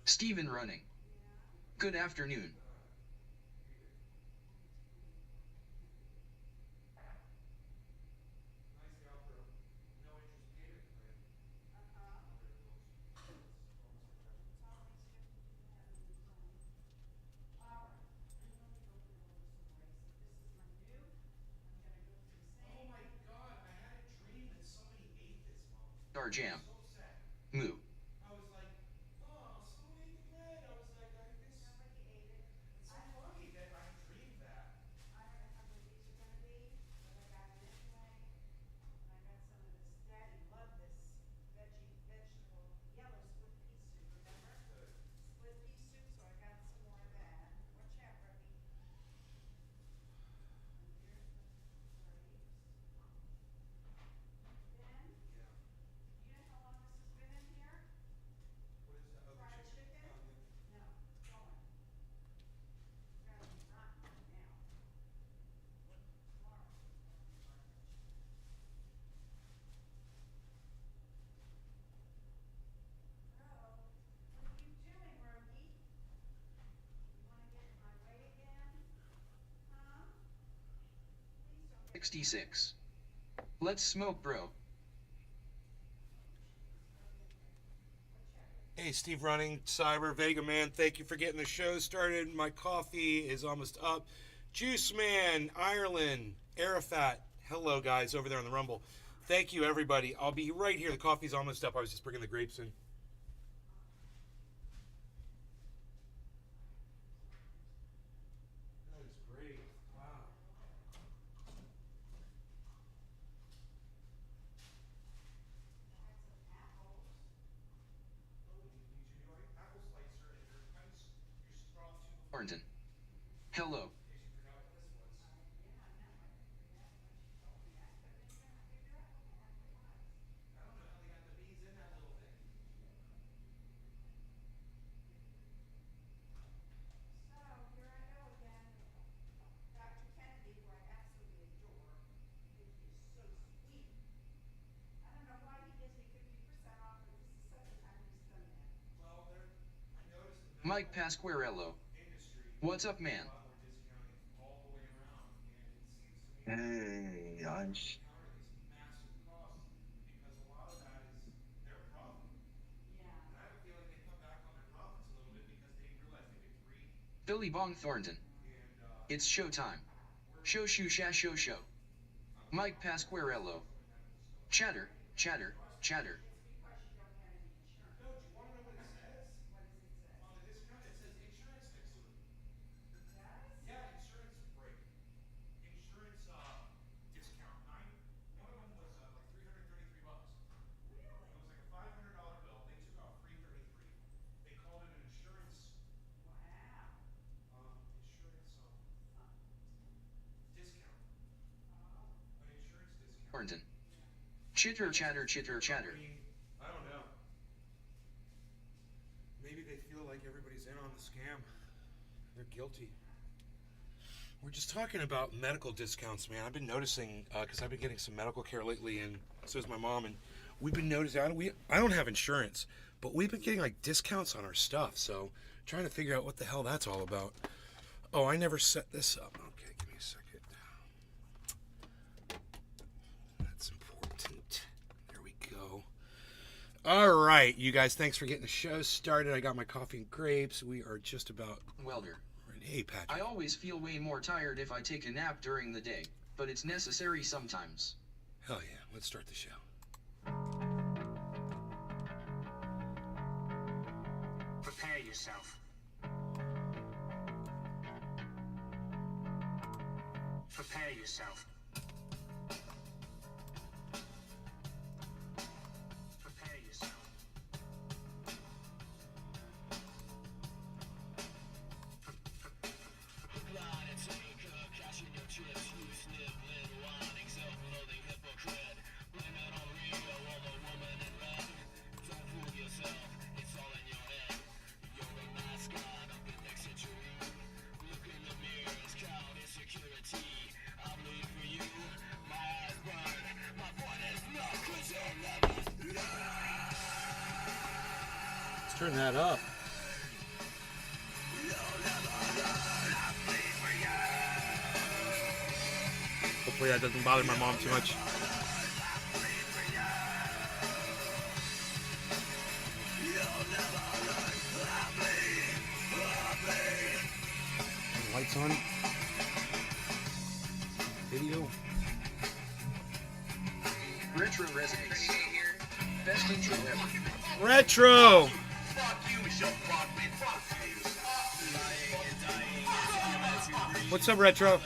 Steven running. Good afternoon. Star Jam. Moo. Huh? 66. Let's smoke, bro. Hey, Steve Running, Cyber, Vega Man, thank you for getting the show started. My coffee is almost up. Juice Man, Ireland, Arafat, hello, guys, over there on the Rumble. Thank you, everybody. I'll be right here. The coffee's almost up. I was just bringing the grapes in. That is great. Wow. Thornton. Hello. Mike Pasquarello. What's up, man? Hey, I'm Billy Bong Thornton. It's showtime. Show shoo sha show show. Mike Pasquarello. Chatter, chatter, chatter. Thornton. Chitter chatter chitter chatter. I don't know. Maybe they feel like everybody's in on the scam. They're guilty. We're just talking about medical discounts, man. I've been noticing because I've been getting some medical care lately, and so is my mom. And we've been noticing. I don't have insurance, but we've been getting like discounts on our stuff. So trying to figure out what the hell that's all about. Oh, I never set this up. Okay, give me a second. That's important. There we go. All right, you guys. Thanks for getting the show started. I got my coffee and grapes. We are just about. Welder. Hey, Patrick. I always feel way more tired if I take a nap during the day, but it's necessary sometimes. Hell yeah. Let's start the show. Prepare yourself. Prepare yourself. Prepare yourself. Let's turn that up. Hopefully that doesn't bother my mom too much. Lights on. Video. Retro Residence. Best intro ever. Retro! What's up, Retro?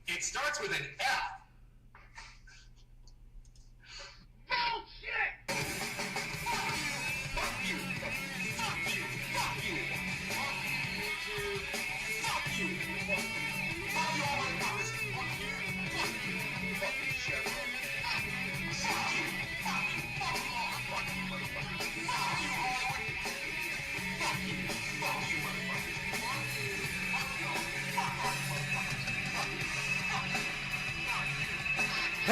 It starts with an F.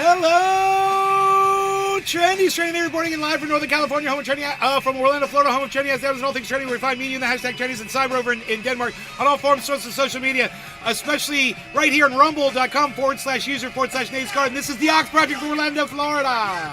Hello! Trendy, trending reporting in live from Northern California, home of trending, from Orlando, Florida, home of trending, as and all things trending. We find me and the hashtag trendies and cyber over in Denmark on all forms, sources of social media, especially right here on rumble.com/user/NatesCard. And this is the Ox Project from Orlando, Florida.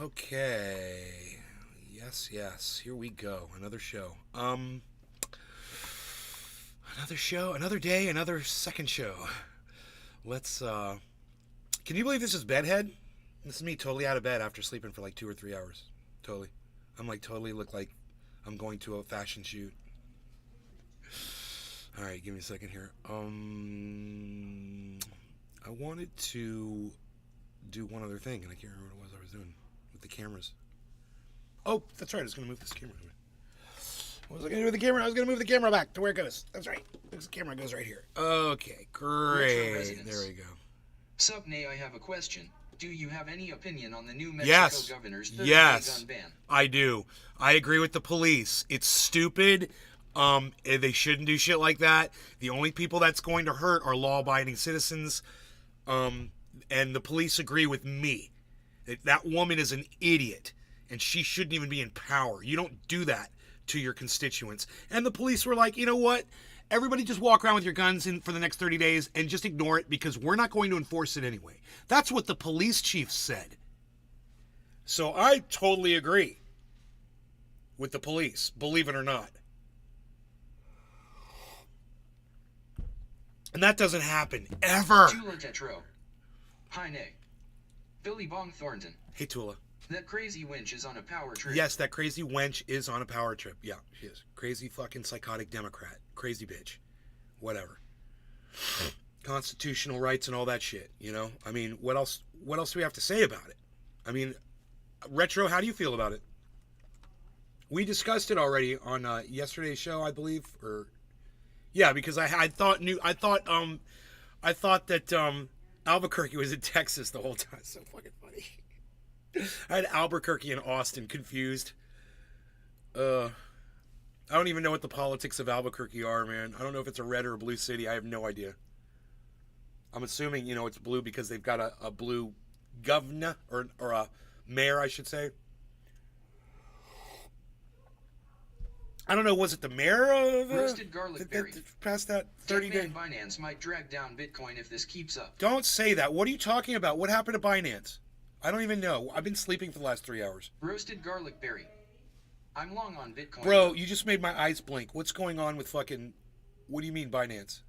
Okay. Yes. Here we go. Another show. Another day, another second show. Let's, can you believe this is bedhead? This is me totally out of bed after sleeping for like 2 or 3 hours. Totally. I'm like totally look like I'm going to a fashion shoot. Alright, give me a second here. I wanted to do one other thing, and I can't remember what it was I was doing with the cameras. Oh, that's right. I was going to move this camera. What was I going to do with the camera? I was going to move the camera back to where it goes. That's right. This camera goes right here. Okay, great. There we go. Sup, Nay, I have a question. Do you have any opinion on the new Mexico Yes. governor's 30-day Yes. gun ban? I do. I agree with the police. It's stupid. They shouldn't do shit like that. The only people that's going to hurt are law-abiding citizens. And the police agree with me. That woman is an idiot, and she shouldn't even be in power. You don't do that to your constituents. And the police were like, you know what? Everybody just walk around with your guns in for the next 30 days and just ignore it because we're not going to enforce it anyway. That's what the police chief said. So I totally agree with the police, believe it or not. And that doesn't happen ever. Tula Tetro. Hi, Nay. Billy Bong Thornton. Hey, Tula. That crazy wench is on a power trip. Yes, that crazy wench is on a power trip. Yeah, she is. Crazy fucking psychotic Democrat. Crazy bitch. Whatever. Constitutional rights and all that shit, you know? I mean, what else do we have to say about it? I mean, Retro, how do you feel about it? We discussed it already on yesterday's show, I believe, or yeah, because I thought that Albuquerque was in Texas the whole time. So fucking funny. I had Albuquerque and Austin confused. I don't even know what the politics of Albuquerque are, man. I don't know if it's a red or a blue city. I have no idea. I'm assuming, it's blue because they've got a blue governor or a mayor, I should say. I don't know, was it the mayor of Roasted garlic berry. past that 30 day? Binance might drag down Bitcoin if this keeps up. Don't say that. What are you talking about? What happened to Binance? I don't even know. I've been sleeping for the last 3 hours. Roasted garlic berry. I'm long on Bitcoin. Bro, you just made my eyes blink. What's going on with fucking... What do you mean, Binance?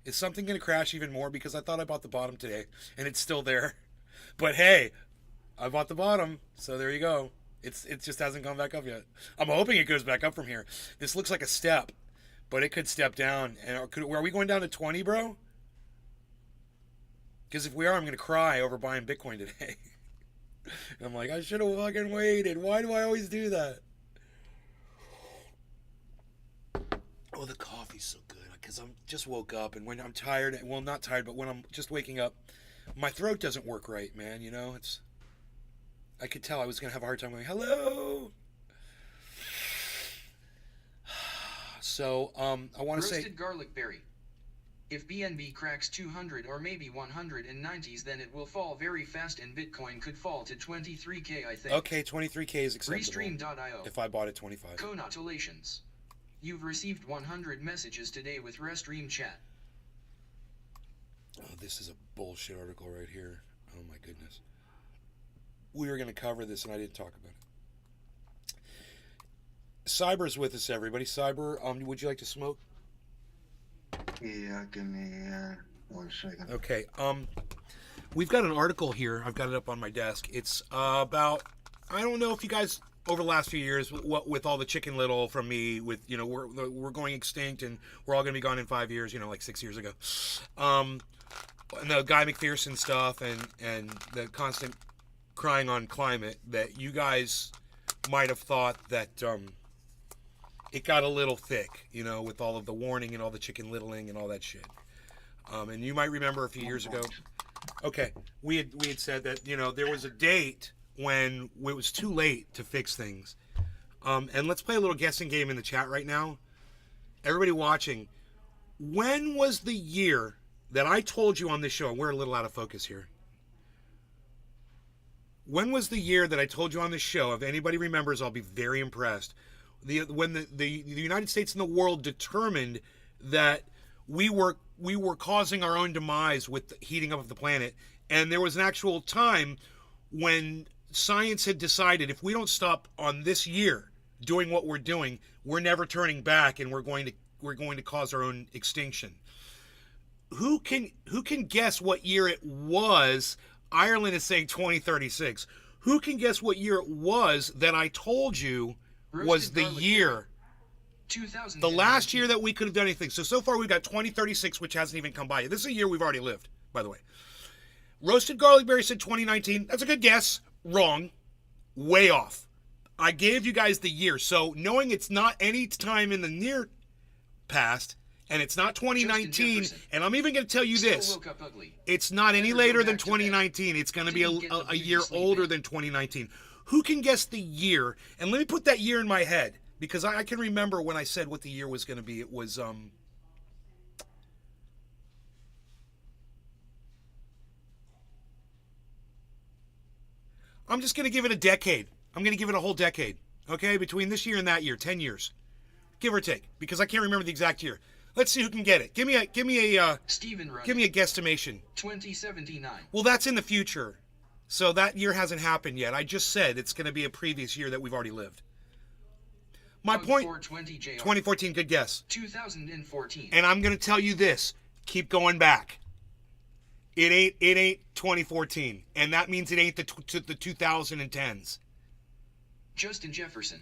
Is something going to crash even more? Because I thought I bought the bottom today, and it's still there. But hey, I bought the bottom, so there you go. It just hasn't gone back up yet. I'm hoping it goes back up from here. This looks like a step, but it could step down. And are we going down to 20, bro? Because if we are, I'm going to cry over buying Bitcoin today. And I'm like, I should have fucking waited. Why do I always do that? Oh, the coffee's so good. Because I'm just woke up, and when I'm tired, well, not tired, but when I'm just waking up, my throat doesn't work right, man. You know, I could tell I was going to have a hard time going, hello. So, I want to say... Roasted garlic berry. If BNB cracks 200 or maybe 190s, then it will fall very fast and Bitcoin could fall to 23K, I think. Okay, 23K is acceptable. Restream.io. If I bought it 25. Congratulations. You've received 100 messages today with Restream chat. Oh, this is a bullshit article right here. Oh my goodness. We were going to cover this and I didn't talk about it. Cyber's with us, everybody. Cyber, would you like to smoke? Yeah, give me 1 second. Okay. We've got an article here. I've got it up on my desk. It's about, I don't know if you guys over the last few years, what with all the Chicken Little from me, with, you know, we're going extinct and we're all going to be gone in 5 years, you know, like 6 years ago. And the Guy McPherson stuff and the constant crying on climate, that you guys might have thought that it got a little thick, you know, with all of the warning and all the Chicken Littling and all that shit. And you might remember a few years ago. Okay, we had said that, you know, there was a date when it was too late to fix things. And let's play a little guessing game in the chat right now. Everybody watching, when was the year that I told you on this show, and we're a little out of focus here. When was the year that I told you on this show, if anybody remembers, I'll be very impressed, when the United States and the world determined that we were causing our own demise with the heating up of the planet, and there was an actual time when science had decided, if we don't stop on this year doing what we're doing, we're never turning back, and we're going to cause our own extinction. Who can guess what year it was? Ireland is saying 2036. Who can guess what year it was that I told you was the year? 2000. The last year that we could have done anything. So far we've got 2036, which hasn't even come by yet. This is a year we've already lived, by the way. Roasted Garlic Berry said 2019. That's a good guess. Wrong. Way off. I gave you guys the year. So knowing it's not any time in the near past, and it's not 2019, and I'm even going to tell you this. It's not any later than 2019. It's going to be a year older than 2019. Who can guess the year? And let me put that year in my head, because I can remember when I said what the year was going to be. It was I'm just going to give it a decade. I'm going to give it a whole decade. Okay, between this year and that year, 10 years, give or take, because I can't remember the exact year. Let's see who can get it. Give me a guesstimation. 2079. Well, that's in the future. So that year hasn't happened yet. I just said it's going to be a previous year that we've already lived. My point, 2014, good guess. 2014. And I'm going to tell you this, keep going back. It ain't 2014, and that means it ain't the 2010s. Justin Jefferson.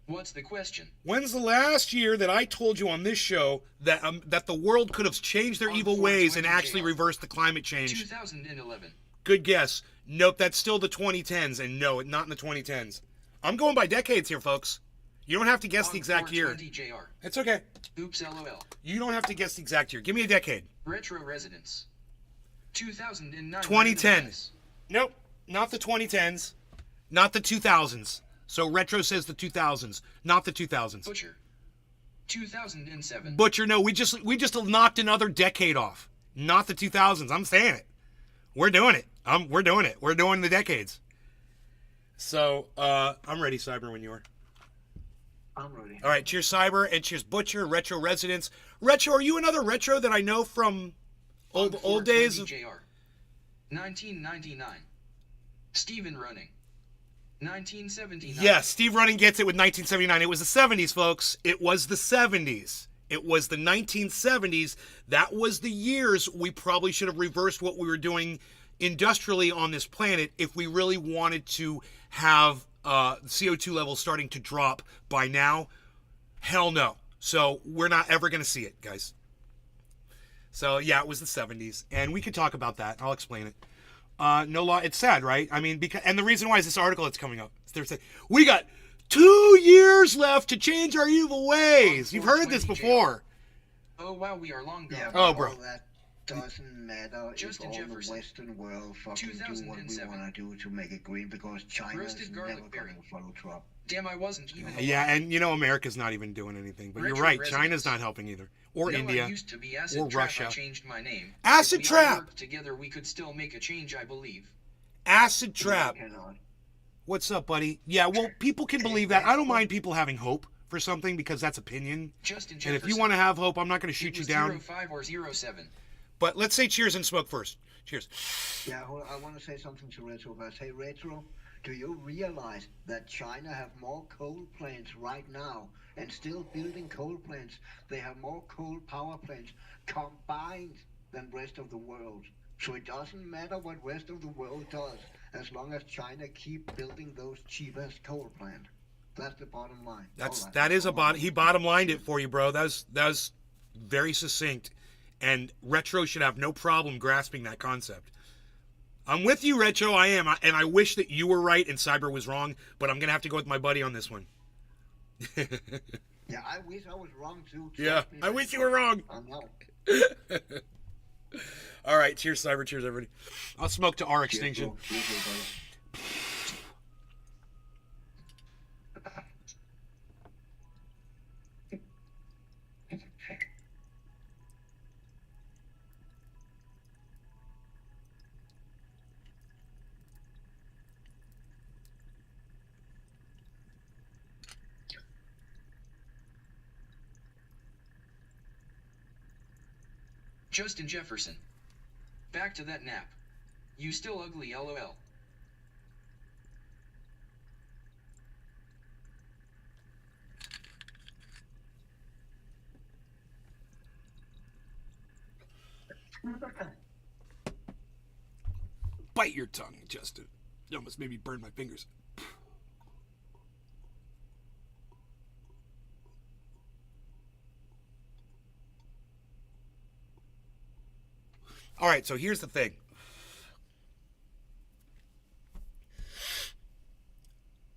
What's the question? When's the last year that I told you on this show that the world could have changed their evil ways and actually reversed the climate change? 2011. Good guess. Nope, that's still the 2010s, and no, not in the 2010s. I'm going by decades here, folks. You don't have to guess the exact year. It's okay. Oops, LOL. You don't have to guess the exact year. Give me a decade. Retro Residence. 2009. 2010. Nope, not the 2010s. Not the 2000s. So Retro says the 2000s, not the 2000s. Butcher. 2007. Butcher, no, we just knocked another decade off. Not the 2000s. I'm saying it. We're doing it. We're doing it. We're doing the decades. So, I'm ready, Cyber, when you are. I'm ready. All right, cheers, Cyber, and cheers, Butcher, Retro Residence. Retro, are you another Retro that I know from old days? JR. 1999. Steven Running. 1979. Yes, Steve Running gets it with 1979. It was the 70s, folks. It was the 70s. It was the 1970s. That was the years we probably should have reversed what we were doing industrially on this planet if we really wanted to have CO2 levels starting to drop by now. Hell no. So we're not ever going to see it, guys. So yeah, it was the 70s, and we could talk about that. I'll explain it. No law. It's sad, right? I mean, because, and the reason why is this article that's coming up. They're saying we got 2 years left to change our evil ways. You've heard this before. Oh wow, we are long gone. Yeah, Oh, but bro. all that doesn't matter Justin if all Jefferson. the Western world fucking do what we 2007. want to do to make it green, because China's Roasted never garlic berry. going to follow Trump. Damn, I wasn't even. Yeah, and you know America's not even doing anything. But you're Retro right. residents. China's not helping either, or No, India. I used to be Acid or Trap. Russia. I changed my name. Acid If we all Trap! worked together, we could still make a change, I believe. Acid Trap. You cannot. What's up, buddy? Yeah, well, people can believe that. I don't mind people having hope for something because that's opinion. Justin And Jefferson. if you want to have hope, I'm not going to shoot it you was down. 05 or 07. But let's say cheers and smoke first. Cheers. Yeah, I want to say something to Retro first. Hey, Retro, do you realize that China have more coal plants right now and still building coal plants? They have more coal power plants combined than rest of the world. So it doesn't matter what rest of the world does as long as China keep building those cheapest coal plants. That's the bottom line. That is a bottom. He bottom lined it for you, bro. That was very succinct, and Retro should have no problem grasping that concept. I'm with you, Retro. I am, and I wish that you were right and Cyber was wrong. But I'm gonna have to go with my buddy on this one. Yeah, I wish I was wrong too. Yeah, Trust me, I wish you were wrong. I'm not. All right, cheers, Cyber. Cheers, everybody. I'll smoke to our Cheers, extinction. bro. Cheers, everybody. Justin Jefferson. Back to that nap. You still ugly, lol. Bite your tongue, Justin. You almost made me burn my fingers. All right, so here's the thing.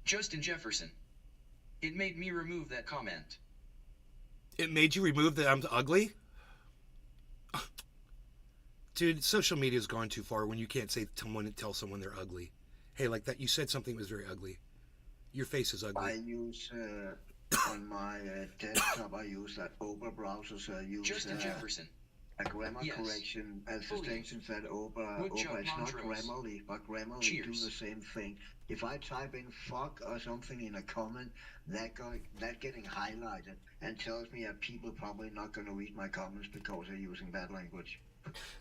Justin Jefferson. It made me remove that comment. It made you remove that I'm ugly? Dude, social media's gone too far when you can't tell someone they're ugly. Hey, like that, you said something was very ugly. Your face is I ugly. use on my desktop. I use that Opera browser. So I use Justin Jefferson. a grammar Yes. correction as Fully. extensions that Opera. Woodchuck Opera is not Montrose. Grammarly, but Grammarly do Cheers. the same thing. If I type in "fuck" or something in a comment, that getting highlighted and tells me that people probably not going to read my comments because they're using bad language.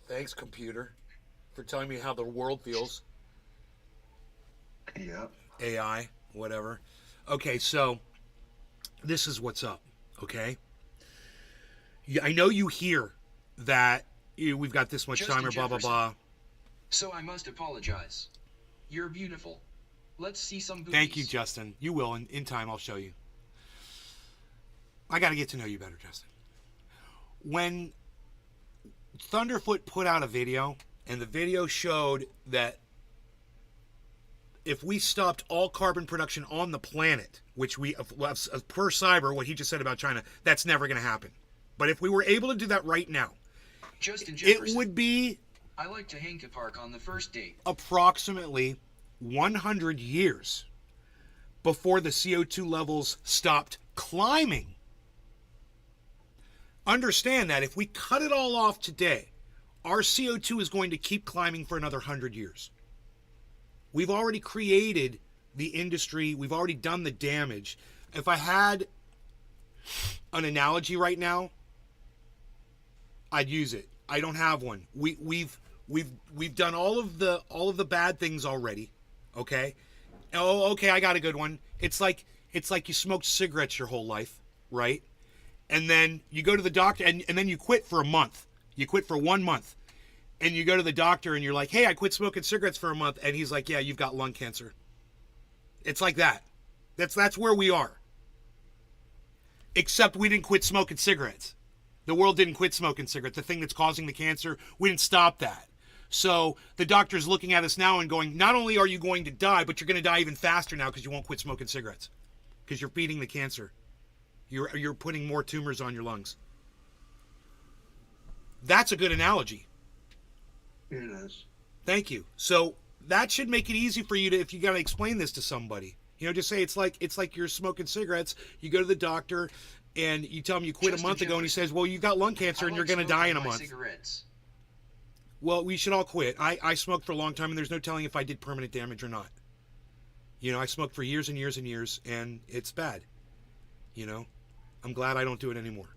Thanks, computer, for telling me how the world feels. Yeah. AI, whatever. Okay, so this is what's up, okay? I know you hear that we've got this much Justin time or blah, blah, Jefferson. blah. So I must apologize. You're beautiful. Let's see some boobies. Thank you, Justin. You will. In time, I'll show you. I got to get to know you better, Justin. When Thunderfoot put out a video, and the video showed that if we stopped all carbon production on the planet, which we, per Cyber, what he just said about China, that's never going to happen. But if we were able to do that right now, Justin Jefferson. it would be I like to Hanka Park on the first date. approximately 100 years before the CO2 levels stopped climbing. Understand that if we cut it all off today, our CO2 is going to keep climbing for another 100 years. We've already created the industry. We've already done the damage. If I had an analogy right now, I'd use it. I don't have one. We've done all of the bad things already. Okay? Oh, okay, I got a good one. It's like you smoked cigarettes your whole life, right? and then you go to the doctor, and then you quit for a month. You quit for 1 month. And you go to the doctor, and you're like, hey, I quit smoking cigarettes for a month. And he's like, yeah, you've got lung cancer. It's like that. That's where we are. Except we didn't quit smoking cigarettes. The world didn't quit smoking cigarettes. The thing that's causing the cancer, we didn't stop that. So the doctor's looking at us now and going, not only are you going to die, but you're going to die even faster now because you won't quit smoking cigarettes. Because you're feeding the cancer. You're putting more tumors on your lungs. That's a good analogy. It is. Thank you. So that should make it easy for you to, if you got to explain this to somebody, just say it's like you're smoking cigarettes. You go to the doctor and you tell him you quit a month ago, and he says, well, you got lung cancer and you're going to die in a month. Cigarettes. Well, we should all quit. I smoked for a long time, and there's no telling if I did permanent damage or not. I smoked for years and years and years, and it's bad. I'm glad I don't do it anymore.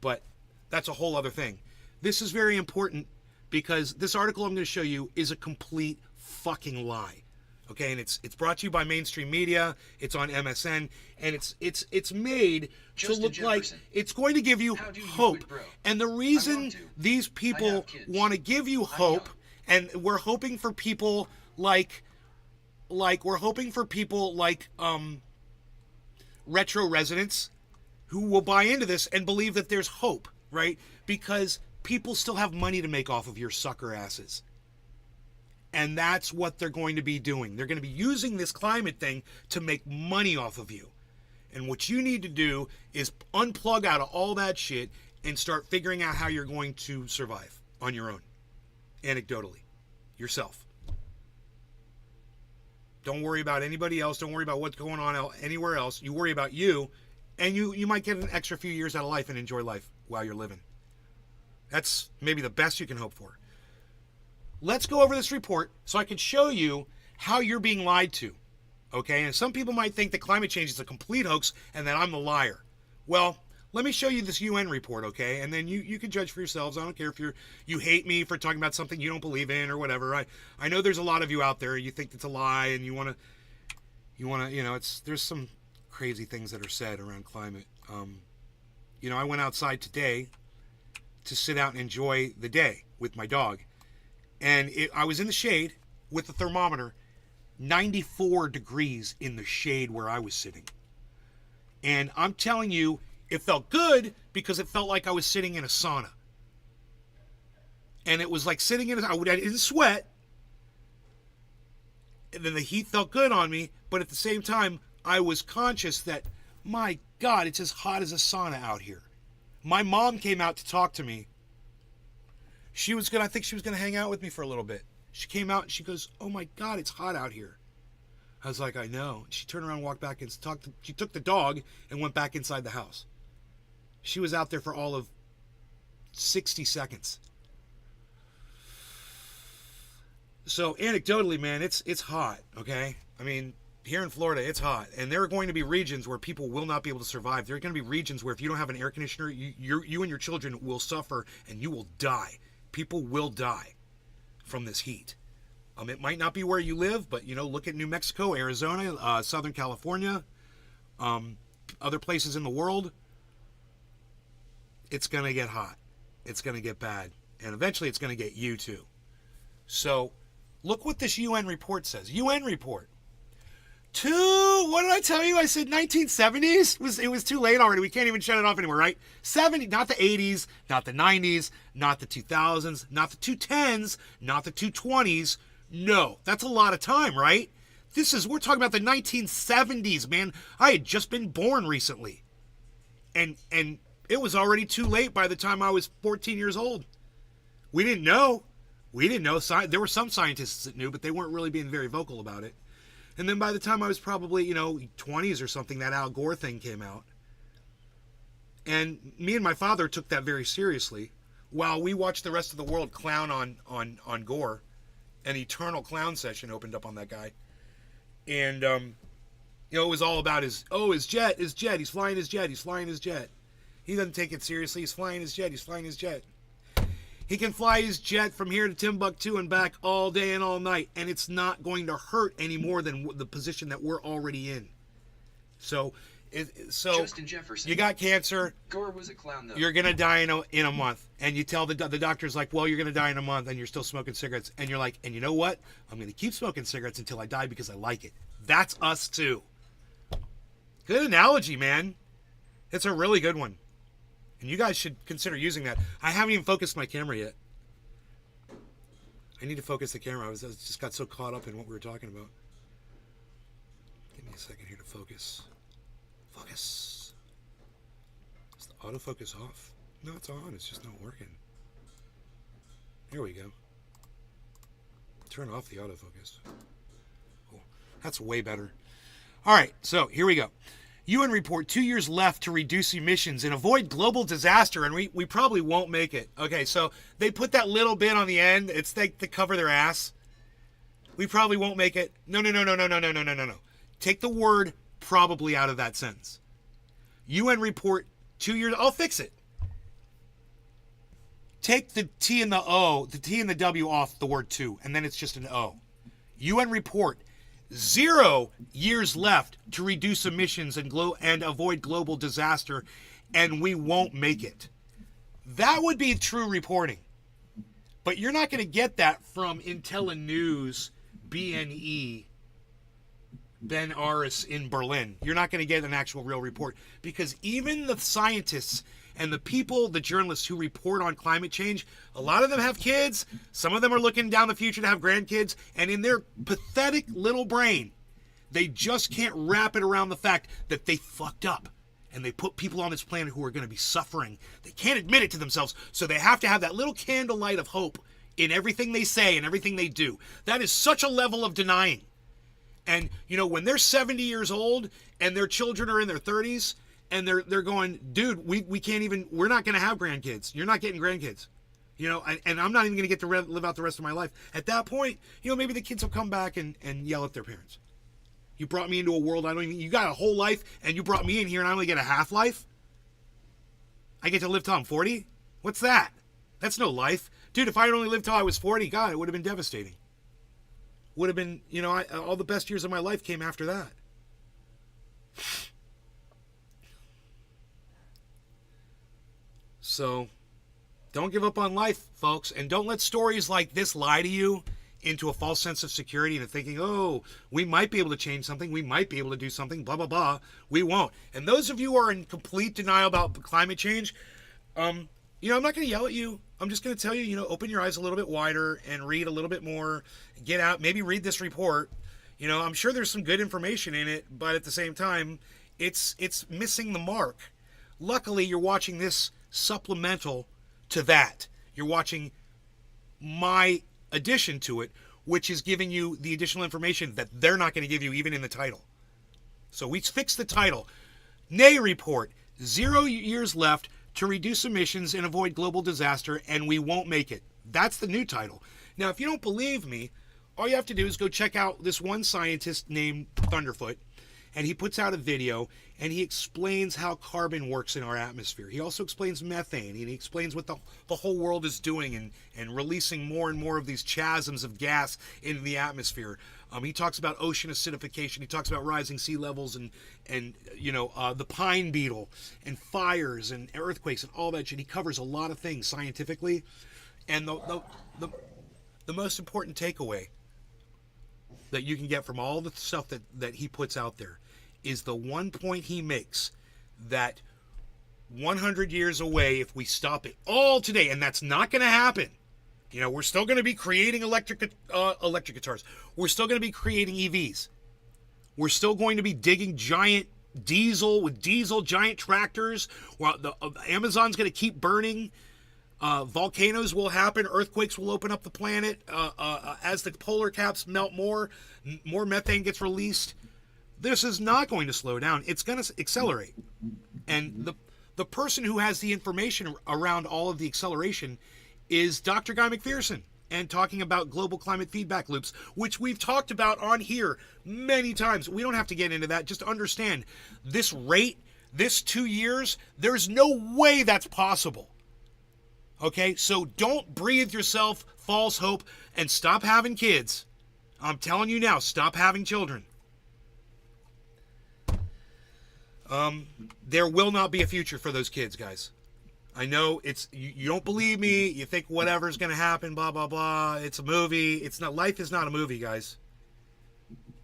But that's a whole other thing. This is very important because this article I'm going to show you is a complete fucking lie. Okay, and it's brought to you by mainstream media. It's on MSN, and it's made Justin to look Jefferson. like it's going to give you How do you hope. quit, bro? And the I reason want to. these I people have kids. want to give you hope, and we're hoping for people like retro residents who will buy into this and believe that there's hope, right? Because people still have money to make off of your sucker asses. And that's what they're going to be doing. They're going to be using this climate thing to make money off of you. And what you need to do is unplug out of all that shit and start figuring out how you're going to survive on your own. Anecdotally. Yourself. Don't worry about anybody else. Don't worry about what's going on anywhere else. You worry about you, and you might get an extra few years out of life and enjoy life while you're living. That's maybe the best you can hope for. Let's go over this report so I can show you how you're being lied to. Okay? And some people might think that climate change is a complete hoax and that I'm the liar. Well, let me show you this UN report, okay? And then you can judge for yourselves. I don't care if you hate me for talking about something you don't believe in or whatever. I know there's a lot of you out there. You think it's a lie and you want to, there's some crazy things that are said around climate. I went outside today to sit out and enjoy the day with my dog. And I was in the shade with the thermometer, 94 degrees in the shade where I was sitting. And I'm telling you, it felt good because it felt like I was sitting in a sauna. And it was like sitting in I didn't sweat. And then the heat felt good on me. But at the same time, I was conscious that, my God, it's as hot as a sauna out here. My mom came out to talk to me. I think she was going to hang out with me for a little bit. She came out and she goes, oh my God, it's hot out here. I was like, I know. She turned around and walked back and she took the dog and went back inside the house. She was out there for all of 60 seconds. So anecdotally, man, it's hot, okay? I mean, here in Florida, it's hot. And there are going to be regions where people will not be able to survive. There are going to be regions where if you don't have an air conditioner, you and your children will suffer and you will die. People will die from this heat. It might not be where you live, but, look at New Mexico, Arizona, Southern California, other places in the world. It's going to get hot. It's going to get bad. And eventually it's going to get you too. So look what this UN report says. UN report. What did I tell you? I said 1970s? It was too late already. We can't even shut it off anymore, right? 70, not the 80s, not the 90s, not the 2000s, not the 210s, not the 220s. No, that's a lot of time, right? We're talking about the 1970s, man. I had just been born recently. And it was already too late by the time I was 14 years old. We didn't know. There were some scientists that knew, but they weren't really being very vocal about it. And then by the time I was probably, 20s or something, that Al Gore thing came out. And me and my father took that very seriously. While we watched the rest of the world clown on Gore, an eternal clown session opened up on that guy. And, it was all about his jet, he's flying his jet. He doesn't take it seriously, he's flying his jet. He can fly his jet from here to Timbuktu and back all day and all night, and it's not going to hurt any more than the position that we're already in. So So Justin Jefferson. you got cancer. Gore was a clown, though. You're gonna die in a month, and you tell the doctor's like, well, you're gonna die in a month, and you're still smoking cigarettes, and you're like, and you know what? I'm gonna keep smoking cigarettes until I die because I like it. That's us too. Good analogy, man. It's a really good one, and you guys should consider using that. I haven't even focused my camera yet. I need to focus the camera. I just got so caught up in what we were talking about. Give me a second here to focus. Focus. Is the autofocus off? No, it's on. It's just not working. Here we go. Turn off the autofocus. Oh, that's way better. All right, so here we go. UN report 2 years left to reduce emissions and avoid global disaster, and we probably won't make it. Okay, so they put that little bit on the end. It's like to cover their ass. We probably won't make it. No. Take the word probably out of that sentence. UN report 2 years. I'll fix it. Take the T and the O, the T and the W off the word two, and then it's just an O. UN report 0 years left to reduce emissions and avoid global disaster, and we won't make it. That would be true reporting. But you're not going to get that from IntelliNews, BNE, Ben Aris in Berlin. You're not going to get an actual real report, because even the scientists and the people, the journalists who report on climate change, a lot of them have kids. Some of them are looking down the future to have grandkids. And in their pathetic little brain, they just can't wrap it around the fact that they fucked up. And they put people on this planet who are going to be suffering. They can't admit it to themselves. So they have to have that little candlelight of hope in everything they say and everything they do. That is such a level of denying. And, you know, when they're 70 years old and their children are in their 30s, and they're going, dude, we can't even, we're not going to have grandkids. You're not getting grandkids. You know, and I'm not even going to get to live out the rest of my life. At that point, you know, maybe the kids will come back and yell at their parents. You brought me into a world you got a whole life, and you brought me in here and I only get a half life? I get to live till I'm 40? What's that? That's no life. Dude, if I had only lived till I was 40, God, it would have been devastating. Would have been, you know, all the best years of my life came after that. So, don't give up on life, folks, and don't let stories like this lie to you into a false sense of security and thinking, oh, we might be able to change something, we might be able to do something, blah, blah, blah. We won't. And those of you who are in complete denial about climate change, you know, I'm not going to yell at you. I'm just going to tell you, you know, open your eyes a little bit wider and read a little bit more. Get out, maybe read this report. You know, I'm sure there's some good information in it, but at the same time, it's missing the mark. Luckily, you're watching this supplemental to that. You're watching my addition to it, which is giving you the additional information that they're not going to give you even in the title. So we fixed the title. NAE report, 0 years left to reduce emissions and avoid global disaster, and we won't make it. That's the new title. Now, if you don't believe me, all you have to do is go check out this one scientist named Thunderfoot, and he puts out a video, and he explains how carbon works in our atmosphere. He also explains methane, and he explains what the whole world is doing and releasing more and more of these chasms of gas into the atmosphere. He talks about ocean acidification. He talks about rising sea levels and you know, the pine beetle and fires and earthquakes and all that shit. He covers a lot of things scientifically. And the most important takeaway that you can get from all the stuff that he puts out there is the one point he makes, that 100 years away, if we stop it all today, and that's not going to happen. You know, we're still going to be creating electric guitars. We're still going to be creating EVs. We're still going to be digging giant diesel giant tractors. Well, the Amazon's going to keep burning. Volcanoes will happen. Earthquakes will open up the planet. As the polar caps melt more methane gets released. This is not going to slow down. It's going to accelerate. And the person who has the information around all of the acceleration is Dr. Guy McPherson, and talking about global climate feedback loops, which we've talked about on here many times. We don't have to get into that. Just understand this rate, this 2 years, there's no way that's possible. Okay, so don't breathe yourself false hope and stop having kids. I'm telling you now, stop having children. There will not be a future for those kids, guys. I know it's you don't believe me. You think whatever's going to happen, blah blah blah. It's a movie. It's not. Life is not a movie, guys.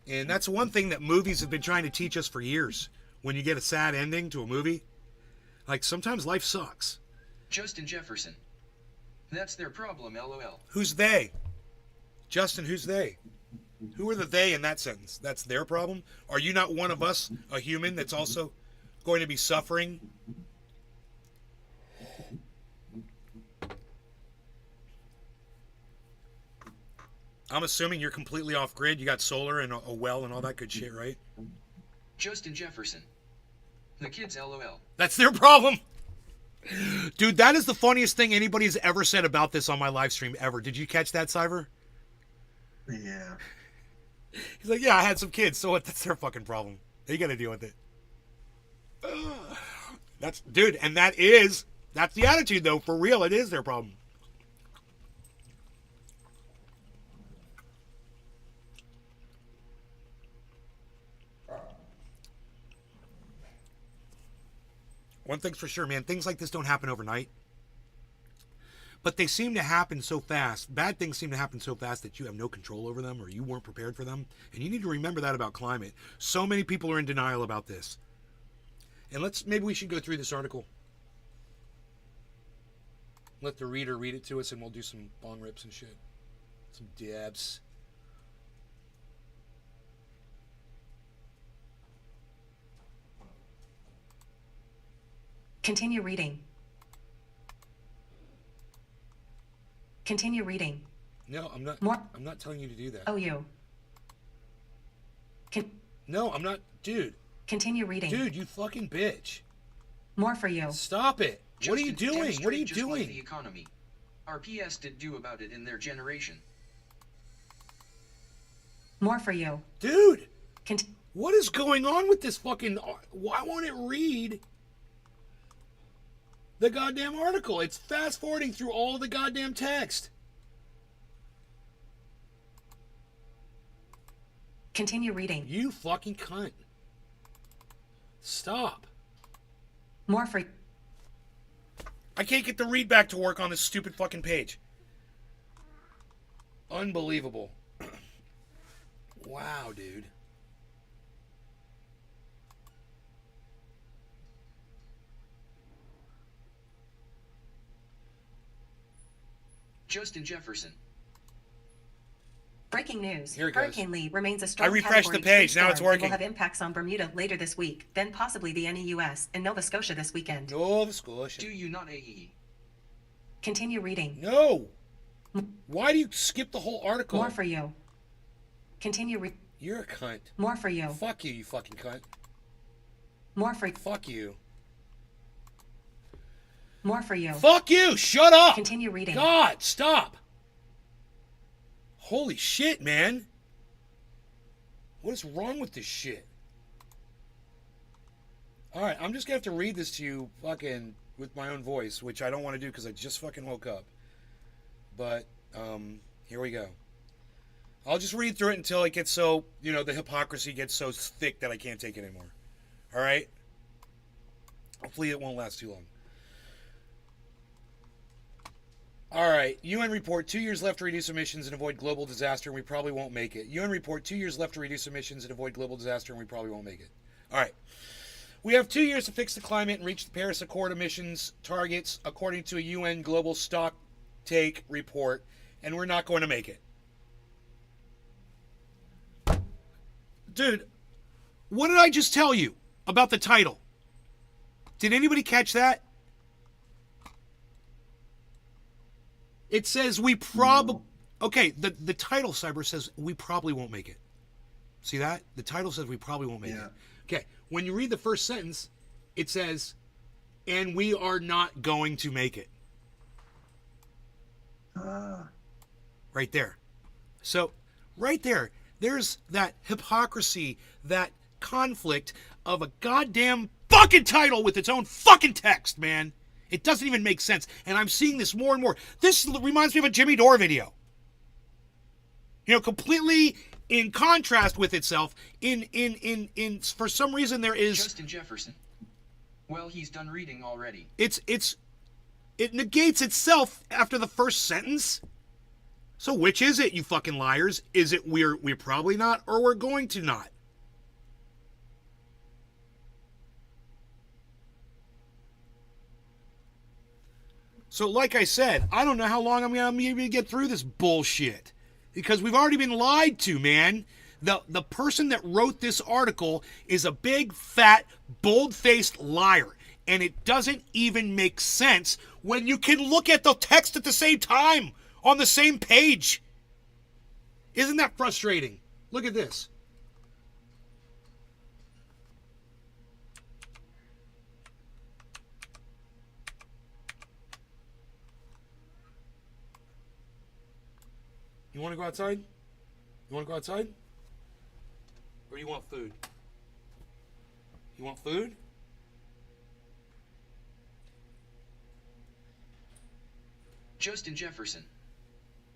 And that's one thing that movies have been trying to teach us for years. When you get a sad ending to a movie, like sometimes life sucks. Justin Jefferson. That's their problem, lol. Who's they? Justin, who's they? Who are the they in that sentence? That's their problem? Are you not one of us, a human, that's also going to be suffering? I'm assuming you're completely off grid. You got solar and a well and all that good shit, right? Justin Jefferson. The kids, lol. That's their problem. Dude, that is the funniest thing anybody's ever said about this on my live stream ever. Did you catch that, Cyber? Yeah. He's like, yeah, I had some kids, so what? That's their fucking problem. They got to deal with it. That's, dude, and that's the attitude, though. For real, it is their problem. One thing's for sure, man. Things like this don't happen overnight. But they seem to happen so fast. Bad things seem to happen so fast that you have no control over them or you weren't prepared for them. And you need to remember that about climate. So many people are in denial about this. And maybe we should go through this article. Let the reader read it to us and we'll do some bong rips and shit. Some dabs. Continue reading. Continue reading. No, I'm not. More. I'm not telling you to do that. Oh, you. No, I'm not. Dude. Continue reading. Dude, you fucking bitch. More for you. Stop it. What are you Justin, doing? What are you demonstrate just like doing? the economy. RPS did do about it in their generation. More for you. Dude, Cont- what is going on with this fucking... Why won't it read the goddamn article? It's fast forwarding through all the goddamn text. Continue reading. You fucking cunt. Stop. More for... I can't get the read back to work on this stupid fucking page. Unbelievable. Wow, dude. Justin Jefferson. Breaking news. Here it goes. Hurricane Lee remains a strong I refreshed Category the page. 3 Now it's storm and working. will have impacts on Bermuda later this week, then possibly the NEUS and Nova Scotia this weekend. Nova Scotia. Do you not AE? Continue reading. No. Why do you skip the whole article? More for you. Continue reading. You're a cunt. More for you. Fuck you, you fucking cunt. More for... Fuck you. More for you. Fuck you! Shut up! Continue reading. God, stop! Holy shit, man. What is wrong with this shit? Alright, I'm just gonna have to read this to you fucking with my own voice, which I don't want to do because I just fucking woke up. But, here we go. I'll just read through it until it gets so, the hypocrisy gets so thick that I can't take it anymore. Alright? Hopefully it won't last too long. Alright, UN report, 2 years left to reduce emissions and avoid global disaster, and we probably won't make it. UN report, 2 years left to reduce emissions and avoid global disaster, and we probably won't make it. Alright. We have 2 years to fix the climate and reach the Paris Accord emissions targets, according to a UN global stock take report, and we're not going to make it. Dude, what did I just tell you about the title? Did anybody catch that? It says we probably... Okay, the title, Cyber, says we probably won't make it. See that? The title says we probably won't make it. Okay, when you read the first sentence, it says, and we are not going to make it. Right there. So, right there, there's that hypocrisy, that conflict of a goddamn fucking title with its own fucking text, man. It doesn't even make sense. And I'm seeing this more and more. This reminds me of a Jimmy Dore video. You know, completely in contrast with itself. In for some reason there is Justin Jefferson. Well, he's done reading already. it negates itself after the first sentence. So which is it, you fucking liars? Is it we're probably not, or we're going to not? So like I said, I don't know how long I'm going to be able to get through this bullshit. Because we've already been lied to, man. The person that wrote this article is a big, fat, bold-faced liar. And it doesn't even make sense when you can look at the text at the same time on the same page. Isn't that frustrating? Look at this. You want to go outside? You want to go outside? Or you want food? You want food? Justin Jefferson.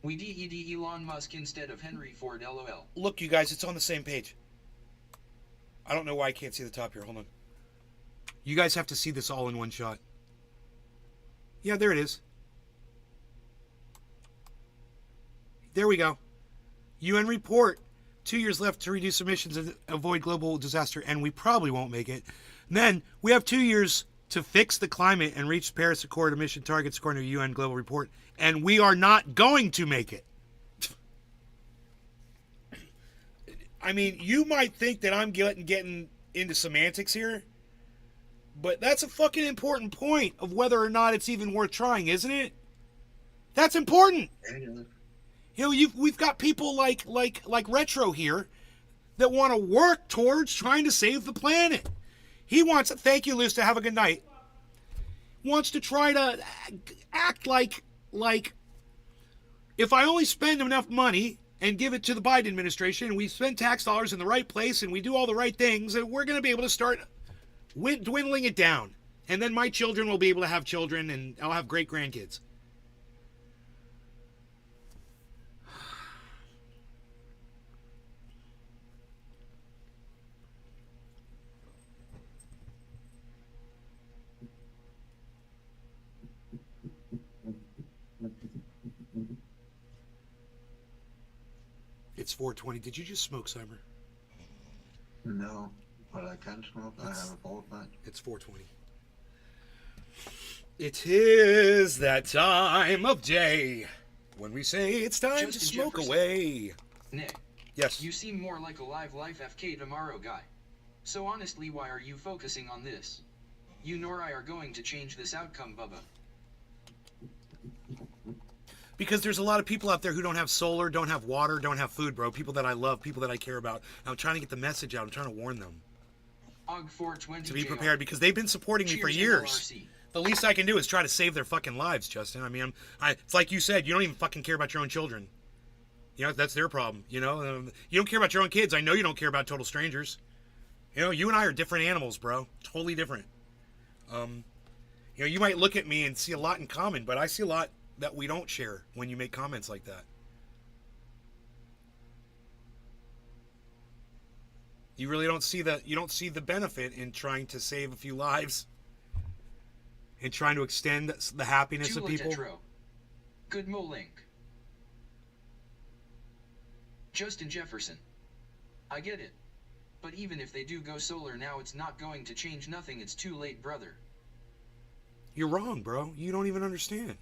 We DED Elon Musk instead of Henry Ford, LOL. Look, you guys, it's on the same page. I don't know why I can't see the top here. Hold on. You guys have to see this all in one shot. Yeah, there it is. There we go. UN report. 2 years left to reduce emissions and avoid global disaster, and we probably won't make it. And then we have 2 years to fix the climate and reach Paris Accord emission targets according to a UN global report, and we are not going to make it. I mean, you might think that I'm getting into semantics here, but that's a fucking important point of whether or not it's even worth trying, isn't it? That's important. You know, we've got people like Retro here that want to work towards trying to save the planet. He wants, thank you, Liz, to have a good night. Wants to try to act like if I only spend enough money and give it to the Biden administration and we spend tax dollars in the right place and we do all the right things, and we're going to be able to start dwindling it down. And then my children will be able to have children and I'll have great grandkids. It's 4:20. Did you just smoke, Cyber? No, but I can smoke. I have a bolt that. It's 4:20. It is that time of day when we say it's time to Justin smoke Jefferson. away. Nick, Yes. you seem more like a live life FK tomorrow guy. So honestly, why are you focusing on this? You nor I are going to change this outcome, Bubba. Because there's a lot of people out there who don't have solar, don't have water, don't have food, bro. People that I love, people that I care about. I'm trying to get the message out. I'm trying to warn them OG 420 to be JR. prepared because they've been supporting me for Cheers, years. NLRC. The least I can do is try to save their fucking lives, Justin. I mean, it's like you said, you don't even fucking care about your own children. You know, that's their problem. You know, you don't care about your own kids. I know you don't care about total strangers. You know, you and I are different animals, bro. Totally different. You know, you might look at me and see a lot in common, but I see a lot that we don't share when you make comments like that. You really don't see the benefit in trying to save a few lives and trying to extend the happiness of Tula people. Tetro. Good Molink. Justin Jefferson. I get it. But even if they do go solar now, it's not going to change nothing. It's too late, brother. You're wrong, bro. You don't even understand.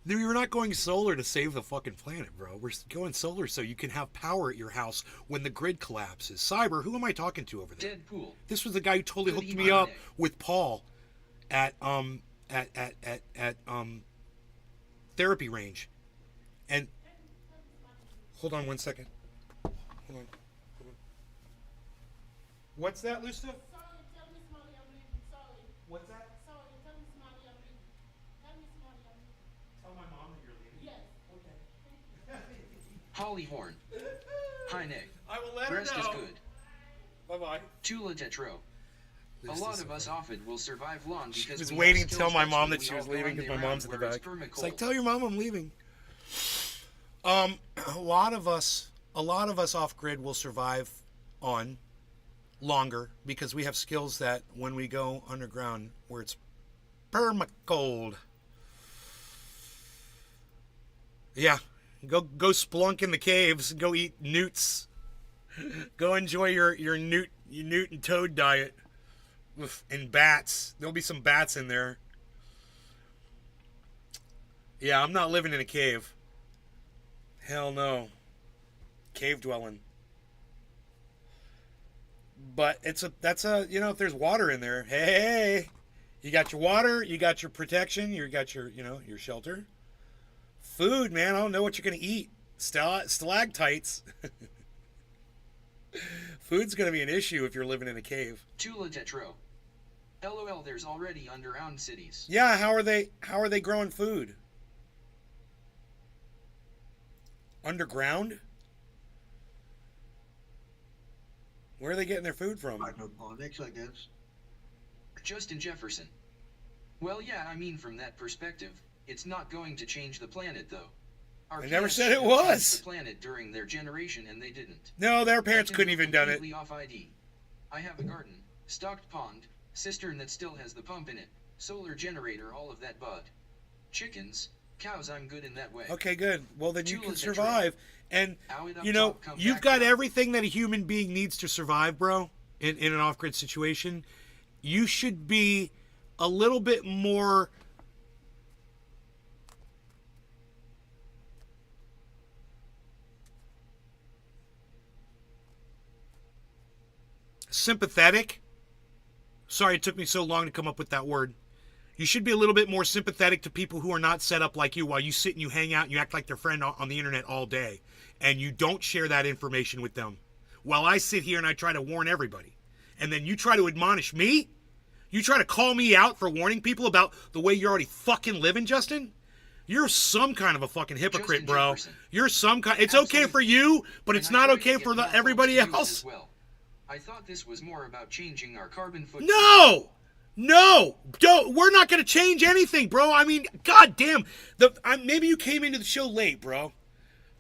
We're not going solar to save the fucking planet, bro. We're going solar so you can have power at your house when the grid collapses. Cyber, who am I talking to over there? Deadpool. This was the guy who totally Good hooked me up evening. with Paul at therapy range. And hold on one second. Hold on. What's that, Lusta? Sorry, tell Miss Molly I'm leaving. Sorry. What's that? Sorry, tell Miss Molly I'm leaving. Tell Miss Molly I'm leaving. Tell my mom that you're leaving. Yes. Holly Horn. Hi, Nick. I will let her Rest know. is good. Bye-bye. Tula Tetro. A This lot is of us often will survive long She because was we waiting have to skills tell my that's mom what that she we was all leaving go because my around mom's in the where it's back. It's permacold. like, tell your mom I'm leaving. A lot of us off grid will survive on longer because we have skills that when we go underground where it's perma cold. Yeah, go splunk in the caves. Go eat newts. Go enjoy your newt and toad diet. Oof, and bats. There'll be some bats in there. Yeah, I'm not living in a cave. Hell no. Cave dwelling. But that's a if there's water in there, hey, you got your water, you got your protection, you got your your shelter. Food, man, I don't know what you're gonna eat. Stalactites. Food's gonna be an issue if you're living in a cave. Tula Tetro. LOL, there's already underground cities. Yeah, how are they growing food? Underground? Where are they getting their food from? Hydroponics, I guess. Justin Jefferson. Well, yeah, I mean from that perspective, it's not going to change the planet though. Our I never parents said it should have changed was. The planet during their generation and they didn't. No, their parents I can couldn't go even done it. completely off ID. I have a garden, stocked pond, cistern that still has the pump in it, solar generator, all of that bud. Chickens, cows, I'm good in that way. Okay, good. Well, then you Tula can Tetro. survive. And, Ow it up you know, top, come you've back got down. everything that a human being needs to survive, bro, in an off-grid situation. You should be a little bit more sympathetic. Sorry it took me so long to come up with that word. You should be a little bit more sympathetic to people who are not set up like you, while you sit and you hang out and you act like their friend on the internet all day. And you don't share that information with them. While I sit here and I try to warn everybody. And then you try to admonish me? You try to call me out for warning people about the way you're already fucking living, Justin? You're some kind of a fucking hypocrite, Justin bro. Jefferson. You're some kind. It's okay for you, but it's And I not try to okay get for more folks everybody to use it else. as well. I thought this was more about changing our carbon footprint. No, don't. We're not going to change anything, bro. I mean, goddamn. Maybe you came into the show late, bro.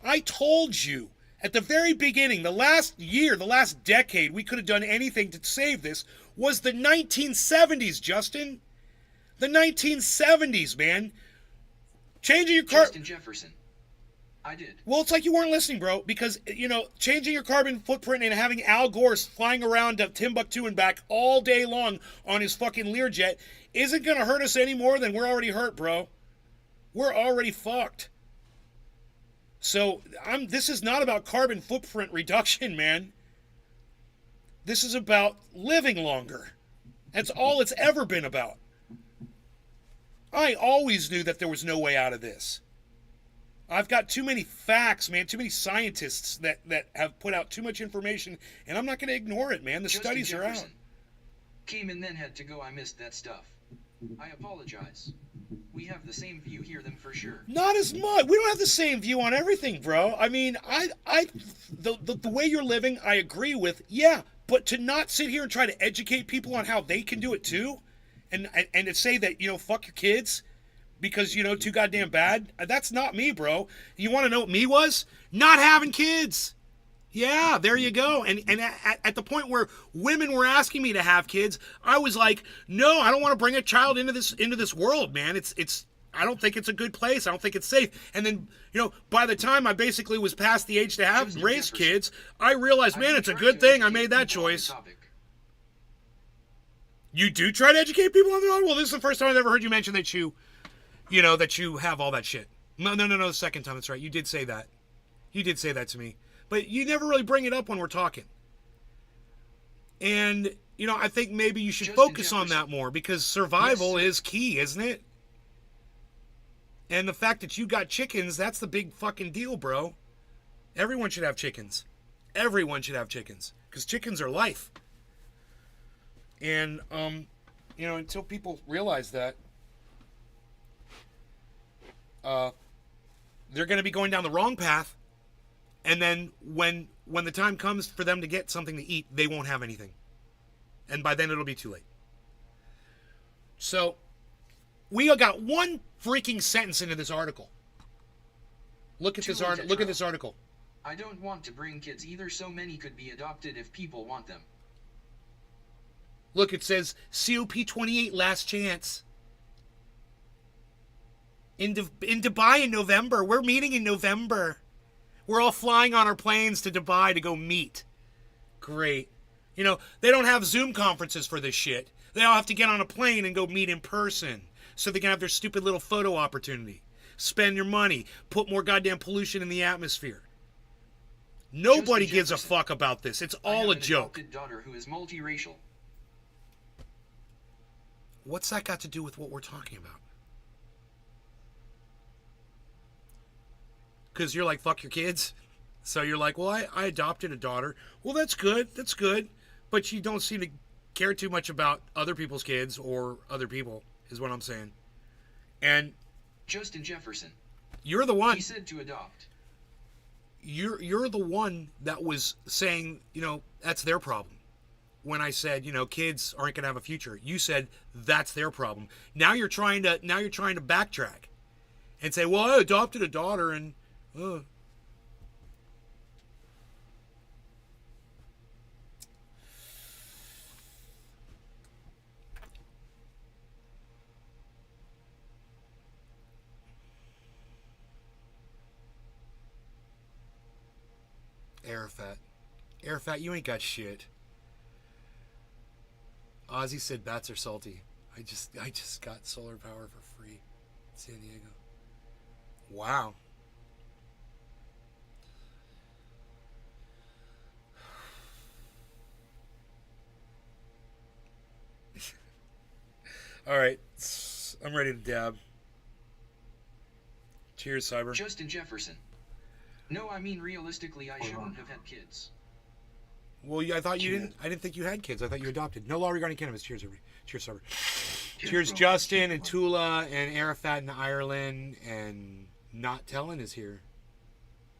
I told you at the very beginning, the last year, the last decade, we could have done anything to save this was the 1970s, Justin. The 1970s, man. Changing your car. Justin Jefferson. I did. Well, it's like you weren't listening, bro, because, changing your carbon footprint and having Al Gore flying around to Timbuktu and back all day long on his fucking Learjet isn't going to hurt us any more than we're already hurt, bro. We're already fucked. So, this is not about carbon footprint reduction, man. This is about living longer. That's all it's ever been about. I always knew that there was no way out of this. I've got too many facts, man, too many scientists that have put out too much information, and I'm not going to ignore it, man. The Justin studies are out. Jefferson. Came and then had to go. I missed that stuff. I apologize. We have the same view here, then for sure. Not as much. We don't have the same view on everything, bro. I mean, the way you're living, I agree with, yeah, but to not sit here and try to educate people on how they can do it too, and to say that, fuck your kids, because, too goddamn bad. That's not me, bro. You want to know what me was? Not having kids. Yeah, there you go. And at the point where women were asking me to have kids, I was like, no, I don't want to bring a child into this world, man. It's I don't think it's a good place. I don't think it's safe. And then, by the time I basically was past the age to have Justin raise Jefferson. kids, I realized, man, it's a good thing I made that choice. You do try to educate people on their own? Well, this is the first time I've ever heard you mention that that you have all that shit. No, the second time, that's right. You did say that. You did say that to me. But you never really bring it up when we're talking. And, I think maybe you should Justin focus on Jefferson. that more, because survival Yes. is key, isn't it? And the fact that you got chickens, that's the big fucking deal, bro. Everyone should have chickens. Everyone should have chickens. Because chickens are life. And, until people realize that, they're going to be going down the wrong path. And then when the time comes for them to get something to eat, they won't have anything. And by then it'll be too late. So, we got one freaking sentence into this article. Look at Too this late art. to Look at try. this article. I don't want to bring kids either, so many could be adopted if people want them. Look, it says COP28 last chance. In Dubai in November. We're meeting in November. We're all flying on our planes to Dubai to go meet. Great. You know, they don't have Zoom conferences for this shit. They all have to get on a plane and go meet in person so they can have their stupid little photo opportunity. Spend your money. Put more goddamn pollution in the atmosphere. Nobody Justin gives a Jefferson. fuck about this. It's I have all a an joke. adopted daughter who is multiracial. What's that got to do with what we're talking about? Because you're like, fuck your kids. So you're like, well, I adopted a daughter. Well, that's good. That's good. But you don't seem to care too much about other people's kids or other people, is what I'm saying. And Justin Jefferson. you're the one. He said to adopt. You're the one that was saying, you know, that's their problem. When I said, you know, kids aren't going to have a future, you said that's their problem. Now you're trying to backtrack and say, well, I adopted a daughter and Arafat, you ain't got shit. Ozzy said bats are salty. I just got solar power for free in San Diego. Wow. All right, I'm ready to dab. Cheers, Cyber. Justin Jefferson. No, I mean realistically, I shouldn't have had kids. Well, I thought you didn't. I didn't think you had kids. I thought you adopted. No law regarding cannabis. Cheers, everybody. Cheers, Cyber. Cheers, Justin and Tula and Arafat in Ireland and Not Telling is here.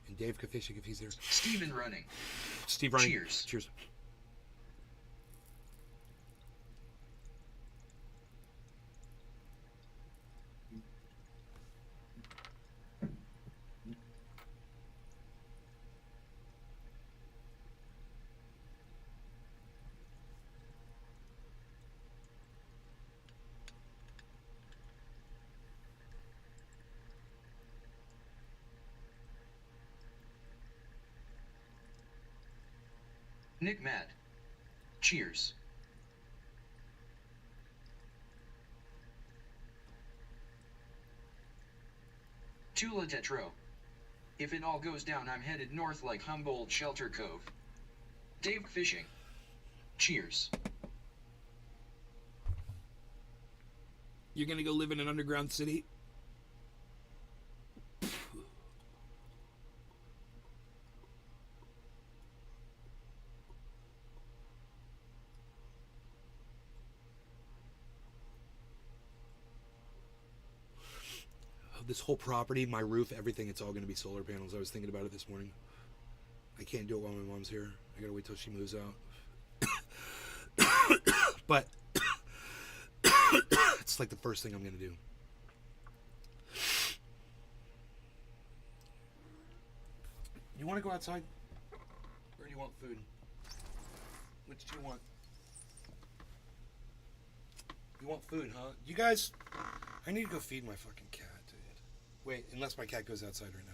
And Dave Kafishik if he's there. Steven Running. Steve Running. Cheers. Cheers. Nick Mad. Cheers. Tula Tetro. If it all goes down, I'm headed north like Humboldt Shelter Cove. Dave Fishing. Cheers. You're gonna go live in an underground city? This whole property, my roof, everything, it's all going to be solar panels. I was thinking about it this morning. I can't do it while my mom's here. I got to wait till she moves out. But it's like the first thing I'm going to do. You want to go outside? Or do you want food? Which do you want? You want food, huh? You guys, I need to go feed my fucking cat, dude. Wait, unless my cat goes outside right now.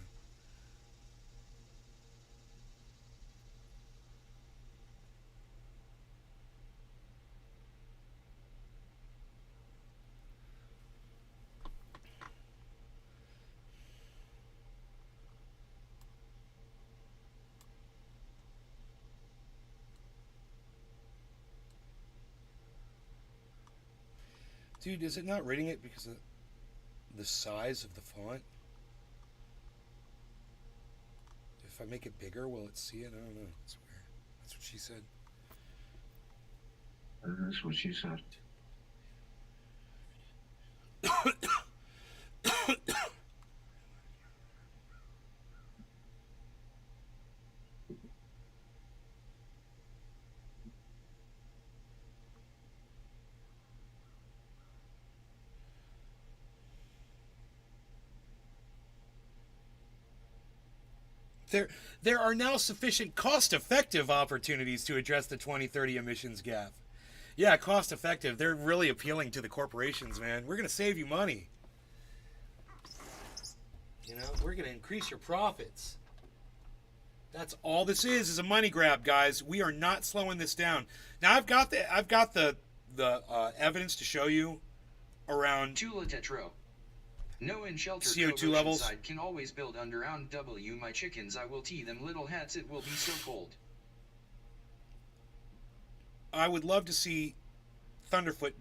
Dude, is it not rating it because of the size of the font? If I make it bigger, will it see it? I don't know. It's weird. That's what she said. That's what she said. there are now sufficient cost-effective opportunities to address the 2030 emissions gap. Yeah, cost-effective. They're really appealing to the corporations, man. We're going to save you money. You know, we're going to increase your profits. That's all this is a money grab, guys. We are not slowing this down. Now I've got the evidence to show you around Tula Tetro. No in shelter CO2 levels. Oceanside can always build underground W my chickens I will tee them little hats it will be so cold. I would love to see Thunderfoot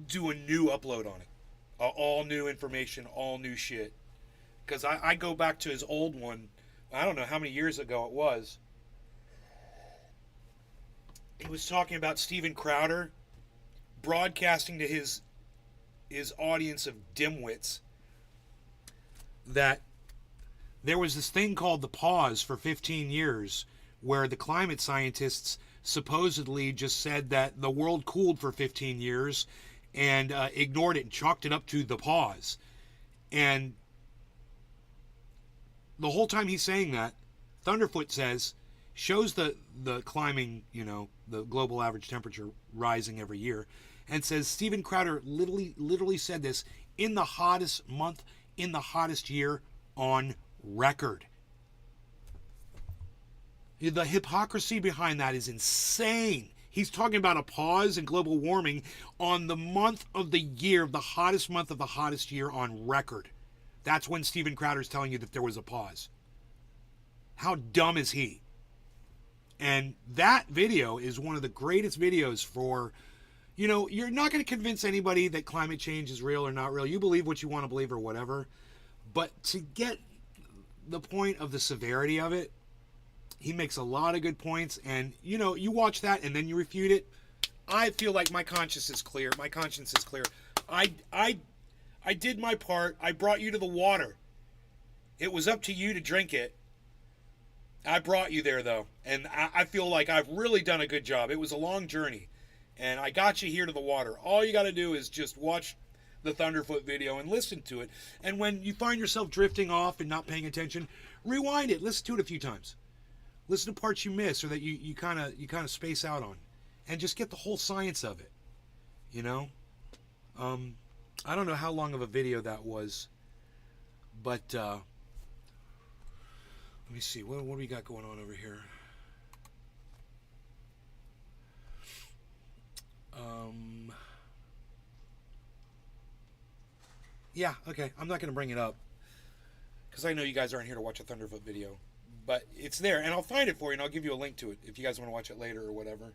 do a new upload on it. All new information, all new shit. Because I go back to his old one. I don't know how many years ago it was. He was talking about Steven Crowder broadcasting to his audience of dimwits that there was this thing called the pause for 15 years where the climate scientists supposedly just said that the world cooled for 15 years and ignored it and chalked it up to the pause. And the whole time he's saying that, Thunderfoot shows the climbing, the global average temperature rising every year, and says Steven Crowder literally said this in the hottest month, in the hottest year on record. The hypocrisy behind that is insane. He's talking about a pause in global warming on the month of the year, the hottest month of the hottest year on record. That's when Steven Crowder's telling you that there was a pause. How dumb is he? And that video is one of the greatest videos for, you're not going to convince anybody that climate change is real or not real. You believe what you want to believe or whatever. But to get the point of the severity of it, he makes a lot of good points. And, you watch that and then you refute it. I feel like my conscience is clear. My conscience is clear. I did my part. I brought you to the water. It was up to you to drink it. I brought you there, though. And I feel like I've really done a good job. It was a long journey. And I got you here to the water. All you got to do is just watch the Thunderfoot video and listen to it. And when you find yourself drifting off and not paying attention, rewind it. Listen to it a few times. Listen to parts you miss or that you kind of space out on. And just get the whole science of it. I don't know how long of a video that was, but let me see. What do we got going on over here? Yeah, okay. I'm not going to bring it up because I know you guys aren't here to watch a Thunderfoot video, but it's there, and I'll find it for you, and I'll give you a link to it if you guys want to watch it later or whatever.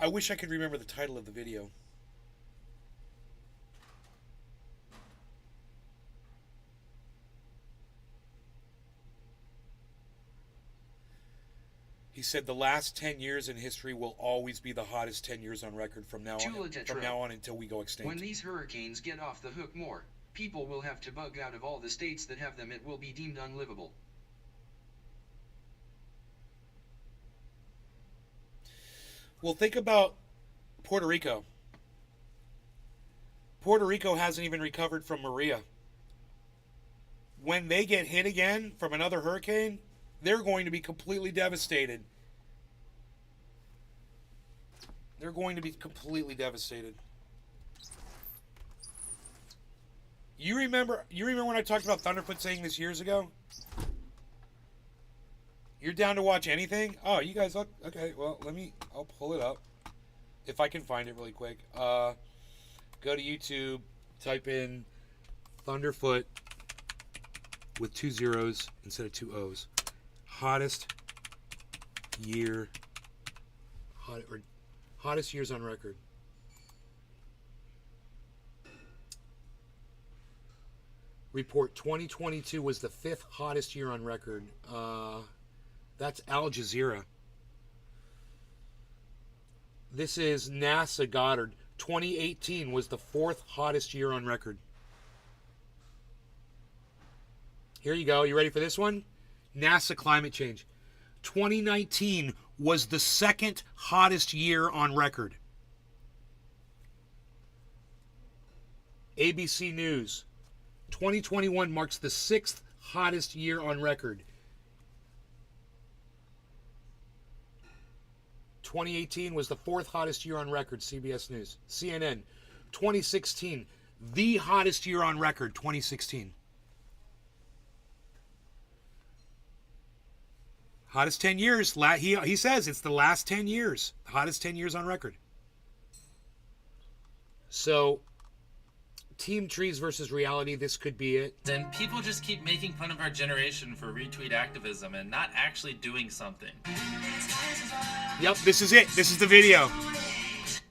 I wish I could remember the title of the video. He said the last 10 years in history will always be the hottest 10 years on record from now on until we go extinct. When these hurricanes get off the hook more, people will have to bug out of all the states that have them. It will be deemed unlivable. Well, think about Puerto Rico. Puerto Rico hasn't even recovered from Maria. When they get hit again from another hurricane, they're going to be completely devastated. They're going to be completely devastated. You remember when I talked about Thunderfoot saying this years ago? You're down to watch anything? Oh, you guys look okay. Well, I'll pull it up if I can find it really quick. Go to YouTube, type in Thunderfoot with 2 zeros instead of 2 O's. Hottest years on record. Report 2022 was the 5th hottest year on record. That's Al Jazeera. This is NASA Goddard. 2018 was the 4th hottest year on record. Here you go. You ready for this one? NASA climate change. 2019 was the 2nd hottest year on record. ABC News. 2021 marks the 6th hottest year on record. 2018 was the 4th hottest year on record, CBS News. CNN. 2016, the hottest year on record, 2016. Hottest 10 years. He says it's the last 10 years. Hottest 10 years on record. So, Team Trees versus reality, this could be it. And people just keep making fun of our generation for retweet activism and not actually doing something. Yep, this is it. This is the video.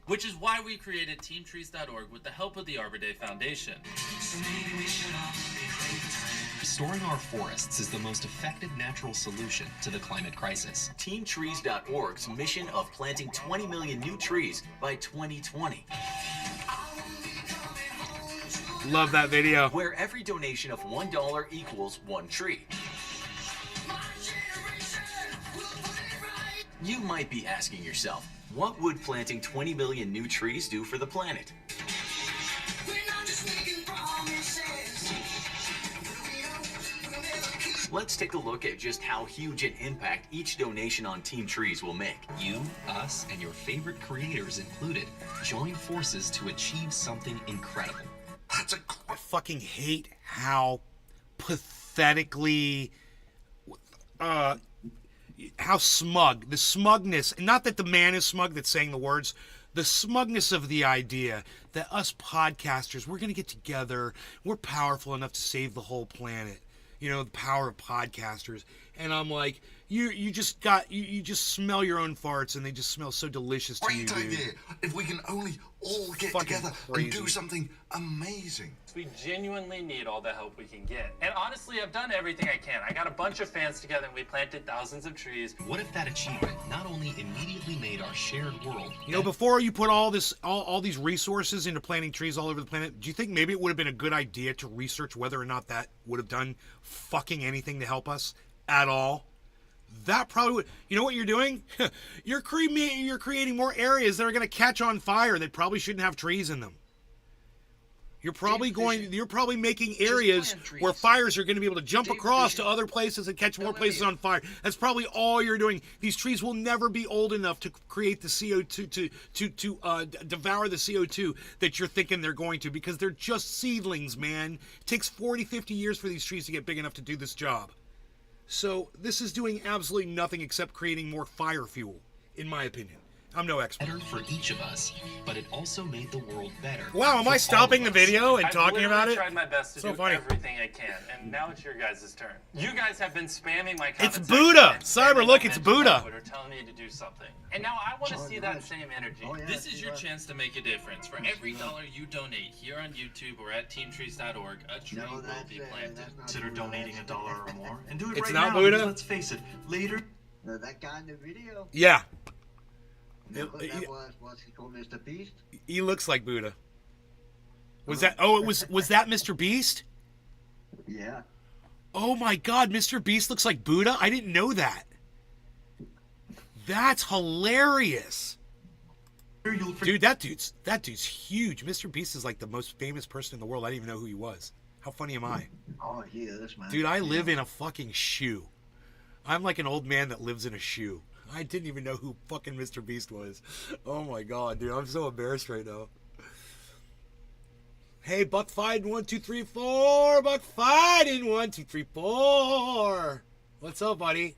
Which is why we created TeamTrees.org with the help of the Arbor Day Foundation. Restoring our forests is the most effective natural solution to the climate crisis. TeamTrees.org's mission of planting 20 million new trees by 2020. Love that video. Where every donation of $1 equals 1 tree. You might be asking yourself, what would planting 20 million new trees do for the planet? Let's take a look at just how huge an impact each donation on Team Trees will make. You, us, and your favorite creators included join forces to achieve something incredible. I fucking hate how pathetically how smug, the smugness, not that the man is smug that's saying the words, the smugness of the idea that us podcasters, we're going to get together, we're powerful enough to save the whole planet. You know, the power of podcasters. And I'm like, you just smell your own farts and they just smell so delicious to you, dude. Great idea. If we can only all get together and do something amazing. We genuinely need all the help we can get. And honestly, I've done everything I can. I got a bunch of fans together and we planted thousands of trees. What if that achievement not only immediately made our shared world... You know, before you put all these resources into planting trees all over the planet, do you think maybe it would have been a good idea to research whether or not that would have done fucking anything to help us at all? That probably would. You know what you're doing? You're creating more areas that are going to catch on fire that probably shouldn't have trees in them. You're probably making areas where fires are going to be able to jump across to other places and catch more places on fire. That's probably all you're doing. These trees will never be old enough to create the CO2 to devour the CO2 that you're thinking they're going to, because they're just seedlings, man. It takes 40, 50 years for these trees to get big enough to do this job. So this is doing absolutely nothing except creating more fire fuel, in my opinion. I'm no expert. Better for each of us, but it also made the world better. Wow, am I stopping the video and talking about it? I've tried my best to do funny. everything I can, and now it's your guys' turn. You guys have been spamming my comments. It's Buddha! Cyber, look, it's Buddha! Twitter telling me to do something. And now I want to see that same energy. This is your chance to make a difference. For every dollar you donate here on YouTube or at TeamTrees.org, a tree will be planted. Consider donating $1 or more, and do it It's right not now. Buddha? Let's face it, later. That guy in the video. Yeah. That was what's he called, Mr. Beast. He looks like Buddha. Was that? Oh, was that Mr. Beast? Yeah. Oh my God, Mr. Beast looks like Buddha. I didn't know that. That's hilarious. Dude, that dude's huge. Mr. Beast is like the most famous person in the world. I didn't even know who he was. How funny am I? Oh, he is, man. Dude, I live in a fucking shoe. I'm like an old man that lives in a shoe. I didn't even know who fucking Mr. Beast was. Oh my God, dude, I'm so embarrassed right now. Hey, Buck Fiden 1 2 3 4. Buck Fiden 1 2 3 4. What's up, buddy?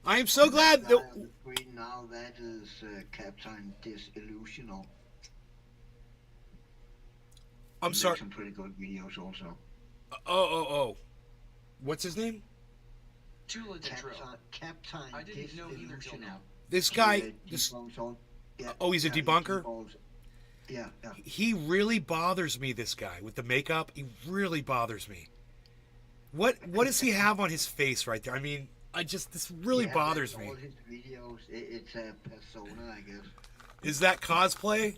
I am so glad that. Now that is Captain Disillusional. I'm sorry. Some pretty good videos also. Oh. What's his name? Captain I didn't know either till now. This guy. Oh, he's a debunker? Yeah. He really bothers me, this guy, with the makeup. He really bothers me. What does he have on his face right there? I mean, this really bothers me. All his videos, it's a persona, I guess. Is that cosplay?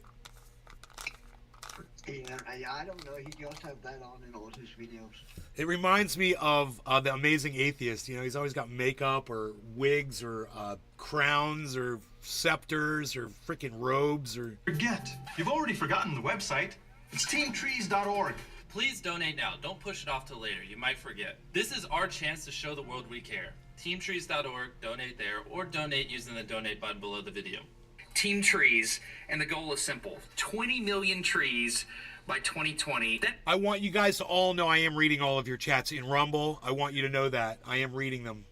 Yeah, I don't know. He just have that on in all his videos. It reminds me of The Amazing Atheist. You know, he's always got makeup or wigs or crowns or scepters or freaking robes or... Forget. You've already forgotten the website. It's teamtrees.org. Please donate now. Don't push it off till later. You might forget. This is our chance to show the world we care. Teamtrees.org, donate there, or donate using the donate button below the video. Team Trees, and the goal is simple. 20 million trees by 2020. I want you guys to all know I am reading all of your chats in Rumble. I want you to know that. I am reading them.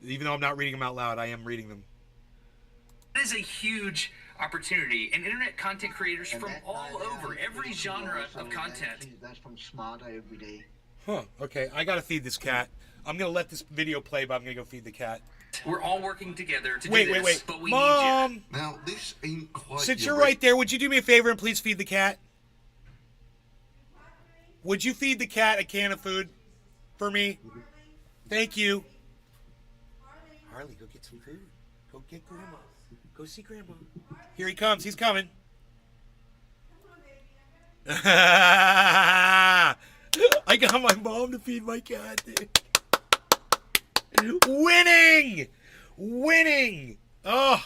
Even though I'm not reading them out loud, I am reading them. That is a huge opportunity, and internet content creators from all over, every genre of content. That's from Smarter Every Day. Huh, okay. I gotta feed this cat. I'm gonna let this video play, but I'm gonna go feed the cat. We're all working together to wait, do this, wait. but we Mom! need you. Now, this ain't quite... Since you're right there, would you do me a favor and please feed the cat? Would you feed the cat a can of food for me? Thank you. Harley, go get some food. Go get Grandma. Go see Grandma. Here he comes. He's coming. I got my mom to feed my cat. Winning! Winning! Oh.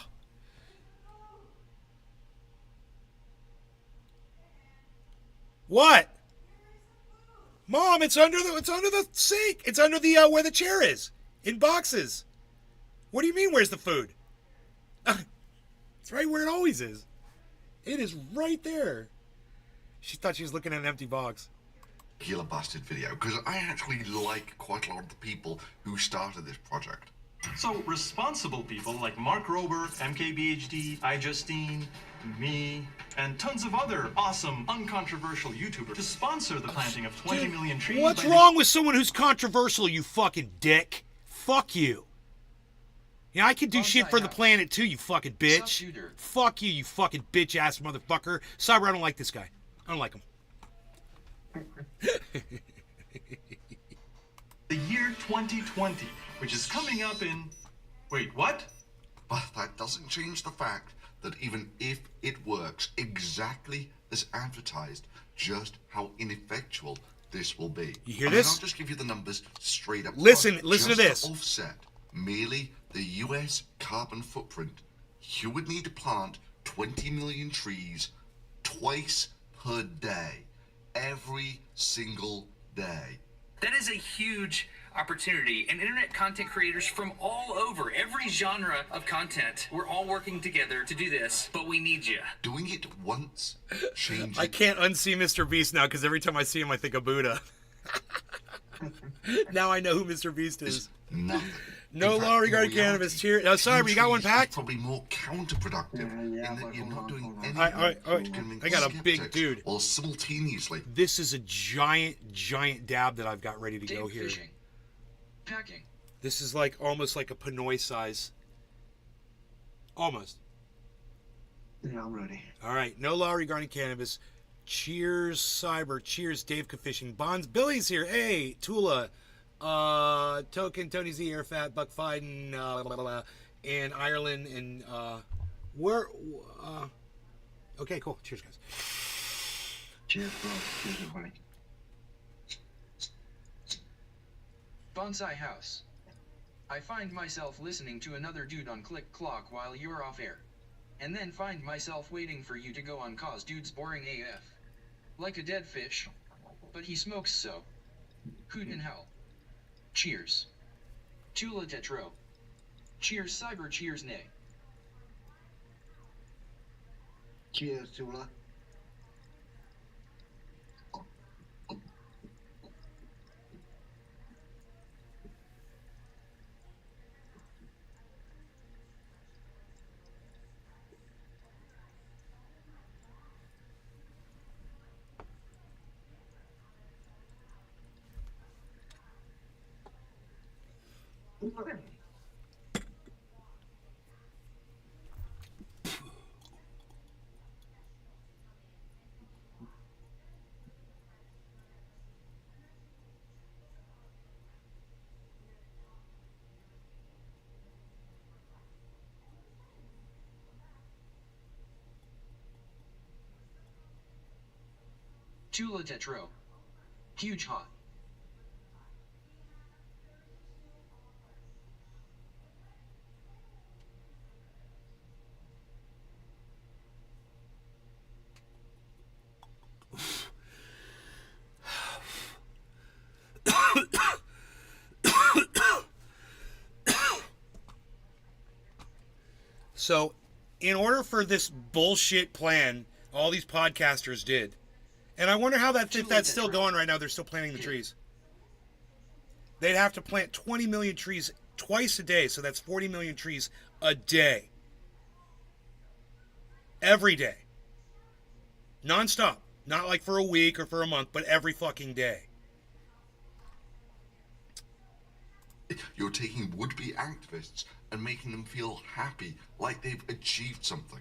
What? Mom, it's under the sink. It's under the where the chair is. In boxes. What do you mean where's the food? It's right where it always is. It is right there. She thought she was looking at an empty box. Killer Bastard video, because I actually like quite a lot of the people who started this project. So responsible people like Mark Rober, MKBHD, iJustine, me, and tons of other awesome, uncontroversial YouTubers to sponsor the planting of 20 million trees. What's wrong with someone who's controversial, you fucking dick? Fuck you. Yeah, I can do shit for the planet too, you fucking bitch. Fuck you, you fucking bitch ass motherfucker. Cyber, I don't like this guy. I don't like him. The year 2020, which is coming up in... Wait, what? But that doesn't change the fact that even if it works exactly as advertised, just how ineffectual this will be. You hear this? I'll just give you the numbers straight up. Listen to just this. To offset merely the US carbon footprint, you would need to plant 20 million trees twice per day, every single day. That is a huge opportunity, and internet content creators from all over, every genre of content. We're all working together to do this, but we need you. Doing it once changes. I can't unsee Mr. Beast now because every time I see him, I think of Buddha. Now I know who Mr. Beast is. Nothing. No law regarding cannabis. Cheers. Oh, sorry, you got one packed? Probably more counterproductive in that you're not doing anything I got a big dude. Or simultaneously. This is a giant dab that I've got ready to go here. Fishing. Packing. This is like almost like a Pinoy size. Almost. Yeah, I'm ready. All right. No law regarding cannabis. Cheers, Cyber. Cheers, Dave Fishing. Bonds. Billy's here. Hey, Tula. Token, Tony Z, Airfat, Buck Fiden, and Ireland, and okay, cool. Cheers, guys. Cheers, bro. Cheers, everybody. Bonsai House. I find myself listening to another dude on Click Clock while you're off air. And then find myself waiting for you to go on cause dude's boring AF. Like a dead fish. But he smokes so. Hoot in hell. Cheers. Tula Tetro. Cheers, Cyber. Cheers, Nay. Cheers, Tula. Tula Tetro. Huge hot. So, in order for this bullshit plan, all these podcasters did, and I wonder how if that's still going right now. They're still planting the trees. They'd have to plant 20 million trees twice a day, so that's 40 million trees a day. Every day. Non-stop. Not like for a week or for a month, but every fucking day. You're taking would-be activists and making them feel happy, like they've achieved something.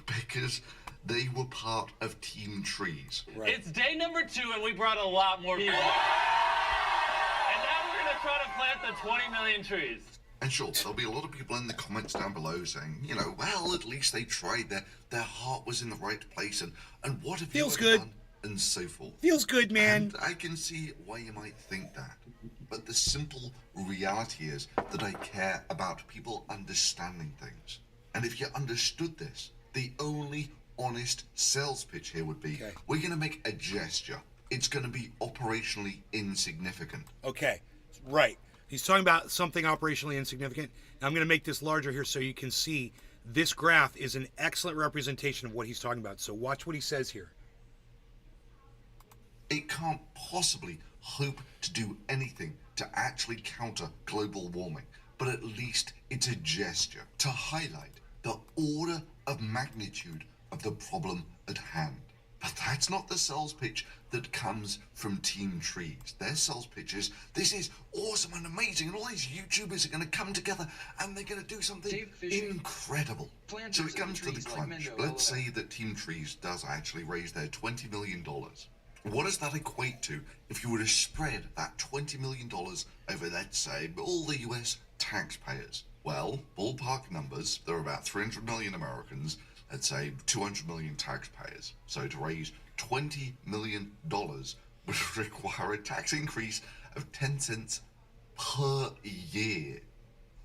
Because they were part of Team Trees. Right. It's day number 2 and we brought a lot more people. And now we're going to try to plant the 20 million trees. And sure, there'll be a lot of people in the comments down below saying, you know, well, at least they tried, their heart was in the right place, and what have Feels you good. done? And so forth. Feels good, man. And I can see why you might think that. But the simple reality is that I care about people understanding things. And if you understood this, the only honest sales pitch here would be, we're going to make a gesture. It's going to be operationally insignificant. Okay, right. He's talking about something operationally insignificant. Now I'm going to make this larger here so you can see this graph is an excellent representation of what he's talking about. So watch what he says here. It can't possibly hope to do anything to actually counter global warming, but at least it's a gesture to highlight the order of magnitude of the problem at hand. But that's not the sales pitch that comes from Team Trees. Their sales pitch is, this is awesome and amazing, and all these YouTubers are going to come together and they're going to do something incredible. So it comes to the crunch. Let's say that Team Trees does actually raise their $20 million. What does that equate to if you were to spread that $20 million over, let's say, all the US taxpayers? Well, ballpark numbers, there are about 300 million Americans, let's say 200 million taxpayers. So to raise $20 million would require a tax increase of 10 cents per year.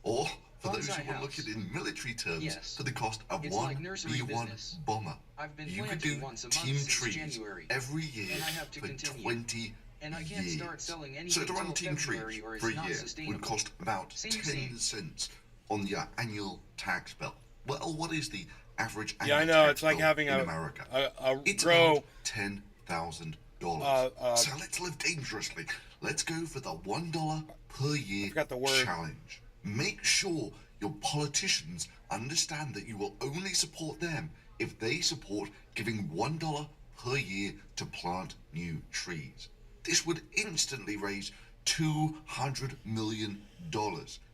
Or, for those who will look at it in military terms, for the cost of one B-1 bomber, you could do Team Trees every year for 20 years. So to run Team Trees for a year would cost about 10 cents on your annual tax bill. Well, what is the average annual I know, tax it's like bill having in a America? It's row. about $10,000. So let's live dangerously. Let's go for the $1 per year challenge. Make sure your politicians understand that you will only support them if they support giving $1 per year to plant new trees. This would instantly raise $200 million.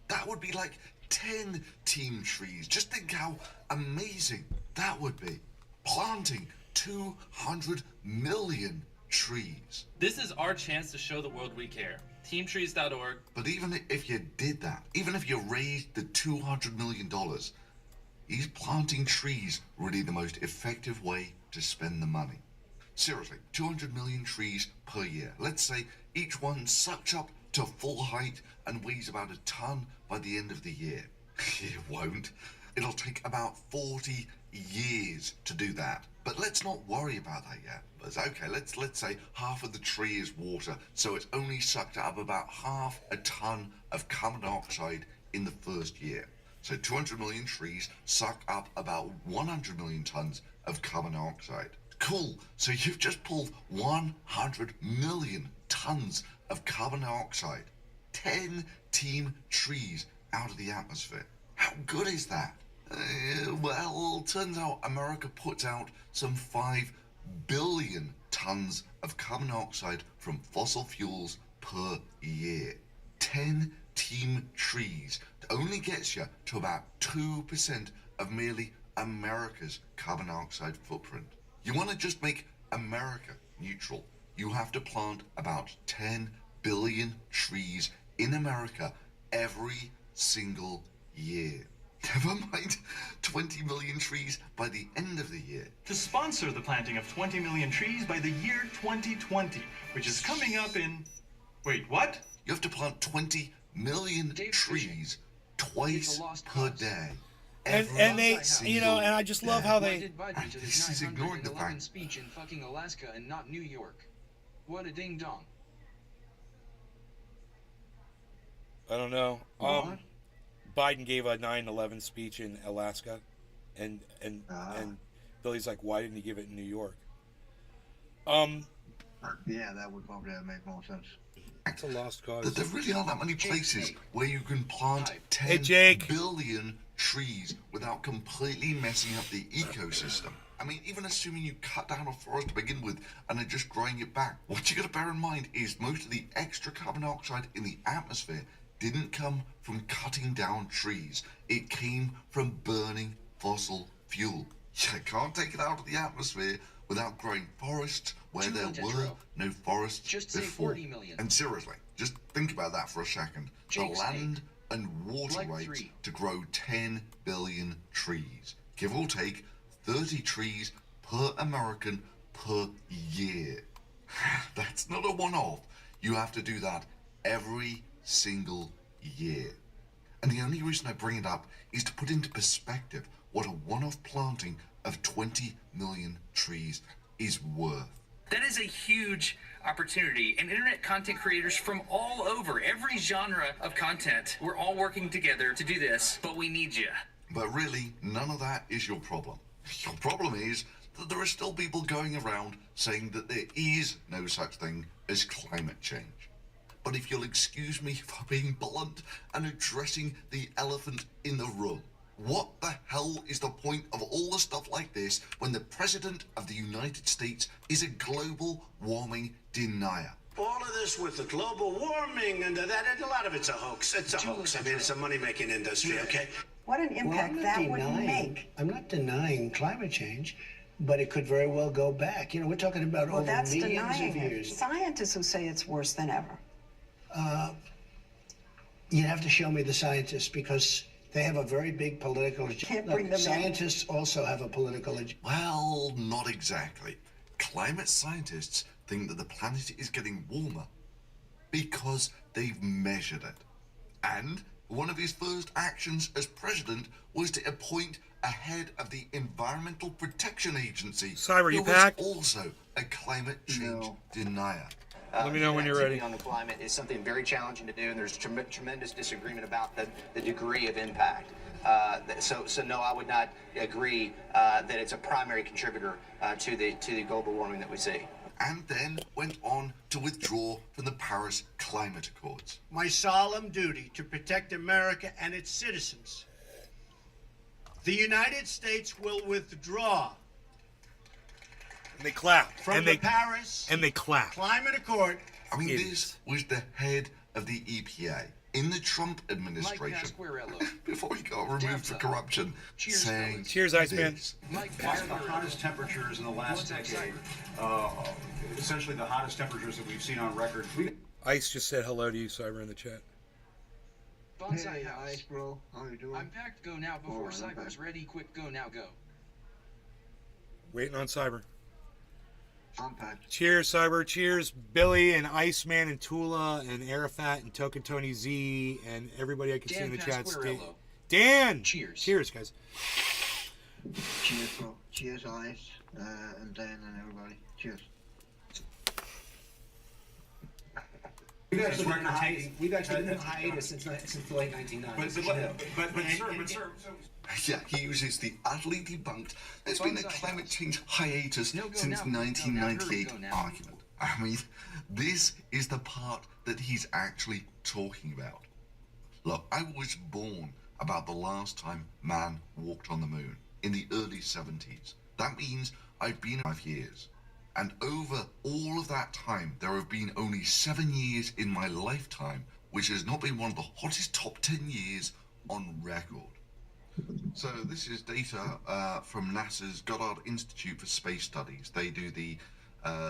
That would be like 10 Team Trees. Just think how amazing that would be. Planting 200 million trees. This is our chance to show the world we care. TeamTrees.org. But even if you did that, even if you raised the $200 million, is planting trees really the most effective way to spend the money? Seriously, 200 million trees per year. Let's say each one sucks up to full height and weighs about a ton by the end of the year. It won't. It'll take about 40 years to do that. But let's not worry about that yet. But okay, let's say half of the tree is water, so it's only sucked up about half a ton of carbon dioxide in the first year. So 200 million trees suck up about 100 million tons of carbon dioxide. Cool. So you've just pulled 100 million tons of carbon dioxide, 10 Team Trees out of the atmosphere. How good is that? Well, turns out America puts out some 5 billion tons of carbon dioxide from fossil fuels per year. 10 Team Trees only gets you to about 2% of merely America's carbon dioxide footprint. You want to just make America neutral, you have to plant about 10 billion trees in America every single year. Never mind 20 million trees by the end of the year. To sponsor the planting of 20 million trees by the year 2020, which is coming up in... Wait, what? You have to plant 20 million trees twice per day. And they, you know, and I just love how they... This is ignoring the fact... speech in fucking Alaska and not New York. What a ding dong. I don't know. Biden gave a 9/11 speech in Alaska. And Billy's like, why didn't he give it in New York? Yeah, that would probably make more sense. It's a lost cause. There really aren't that many places where you can plant 10 billion trees without completely messing up the ecosystem. I mean, even assuming you cut down a forest to begin with and are just growing it back, what you got to bear in mind is most of the extra carbon dioxide in the atmosphere didn't come from cutting down trees. It came from burning fossil fuel. You can't take it out of the atmosphere without growing forests where there were no forests just say before. 40 million. And seriously, just think about that for a second. The land and water rights to grow 10 billion trees, give or take 30 trees per American per year. That's not a one-off. You have to do that every single year. And the only reason I bring it up is to put into perspective what a one-off planting of 20 million trees is worth. That is a huge opportunity, and internet content creators from all over, every genre of content, we're all working together to do this, but we need you. But really, none of that is your problem. Your problem is that there are still people going around saying that there is no such thing as climate change. But if you'll excuse me for being blunt and addressing the elephant in the room, what the hell is the point of all the stuff like this when the President of the United States is a global warming denier? All of this with the global warming and that, a lot of it's a hoax. It's a hoax. I mean, it's a money-making industry, okay? What an impact that would make. I'm not denying climate change, but it could very well go back. You know, we're talking about over That's millions denying of years. it. Scientists who say it's worse than ever. You'd have to show me the scientists because they have a very big political agenda. Can't bring them in. Scientists also have a political agenda. Well, not exactly. Climate scientists think that the planet is getting warmer because they've measured it. And one of his first actions as president was to appoint a head of the Environmental Protection Agency. Cyber, you who packed? was also a climate change denier. Let me know when you're ready. On the climate is something very challenging to do, and there's tremendous disagreement about the degree of impact. So no, I would not agree that it's a primary contributor to the global warming that we see. And then went on to withdraw from the Paris Climate Accords. My solemn duty to protect America and its citizens. The United States will withdraw And they clap. from the Paris And they clap. Climate Accord. I mean, this was the head of the EPA in the Trump administration before he got removed for corruption, saying, "Cheers, Iceman." One of the hottest temperatures in the last decade. Essentially, the hottest temperatures that we've seen on record. Ice just said hello to you, Cyber, in the chat. Bonsai Hey, House. Ice, bro. How you doing? I'm packed. Go now before I'm Cyber's packed. ready. Quick, go now, go. Waiting on Cyber. I'm packed. Cheers, Cyber. Cheers, Billy and Iceman and Tula and Arafat and Token Tony Z and everybody I can see in the chat. Dan! Cheers. Cheers, guys. Cheers, bro. Cheers, Ice, and Dan and everybody. Cheers. We've actually been in hiatus since the late 1990s. But sir. yeah, he uses the utterly debunked, there's been a climate change hiatus since 1998 argument. I mean, this is the part that he's actually talking about. Look, I was born about the last time man walked on the moon, in the early 70s. That means I've been 5 years. And over all of that time, there have been only 7 years in my lifetime, which has not been one of the hottest top 10 years on record. So this is data from NASA's Goddard Institute for Space Studies. They do the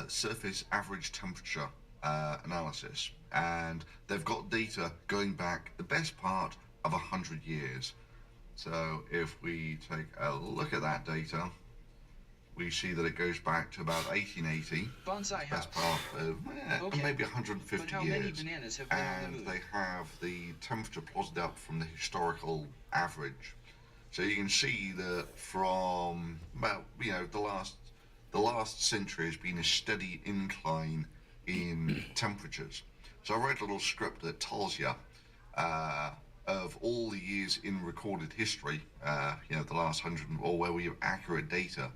surface average temperature analysis, and they've got data going back the best part of 100 years. So if we take a look at that data, we see that it goes back to about 1880. Bonsai House. Best part of maybe 150 But how many years. bananas have been on the And move? they have the temperature plotted up from the historical average. So you can see that from about, the last century has been a steady incline in temperatures. So I wrote a little script that tells you of all the years in recorded history, the last 100, or where we have accurate data,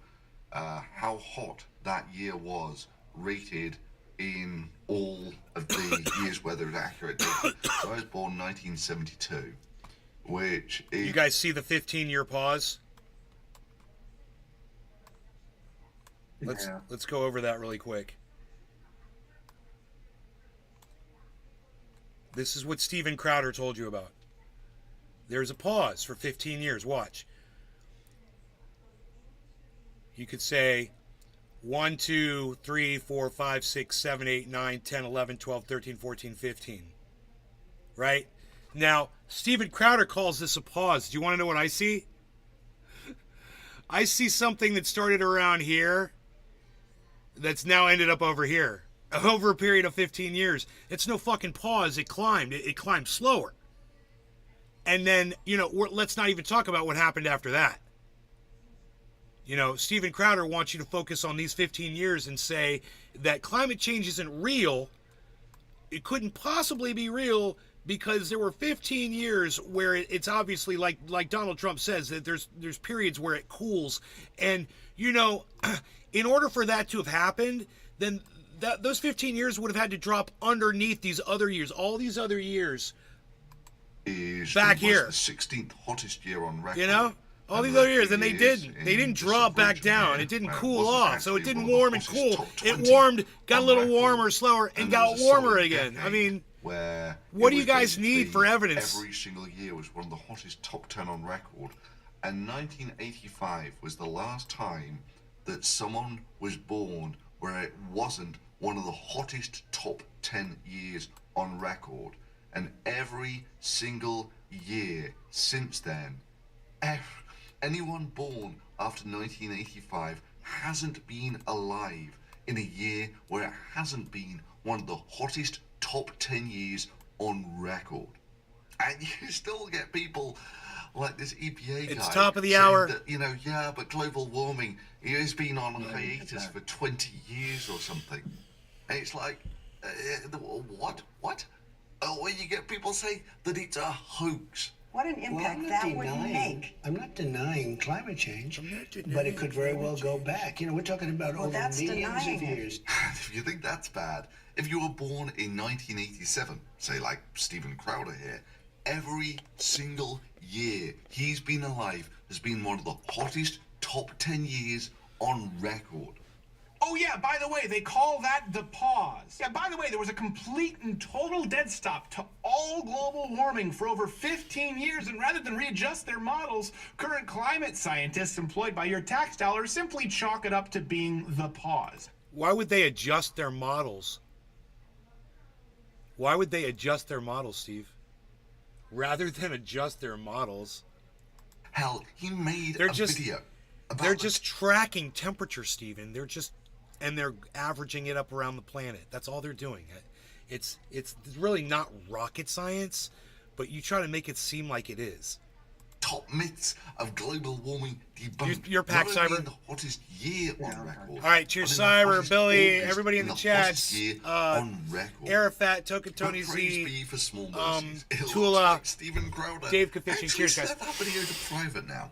how hot that year was rated in all of the years where there's accurate data. So I was born 1972, which is... You guys see the 15-year pause? Let's go over that really quick. This is what Steven Crowder told you about. There's a pause for 15 years. Watch. You could say 1, 2, 3, 4, 5, 6, 7, 8, 9, 10, 11, 12, 13, 14, 15. Right? Now, Steven Crowder calls this a pause. Do you want to know what I see? I see something that started around here that's now ended up over here. Over a period of 15 years. It's no fucking pause. It climbed. It climbed slower. And then, let's not even talk about what happened after that. Steven Crowder wants you to focus on these 15 years and say that climate change isn't real. It couldn't possibly be real because there were 15 years where it's obviously like Donald Trump says that there's periods where it cools. And, in order for that to have happened, then those 15 years would have had to drop underneath these other years. All these other years back here. The 16th hottest year on record. All these other years, and they didn't drop back down. It didn't cool off, so it didn't warm and cool. It warmed, got a little warmer, slower, and got warmer again. I mean, what do you guys need for evidence? Every single year was one of the hottest top 10 on record, and 1985 was the last time that someone was born where it wasn't one of the hottest top 10 years on record. And every single year since then, anyone born after 1985 hasn't been alive in a year where it hasn't been one of the hottest top 10 years on record. And you still get people like this EPA guy. It's top of the hour. That, but global warming has been on hiatus for 20 years or something. And it's like, what? Oh, you get people say that it's a hoax. What an impact that would make. I'm not denying climate change, but it could very well go back. We're talking about over millions of years. If you think that's bad, if you were born in 1987, say like Steven Crowder here, every single year he's been alive has been one of the hottest top 10 years on record. Oh yeah, by the way, they call that the pause. Yeah, by the way, there was a complete and total dead stop to all global warming for over 15 years, and rather than readjust their models, current climate scientists employed by your tax dollars simply chalk it up to being the pause. Why would they adjust their models? Why would they adjust their models, Steve? Rather than adjust their models. Hell, he made a video about They're just tracking temperature, Steven. And they're averaging it up around the planet. That's all they're doing. It's really not rocket science, but you try to make it seem like it is. Top myths of global warming debunked. Your pack, Cyber. The hottest year on record. All right, cheers, Cyber, Billy, everybody in the chat. On record. Arafat, Token Tony Z, Tula, Steven Crowder. Dave Kafishin. Cheers, guys. Set that video to private now.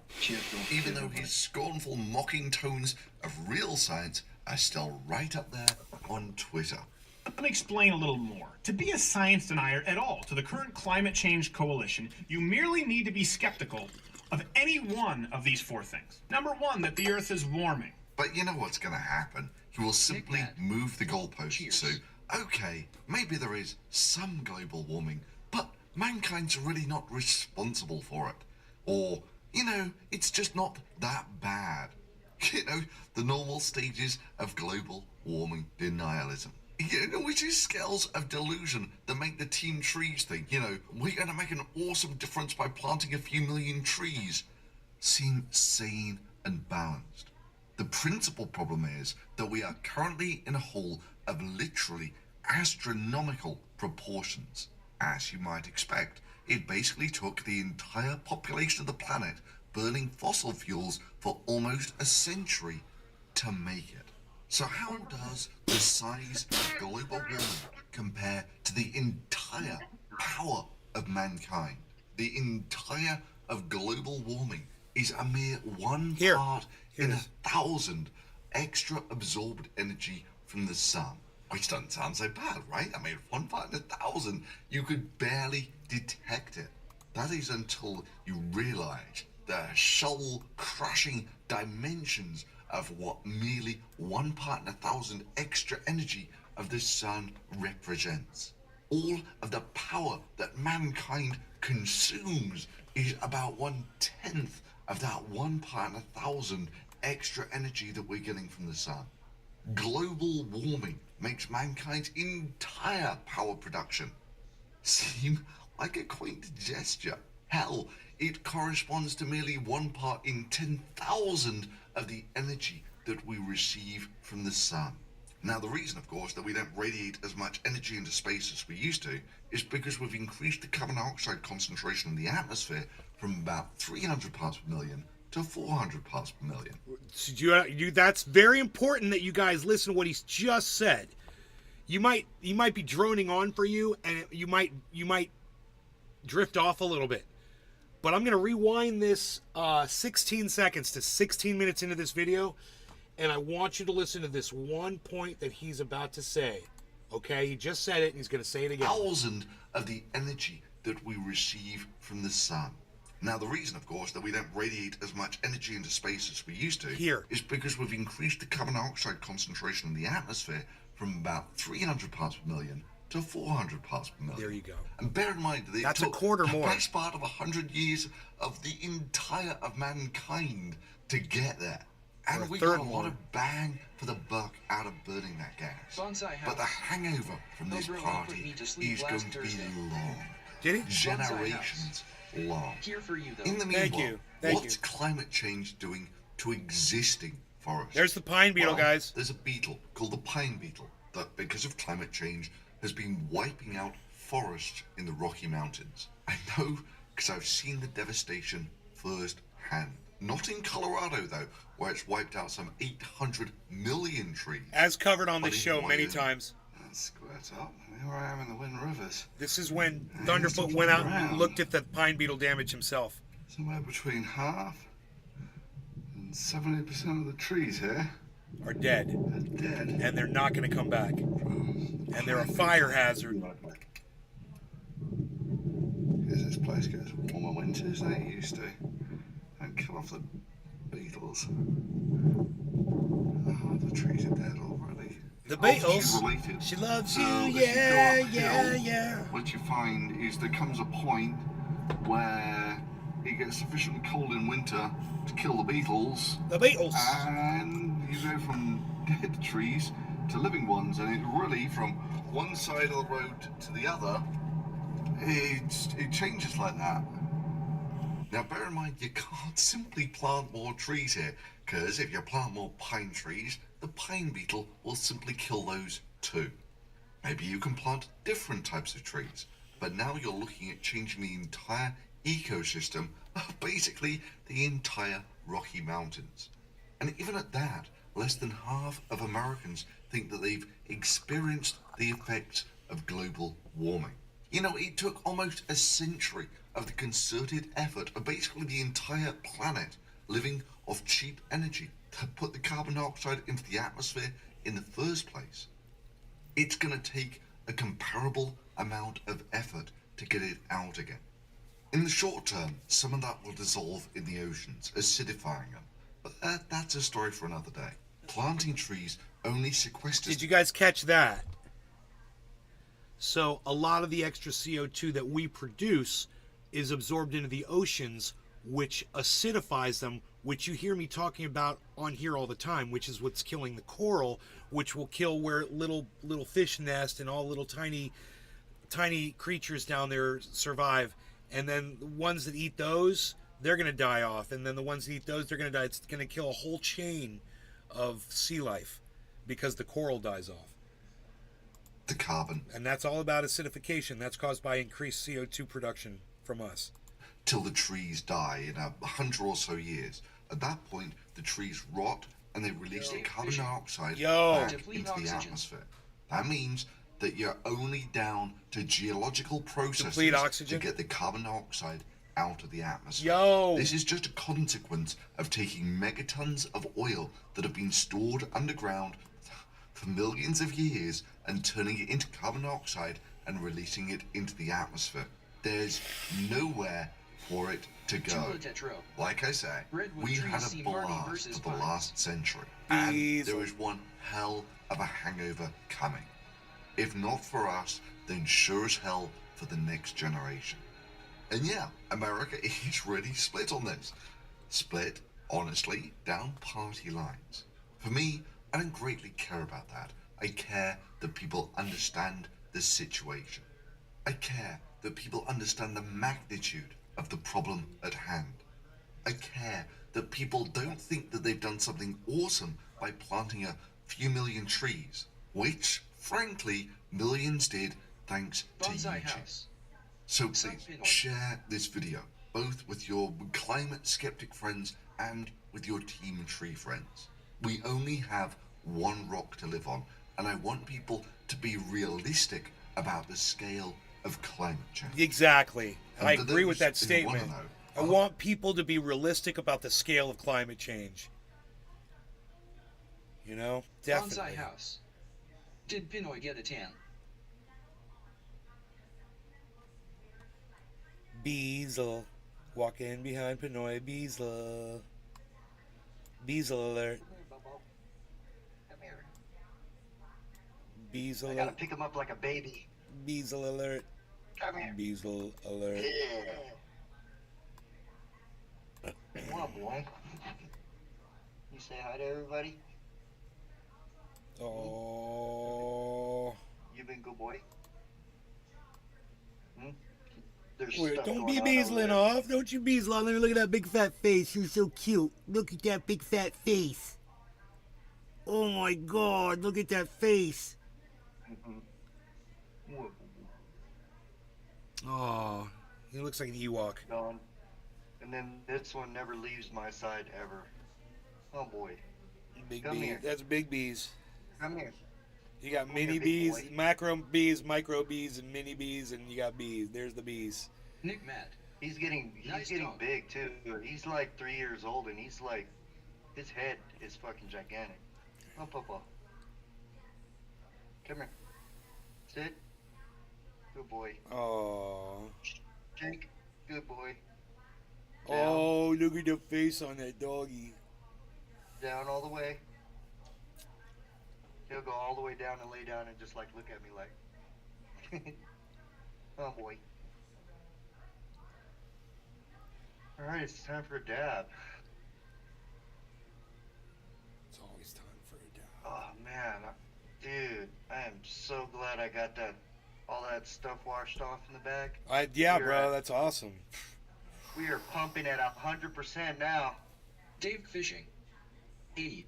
Even though his scornful, mocking tones of real science are still right up there on Twitter. Let me explain a little more. To be a science denier at all to the current climate change coalition, you merely need to be skeptical of any one of these four things. Number one, that the Earth is warming. But you know what's going to happen? He will simply move the goalposts to, okay, maybe there is some global warming, but mankind's really not responsible for it. Or, it's just not that bad. The normal stages of global warming denialism. Which is scales of delusion that make the Team Trees think, we're going to make an awesome difference by planting a few million trees. Seem sane and balanced. The principal problem is that we are currently in a hole of literally astronomical proportions. As you might expect, it basically took the entire population of the planet burning fossil fuels for almost a century to make it. So how does the size of global warming compare to the entire power of mankind? the entire of global warming is a mere one part in 1,000 extra absorbed energy from the sun. Which doesn't sound so bad, right? I mean, 1 part in 1,000, you could barely detect it. That is until you realize the soul-crushing dimensions of what merely 1 part in 1,000 extra energy of the sun represents. All of the power that mankind consumes is about 1/10 of that 1 part in 1,000 extra energy that we're getting from the sun. Global warming makes mankind's entire power production seem like a quaint gesture. Hell, it corresponds to merely 1 part in 10,000 of the energy that we receive from the sun. Now, the reason, of course, that we don't radiate as much energy into space as we used to is because we've increased the carbon dioxide concentration in the atmosphere from about 300 parts per million to 400 parts per million. So that's very important that you guys listen to what he's just said. You might be droning on for you, and you might drift off a little bit. But I'm going to rewind this 16 seconds to 16 minutes into this video, and I want you to listen to this one point that he's about to say. Okay, he just said it, and he's going to say it again. 1,000 of the energy that we receive from the sun. Now, the reason, of course, that we don't radiate as much energy into space as we used to is because we've increased the carbon dioxide concentration in the atmosphere from about 300 parts per million to 400 parts per million. There you go. And bear in mind that it That's took a quarter the more. best part of 100 years of the entire of mankind to get there. And we got a lot of bang for the buck out of burning that gas. But the hangover from this party is going to be long. Generations long. Here for you, though. In the meanwhile, what's climate change doing to existing forests? There's the pine beetle, guys. There's a beetle called the pine beetle that, because of climate change, has been wiping out forests in the Rocky Mountains. I know because I've seen the devastation firsthand. Not in Colorado, though, where it's wiped out some 800 million trees. As covered on this show many times. Squirt up. Here I am in the Wind Rivers. This is when Thunderfoot went out and looked at the pine beetle damage himself. Somewhere between half and 70% of the trees here are dead. And they're not going to come back. And they're a fire hazard. Because this place gets warmer winters than it used to. And kill off the beetles. Oh, the trees are dead already. The beetles? She loves you, yeah. What you find is there comes a point where it gets sufficiently cold in winter to kill the beetles. The beetles. And you go from dead trees to living ones, and it really, from one side of the road to the other, it changes like that. Now, bear in mind, you can't simply plant more trees here, because if you plant more pine trees, the pine beetle will simply kill those too. Maybe you can plant different types of trees, but now you're looking at changing the entire ecosystem of basically the entire Rocky Mountains. And even at that, less than half of Americans think that they've experienced the effects of global warming. You know, it took almost a century of the concerted effort of basically the entire planet living off cheap energy to put the carbon dioxide into the atmosphere in the first place. It's going to take a comparable amount of effort to get it out again. In the short term, some of that will dissolve in the oceans, acidifying them. But that's a story for another day. Planting trees only sequesters... Did you guys catch that? So a lot of the extra CO2 that we produce is absorbed into the oceans, which acidifies them, which you hear me talking about on here all the time, which is what's killing the coral, which will kill where little fish nest and all little tiny creatures down there survive. And then the ones that eat those, they're going to die off. And then the ones that eat those, they're going to die. It's going to kill a whole chain of sea life because the coral dies off. The carbon. And that's all about acidification. That's caused by increased CO2 production from us. Till the trees die in 100 or so years. At that point, the trees rot and they release the carbon dioxide back into the atmosphere. That means that you're only down to geological processes Complete oxygen? to get the carbon dioxide out of the atmosphere. Yo! This is just a consequence of taking megatons of oil that have been stored underground for millions of years and turning it into carbon dioxide and releasing it into the atmosphere. There's nowhere for it to go. Like I say, we had a blast for the last century, and there is one hell of a hangover coming. If not for us, then sure as hell for the next generation. And yeah, America is really split on this. Split, honestly, down party lines. For me, I don't greatly care about that. I care that people understand the situation. I care that people understand the magnitude of the problem at hand. I care that people don't think that they've done something awesome by planting a few million trees, which, frankly, millions did thanks to YouTube. So please, share this video, both with your climate skeptic friends and with your Team Tree friends. We only have one rock to live on, and I want people to be realistic about the scale of climate change. Exactly. And I for agree with those that who wanna statement. know, I want people to be realistic about the scale of climate change. You know? Definitely. Bonsai house. Did Pinoy get a tan? Beazle. Walking behind Pinoy Beazle. Beazle alert. Come here. Beazle I alert. gotta pick him up like a baby. Beazle alert. Come here. Beazle alert. Come on, boy. You say hi to everybody? Oh. You been good boy? Hmm? There's Wait, stuff don't going be on beazling over off. Don't you beazle off. Let me look at that big fat face. You're so cute. Look at that big fat face. Oh my god, look at that face. there. Oh, he looks like an Ewok. Gone. And then this one never leaves my side ever. Oh boy. Big Come bees. here. That's big bees. Come here. You got Come mini here, big bees, boy. macro bees, micro bees, and mini bees, and you got bees. There's the bees. Nick Matt. He's getting big too. He's like 3 years old and he's like, his head is fucking gigantic. Oh, Papa. Come here. Sit. Good boy. Oh. Jake. Good boy. Oh, look at the face on that doggy. Down all the way. He'll go all the way down and lay down and just like look at me like, oh boy. Alright, it's time for a dab. It's always time for a dab. Oh man, dude, I am so glad I got all that stuff washed off in the back. Yeah, bro, that's awesome. We are pumping at 100% now. Dave Fishing. Aid.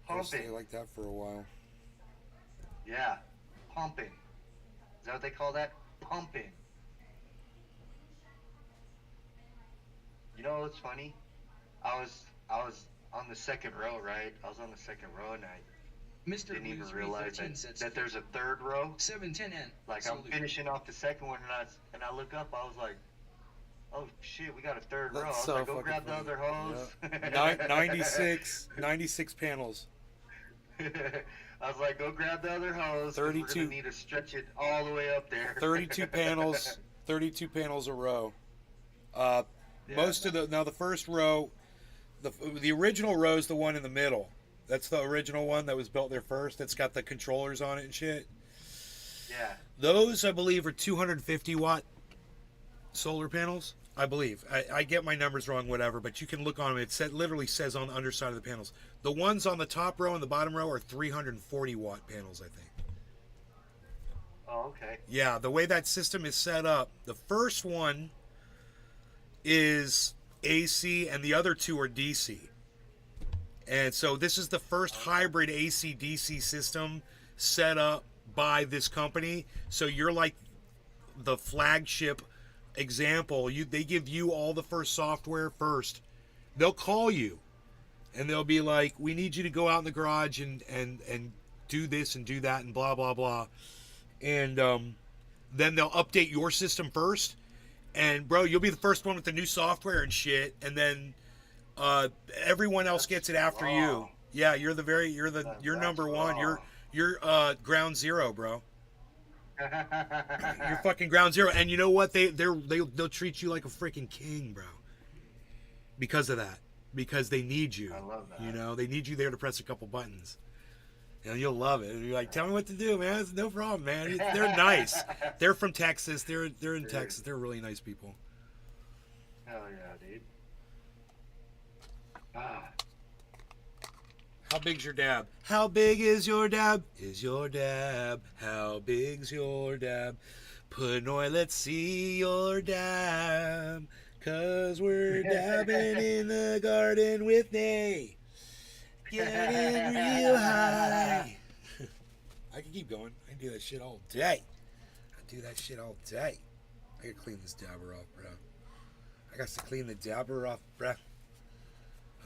I'll stay Pumping. like that for a while. Yeah, pumping. Is that what they call that? Pumping. You know what's funny? I was on the second row, right? I was on the second row and I Mr. didn't even Blues realize 315 sets that there's a third row. 710N. Like Salute. I'm finishing off the second one and I look up, I was like, oh shit, we got a third row. I was That's so like, go fucking grab funny. the other hose. Yeah. 96 panels. I was like, go grab the other hose. 'Cause we're 32. gonna need to stretch it all the way up there. 32 panels. 32 panels a row. Most of the first row, the original row is the one in the middle. That's the original one that was built there first. That's got the controllers on it and shit. Yeah. Those, I believe, are 250 watt solar panels. I believe. I get my numbers wrong, whatever, but you can look on them. It literally says on the underside of the panels. The ones on the top row and the bottom row are 340 watt panels, I think. Oh, okay. Yeah, the way that system is set up, the first one is AC and the other two are DC. And so this is the first hybrid AC-DC system set up by this company. So you're like the flagship example. They give you all the first software first. They'll call you and they'll be like, we need you to go out in the garage and do this and do that and blah, blah, blah. And then they'll update your system first. And, bro, you'll be the first one with the new software and shit. And then everyone else gets it after you. Yeah, you're number one. You're ground zero, bro. You're fucking ground zero. And you know what? They'll treat you like a freaking king, bro. Because of that. Because they need you. I love that. You know, they need you there to press a couple buttons. And you'll love it. And you're like, tell me what to do, man. It's no problem, man. They're nice. They're from Texas. They're in Texas. They're really nice people. Hell yeah, dude. How big's your dab? How big is your dab? Is your dab? How big's your dab? Panoy, let's see your dab. 'Cause we're dabbing in the garden with Nay. Getting real high. I can keep going. I can do that shit all day. I gotta clean this dabber off, bro. I got to clean the dabber off, bro.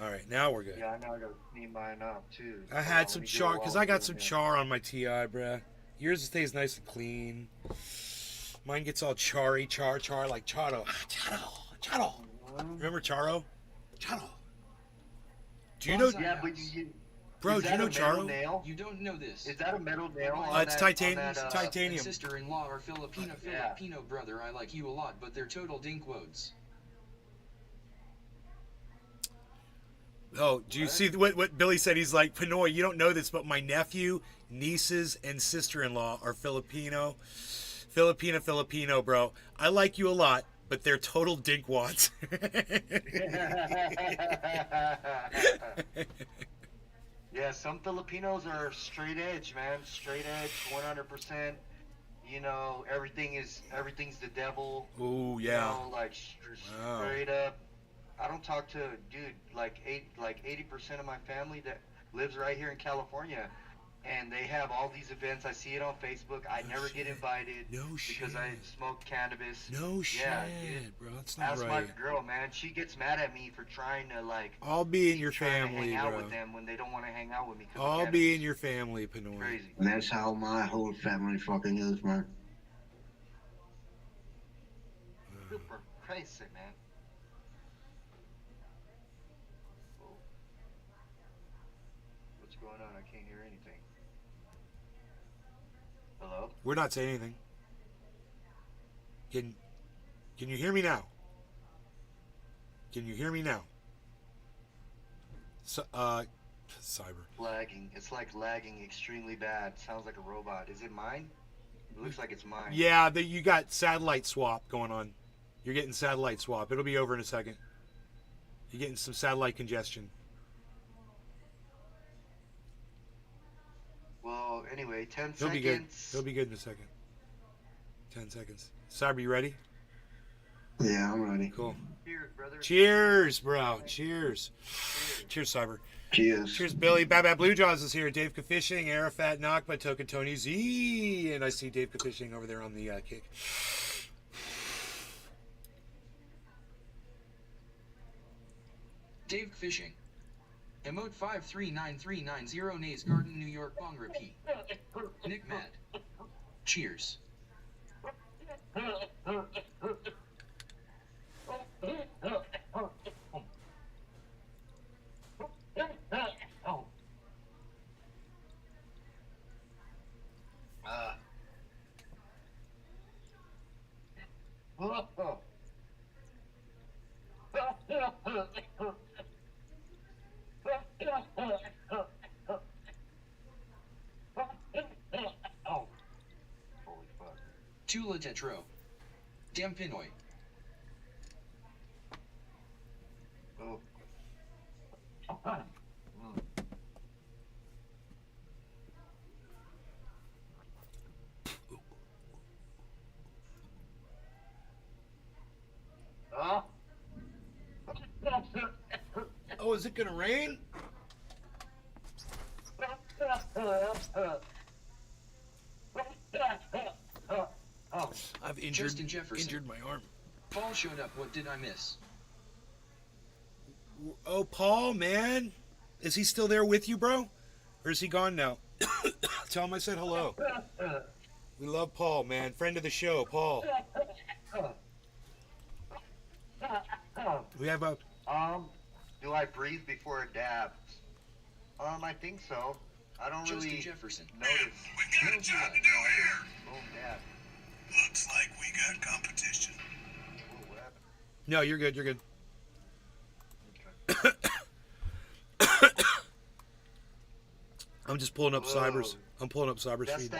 Alright, now we're good. Yeah, I know I gotta clean mine up too. I had some char, because I got some char on my TI, bro. Yours stays nice and clean. Mine gets all char, like Charo. Charo. Remember Charo? Charo. Do you know? Yeah, but bro, do you know Charo? Nail? You don't know this. Is that a metal nail? It's titanium. Titanium. Sister-in-law or Filipino brother. I like you a lot, but they're total dinkwoads. Oh, do you see what Billy said? He's like, Pinoy, you don't know this, but my nephew, nieces, and sister-in-law are Filipino, bro. I like you a lot, but they're total dinkwads. Yeah, some Filipinos are straight edge, man. Straight edge, 100%. You know, everything's the devil. Ooh, yeah. You know, like straight up. I don't talk to, dude, like 80% of my family that lives right here in California, and they have all these events. I see it on Facebook. I never get invited because I smoke cannabis. No shit, dude. bro. That's not That's right. my girl, man. She gets mad at me for trying to I'll be in your trying to family, hang out bro. with them when they don't want to hang out with me. I'll be in your family, Pinoy. Crazy. And that's how my whole family fucking is, man. Super crazy, man. What's going on? I can't hear anything. Hello? We're not saying anything. Can you hear me now? Can you hear me now? Cyber. Lagging. It's like lagging extremely bad. Sounds like a robot. Is it mine? It looks like it's mine. Yeah, you got satellite swap going on. You're getting satellite swap. It'll be over in a second. You're getting some satellite congestion. Well, anyway, 10 He'll seconds. be good. He'll be good in a second. 10 seconds. Cyber, you ready? Yeah, I'm ready. Cool. Cheers, brother. Cheers, bro. Cheers. Cheers, Cyber. Cheers. Cheers, Billy. Bad Blue Jaws is here. Dave Fishing, Arafat Nakba, Token Tony Z. And I see Dave Fishing over there on the kick. Dave Fishing. Emote 539390 Nays Garden, New York. Bong repeat. Nick Mad. Cheers. Tula Tetro. Damn Pinoy. Oh, is it gonna rain? I've injured my arm. Paul showed up. What did I miss? Oh, Paul, man. Is he still there with you, bro? Or is he gone now? Tell him I said hello. We love Paul, man. Friend of the show, Paul. We have a... Do I breathe before a dab? I think so. I don't Justin really Jefferson. notice. We got a job to do here. Boom, dab. Looks like we got competition. Ooh, what happened? No, you're good. You're good. I'm just pulling up Cybers. I'm pulling up Cybers feed.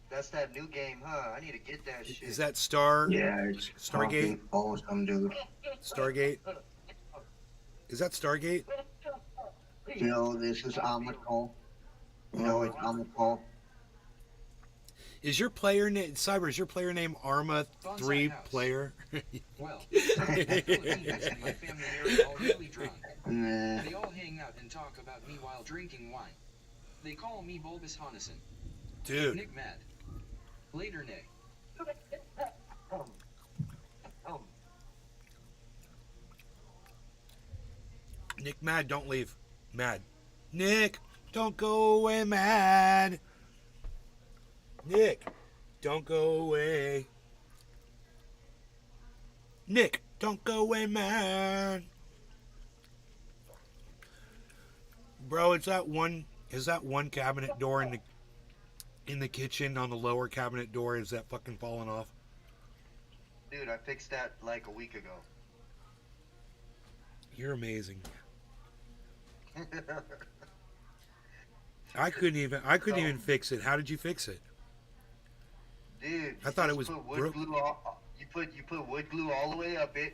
That's that new game, huh? I need to get that shit. Is that Star? Yeah, it's Stargate? awesome, dude. Stargate? Is that Stargate? No, this is Armored Core. No, it's Armored Core. Is your player name Cyber? Is your player name Arma 3 player? Well, the Filipinos and my family are all really drunk. Nah. They all hang out and talk about me while drinking wine. They call me Bulbous Honason. Dude. Nick Mad. Later, Nay. Nick Mad, don't leave. Mad. Nick, don't go away, Mad. Nick, don't go away. Nick, don't go away, man. Bro, is that one cabinet door in the kitchen on the lower cabinet door? Is that fucking falling off? Dude, I fixed that like a week ago. You're amazing. I couldn't even fix it. How did you fix it? Dude, I thought it was put wood glue you put wood glue all the way up it.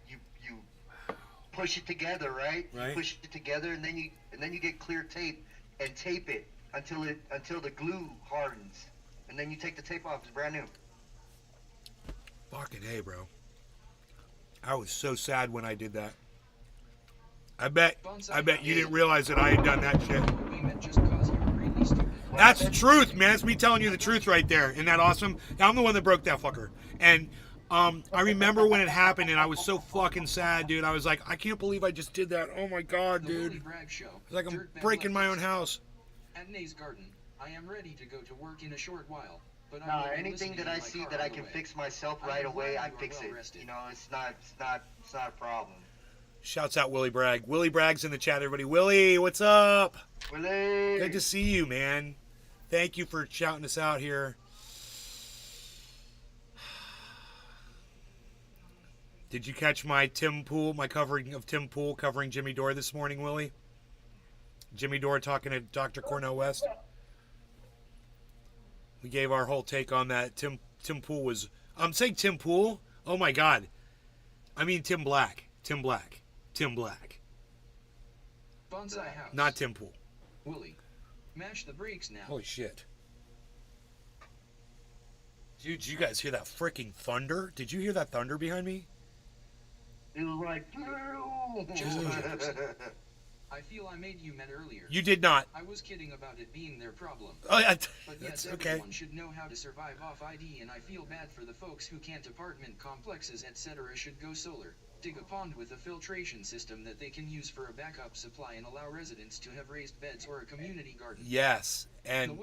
You push it together, right? Right. You push it together, and then you get clear tape and tape it until the glue hardens, and then you take the tape off. It's brand new. Fucking hey, bro. I was so sad when I did that. I bet you didn't realize that I had done that shit. That's the truth, man. That's me telling you the truth right there. Isn't that awesome? I'm the one that broke that fucker. And I remember when it happened, and I was so fucking sad, dude. I was like, I can't believe I just did that. Oh my god, dude. It's like I'm breaking my own house. At Nay's Garden, I am ready to go to work in a short while. But No, anything that I see that I can fix myself right away, I fix it. You know, it's not a problem. Shouts out Willie Bragg. Willie Bragg's in the chat, everybody. Willie, what's up? Willie! Good to see you, man. Thank you for shouting us out here. Did you catch my covering of Tim Pool covering Jimmy Dore this morning, Willie? Jimmy Dore talking to Dr. Cornel West. We gave our whole take on that. Tim Pool was... I'm saying Tim Pool? Oh my god. I mean Tim Black. Tim Black. Bonsai House. Not Tim Pool. Willie, mash the brakes now. Holy shit. Dude, did you guys hear that freaking thunder? Did you hear that thunder behind me? It was like... I feel I made you mad earlier. You did not. I was kidding about it being their problem. Oh, but that's yes, okay. Everyone should know how to survive off ID, and I feel bad for the folks who can't. Apartment complexes, etc. should go solar. Dig a pond with a filtration system that they can use for a backup supply and allow residents to have raised beds or a community garden. Yes, and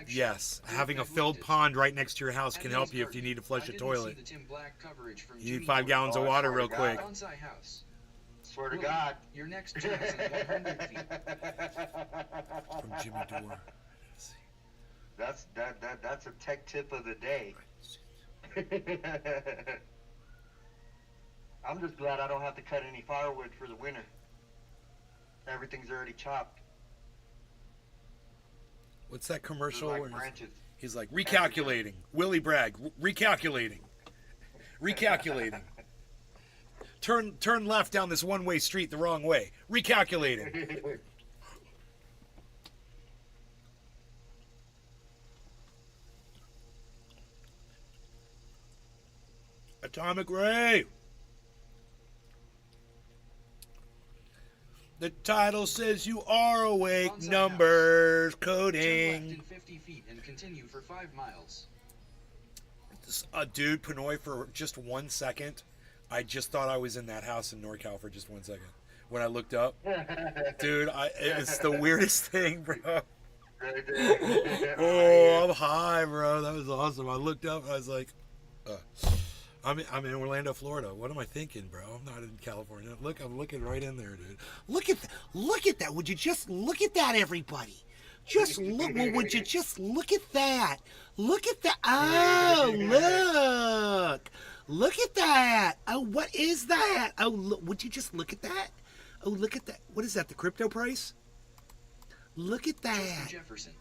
yes, having a filled pond right next to your house can help you if you need to flush a toilet. You need 5 gallons of water real quick. Bonsai House. Swear to God. Your next job is in 100 feet. From Jimmy Dore. That's a tech tip of the day. I'm just glad I don't have to cut any firewood for the winter. Everything's already chopped. What's that commercial? Like where branches. He's like, recalculating. Willie Bragg, recalculating. Recalculating. Turn left down this one-way street the wrong way. Recalculating. Atomic Ray. The title says you are awake. Bonsai Numbers, Turn left coding. in 50 feet and continue for 5 miles. Dude, Pinoy, for just 1 second, I just thought I was in that house in NorCal for just 1 second. When I looked up, dude, it's the weirdest thing, bro. Oh, I'm high, bro. That was awesome. I looked up. I was like, I'm in Orlando, Florida. What am I thinking, bro? I'm not in California. Look, I'm looking right in there, dude. Look at that. Would you just look at that, everybody? Just look. Well, would you just look at that? Look at that. Oh, look. Look at that. Oh, what is that? Oh, look. Would you just look at that? Oh, look at that. What is that? The crypto price? Look at that. Justin Jefferson.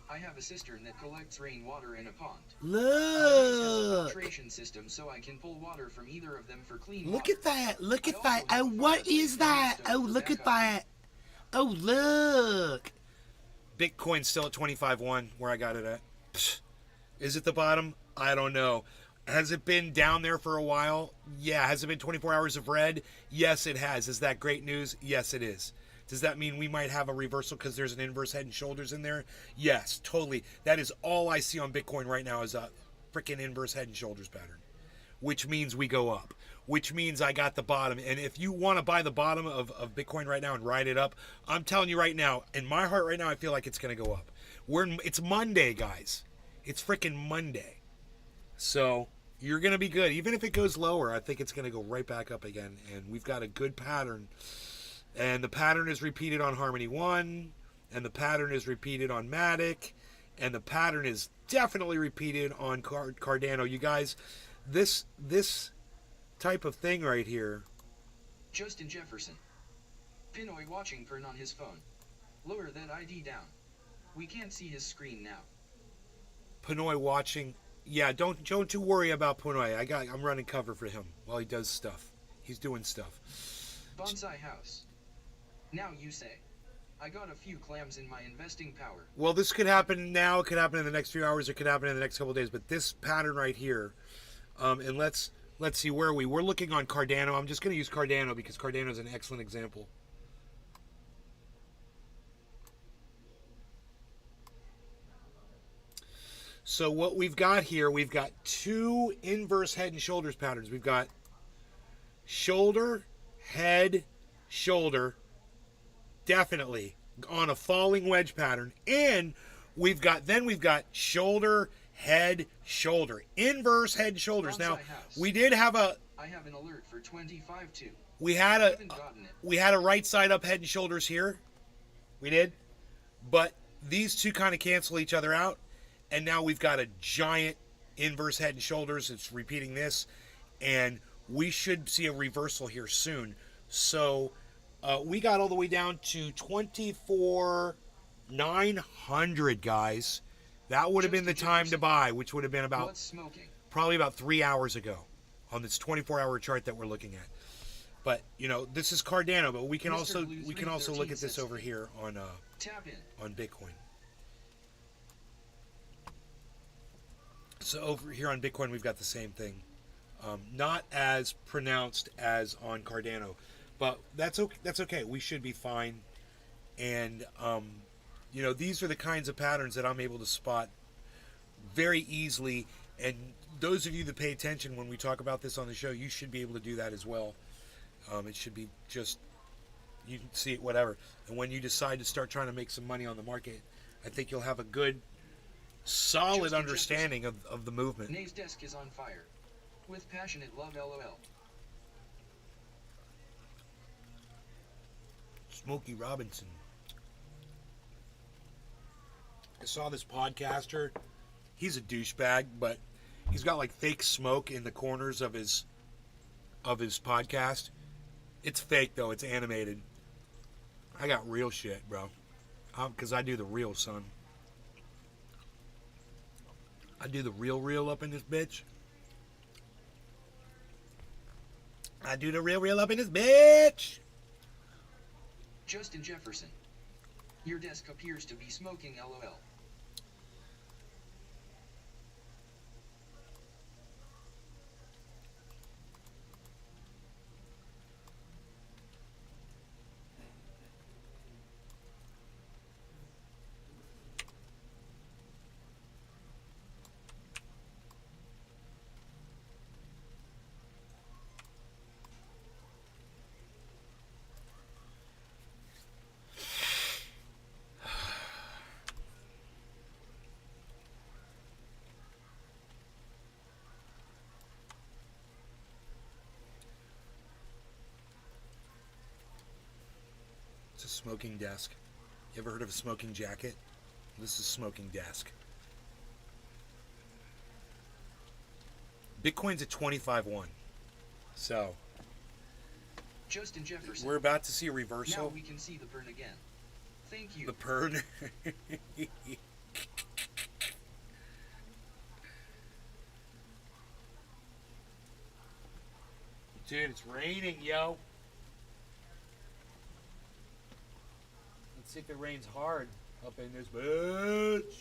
I have a cistern that collects rainwater in a pond. Look. A filtration system so I can pull water from either of them for clean Look water. at that. Look at that. Oh, what is that? Oh, look at that. Oh, look. Bitcoin's still at 25.1 where I got it at. Psh. Is it the bottom? I don't know. Has it been down there for a while? Yeah. Has it been 24 hours of red? Yes, it has. Is that great news? Yes, it is. Does that mean we might have a reversal because there's an inverse head and shoulders in there? Yes, totally. That is all I see on Bitcoin right now is a freaking inverse head and shoulders pattern, which means we go up, which means I got the bottom. And if you want to buy the bottom of Bitcoin right now and ride it up, I'm telling you right now, in my heart right now, I feel like it's going to go up. It's Monday, guys. It's freaking Monday. So you're going to be good. Even if it goes lower, I think it's going to go right back up again. And we've got a good pattern. And the pattern is repeated on Harmony 1, and the pattern is repeated on Matic, and the pattern is definitely repeated on Cardano. You guys, this type of thing right here. Justin Jefferson. Pinoy watching porn on his phone. Lower that ID down. We can't see his screen now. Pinoy watching. Yeah, don't you worry about Pinoy. I'm running cover for him while he does stuff. He's doing stuff. Bonsai House. Now you say. I got a few clams in my investing power. Well, this could happen now. It could happen in the next few hours. It could happen in the next couple of days. But this pattern right here, and let's see where we're looking on Cardano. I'm just going to use Cardano because Cardano is an excellent example. So what we've got here, we've got two inverse head and shoulders patterns. We've got shoulder, head, shoulder. Definitely on a falling wedge pattern, and we've got shoulder, head, shoulder, inverse head and shoulders. Now we did have I have an alert for 25-2. We had a right side up head and shoulders here. We did, but these two kind of cancel each other out, and now we've got a giant inverse head and shoulders. It's repeating this, and we should see a reversal here soon. So. We got all the way down to 24,900, guys. That would have been the time to buy, which would have been probably about 3 hours ago on this 24-hour chart that we're looking at. But this is Cardano, but we can also look at this over here on Bitcoin. So over here on Bitcoin, we've got the same thing, not as pronounced as on Cardano. But that's okay. That's okay. We should be fine. And, these are the kinds of patterns that I'm able to spot very easily. And those of you that pay attention when we talk about this on the show, you should be able to do that as well. It should be just, you can see it, whatever. And when you decide to start trying to make some money on the market, I think you'll have a good, solid understanding of the movement. Nave's desk is on fire. With passionate love, LOL. Smokey Robinson. I saw this podcaster. He's a douchebag, but he's got like fake smoke in the corners of his podcast. It's fake though. It's animated. I got real shit, bro. Because I do the real, son. I do the real up in this bitch. I do the real up in this bitch. Justin Jefferson. Your desk appears to be smoking, LOL. It's a smoking desk. You ever heard of a smoking jacket? This is smoking desk. Bitcoin's at 25-1. So Justin Jefferson. we're about to see a reversal. Now we can see the burn again. Thank you. The burn. Dude, it's raining, yo. Let's see if it rains hard up in this bitch.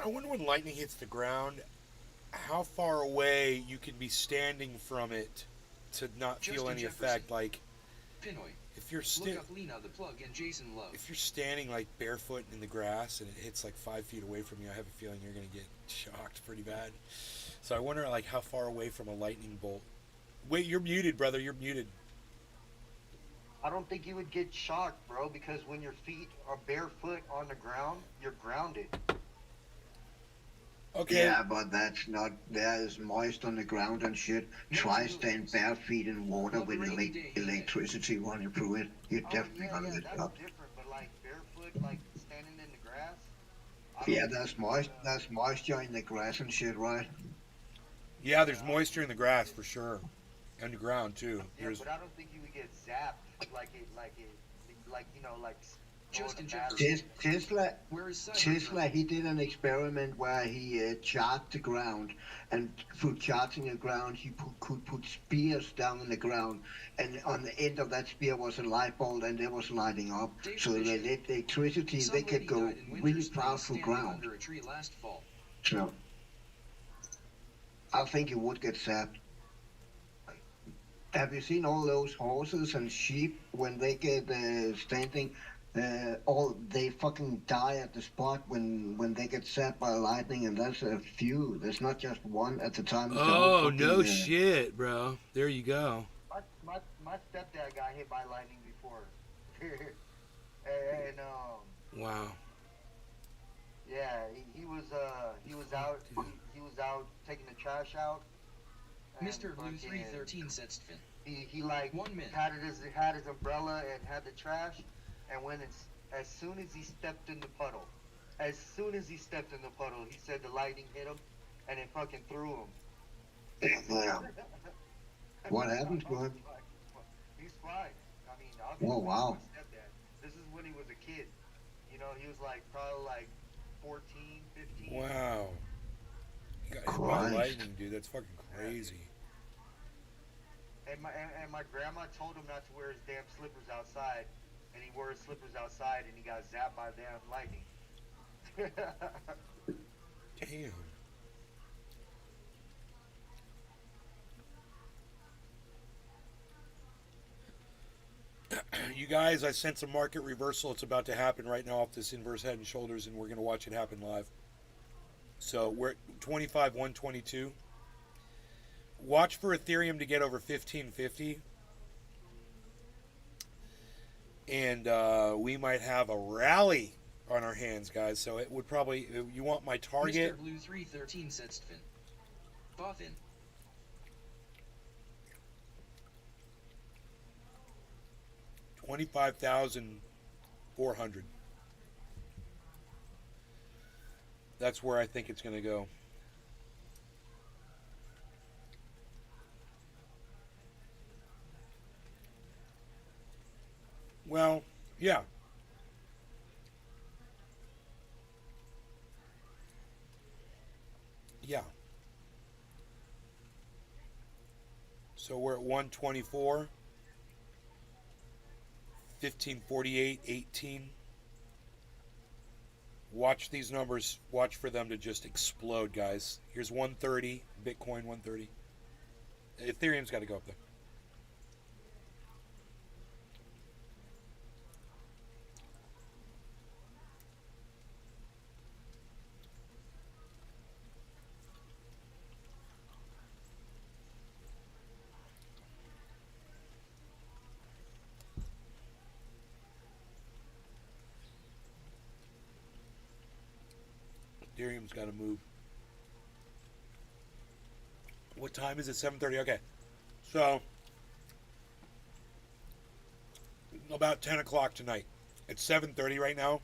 I wonder when lightning hits the ground, how far away you can be standing from it to not feel any effect. Like, Pinoy. if you're Look up Lena the Plug and Jason Love. if you're standing like barefoot in the grass and it hits like 5 feet away from you, I have a feeling you're gonna get shocked pretty bad. So I wonder like how far away from a lightning bolt. Wait, you're muted, brother. You're muted. I don't think you would get shocked, bro, because when your feet are barefoot on the ground, you're grounded. Okay. Yeah, but that's not. There is moist on the ground and shit. Try stand bare feet in water with electricity running through it. You're definitely gonna get shocked. Different, but like barefoot, like standing in the grass. Yeah, that's moist. That's moisture in the grass and shit, right? Yeah, there's moisture in the grass for sure. Underground too. Yeah, but I don't think you would get zapped like you know, like. Justin Jefferson. Tesla, he did an experiment where he charged the ground, and for charging the ground, he could put spears down in the ground, and on the end of that spear was a light bulb, and it was lighting up. So they let the electricity, they could go really far through ground. Under a tree last fall. So, I think you would get zapped. Have you seen all those horses and sheep when they get standing? They fucking die at the spot when they get zapped by lightning, and that's a few. There's not just one at the time. Oh, no shit, bro. There you go. My stepdad got hit by lightning before, and wow. Yeah, he was out taking the trash out. Mr. Blue 313 Setstfin. He like 1 minute. had his umbrella and had the trash. And as soon as he stepped in the puddle, he said the lightning hit him, and it fucking threw him. Yeah. What happened to him? He's fine. I mean, obviously, oh wow. This is when he was a kid. You know, he was like probably like 14, 15. Wow. He got hit by lightning, dude. That's fucking crazy. And my grandma told him not to wear his damn slippers outside. And he wore his slippers outside, and he got zapped by damn lightning. Damn. You guys, I sense a market reversal. It's about to happen right now off this inverse head and shoulders, and we're going to watch it happen live. So we're at 25,122. Watch for Ethereum to get over 1550. And we might have a rally on our hands, guys. So it would probably, you want my target? Mr. Blue 313 Setstfin. Bothin. $25,400. That's where I think it's going to go. Well, yeah. Yeah. So we're at 124, 1548, 18. Watch these numbers. Watch for them to just explode, guys. Here's 130, Bitcoin 130. Ethereum's got to go up there. Darium's got to move. What time is it? 7:30. Okay. So, about 10 o'clock tonight. It's 7:30 right now.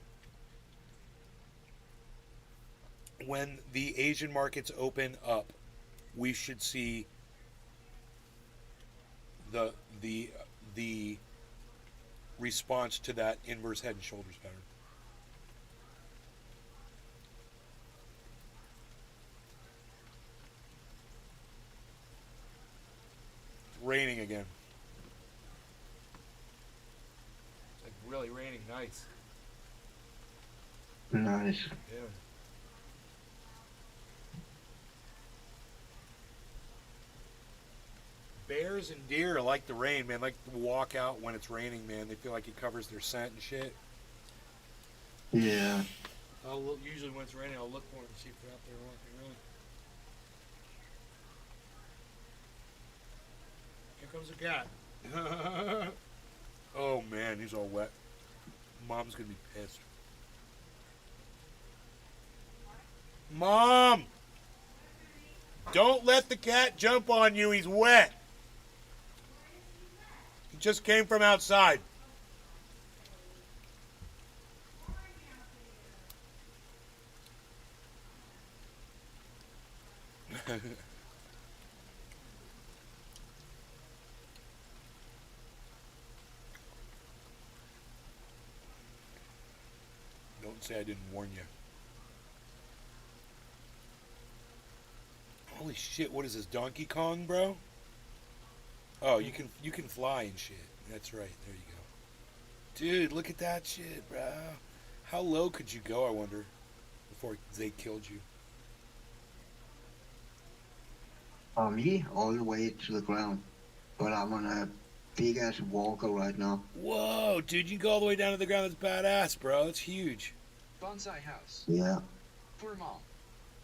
When the Asian markets open up, we should see the response to that inverse head and shoulders pattern. It's raining again. It's like really raining. Nice. Nice. Yeah. Bears and deer like the rain, man. Like to walk out when it's raining, man. They feel like it covers their scent and shit. Yeah. I'll look, usually when it's raining, I'll look for them and see if they're out there walking around. Here comes a cat. Oh man, he's all wet. Mom's gonna be pissed. Mom! Don't let the cat jump on you, he's wet. He just came from outside. Don't say I didn't warn you. Holy shit, what is this, Donkey Kong, bro? Oh, you can fly and shit. That's right, there you go. Dude, look at that shit, bro. How low could you go, I wonder, before they killed you? Me, all the way to the ground. But I'm on a big ass walker right now. Whoa, dude, you can go all the way down to the ground. That's badass, bro. That's huge. Bonsai house. Yeah. Poor mom.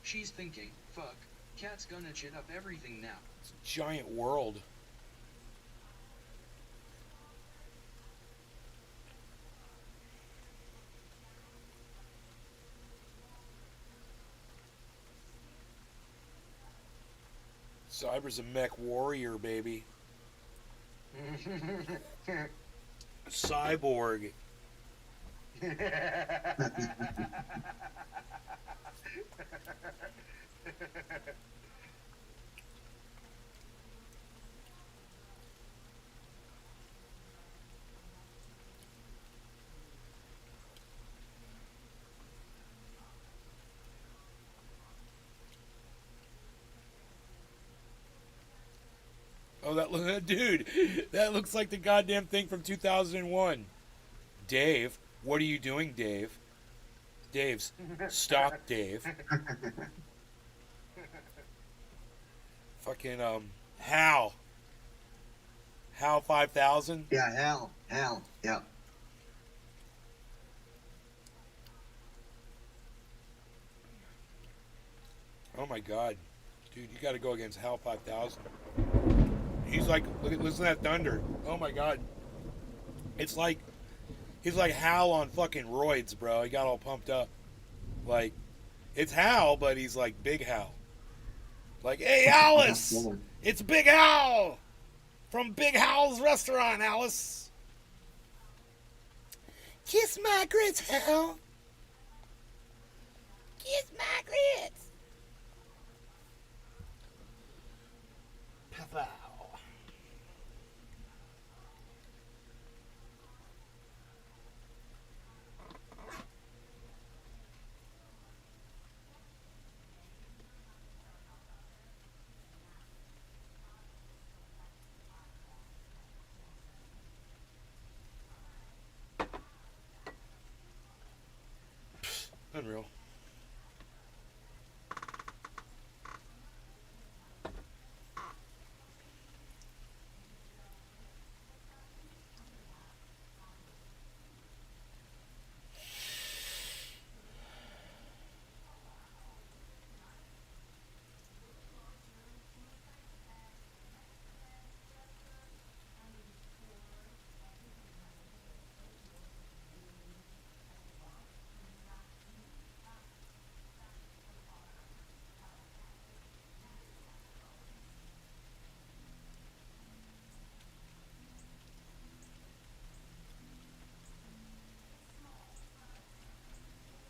She's thinking, fuck, cat's gonna shit up everything now. It's a giant world. Cyber's a mech warrior, baby. Cyborg. Oh, dude, that looks like the goddamn thing from 2001. Dave, what are you doing, Dave? Dave's, stop, Dave. Fucking, Hal. Hal 5000? Yeah, Hal, yeah. Oh my god. Dude, you gotta go against Hal 5000. He's like, listen to that thunder. Oh my god. It's like, he's like Hal on fucking roids, bro. He got all pumped up. Like, it's Hal, but he's like Big Hal. Like, hey, Alice! It's Big Hal! From Big Hal's restaurant, Alice! Kiss my grits, Hal! Kiss my grits! Pow. Unreal.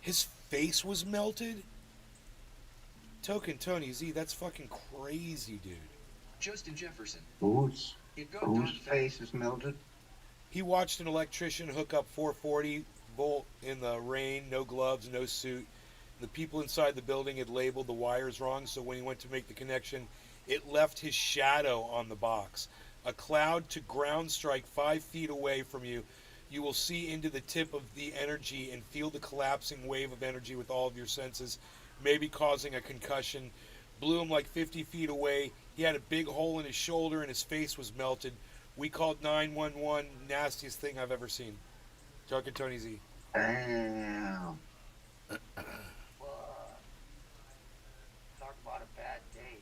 His face was melted? Token Tony Z, that's fucking crazy, dude. Justin Jefferson. Whose dark face is melted? He watched an electrician hook up 440 volt in the rain, no gloves, no suit. The people inside the building had labeled the wires wrong, so when he went to make the connection, it left his shadow on the box. A cloud to ground strike 5 feet away from you. You will see into the tip of the energy and feel the collapsing wave of energy with all of your senses, maybe causing a concussion. Blew him like 50 feet away. He had a big hole in his shoulder and his face was melted. We called 911. Nastiest thing I've ever seen. Talking Tony Z. Damn. Talk about a bad day,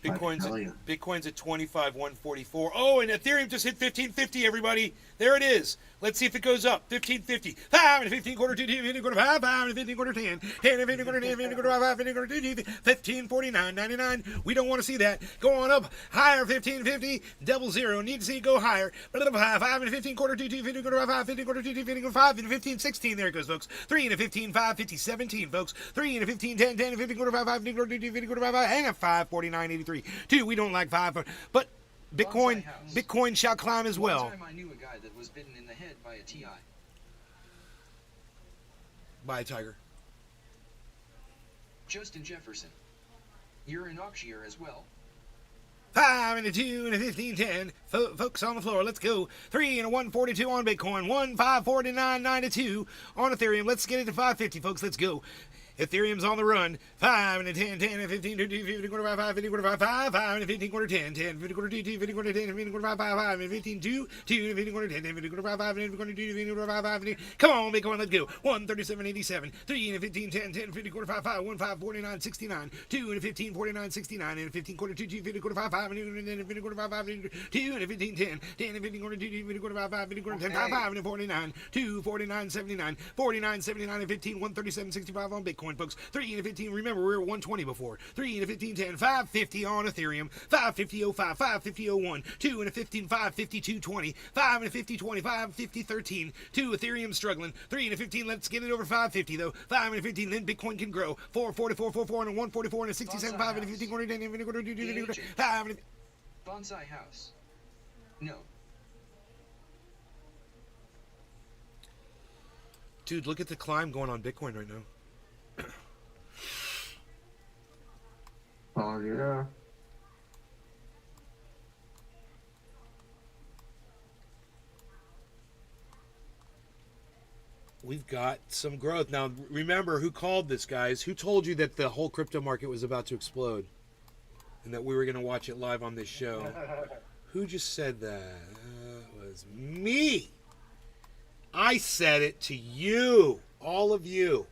dude. Bitcoin's at 25,144. Oh, and Ethereum just hit 1550, everybody. There it is. Let's see if it goes up. 1550. 5 and 15 quarter 2, 15 quarter 5, 5 and 15 quarter 10, 10 and 15 quarter 10, 15 quarter 5, 15 quarter 2, 1549.99. We don't want to see that. Go on up higher. 1550. Double zero. Need to see it go higher. 5 and 15 quarter 2, 15 quarter 5, 15 quarter 2, 15 quarter 5, and 1516. There it goes, folks. 3 and a 15 5, 50 17, folks. 3 and a 15 10, 10 and 15 quarter 5, 15 quarter 2, 15 quarter 5, hang on 5 49.83. 2, we don't like 5, but Bitcoin shall climb as well. One time I knew a guy that was bitten in the head by a TI. By a tiger. Justin Jefferson. You're an auctioneer as well. 5 and a 2 and a 15 10. Folks on the floor, let's go. 3 and a 142 on Bitcoin. 1 549.92 on Ethereum. Let's get it to 550, folks. Let's go. Ethereum's on the run. 5 and a 10, 10 and 15, 2, 15 quarter 5, 5, 50 quarter 5, 5, 5 and a 15 quarter 10, 10, 50 quarter 2, 50 quarter 10, 15 quarter 5, 5, 5 and 15 2, 2 and 15 quarter 10, 10, 50 quarter 5, 5 and 50 quarter 2, 50 quarter 5, 5 and come on, Bitcoin, let's go. 137.87, 3 and a 15 10, 10 50 quarter 5, 5, 1 5 49.69, 2 and a 15 49.69 and a 15 quarter 2, 2 50 quarter 5, 5 and a 50 quarter 5, 5 2 and a 15 10, 10 and 15 quarter 2, 50 quarter 5, 5 50 quarter 10, 5 5 and a 49, 2 49.79, 49.79 and 15 137.65 on Bitcoin, folks. 3 and a 15, remember we were at 120 before. 3 and a 15 10, 550 on Ethereum, 550.05, 550.01, 2 and a 15 552.20, 5 and a 50 20, 550 13, 2 Ethereum struggling, 3 and a 15, let's get it over 550 though, 5 and a 15, then Bitcoin can grow, 444.44 and a 144 and a 67, 5 and a 15 quarter 10 and a quarter 2, 5 and a Bonsai House. No. Dude, look at the climb going on Bitcoin right now. Oh, yeah. We've got some growth. Now, remember who called this, guys? Who told you that the whole crypto market was about to explode? And that we were going to watch it live on this show? Who just said that? It was me. I said it to you. All of you.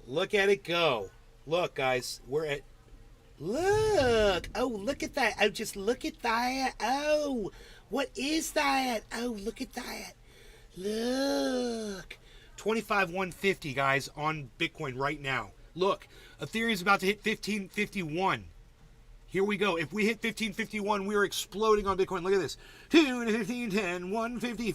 Look at it go. Look, guys. We're at... Look. Oh, look at that. Oh, just look at that. Oh, what is that? Oh, look at that. Look. 25,150, guys, on Bitcoin right now. Look. Ethereum's about to hit 1551. Here we go. If we hit 1551, we're exploding on Bitcoin. Look at this. 2 and a 15, 10, 150.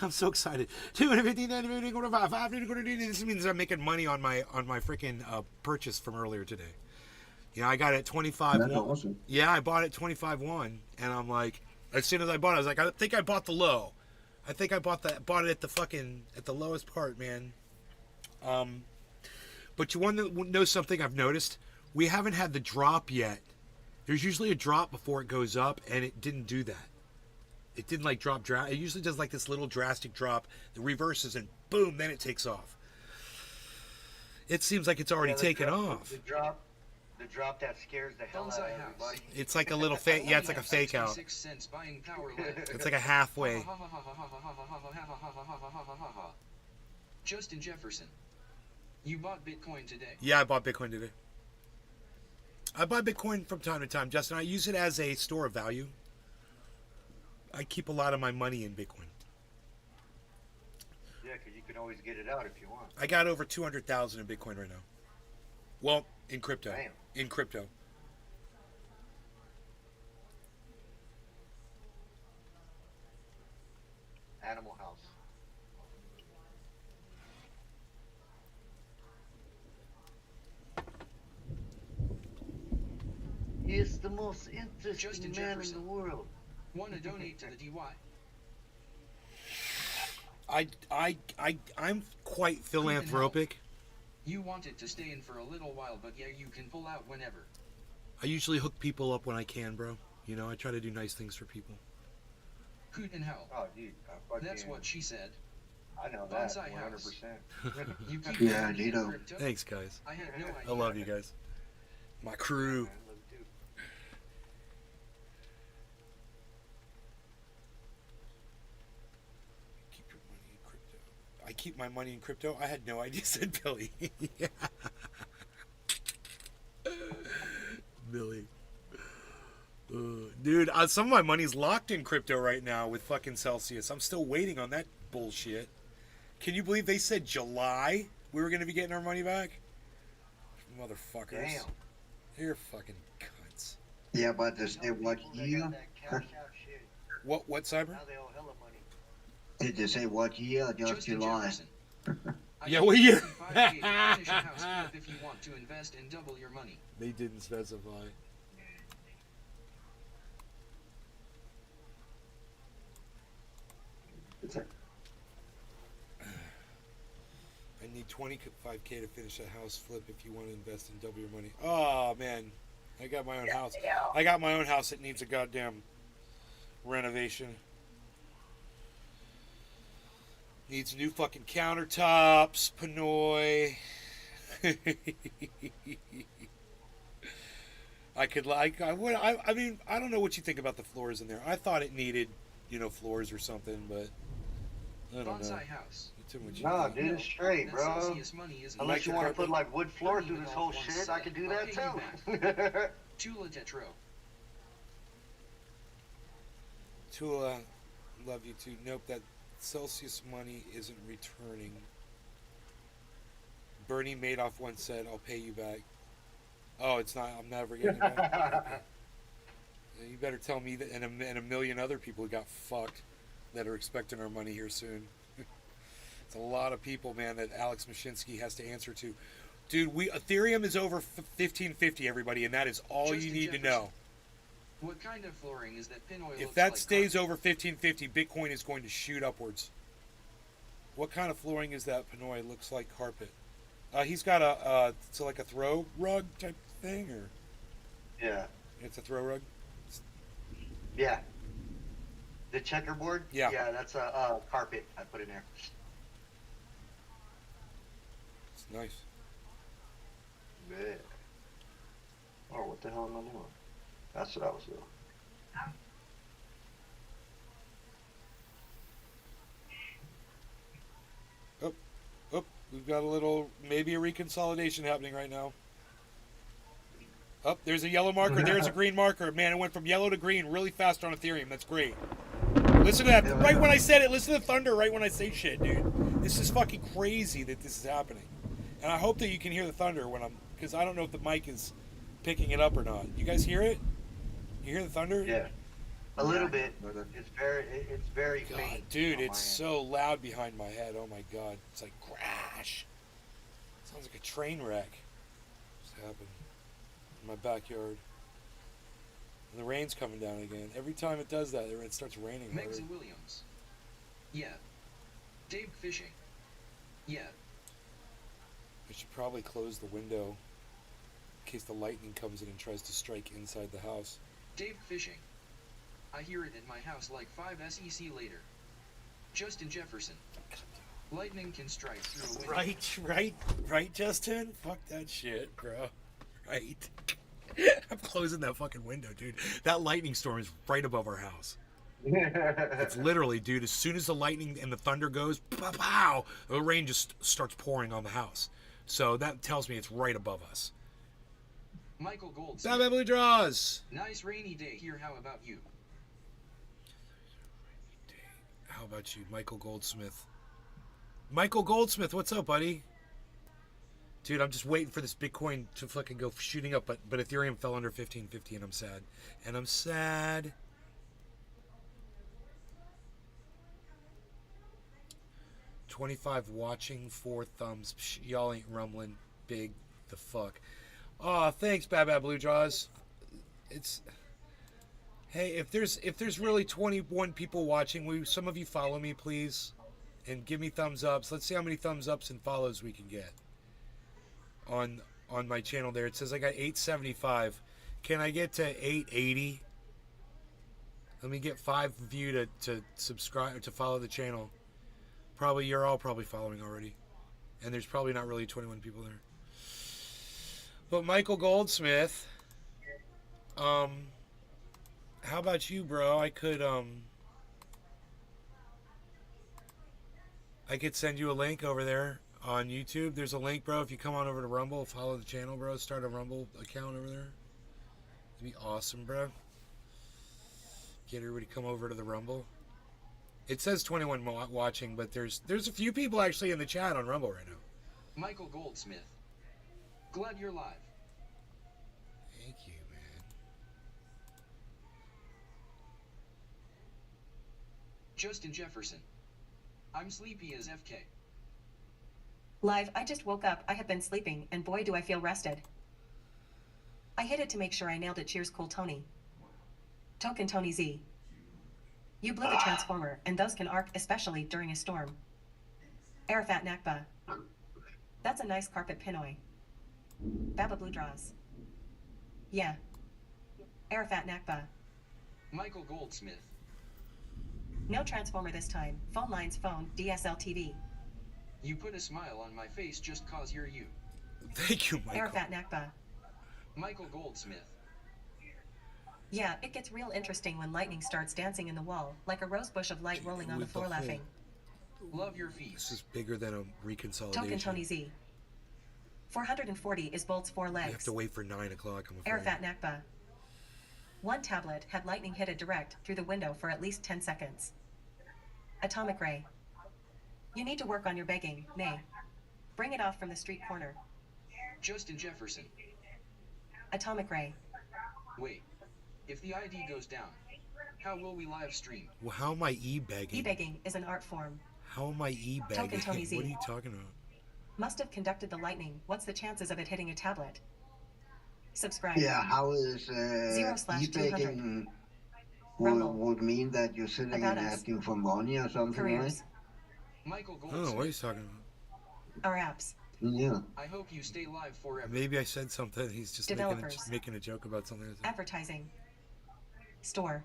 I'm so excited. 2 and a 15, 10, 15, quarter 5, 5, 50, quarter 2. This means I'm making money on my freaking purchase from earlier today. You know, I got it at 25. That's awesome. Yeah, I bought it 25.1, and I'm like, as soon as I bought it, I was like, I think I bought the low. I think I bought it at the lowest part, man. But you want to know something I've noticed? We haven't had the drop yet. There's usually a drop before it goes up, and it didn't do that. It didn't like drop. It usually does like this little drastic drop. The reverses, and boom, then it takes off. It seems like it's already taken off. The drop that scares the hell out of everybody. It's like a little fake. Yeah, it's like a fake out. It's like a halfway. Justin Jefferson. You bought Bitcoin today? Yeah, I bought Bitcoin today. I buy Bitcoin from time to time, Justin. I use it as a store of value. I keep a lot of my money in Bitcoin. Yeah, because you can always get it out if you want. I got over 200,000 in Bitcoin right now. Well, in crypto. Damn. In crypto. Animal House. He is the most interesting Justin man Jefferson. in the world. Want to donate to the DY? I'm quite philanthropic. You want it to stay in for a little while, but yeah, you can pull out whenever. I usually hook people up when I can, bro. You know, I try to do nice things for people. Hoot in hell. Oh, dude. That's what she said. I know that. Bonsai house. 100%. You keep Yeah, going Dito. crypto? Thanks, guys. I had no idea. I love you guys. My crew. Keep your money in crypto. I keep my money in crypto? I had no idea, said Billy. Billy. Dude, some of my money's locked in crypto right now with fucking Celsius. I'm still waiting on that bullshit. Can you believe they said July we were going to be getting our money back? Motherfuckers. Damn. You're fucking cunts. Yeah, but they say what year? What Cyber? Now they owe hella money. Did they say what year? Just Justin July. Jefferson. Yeah, what year? 5K to finish a house flip if you want to invest and double your money. They didn't specify. I need 25K to finish a house flip if you want to invest and double your money. Oh, man. I got my own house. I got my own house that needs a goddamn renovation. Needs new fucking countertops, Pinoy. I mean, I don't know what you think about the floors in there. I thought it needed, floors or something, but I don't know. Bonsai house. Too much. No, dude, it's straight, That bro. Celsius money is Unless you want to carpet? put like wood floor through this whole shit, I could do that too. Tula Tetro. Tula, love you too. Nope, that Celsius money isn't returning. Bernie Madoff once said, "I'll pay you back." Oh, it's not. I'm never getting it back. Okay. You better tell me that, and a million other people got fucked that are expecting our money here soon. It's a lot of people, man, that Alex Mashinsky has to answer to. Dude, Ethereum is over 1550, everybody, and that is all Justin you need Jefferson. to know. What kind of flooring is that Pinoy If looks that like stays over 1550, Bitcoin is going to shoot upwards. What kind of flooring is that Pinoy? Looks like carpet. He's got like a throw rug type thing, or Yeah. it's a throw rug. Yeah. The checkerboard? Yeah. Yeah, that's a carpet I put in there. It's nice. Yeah. Oh, what the hell am I doing? That's what I was doing. Oh, we've got maybe a reconsolidation happening right now. Oh, there's a yellow marker. There's a green marker. Man, it went from yellow to green really fast on Ethereum. That's great. Listen to that. Right when I said it, listen to the thunder right when I say shit, dude. This is fucking crazy that this is happening. And I hope that you can hear the thunder because I don't know if the mic is picking it up or not. You guys hear it? You hear the thunder? Yeah. A little bit. It's very God, faint. dude, on it's my so loud behind my head. Oh my God. It's like crash. Sounds like a train wreck. What's happened? In my backyard. And the rain's coming down again. Every time it does that, it starts raining. Megza Williams. Yeah. Dave Fishing. Yeah. I should probably close the window in case the lightning comes in and tries to strike inside the house. Dave Fishing. I hear it at my house like 5 SEC later. Justin Jefferson. Lightning can strike through a window. Right, Justin? Fuck that shit, bro. Right. I'm closing that fucking window, dude. That lightning storm is right above our house. It's literally, dude, as soon as the lightning and the thunder goes, pow, the rain just starts pouring on the house. So that tells me it's right above us. Michael Goldsmith. Bad Blue Draws. Nice rainy day here. How about you? How about you, Michael Goldsmith? Michael Goldsmith, what's up, buddy? Dude, I'm just waiting for this Bitcoin to fucking go shooting up, but Ethereum fell under 1550 and I'm sad. And I'm sad. $25 watching, 4 thumbs. Psh, y'all ain't rumbling big the fuck. Aw, thanks, Bad Blue Jaws. it's. Hey, if there's really 21 people watching, will some of you follow me, please, and give me thumbs ups. Let's see how many thumbs ups and follows we can get on my channel. There, it says I got 875. Can I get to 880? Let me get 5 of you to subscribe, to follow the channel. Probably you're all probably following already, and there's probably not really 21 people there. But Michael Goldsmith, how about you, bro? I could send you a link over there on YouTube. There's a link, bro. If you come on over to Rumble, follow the channel, bro. Start a Rumble account over there. It'd be awesome, bro. Get everybody come over to the Rumble. It says 21 watching, but there's a few people actually in the chat on Rumble right now. Michael Goldsmith. Glad you're live. Thank you, man. Justin Jefferson. I'm sleepy as FK. Live, I just woke up. I have been sleeping, and boy, do I feel rested. I hit it to make sure I nailed it. Cheers, Cool Tony. Token Tony Z. You blew the transformer, and those can arc, especially during a storm. Arafat Nakba. That's a nice carpet Pinoy. Baba Blue Draws. Yeah. Arafat Nakba. Michael Goldsmith. No transformer this time. Phone lines phone, DSL TV. You put a smile on my face just cause you're you. Thank you, Michael. Arafat Nakba. Michael Goldsmith. Yeah, it gets real interesting when lightning starts dancing in the wall, like a rose bush of light rolling on the floor laughing. Love your feet. This is bigger than a reconsolidation. Token Tony Z. 440 is Bolt's 4 legs. You have to wait for 9 o'clock, I'm afraid. Arafat Nakba. One tablet had lightning hit it direct through the window for at least 10 seconds. Atomic Ray. You need to work on your begging, nay. Bring it off from the street corner. Justin Jefferson. Atomic Ray. Wait. If the ID goes down, how will we live stream? Well, how am I e-begging? E-begging is an art form. How am I e-begging? Token Tony Z. What are you talking about? Must have conducted the lightning. What's the chances of it hitting a tablet? Subscribe. Yeah, how is e-begging would mean that you're sitting and asking for money or something, Careers. right? Michael I don't Goldsmith. know what he's talking about. Our apps. Yeah. I hope you stay live forever. Maybe I said something. He's just making a joke about something. Advertising. Store.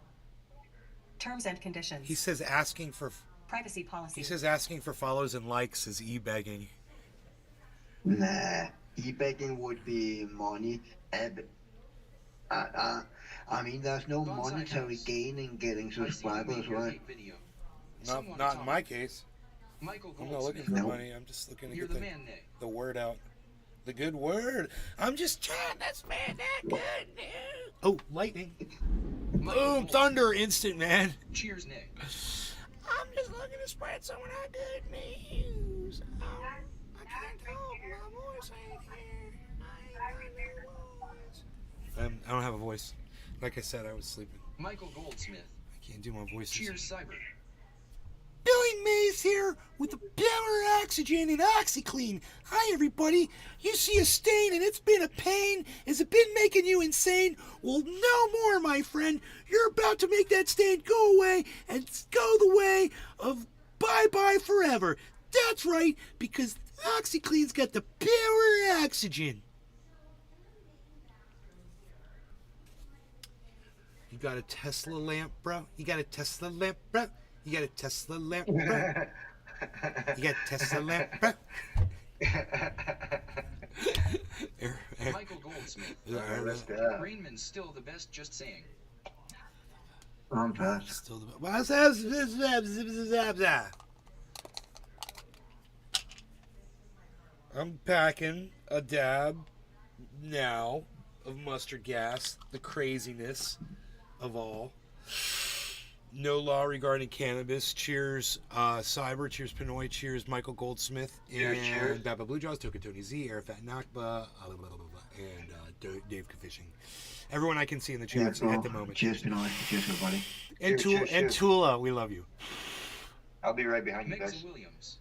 Terms and conditions. He says asking for privacy policy. He says asking for follows and likes is e-begging. Nah, e-begging would be money. I mean, there's no monetary gain in getting subscribers, right? Not in my case. Michael I'm not looking for money. I'm just looking to get the word out. The good word. I'm just trying to spread that good news. Oh, lightning. Boom, thunder, instant, man. Cheers, Nick. I'm just looking to spread some of that good news. I can't help my voice ain't here. I don't have a voice. Like I said, I was sleeping. Michael Goldsmith. I can't do my voice. Cheers, Cyber. Billy Mays here with the Power Oxygen and OxyClean. Hi, everybody. You see a stain and it's been a pain. Has it been making you insane? Well, no more, my friend. You're about to make that stain go away and go the way of bye-bye forever. That's right, because OxyClean's got the Power Oxygen. You got a Tesla lamp, bro? You got a Tesla lamp, bro? You got a Tesla lamp, bro? You got a Tesla lamp, bro? Michael Goldsmith. Rainman's still the best, just saying. I'm past. Still the best. I'm packing a dab now of mustard gas, the craziness of all. No law regarding cannabis. Cheers, Cyber. Cheers, Pinoy. Cheers, Michael Goldsmith. And Baba Blue Jaws, Token Tony Z, Arafat Nakba, and Dave Fishing. Everyone I can see in the chat at the moment. Cheers, Pinoy. Cheers, everybody. And Tula, we love you. I'll be right behind you Mexa guys. Williams.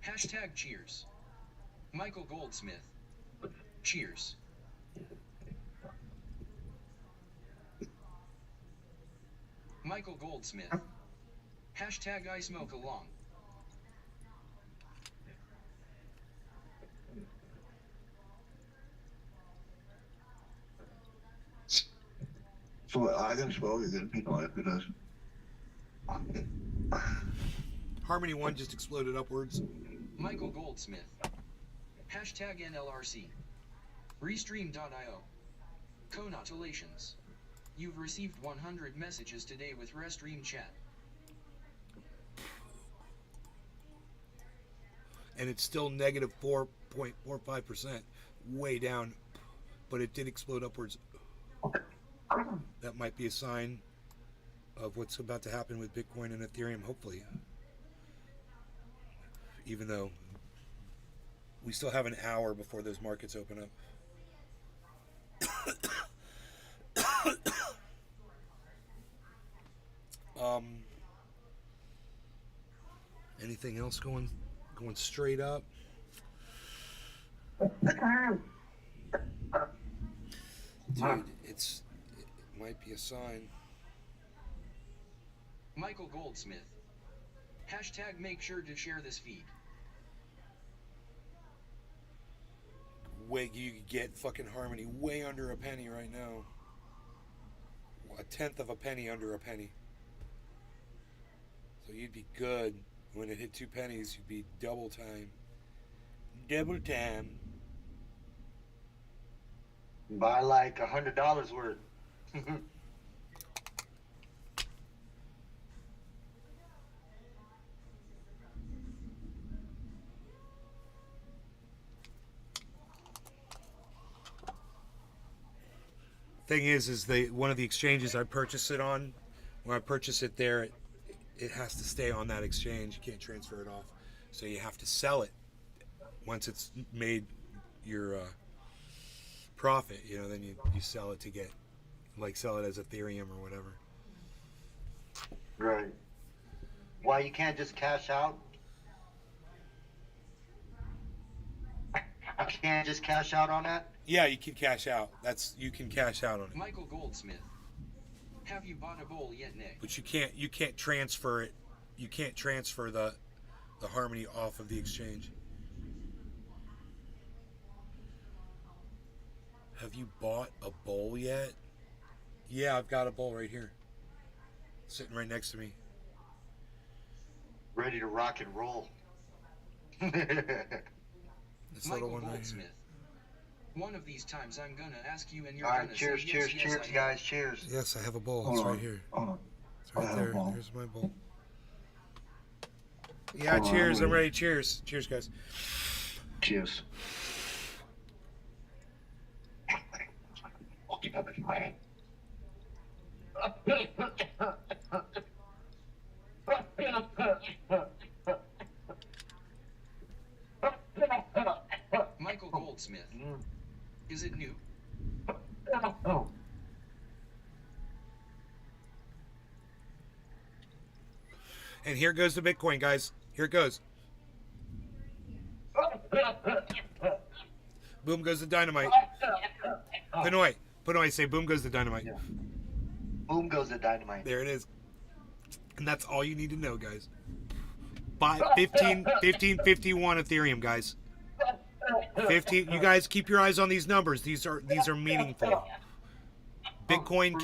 Hashtag cheers. Michael Goldsmith. Cheers. Michael Goldsmith. Hashtag I smoke along. So I can smoke again, people, because Harmony 1 just exploded upwards. Michael Goldsmith. Hashtag NLRC. Restream.io. Congratulations. You've received 100 messages today with Restream chat. And it's still negative 4.45%, way down, but it did explode upwards. That might be a sign of what's about to happen with Bitcoin and Ethereum, hopefully. Even though we still have an hour before those markets open up. Anything else going straight up? Dude, it might be a sign. Michael Goldsmith. Hashtag make sure to share this feed. You could get fucking Harmony way under a penny right now. A tenth of a penny under a penny. So you'd be good. When it hit 2 pennies, you'd be double time. Double time. Buy like $100 worth. Thing is one of the exchanges I purchase it on, when I purchase it there, it has to stay on that exchange. You can't transfer it off, so you have to sell it once it's made your profit. You know, then you sell it to get, like, sell it as Ethereum or whatever. Right. Why you can't just cash out? I can't just cash out on that? Yeah, you can cash out. You can cash out on it. Michael Goldsmith. Have you bought a bowl yet, Nick? But you can't transfer it. You can't transfer the Harmony off of the exchange. Have you bought a bowl yet? Yeah, I've got a bowl right here. Sitting right next to me. Ready to rock and roll. This Michael little one Goldsmith. One of these times I'm gonna ask you and you're Alright, gonna cheers, say cheers, yes, cheers, yes, guys, cheers. Yes, I have a bowl. Hold It's on. right here. Hold on. It's right I have there. a bowl. Here's my bowl. Yeah, Hold on, cheers. I'm I'm ready. Cheers. Cheers, guys. Cheers. Michael Goldsmith. Is it new? And here goes the Bitcoin, guys. Here it goes. Boom goes the dynamite. Panoy, say boom goes the dynamite. Yeah. Boom goes the dynamite. There it is. And that's all you need to know, guys. Buy 1551 Ethereum, guys. 15. You guys keep your eyes on these numbers. These are meaningful. Bitcoin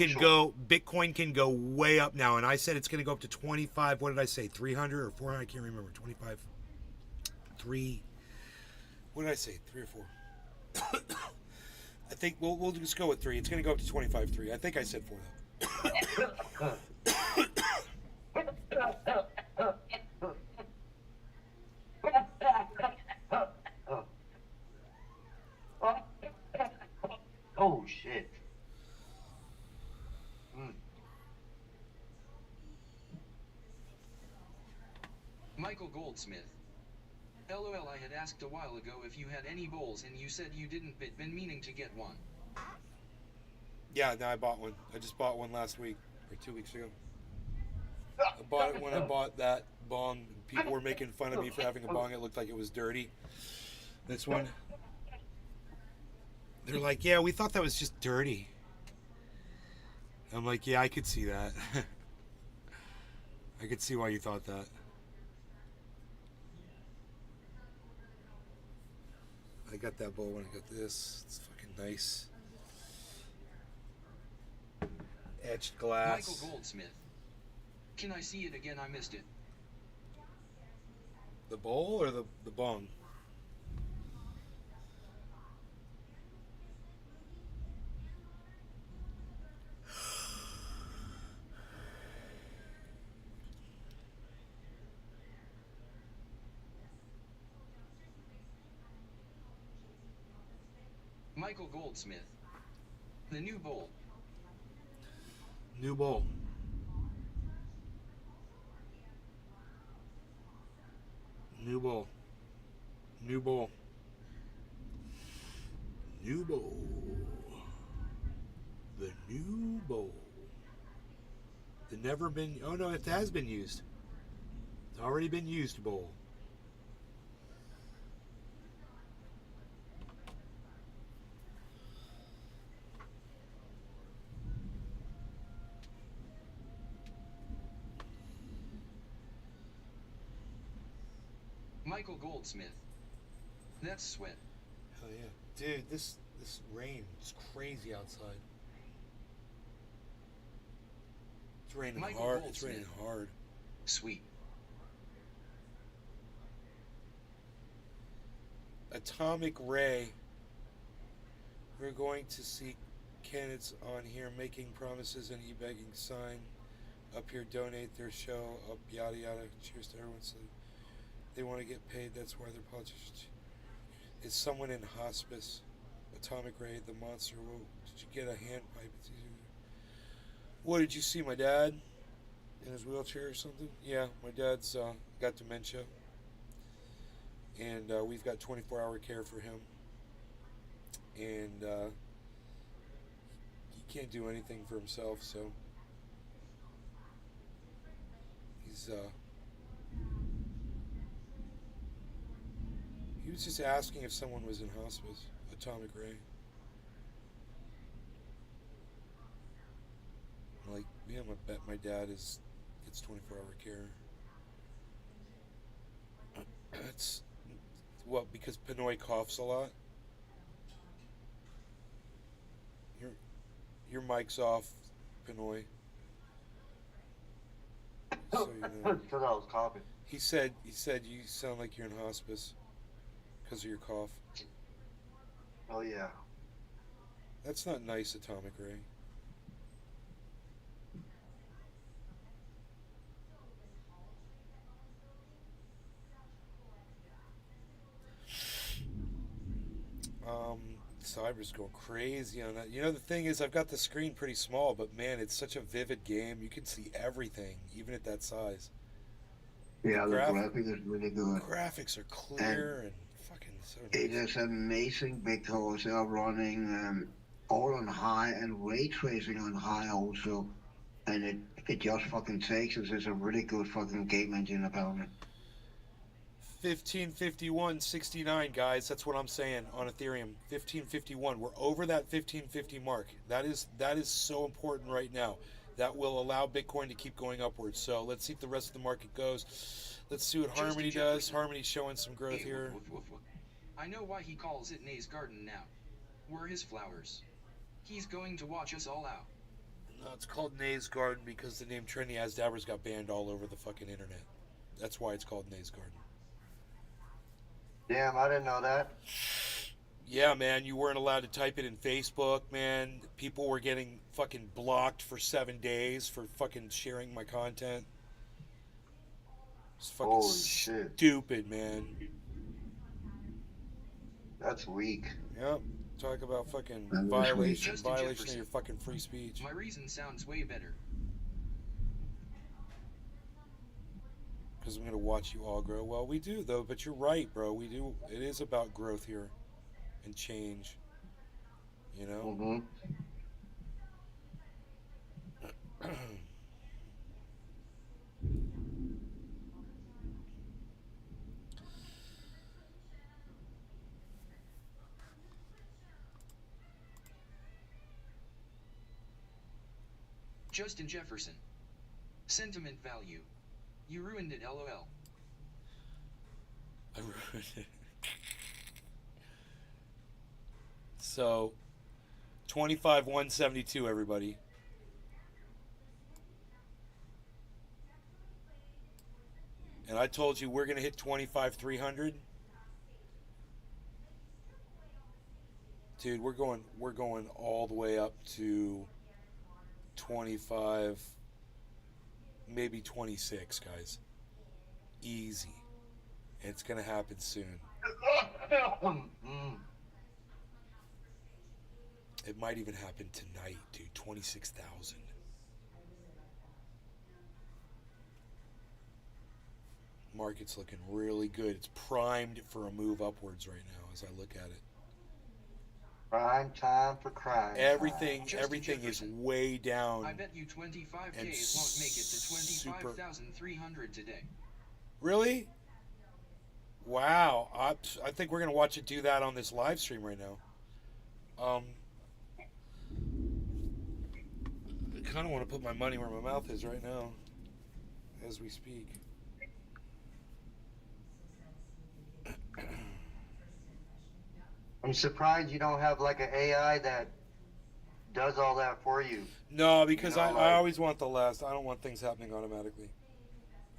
can go way up now, and I said it's going to go up to 25. What did I say? 300 or 400? I can't remember. 25. 3. What did I say? 3 or 4? I think we'll just go with 3. It's going to go up to 25.3. I think I said 4 though. Oh shit. Michael Goldsmith. LOL, I had asked a while ago if you had any bowls and you said you didn't, but been meaning to get one. Yeah, no, I bought one. I just bought one last week or 2 weeks ago. I bought it when I bought that bong. People were making fun of me for having a bong. It looked like it was dirty. This one, they're like, yeah, we thought that was just dirty. I'm like, yeah, I could see that. I could see why you thought that. I got that bowl when I got this. It's fucking nice. Etched glass. Michael Goldsmith. Can I see it again? I missed it. The bowl or the bong? Michael Goldsmith. The new bowl. New bowl. New bowl. New bowl. New bowl. The new bowl. The never been... Oh no, it has been used. It's already been used bowl. Michael Goldsmith. That's sweat. Hell yeah. Dude, this rain is crazy outside. It's raining Michael hard. Goldsmith. It's raining hard. Sweet. Atomic Ray. We're going to see candidates on here making promises and e-begging sign up here, donate their show up, yada yada. Cheers to everyone. So they want to get paid. That's why they're politicians. Is someone in hospice? Atomic Ray, the monster. Whoa, did you get a hand pipe? What did you see? My dad in his wheelchair or something? Yeah, my dad's got dementia, and we've got 24-hour care for him, and he can't do anything for himself, so he's he was just asking if someone was in hospice. Atomic Ray. Like, yeah, I bet my dad gets 24-hour care. That's what, because Pinoy coughs a lot. Your mic's off, Pinoy. So you know. Because I was coughing. He said you sound like you're in hospice because of your cough. Oh yeah. That's not nice, Atomic Ray. Cyber's going crazy on that. You know, the thing is, I've got the screen pretty small, but man, it's such a vivid game. You can see everything, even at that size. Yeah, the graphics is really good. Graphics are clear and fucking so nice. It is amazing because they are running all on high and ray tracing on high also. And it just fucking takes us. It's a really good fucking game engine apparently. 1551.69, guys. That's what I'm saying on Ethereum. 1551. We're over that 1550 mark. That is so important right now. That will allow Bitcoin to keep going upwards. So let's see if the rest of the market goes. Let's see what Harmony does. Harmony's showing some growth here. I know why he calls it Nay's Garden now. We're his flowers. He's going to watch us all out. No, it's called Nay's Garden because the name Trini Asdabbers got banned all over the fucking internet. That's why it's called Nay's Garden. Damn, I didn't know that. Yeah, man, you weren't allowed to type it in Facebook, man. People were getting fucking blocked for 7 days for fucking sharing my content. It's fucking stupid, man. That's weak. Yep. Talk about fucking violation of your fucking free speech. My reason sounds way better. Because I'm going to watch you all grow. Well, we do, though, but you're right, bro. We do. It is about growth here and change, you know? Mm-hmm. Justin Jefferson. Sentiment value. You ruined it, LOL. I ruined it. So, 25,172, everybody. And I told you we're gonna hit 25,300. Dude, we're going all the way up to 25, maybe 26, guys. Easy. And it's gonna happen soon. It might even happen tonight, dude. 26,000. Market's looking really good. It's primed for a move upwards right now as I look at it. Prime time for crime. Everything is way down. I bet you 25K won't make it to 25,300 today. Really? Wow. I think we're going to watch it do that on this live stream right now. I kind of want to put my money where my mouth is right now as we speak. I'm surprised you don't have like an AI that does all that for you. No, because I always want the last. I don't want things happening automatically.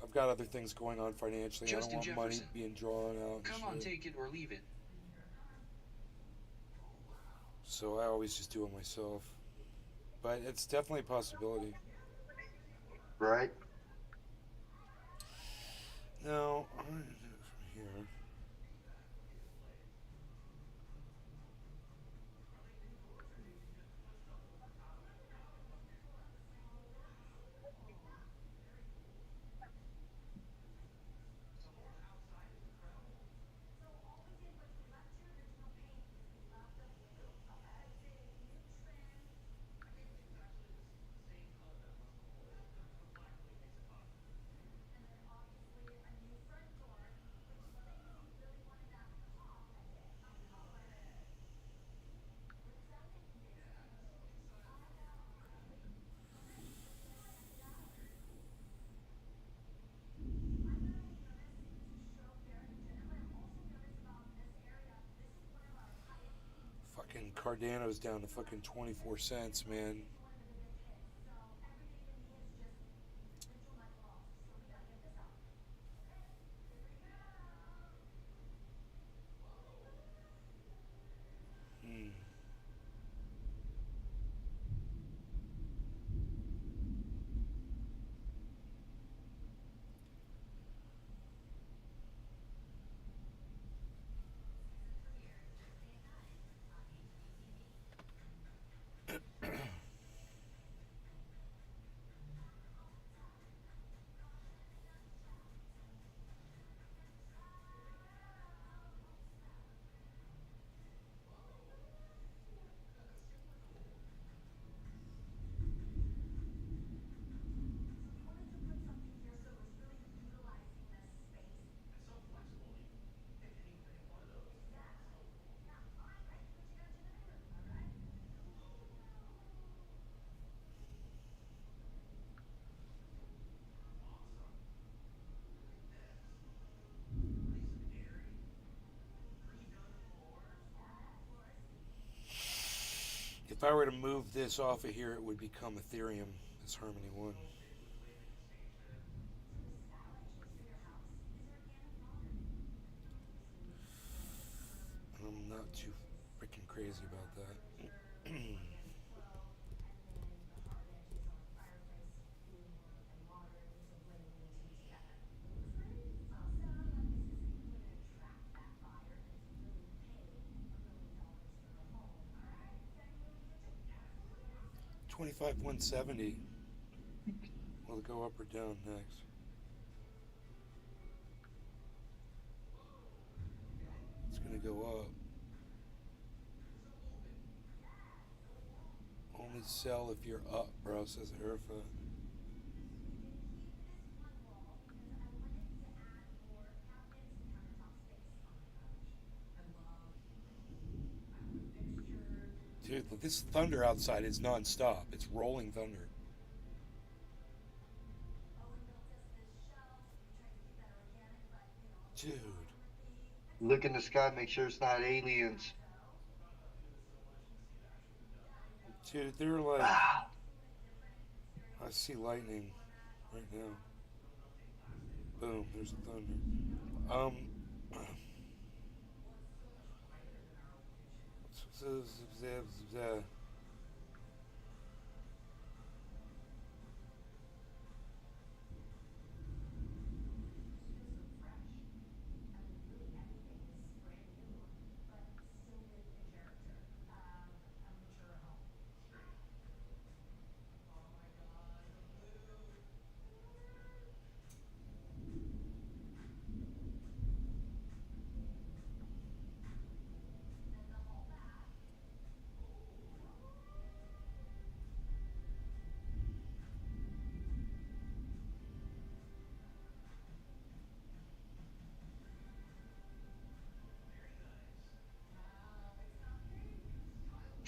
I've got other things going on financially. Justin I don't want Jefferson. money being drawn out. Come on, take it or leave it. So I always just do it myself. But it's definitely a possibility. Right. No, I'm going to do it from here. Fucking Cardano's down to fucking 24 cents, man. If I were to move this off of here, it would become Ethereum, this Harmony 1. I'm not too freaking crazy about that. $25,170. Will it go up or down next? It's gonna go up. Only sell if you're up, bro, says Irfa. Dude, this thunder outside is non-stop. It's rolling thunder. Dude. Look in the sky, make sure it's not aliens. Dude, they're like... I see lightning right now. Boom, there's the thunder.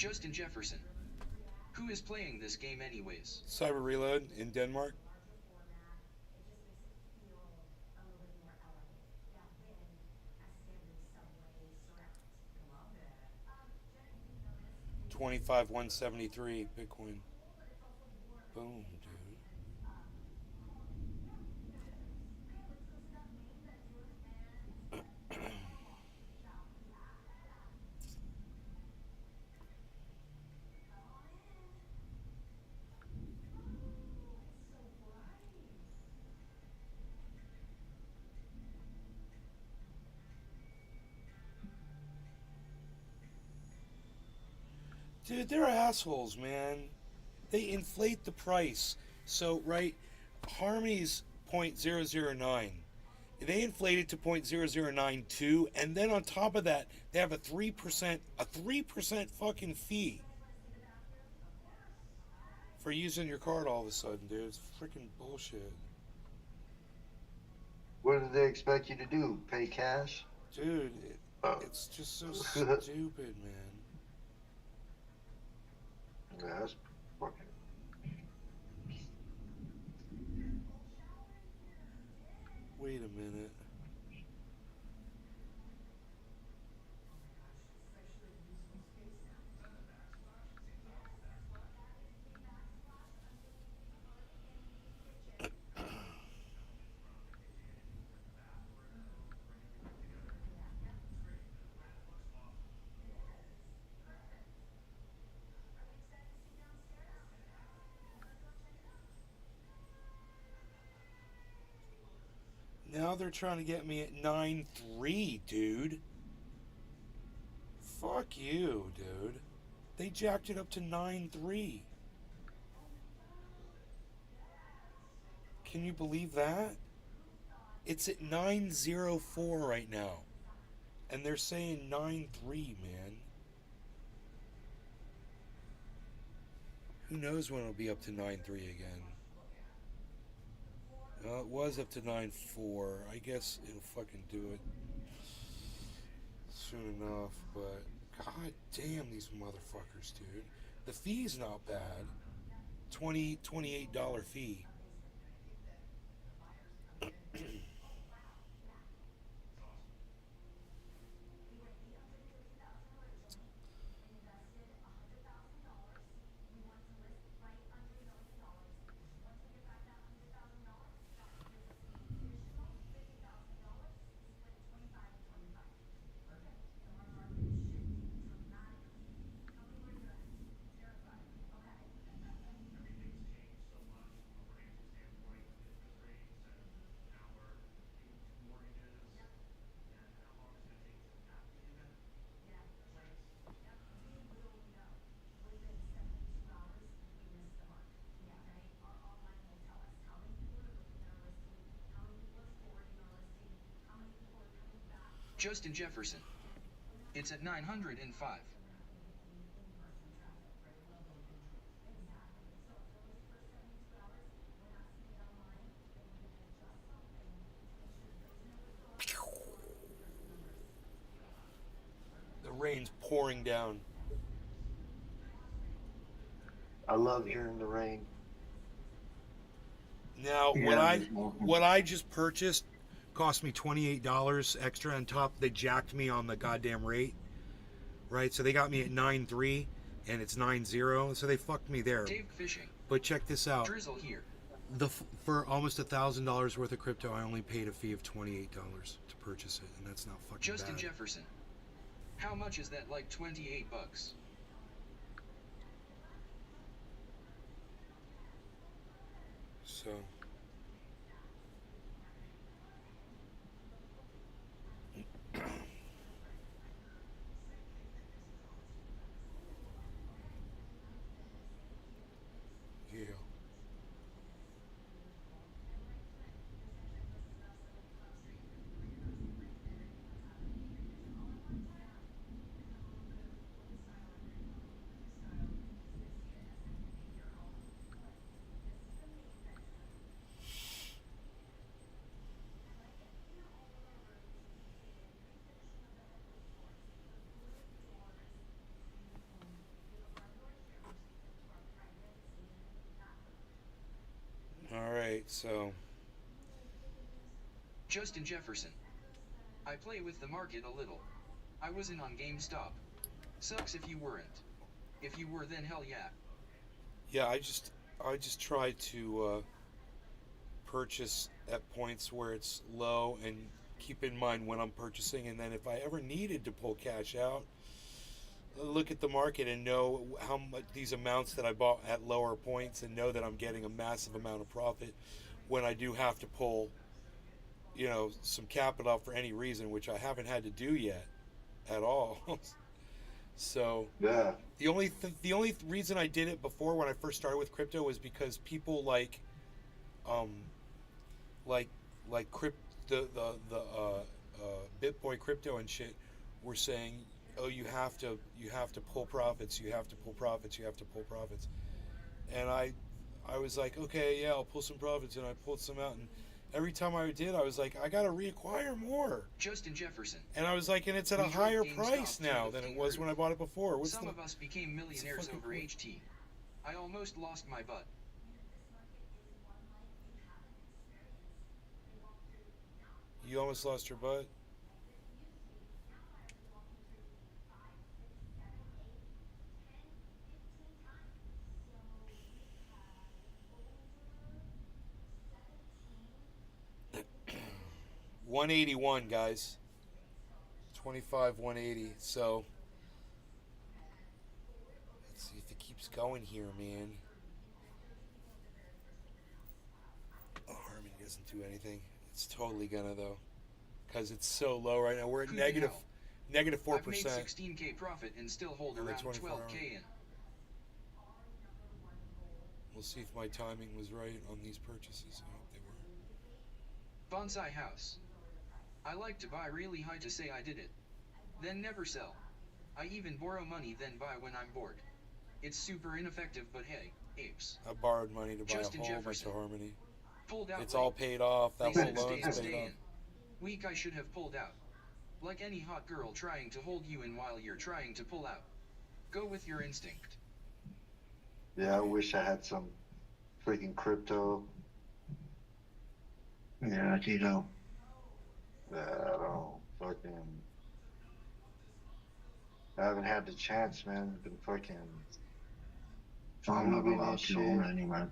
Justin Jefferson. Who is playing this game anyways? Cyber Reload in Denmark. $25,173 Bitcoin. Boom, dude. Dude, they're assholes, man. They inflate the price. So, right, Harmony's 0.009. They inflate it to 0.0092, and then on top of that, they have a 3% fucking fee for using your card all of a sudden, dude. It's freaking bullshit. What do they expect you to do? Pay cash? Dude, it's just so stupid, man. Yeah, that's fucking... Wait a minute. Now they're trying to get me at 9.3, dude. Fuck you, dude. They jacked it up to 9.3. Can you believe that? It's at 9.04 right now. And they're saying 9.3, man. Who knows when it'll be up to 9.3 again. It was up to 9.4. I guess it'll fucking do it soon enough, but god damn these motherfuckers, dude. The fee's not bad. $28 fee. Justin Jefferson. It's at 905. The rain's pouring down. I love hearing the rain. Now, what I just purchased cost me $28 extra on top. They jacked me on the goddamn rate, right? So they got me at 9.3 and it's 9.0, so they fucked me there. Dave Fishing. But check this out. Drizzle here. For almost $1,000 worth of crypto, I only paid a fee of $28 to purchase it, and that's not fucking Justin bad. Jefferson. How much is that? Like 28 bucks. So yeah. All right, so Justin Jefferson. I play with the market a little. I was in on GameStop. Sucks if you weren't. If you were, then hell yeah. yeah, I just try to purchase at points where it's low and keep in mind when I'm purchasing, and then if I ever needed to pull cash out, look at the market and know how much these amounts that I bought at lower points and know that I'm getting a massive amount of profit when I do have to pull, you know, some capital out for any reason, which I haven't had to do yet at all. So Yeah. the only reason I did it before when I first started with crypto was because people like BitBoy Crypto and shit were saying, oh, you have to pull profits, you have to pull profits, and I was like, okay, yeah, I'll pull some profits, and I pulled some out, and every time I did, I was like, I gotta reacquire more. Justin Jefferson. And I was like, and it's at a higher price now than it was when I bought it before. Some of us became millionaires over HT. I almost lost my butt. You almost lost your butt? $181, guys. 25, 180. So let's see if it keeps going here, man. Oh, Harmony doesn't do anything. It's totally gonna though, because it's so low right now. We're at negative 4%. I've made 16k profit and still hold On the around 24 hour. 12k in. We'll see if my timing was right on these purchases. I hope they were. Bonsai house. I like to buy really high to say I did it. Then never sell. I even borrow money then buy when I'm bored. It's super ineffective, but hey, apes. I borrowed money to buy Justin a whole Jefferson. bunch of Harmony. Pulled out It's late. all paid off. That They whole said loan's stay paid off. in. Weak, I should have pulled out. Like any hot girl trying to hold you in while you're trying to pull out. Go with your instinct. Yeah, I wish I had some freaking crypto. Yeah, you know. Yeah, I don't fucking. I haven't had the chance, man. Been fucking. I'm not moving allowed and to shit. own any, man.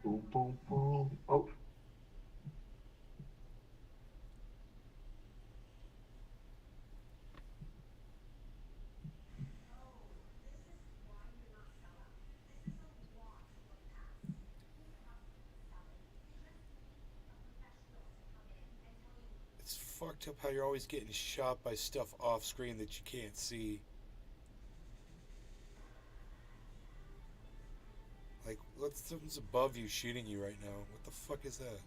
Boom, boom, boom. Oh. It's fucked up how you're always getting shot by stuff off screen that you can't see. Like, something's above you shooting you right now. What the fuck is that?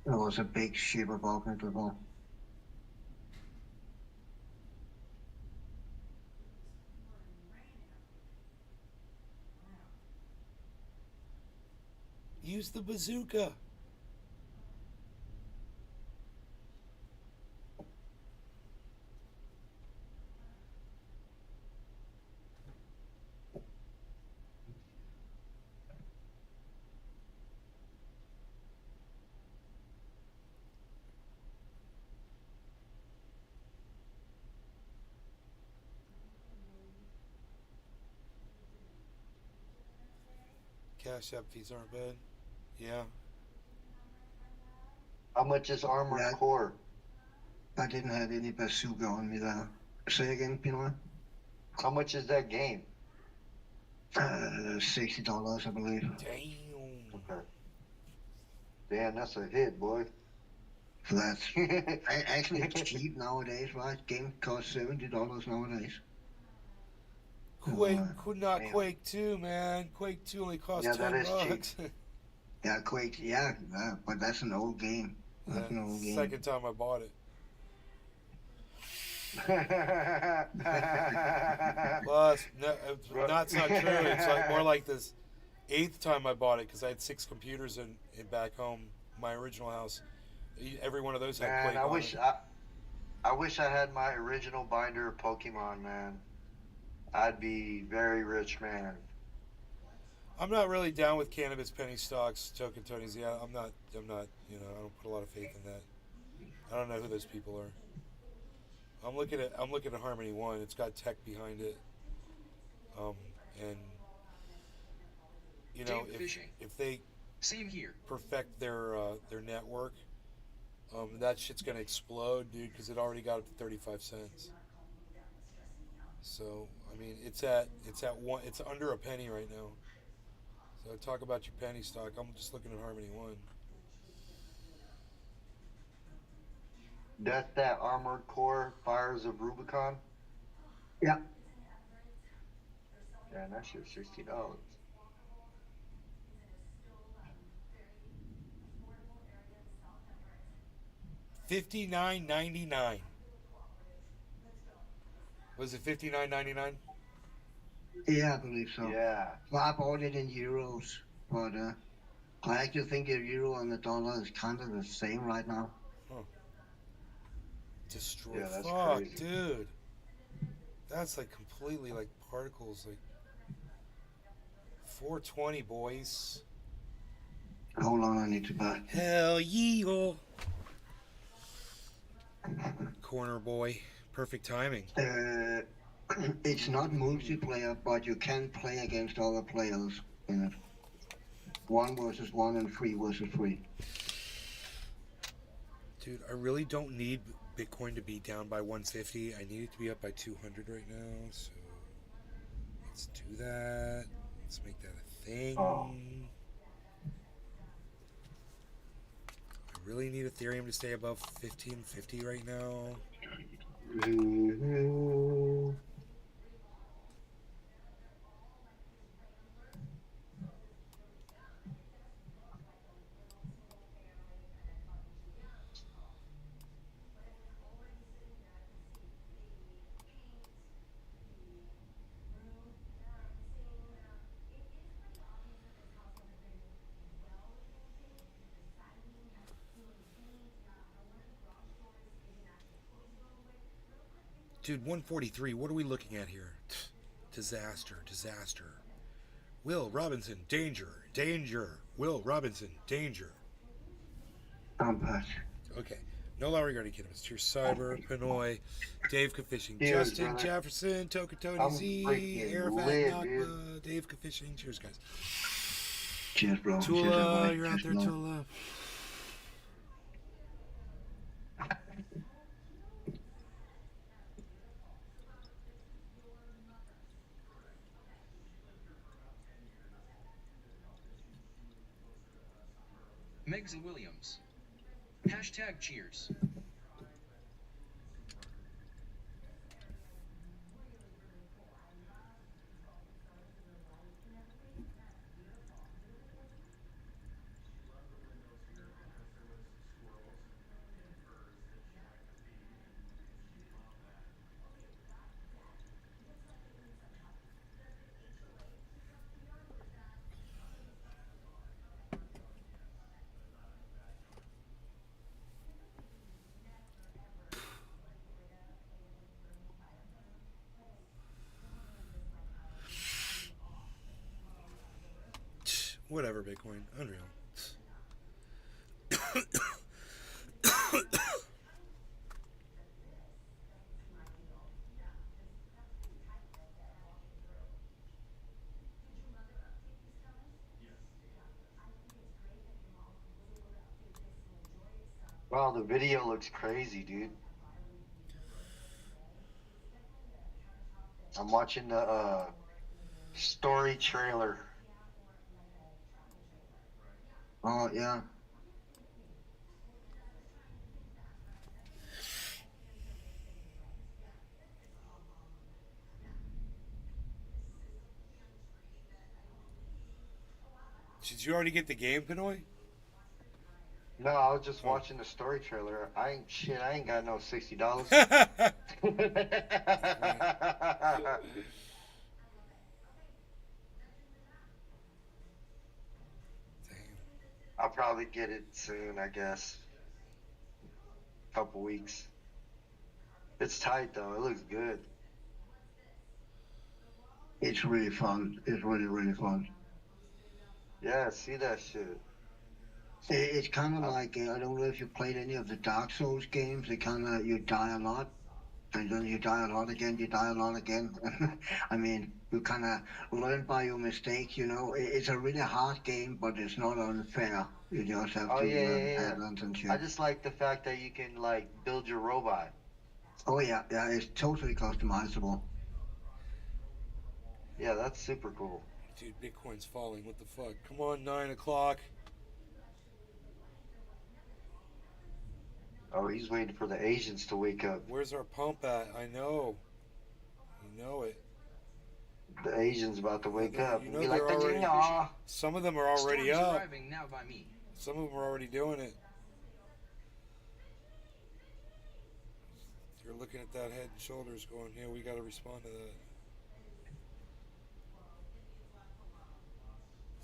There was a big ship above me before. Use the bazooka. Cash App fees aren't bad. Yeah. How much is Armored Core? I didn't have any bazooka on me there. Say again, Pinoy? How much is that game? $60, I believe. Damn. Okay. Damn, that's a hit, boy. That's actually it's cheap nowadays, right? Game costs $70 nowadays. Quake, Quake 2, man. Quake 2 only costs $10. Yeah, Quake. Yeah, but that's an old game. That's an old game. Second time I bought it. Well, that's not true. It's like more like this 8th time I bought it because I had 6 computers in back home, my original house. Every one of those had Quake. I wish I had my original binder of Pokemon, man. I'd be very rich, man. I'm not really down with cannabis penny stocks, token Tonys. Yeah, I'm not. I don't put a lot of faith in that. I don't know who those people are. I'm looking at Harmony One. It's got tech behind it. And if they same here perfect their network, that shit's gonna explode, dude. Because it already got up to 35 cents. So I mean, it's under a penny right now. So talk about your penny stock. I'm just looking at Harmony One. That's that Armored Core Fires of Rubicon? Yeah. Yeah, that shit's $60. $59.99. Was it $59.99? Yeah, I believe so. Yeah. Well, I bought it in euros, but I actually think the euro and the dollar is kind of the same right now. Huh. Destroy. Yeah, that's crazy. Dude. That's like completely like particles. Like 420, boys. Hold on, I need to buy. Hell yeah. Corner boy. Perfect timing. It's not multiplayer, but you can play against other players in it. 1 versus 1 and 3 versus 3. Dude, I really don't need Bitcoin to be down by 150. I need it to be up by 200 right now. So let's do that. Let's make that a thing. I really need Ethereum to stay above 1550 right now. Dude, 143, what are we looking at here? Disaster. Will Robinson, danger. Will Robinson, danger. I'm back. Okay. No longer regarding cannabis. Cheers, Cyber, Pinoy, Dave Fishing, Cheers, Justin, brother. Jefferson, Token Tony Z, Arafat, Nakba, Dave Fishing. Cheers, guys. Cheers, bro. Tula, Cheers, you're out there, bro. Tula. Megza Williams. #cheers. Whatever, Bitcoin. Unreal. Wow, the video looks crazy, dude. I'm watching the story trailer. Oh, yeah. Did you already get the game, Pinoy? No, I was just watching the story trailer. I ain't got no $60. I'll probably get it soon, I guess. Couple weeks. It's tight though. It looks good. It's really fun. It's really, really fun. Yeah, see that shit. It's kind of like, I don't know if you played any of the Dark Souls games. It kind of, you die a lot, and then you die a lot again, you die a lot again. I mean, you kind of learn by your mistakes, you know. It's a really hard game, but it's not unfair. You just have to learn patterns and shit. I just like the fact that you can, like, build your robot. Oh, yeah, it's totally customizable. Yeah, that's super cool. Dude, Bitcoin's falling. What the fuck? Come on, 9 o'clock. Oh, he's waiting for the Asians to wake up. Where's our pump at? I know. You know it. The Asians about to wake up. You know Be like, already, some of them are already Storm's up. arriving now by me. Some of them are already doing it. You're looking at that head and shoulders going, yeah, we got to respond to that.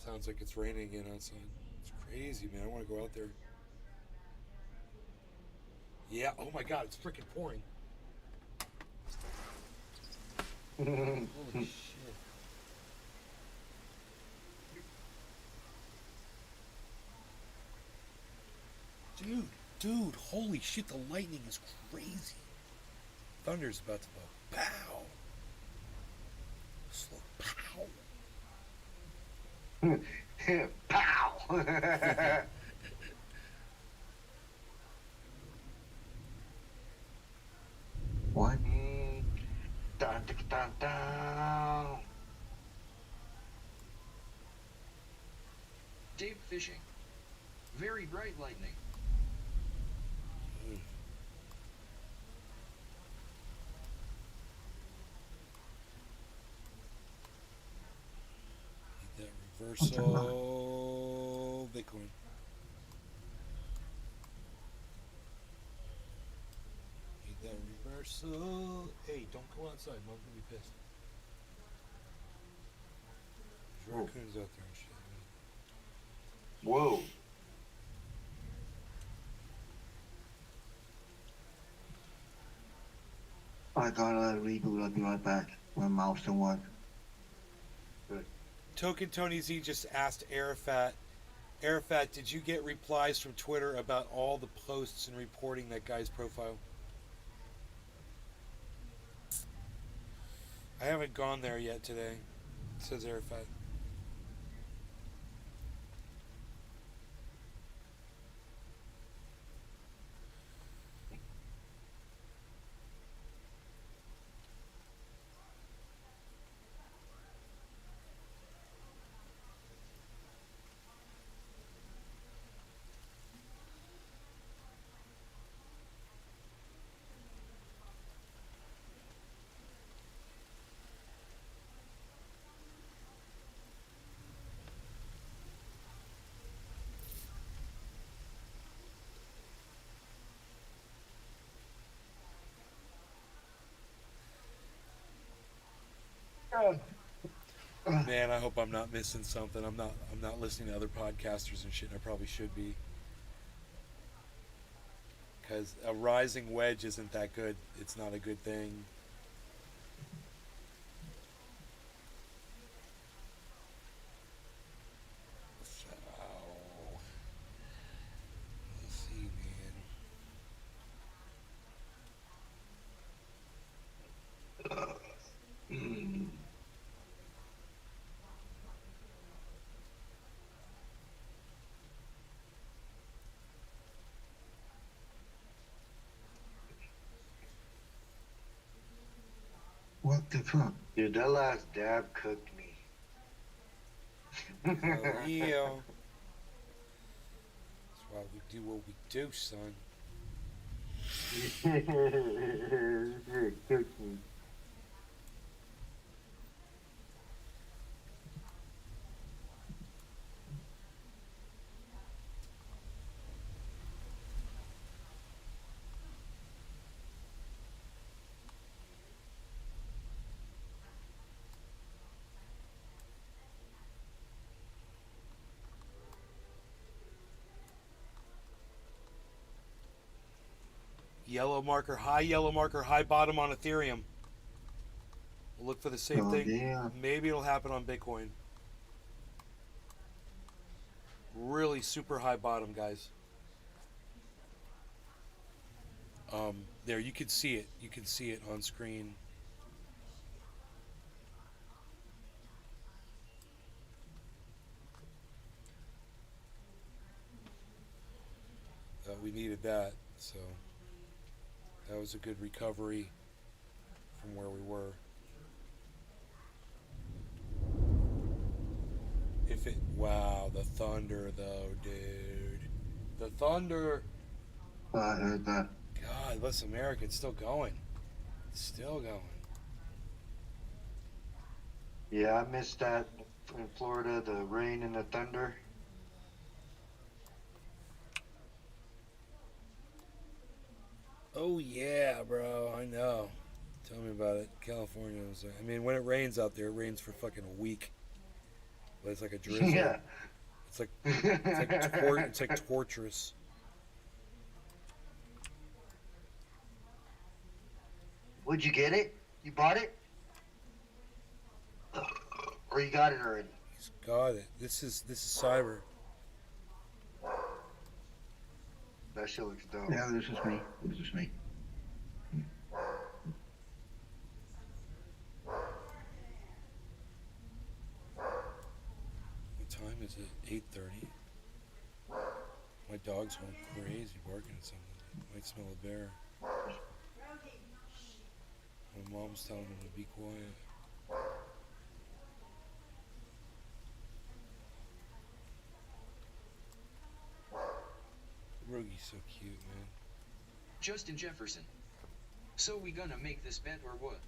Sounds like it's raining again outside. It's crazy, man. I want to go out there. Yeah, oh my god, it's freaking pouring. Holy shit. Dude, holy shit, the lightning is crazy. Thunder's about to go pow. Slow pow. Pow! What? Dun, dun, dun, dun. Dave fishing. Very bright lightning. Need that reversal Bitcoin. Need that reversal. Hey, don't go outside. Mom's gonna be pissed. There's raccoons out there and shit. Whoa. I gotta reboot. I'll be right back. My mouse don't work. Token Tony Z just asked Arafat, did you get replies from Twitter about all the posts and reporting that guy's profile? I haven't gone there yet today, says Arafat. Man, I hope I'm not missing something. I'm not listening to other podcasters and shit. I probably should be. Because a rising wedge isn't that good. It's not a good thing. So, let's see, man. What the fuck? Dude, that last dab cooked me. Oh, yeah. That's why we do what we do, son. Cooked me. Yellow marker, high bottom on Ethereum. We'll look for the same thing. Yeah. Maybe it'll happen on Bitcoin. Really super high bottom, guys. There, you can see it. You can see it on screen. We needed that, so that was a good recovery from where we were. If it, wow, the thunder though, dude. The thunder. I heard that. God, bless America, it's still going. It's still going. Yeah, I missed that in Florida, the rain and the thunder. Oh yeah, bro, I know. Tell me about it. California was, I mean, when it rains out there, it rains for fucking a week. But it's like a drizzle. Yeah. It's like it's like torturous. Would you get it? You bought it? Or you got it already? He's got it. This is cyber. That shit looks dope. Yeah, this is me. This is me. What time is it? 8:30. My dog's going crazy barking at something. Might smell a bear. My mom's telling him to be quiet. Roogie's so cute, man. Justin Jefferson. So we gonna make this bet or what?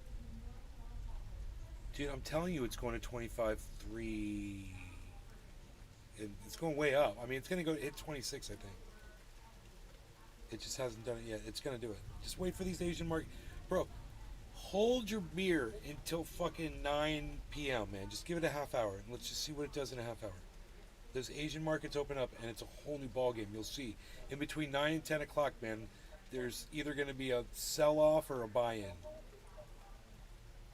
Dude, I'm telling you, it's going to 25.3. It's going way up. I mean, it's going to go hit 26, I think. It just hasn't done it yet. It's going to do it. Just wait for these Asian markets. Bro, hold your beer until fucking 9 p.m., man. Just give it a half hour, and let's just see what it does in a half hour. Those Asian markets open up, and it's a whole new ball game. You'll see. In between 9 and 10 o'clock, man, there's either going to be a sell-off or a buy-in.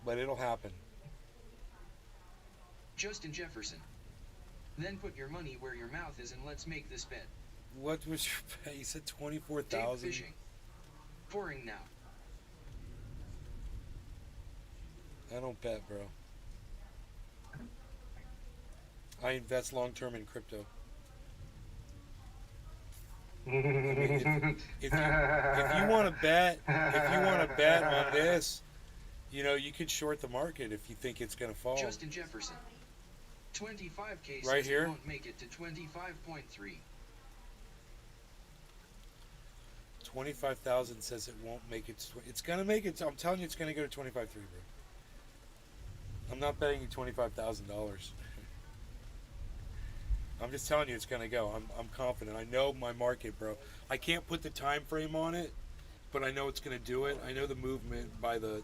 But it'll happen. Justin Jefferson. Then put your money where your mouth is and let's make this bet. What was your bet? You said 24,000. Fishing. Pouring now. I don't bet, bro. I invest long term in crypto. I mean, if you want to bet, on this, you know, you could short the market if you think it's going to fall. Justin Jefferson. 25K right here. Won't make it to 25.3. 25,000 says it won't make it. It's going to make it. I'm telling you, it's going to go to 25.3, bro. I'm not betting you $25,000. I'm just telling you it's going to go. I'm confident. I know my market, bro. I can't put the time frame on it, but I know it's going to do it. I know the movement by the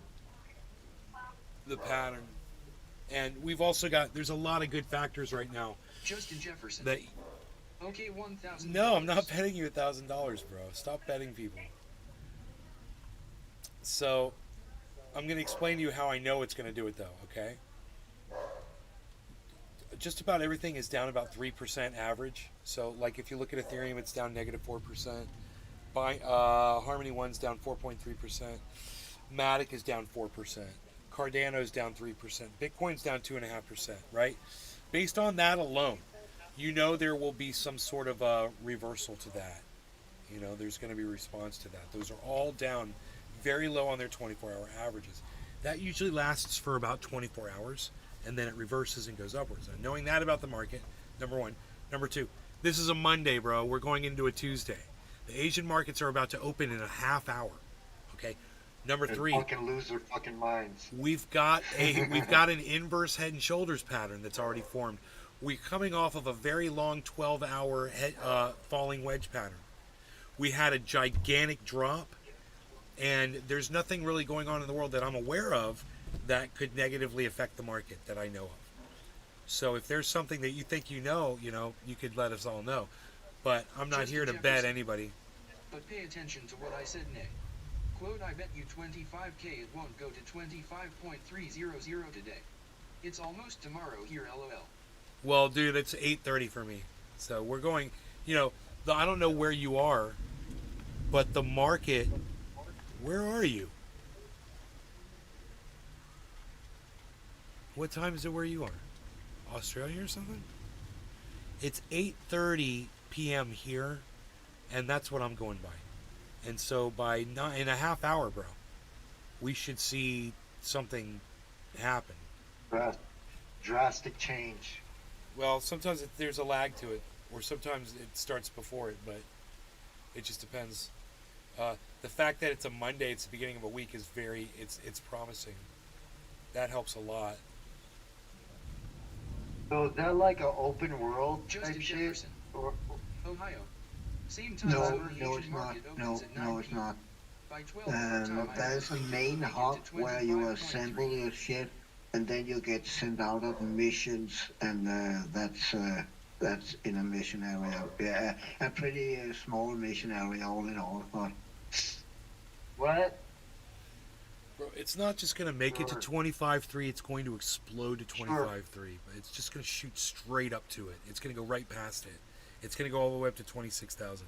pattern. And we've also got, there's a lot of good factors right now. Justin Jefferson. That, okay, $1,000. no, I'm not betting you $1,000, bro. Stop betting people. So, I'm going to explain to you how I know it's going to do it, though, okay? Just about everything is down about 3% average. So, like, if you look at Ethereum, it's down negative 4%. Harmony One's down 4.3%. Matic is down 4%. Cardano's down 3%. Bitcoin's down 2.5%, right? Based on that alone, you know there will be some sort of a reversal to that. You know, there's going to be a response to that. Those are all down very low on their 24-hour averages. that usually lasts for about 24 hours, and then it reverses and goes upwards. And knowing that about the market, number one. Number two, this is a Monday, bro. We're going into a Tuesday. The Asian markets are about to open in a half hour. Okay. Number three, fucking lose their fucking minds. we've got an inverse head and shoulders pattern that's already formed. We're coming off of a very long 12-hour falling wedge pattern. We had a gigantic drop, and there's nothing really going on in the world that I'm aware of that could negatively affect the market that I know of. So if there's something that you think you know, you could let us all know. But I'm not here to bet anybody. But pay attention to what I said, Nick. Quote, I bet you 25K it won't go to 25.300 today. It's almost tomorrow here, LOL. Well, dude, it's 8:30 for me. So we're going, I don't know where you are, but the market, where are you? What time is it where you are? Australia or something? It's 8:30 p.m. here, and that's what I'm going by. And so by in a half hour, bro, we should see something happen. Drastic change. Well, sometimes there's a lag to it, or sometimes it starts before it, but it just depends. The fact that it's a Monday, it's the beginning of a week, is it's promising. That helps a lot. So is that like an open world Justin type shit? Jefferson, Or, Ohio. Same time No, zone the no, Asian it's not. market opens No, at 9 no, it's p.m. not. By 12 our time, I There's a estimate main we'll make it hub to where you 25.3. assemble your shit, and then you get sent out on missions, and that's in a mission area. Yeah, a pretty small mission area all in all. But what? Bro, it's not just going to make it to 25.3, it's going to explode to 25.3, but it's just going to shoot straight up to it. It's going to go right past it. It's going to go all the way up to 26,000.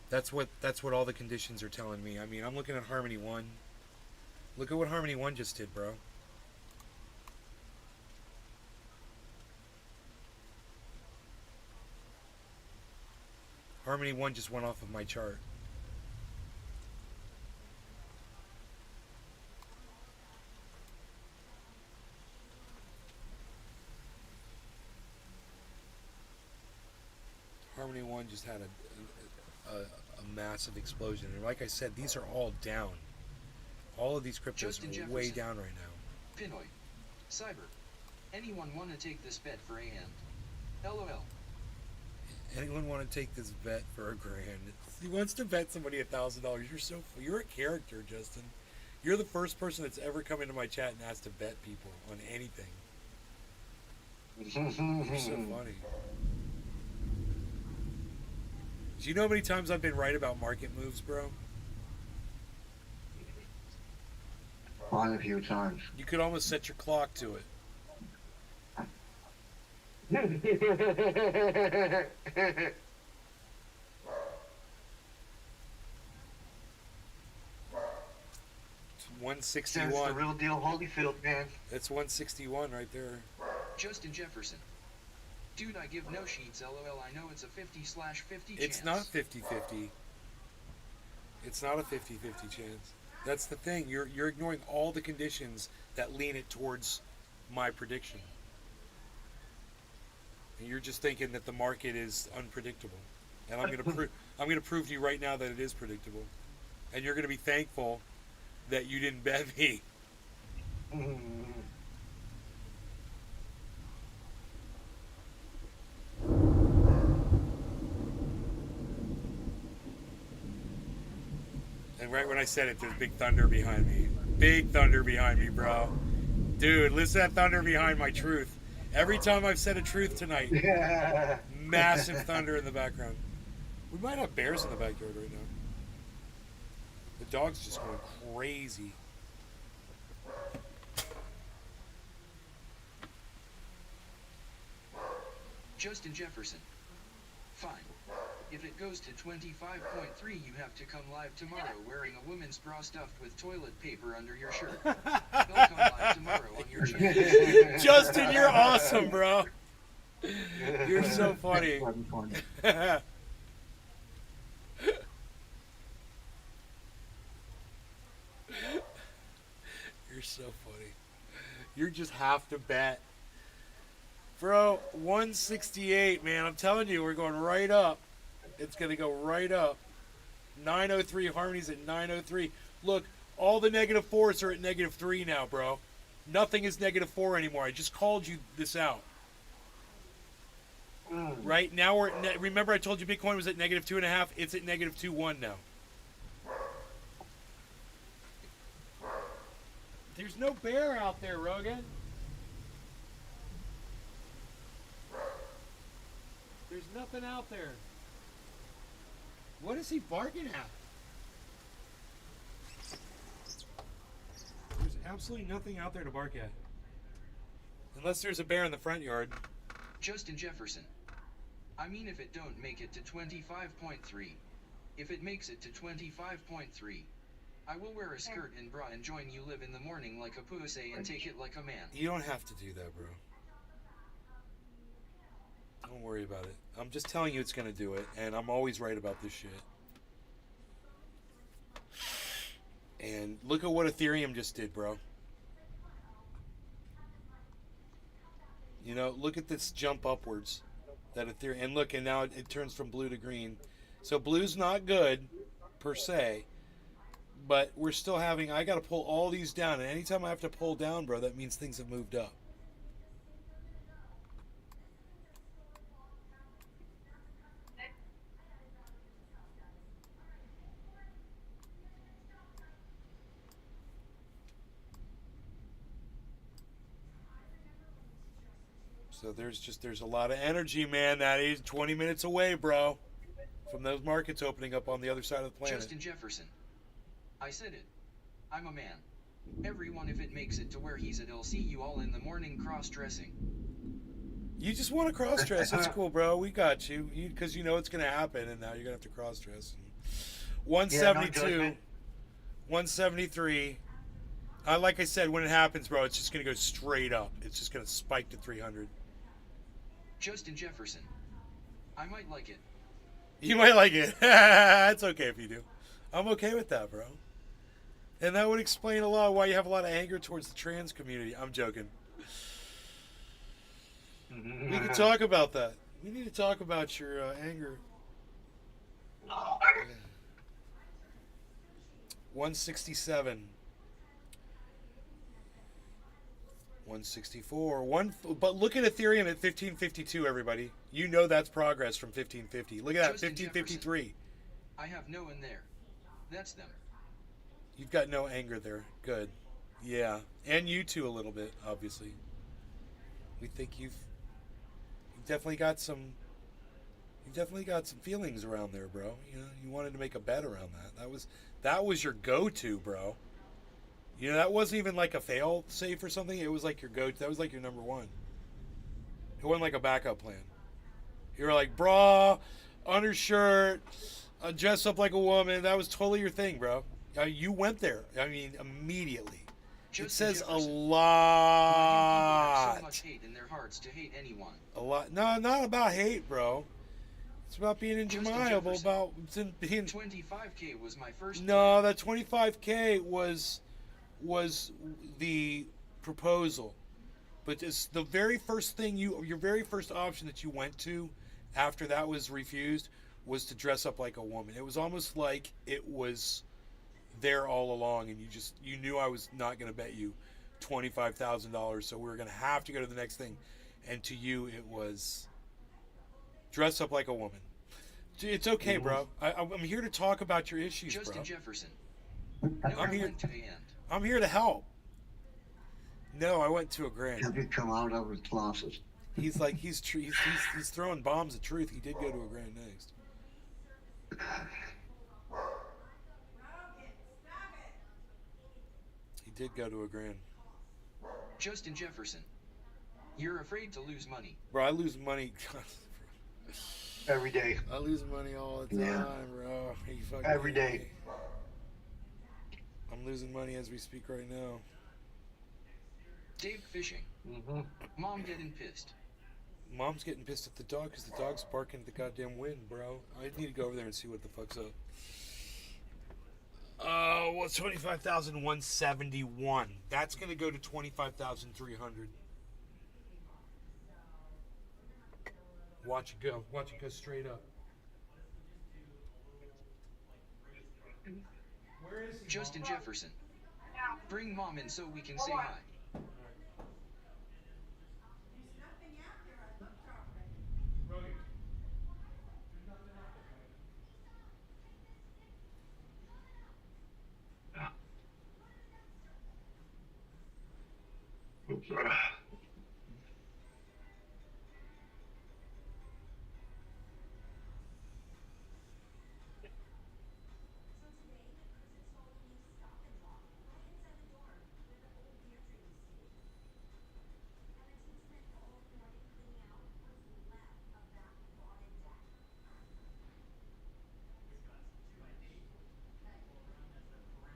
That's what all the conditions are telling me. I mean, I'm looking at Harmony 1. Look at what Harmony 1 just did, bro. Harmony 1 just went off of my chart. Harmony 1 just had a massive explosion. And like I said, these are all down. All of these cryptos Justin are Jefferson. way down right now. Pinoy. Cyber. Anyone want to take this bet for a hand? LOL. Anyone want to take this bet for $1,000? He wants to bet somebody $1,000. You're a character, Justin. You're the first person that's ever come into my chat and asked to bet people on anything. You're so funny. Do you know how many times I've been right about market moves, bro? quite a few times. You could almost set your clock to it. It's 161. That's the real deal Holyfield, man. It's 161 right there. Justin Jefferson. Dude, I give no sheets, LOL. I know it's a 50/50 chance. It's not 50-50. It's not a 50-50 chance. That's the thing. You're ignoring all the conditions that lean it towards my prediction. And you're just thinking that the market is unpredictable. And I'm going to prove to you right now that it is predictable. And you're going to be thankful that you didn't bet me. And right when I said it, there's big thunder behind me. Big thunder behind me, bro. Dude, listen to that thunder behind my truth. Every time I've said a truth tonight, massive thunder in the background. We might have bears in the backyard right now. The dog's just going crazy. Justin Jefferson. Fine. If it goes to 25.3, you have to come live tomorrow wearing a woman's bra stuffed with toilet paper under your shirt. Don't come live tomorrow on your channel. Justin, you're awesome, bro. You're so funny. You're so funny. You're just half to bet. Bro, 168, man. I'm telling you, we're going right up. It's going to go right up. 903, Harmony's at 903. Look, all the -4s are at -3 now, bro. Nothing is -4 anymore. I just called you this out. Right now we're at remember I told you Bitcoin was at -2.5. It's at -2.1 now. There's no bear out there, Rogan. There's nothing out there. What is he barking at? There's absolutely nothing out there to bark at. Unless there's a bear in the front yard. Justin Jefferson. I mean, if it don't make it to 25.3. If it makes it to 25.3. I will wear a skirt and bra and join you live in the morning like a pussy and take it like a man. You don't have to do that, bro. Don't worry about it. I'm just telling you it's going to do it, and I'm always right about this shit. And look at what Ethereum just did, bro. You know, look at this jump upwards. That Ethereum, and look, and now it turns from blue to green. So blue's not good, per se. But we're still having, I got to pull all these down. And anytime I have to pull down, bro, that means things have moved up. So there's a lot of energy, man. That is 20 minutes away, bro, from those markets opening up on the other side of the planet. Justin Jefferson. I said it. I'm a man. Everyone, if it makes it to where he's at, I'll see you all in the morning cross-dressing. You just want to cross-dress. That's cool, bro. We got you. Because you know it's going to happen, and now you're going to have to cross-dress. 172. 173. Like I said, when it happens, bro, it's just going to go straight up. It's just going to spike to 300. Justin Jefferson. I might like it. You might like it. It's okay if you do. I'm okay with that, bro. And that would explain a lot why you have a lot of anger towards the trans community. I'm joking. We can talk about that. We need to talk about your anger. 167. 164. But look at Ethereum at 1552, everybody. You know that's progress from 1550. Look at that, 1553. I have no in there. That's them. You've got no anger there. Good. Yeah. And you too a little bit, obviously. We think you've definitely got some feelings around there, bro. You know, you wanted to make a bet around that. That was your go-to, bro. You know, that wasn't even like a fail safe or something. It was like your go-to. That was like your number one. It wasn't like a backup plan. You were like, bra, undershirt, dress up like a woman. That was totally your thing, bro. You went there. I mean, immediately. It says a lot. So much hate in their hearts to hate anyone. A lot. No, not about hate, bro. It's about being undeniable. About being. 25K was my first. No, that 25K was the proposal, but it's the very first thing your very first option that you went to after that was refused was to dress up like a woman. It was almost like it was there all along, and you knew I was not going to bet you $25,000, so we were going to have to go to the next thing, and to you it was dress up like a woman. It's okay, bro. I'm here to talk about your issues, Justin bro. Jefferson. I'm here. To the end. I'm here to help. No, I went to a grand. Have you come out of his closet? He's like he's throwing bombs of truth. He did go to a grand next. He did go to a grand. Justin Jefferson. You're afraid to lose money. Bro, I lose money every day. I lose money all the time, bro. Every day. I'm losing money as we speak right now. Dave fishing. Mom getting pissed. Mom's getting pissed at the dog because the dog's barking at the goddamn wind, bro. I need to go over there and see what the fuck's up. Well, 25,171. That's going to go to 25,300. Watch it go. Watch it go straight up. Justin Jefferson. Bring mom in so we can say hi.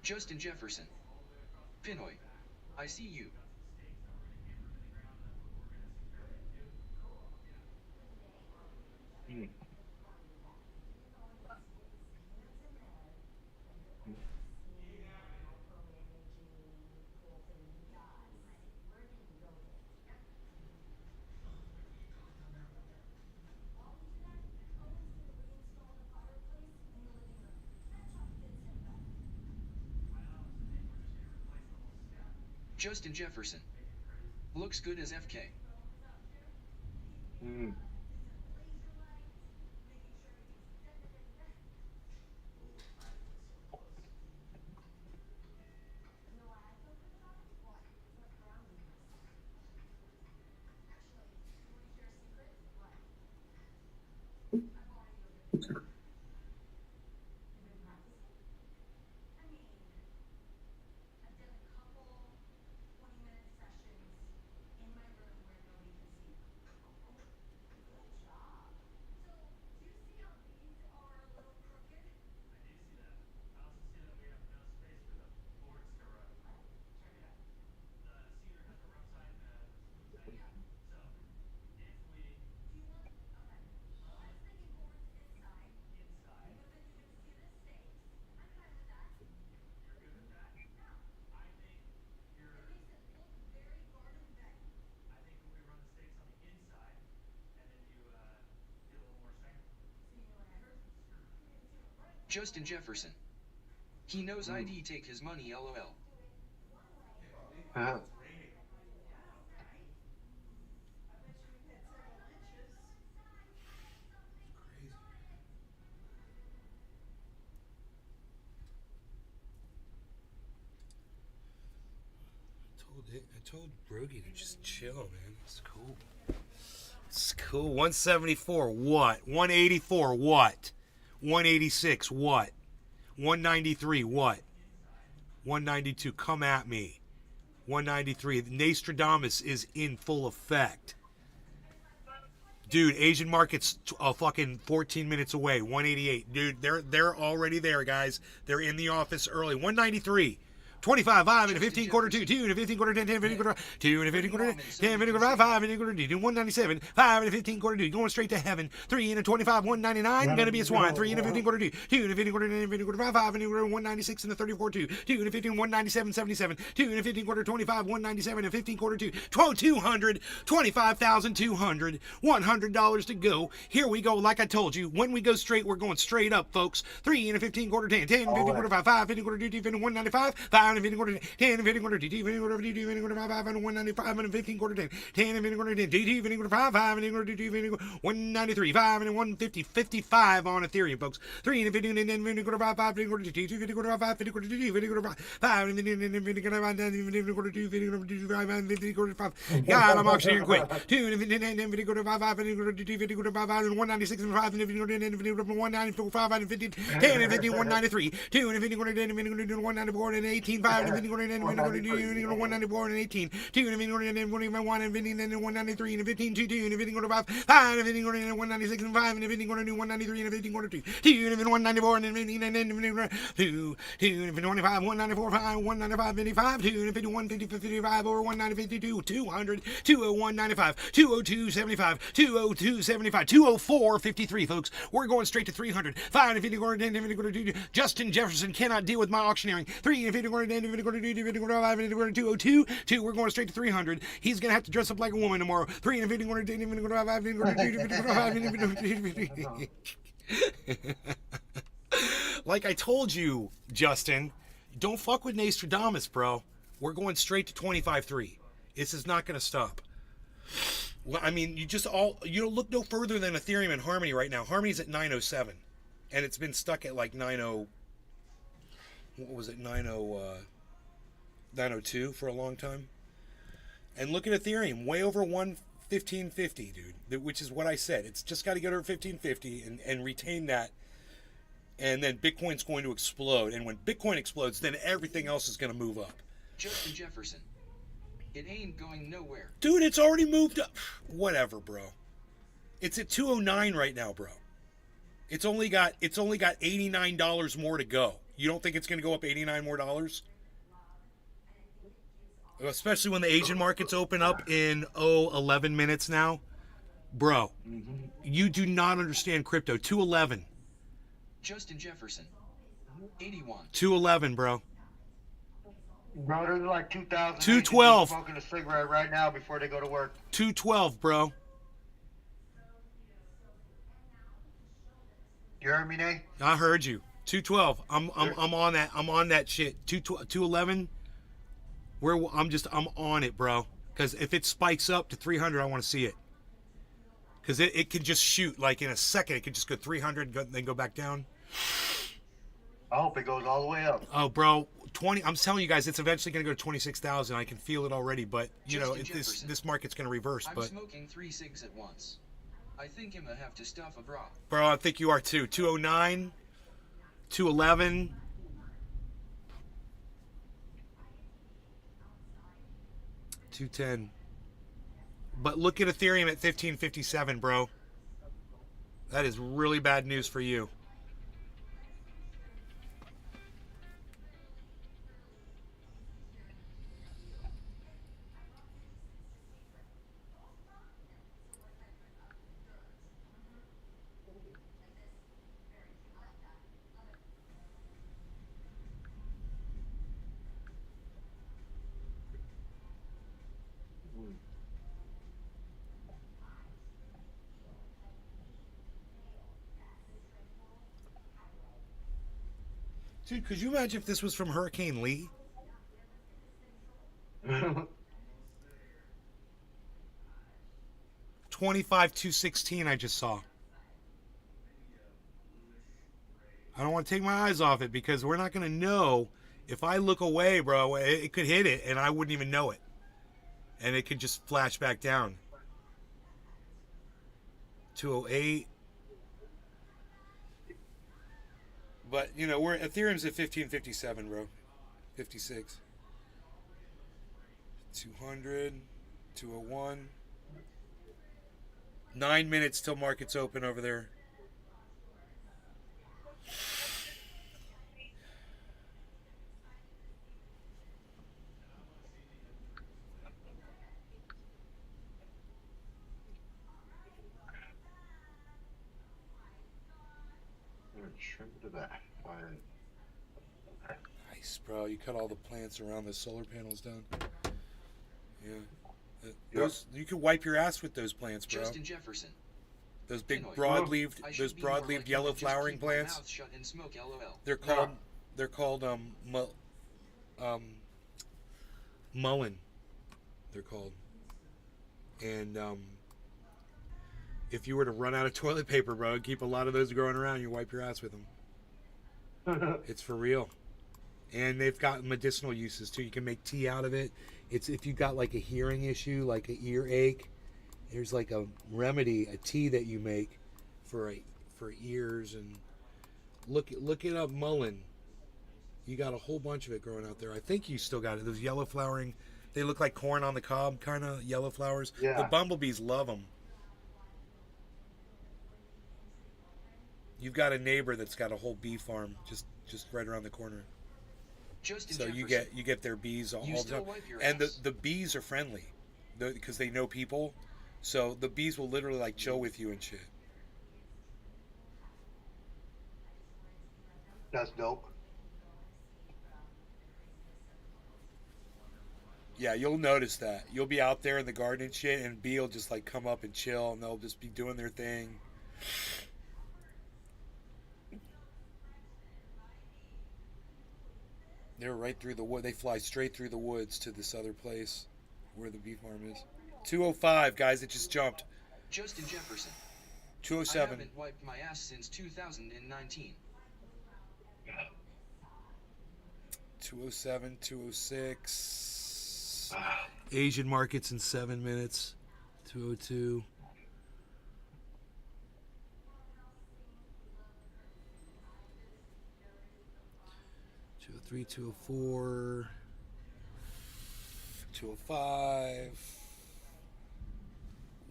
Justin Jefferson. Pinoy. I see you. Justin Jefferson. Looks good as FK. Justin Jefferson. He knows ID take his money, LOL. I told Brogy to just chill, man. It's cool. It's cool. 174, what? 184, what? 186, what? 193, what? 192, come at me. 193, Nostradamus is in full effect. Dude, Asian market's fucking 14 minutes away. 188, dude, they're already there, guys. They're in the office early. 193. 25, 5, and a 15 quarter 2, 2 and a 15 quarter 10, 10, 15 quarter 2 and a 15 quarter 10, 15 quarter 5, 5 and a quarter 2, 197, 5 and a 15 quarter 2, going straight to heaven. 3 and a 25, 199, gonna be a swine. 3 and a 15 quarter 2, 2 and a 15 quarter 10, 15 quarter 5, 5 and a 196 and a 34 2, 2 and a 15, 197, 77, 2 and a 15 quarter 25, 197 and 15 quarter 2, 200, 25,200, $100 to go. Here we go. Like I told you, when we go straight, we're going straight up, folks. 3 and a 15 quarter 10, 10 and 15 quarter 5, 5 15 quarter 2, 2 15 195, 5 and a 15 quarter 10 and 15 quarter 2, 2 15 quarter 2, 2 15 quarter 5, 5 and 195 and 15 quarter 10, 10 and 15 quarter 10, 2 15 quarter 5, 5 and 15 quarter 2, 2 15 193, 5 and 150, 55 on Ethereum, folks. 3 and 15 and 15 quarter 5, 5 15 quarter 2, 2 15 quarter 5, 50 quarter 2, 2 50 quarter 5, 5 and 15 quarter 5, 15 quarter 2, 50 quarter 5 and 50 quarter 5. God, I'm auctioneering quick. 2 and 15 and 15 quarter 5, 5 15 quarter 2, 2 50 quarter 5, 5 and 196 and 5 and 15 quarter 10 and 15 quarter 194, 5 and 15, 10 and 15 193, 2 and 15 quarter 10 and 15 quarter 194 and 18 18, 5, and 194 and 18, 2, and 1 and 193 and 15, 2, and 5, 5, and 196 and 5, and 193 and 15, 2, and 194 and 15, and 2, and 25, 194, 5, 195, 55, 2, and 51, 50, 55, or 190, 52, 200, 201, 95, 202, 75, 202, 75, 204, 53, folks. We're going straight to 300. 5 and 50, 2. Justin Jefferson cannot deal with my auctioneering. 3 and 50, 5 and 202. 2. We're going straight to 300. He's going to have to dress up like a woman tomorrow. 3 and 50, 5 Like I told you, Justin, don't fuck with Nostradamus, bro. We're going straight to 25.3. This is not going to stop. Well, I mean, you don't look no further than Ethereum and Harmony right now. Harmony's at 907, and it's been stuck at like 90. What was it? 902 for a long time. And look at Ethereum, way over 1550, dude. Which is what I said. It's just got to get over 1550 and retain that. And then Bitcoin's going to explode. And when Bitcoin explodes, then everything else is going to move up. Justin Jefferson. It ain't going nowhere. Dude, it's already moved up. Whatever, bro. It's at 209 right now, bro. It's only got $89 more to go. You don't think it's going to go up $89 more dollars? Especially when the Asian markets open up in 11 minutes now. Bro, you do not understand crypto. 211. Justin Jefferson. 81. 211, bro. Bro, there's like 2,000 212. smoking a cigarette right now before they go to work. 212, bro. You heard me, Nate? I heard you. 212. I'm on that. I'm on that shit. 211. I'm on it, bro. Because if it spikes up to 300, I want to see it. Because it can just shoot like in a second. It could just go 300, then go back down. I hope it goes all the way up. Oh, bro, 20. I'm telling you guys, it's eventually going to go to 26,000. I can feel it already, but you know, this market's going to reverse. I'm but smoking 3 cigs at once. I think I'ma have to stuff a bra. Bro, I think you are too. 209, 211. $210. But look at Ethereum at 1557, bro. That is really bad news for you. Dude, could you imagine if this was from Hurricane Lee? 25,216 I just saw. I don't want to take my eyes off it because we're not going to know. If I look away, bro, it could hit it and I wouldn't even know it. And it could just flash back down. 208. But, you know, Ethereum's at 1557, bro. 56. 200. 201. 9 minutes till markets open over there. Nice, bro. You cut all the plants around the solar panels down. Yeah. You could wipe your ass with those plants, bro. Justin Jefferson. Those big broad-leaved yellow flowering plants. They're called mullein. They're called. And if you were to run out of toilet paper, bro, keep a lot of those growing around. You wipe your ass with them. It's for real. And they've got medicinal uses too. You can make tea out of it. It's if you got like a hearing issue, like an earache. There's like a remedy, a tea that you make for ears. And look it up, mullein. You got a whole bunch of it growing out there. I think you still got it. Those yellow flowering, they look like corn on the cob, kind of yellow flowers. Yeah. The bumblebees love them. You've got a neighbor that's got a whole bee farm just right around the corner. Justin So Jefferson. you get their bees all the still time, wipe your and ass? the bees are friendly, because they know people. So the bees will literally like chill with you and shit. That's dope. Yeah, you'll notice that. You'll be out there in the garden and shit, and bee will just like come up and chill, and they'll just be doing their thing. They're right through the wood. They fly straight through the woods to this other place where the bee farm is. 205, guys. It just jumped. Justin Jefferson. 207. I haven't wiped my ass since 2019. 207, 206. Asian markets in 7 minutes. 202. 203, 204. 205.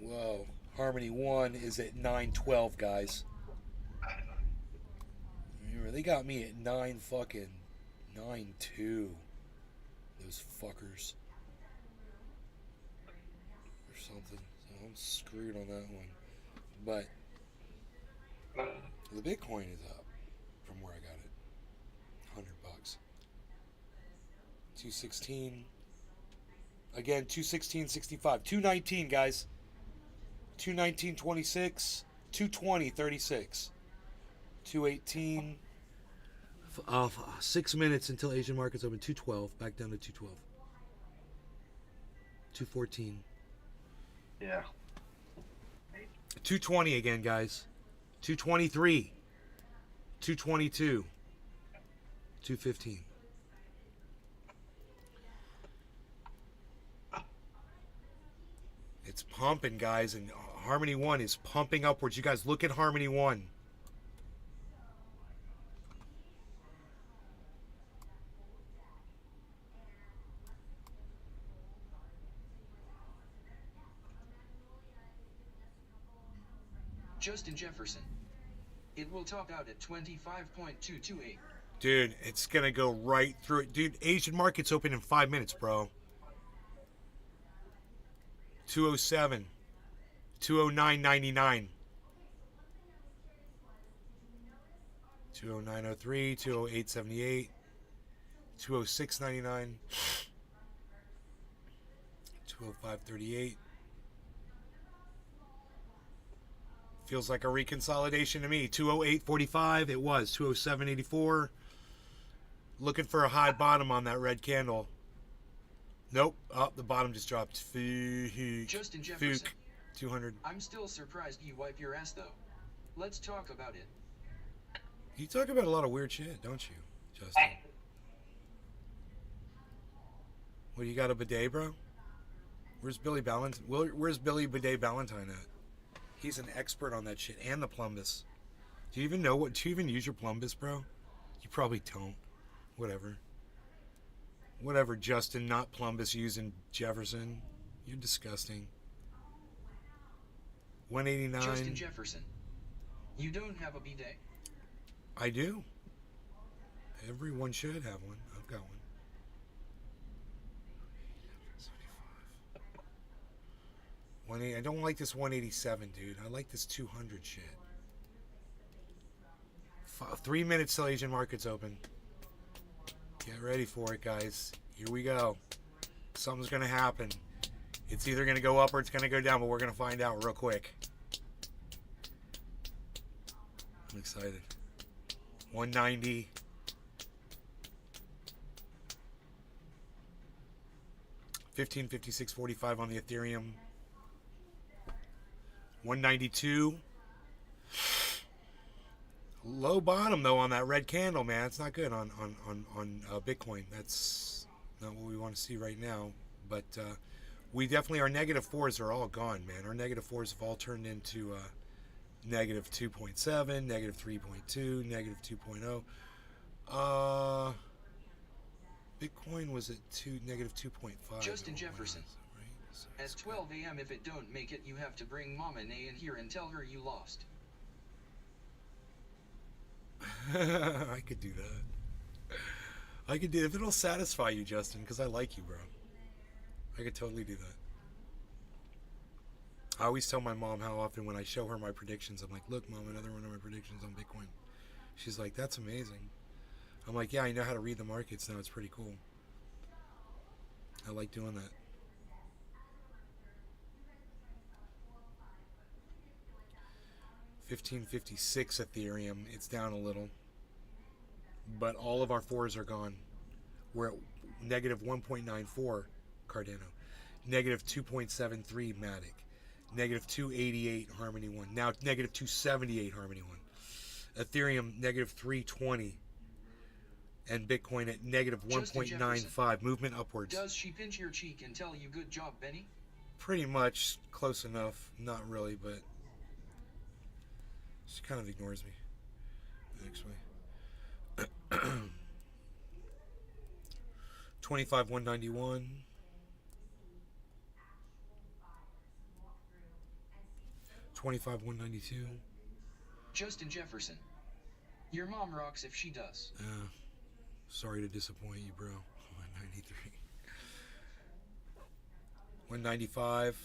Whoa. Harmony 1 is at 912, guys. They got me at 9 fucking 9-2. Those fuckers. Or something. So I'm screwed on that one. But the Bitcoin is up from where I got it. $100. 216. Again, 216.65. 219, guys. 219.26. 220.36. 218. 6 minutes until Asian markets open. 212. Back down to 212. 214. Yeah. 220 again, guys. 223. 222. 215. It's pumping, guys, and Harmony 1 is pumping upwards. You guys look at Harmony 1. Justin Jefferson. It will top out at 25.228. Dude, it's going to go right through it. Dude, Asian markets open in 5 minutes, bro. 207. 209.99. 209.03. 208.78. 206.99. 205.38. Feels like a reconsolidation to me. 208.45. It was 207.84. Looking for a high bottom on that red candle. Nope. Oh, the bottom just dropped. Justin Jefferson. 200. I'm still surprised you wipe your ass though. Let's talk about it. You talk about a lot of weird shit, don't you, Justin? What, you got a bidet, bro? Where's Billy Ballantyne? Where's Billy Bidet Ballantyne at? He's an expert on that shit and the plumbus. Do you even know what? Do you even use your plumbus, bro? You probably don't. Whatever. Whatever, Justin, not plumbus using Jefferson. You're disgusting. 189. Justin Jefferson. You don't have a bidet? I do. Everyone should have one. I've got one. 180. I don't like this 187, dude. I like this 200 shit. 3 minutes till Asian markets open. Get ready for it, guys. Here we go. Something's going to happen. It's either going to go up or it's going to go down, but we're going to find out real quick. I'm excited. 190. $15.56.45 on the Ethereum. 192. Low bottom though on that red candle, man. It's not good on Bitcoin. That's not what we want to see right now. But we definitely, our negative fours are all gone, man. Our negative fours have all turned into negative 2.7, negative 3.2, negative 2.0. Bitcoin was at negative 2.5. Justin Jefferson. At 12 a.m. if it don't make it, you have to bring Mama Nay in here and tell her you lost. I could do that. I could do it if it'll satisfy you, Justin, because I like you, bro. I could totally do that. I always tell my mom how often when I show her my predictions, I'm like, look, Mom, another one of my predictions on Bitcoin. She's like, that's amazing. I'm like, yeah, I know how to read the markets now. It's pretty cool. I like doing that. $15.56 Ethereum. It's down a little. But all of our 4s are gone. We're at negative 1.94 Cardano. Negative 2.73 Matic. Negative 288 Harmony 1. Now negative 278 Harmony 1. Ethereum negative 320. And Bitcoin at negative 1.95. Movement upwards. Does she pinch your cheek and tell you good job, Benny? Pretty much. Close enough. Not really, but she kind of ignores me, actually. 25,191. 25,192. Justin Jefferson. Your mom rocks if she does. Sorry to disappoint you, bro. 193. 195.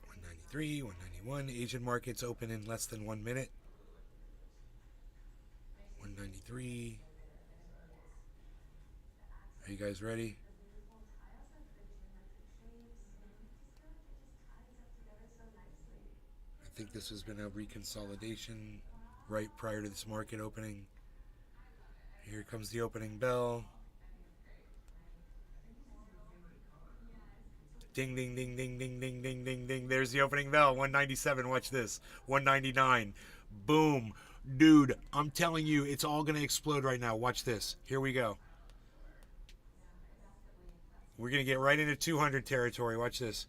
193, 191. Asian markets open in less than 1 minute. 193. Are you guys ready? I think this has been a reconsolidation right prior to this market opening. Here comes the opening bell. Ding, ding, ding, ding, ding, ding, ding, ding, ding. There's the opening bell. 197. Watch this. 199. Boom. Dude, I'm telling you, it's all going to explode right now. Watch this. Here we go. We're going to get right into 200 territory. Watch this.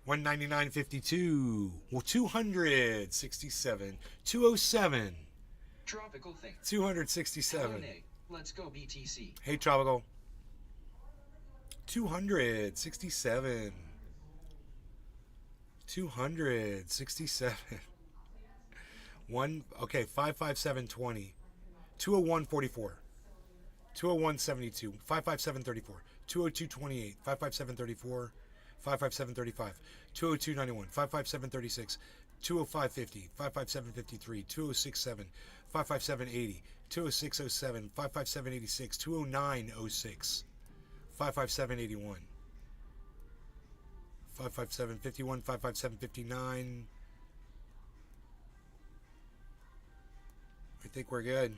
199.52. Well, 267. 207. Tropical thing. 267. Let's go BTC. Hey, Tropical. 267. 267. Okay, 557.20. 201.44. 201.72. 557.34. 202.28. 557.34. 557.35. 202.91. 557.36. 205.50. 557.53. 206.7. 557.80. 206.07. 557.86. 209.06. 557.81. 557.51. 557.59. I think we're good.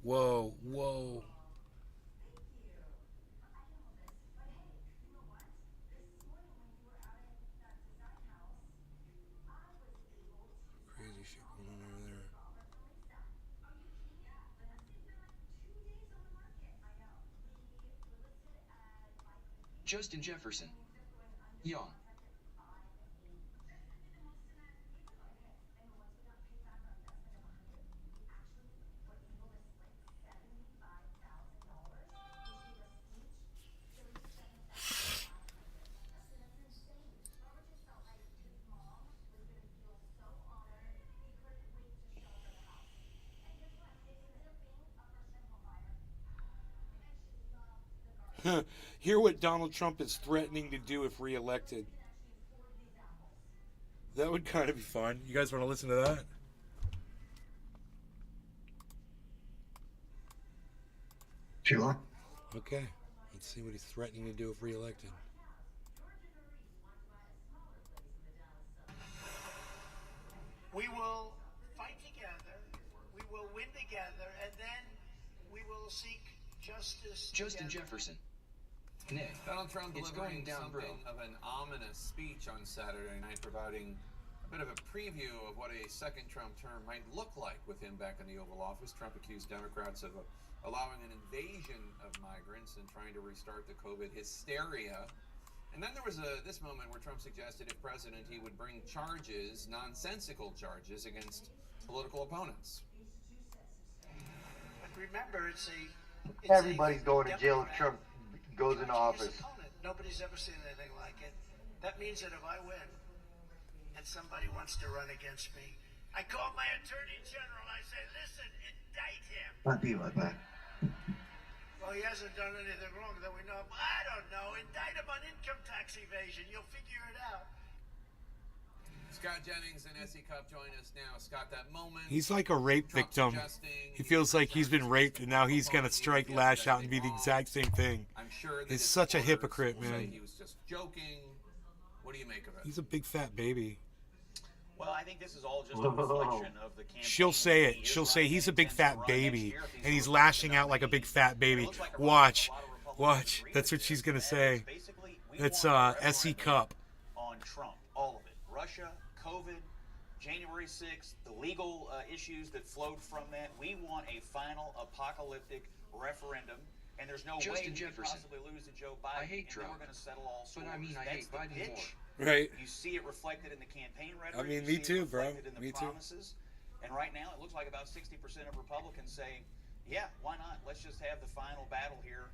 Whoa, whoa. Crazy shit going on over there. Justin Jefferson. Yawn. Hear what Donald Trump is threatening to do if reelected. That would kind of be fun. You guys want to listen to that? Sure. Okay. Let's see what he's threatening to do if reelected. We will fight together, we will win together, and then we will seek justice Justin together. Jefferson. Nick, Donald Trump it's delivering going down, something bro. of an ominous speech on Saturday night, providing a bit of a preview of what a second Trump term might look like with him back in the Oval Office. Trump accused Democrats of allowing an invasion of migrants and trying to restart the COVID hysteria. And then there was this moment where Trump suggested if president, he would bring charges, nonsensical charges, against political opponents. But remember, everybody's going to jail if Trump goes into office. Nobody's ever seen anything like it. That means that if I win and somebody wants to run against me, I call my attorney general. I say, listen, indict him. I'll be right back. Well, he hasn't done anything wrong that we know of. I don't know. Indict him on income tax evasion. You'll figure it out. Scott Jennings and S.E. Cupp join us now. Scott, that moment. He's like a rape victim. He feels like he's been raped, and now he's going to lash out, and be the exact same thing. He's such a hypocrite, man. He was just joking. What do you make of it? He's a big fat baby. Well, I think this is all just a reflection of the campaign. She'll say it. She'll say he's a big fat baby, and he's lashing out like a big fat baby. Watch. Watch. That's what she's going to say. That's S.E. Cupp. On Trump, all of it. Russia, COVID, January 6th, the legal issues that flowed from that. We want a final apocalyptic referendum, and there's no way we could possibly lose to Joe Biden. I hate Trump, we're going to settle all scores. but I mean, I hate Biden more. Right. You see it reflected in the campaign rhetoric. I mean, you me see too, it bro. reflected in the Me too. promises. And right now, it looks like about 60% of Republicans say, yeah, why not? Let's just have the final battle here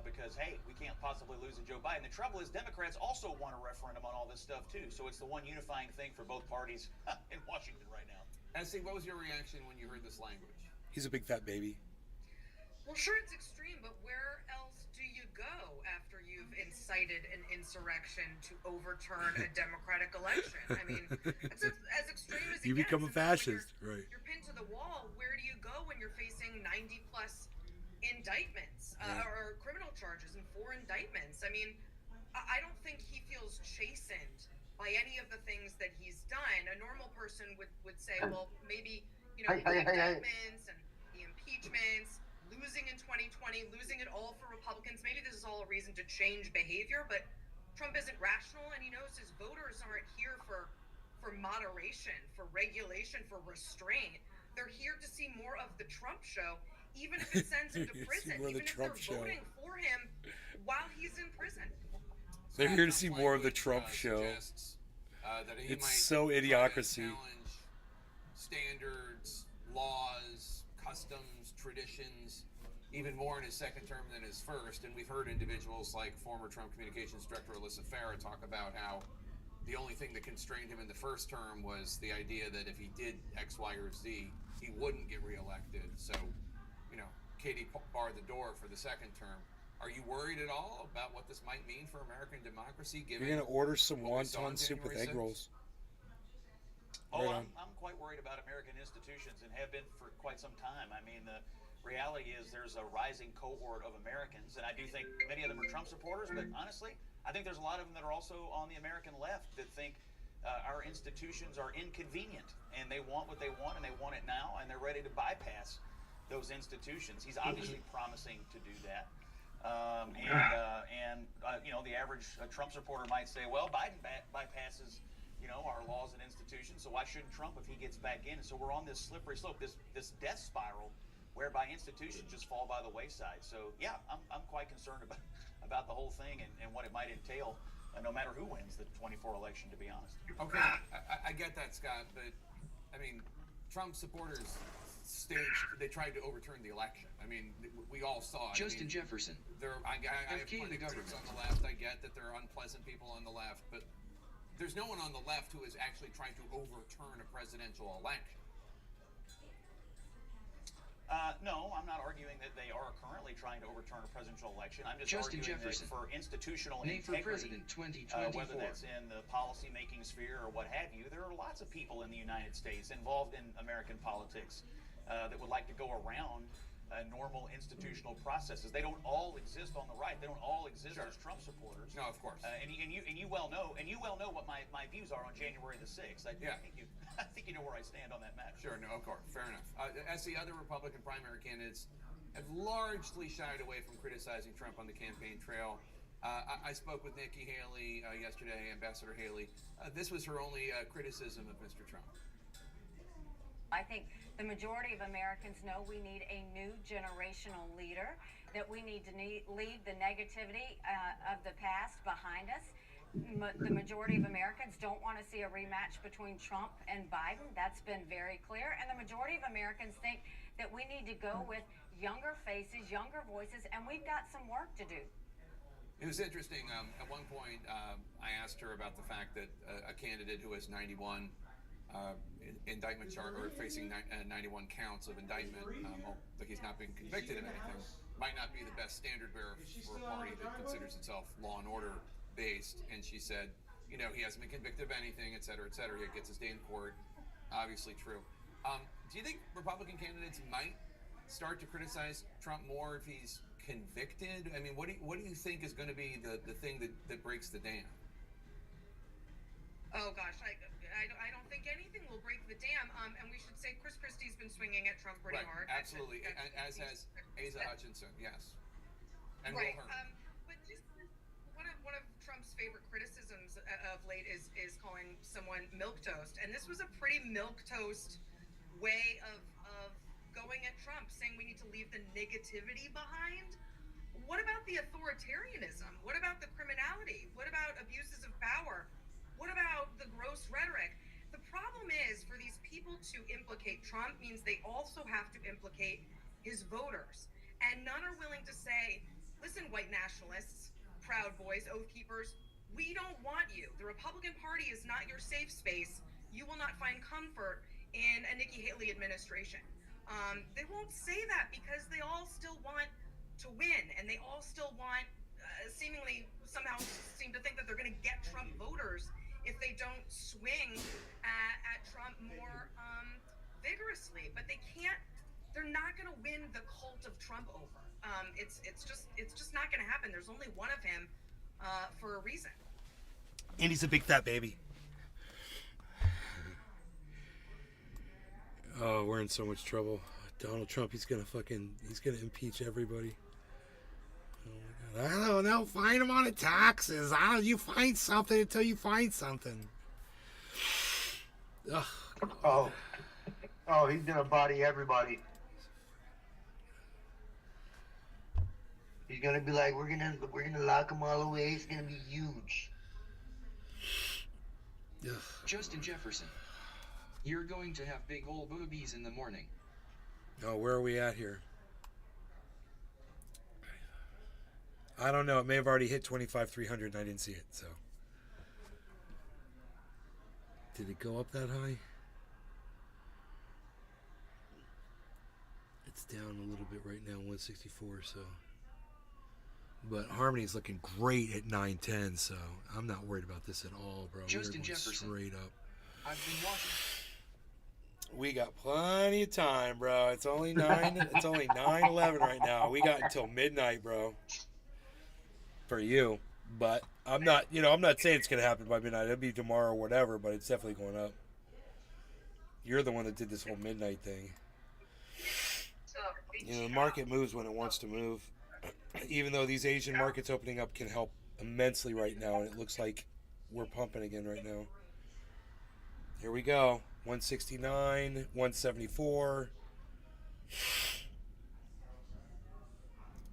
because, hey, we can't possibly lose to Joe Biden. The trouble is Democrats also want a referendum on all this stuff, too. So it's the one unifying thing for both parties in Washington right now. S.E., what was your reaction when you heard this language? He's a big fat baby. Well, sure, it's extreme, but where else do you go after you've incited an insurrection to overturn a democratic election? I mean, it's as extreme as it You gets. become a fascist, right? You're pinned to the wall. Where do you go when you're facing 90-plus indictments or criminal charges and 4 indictments? I mean, I don't think he feels chastened by any of the things that he's done. A normal person would say, well, maybe, the indictments and the impeachments, losing in 2020, losing it all for Republicans, maybe this is all a reason to change behavior, but Trump isn't rational, and he knows his voters aren't here for moderation, for regulation, for restraint. They're here to see more of the Trump show, even if it sends him to prison, even if they're voting for him while he's in prison. They're here to see more of the Trump show. It's so idiocracy. Standards, laws, customs, traditions, even more in his second term than his first. And we've heard individuals like former Trump communications director Alyssa Farah talk about how the only thing that constrained him in the first term was the idea that if he did X, Y, or Z, he wouldn't get reelected. So, Katie barred the door for the second term. Are you worried at all about what this might mean for American democracy? Given You're gonna order some wonton soup with egg rolls. I'm quite worried about American institutions and have been for quite some time. I mean, the reality is there's a rising cohort of Americans, and I do think many of them are Trump supporters, but honestly, I think there's a lot of them that are also on the American left that think our institutions are inconvenient, and they want what they want, and they want it now, and they're ready to bypass those institutions. He's obviously promising to do that. The average Trump supporter might say, well, Biden bypasses, our laws and institutions, so why shouldn't Trump if he gets back in? And so we're on this slippery slope, this death spiral, whereby institutions just fall by the wayside. So, yeah, I'm quite concerned about the whole thing and what it might entail, no matter who wins the 24 election, to be honest. Okay, I get that, Scott, but, I mean, Trump supporters they tried to overturn the election. I mean, we all saw it. Justin Jefferson. I have plenty of critics on the left. I get that there are unpleasant people on the left, but there's no one on the left who is actually trying to overturn a presidential election. No, I'm not arguing that they are currently trying to overturn a presidential election. I'm just Justin arguing Jefferson. that for institutional Name for integrity, president 2024. whether that's in the policy-making sphere or what have you, there are lots of people in the United States involved in American politics that would like to go around normal institutional processes. They don't all exist on the right. They don't all exist as Trump supporters. No, of course. And you well know what my views are on January the 6th. I think you know where I stand on that matter. Sure, no, of course, fair enough. As the other Republican primary candidates have largely shied away from criticizing Trump on the campaign trail. I spoke with Nikki Haley yesterday, Ambassador Haley. This was her only criticism of Mr. Trump. I think the majority of Americans know we need a new generational leader, that we need to leave the negativity of the past behind us. The majority of Americans don't want to see a rematch between Trump and Biden. That's been very clear. And the majority of Americans think that we need to go with younger faces, younger voices, and we've got some work to do. It was interesting. At one point, I asked her about the fact that a candidate who has 91 indictment charge or facing 91 counts of indictment, like he's not been convicted of anything, might not be the best standard bearer for a party that considers itself law and order based. And she said, you know, he hasn't been convicted of anything, et cetera, et cetera. He gets his day in court. Obviously true. Do you think Republican candidates might start to criticize Trump more if he's convicted? I mean, what do you think is going to be the thing that breaks the dam? Oh gosh, I don't think anything will break the dam. And we should say Chris Christie's been swinging at Trump pretty hard. Absolutely, as has Asa Hutchinson. Yes, and right. Will Hurd. But just one of Trump's favorite criticisms of late is calling someone milquetoast, and this was a pretty milquetoast way of going at Trump, saying we need to leave the negativity behind. What about the authoritarianism? What about the criminality? What about abuses of power? What about the gross rhetoric? The problem is, for these people to implicate Trump means they also have to implicate his voters. And none are willing to say, listen, white nationalists, Proud Boys, Oath Keepers, we don't want you. The Republican Party is not your safe space. You will not find comfort in a Nikki Haley administration. They won't say that because they all still want to win, and they all still want, seemingly somehow seem to think that they're going to get Trump voters if they don't swing at Trump more vigorously. But they can't. They're not going to win the cult of Trump over. It's just not going to happen. There's only one of him for a reason. And he's a big fat baby. Oh, we're in so much trouble. Donald Trump, he's gonna impeach everybody. Oh my God. I don't know. Find him on the taxes. You find something until you find something. Ugh. Oh, he's gonna body everybody. He's gonna be like, we're gonna lock him all away. It's gonna be huge. Ugh. Justin Jefferson, you're going to have big ol' boobies in the morning. Oh, where are we at here? I don't know. It may have already hit 25,300 and I didn't see it, so. Did it go up that high? It's down a little bit right now, 164, so. But Harmony's looking great at 910, so I'm not worried about this at all, bro. Justin Jefferson, straight up. I've been watching. We got plenty of time, bro. It's only 9:11 right now. We got until midnight, bro. For you, but I'm not saying it's gonna happen by midnight. It'll be tomorrow or whatever, but it's definitely going up. You're the one that did this whole midnight thing. The market moves when it wants to move. Even though these Asian markets opening up can help immensely right now, and it looks like we're pumping again right now. Here we go. 169, 174.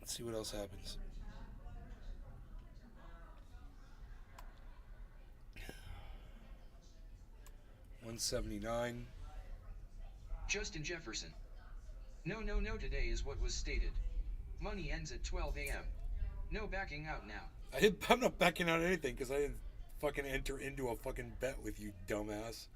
Let's see what else happens. $179. Justin Jefferson. No, today is what was stated. Money ends at 12 a.m. No backing out now. I'm not backing out anything because I didn't fucking enter into a fucking bet with you, dumbass.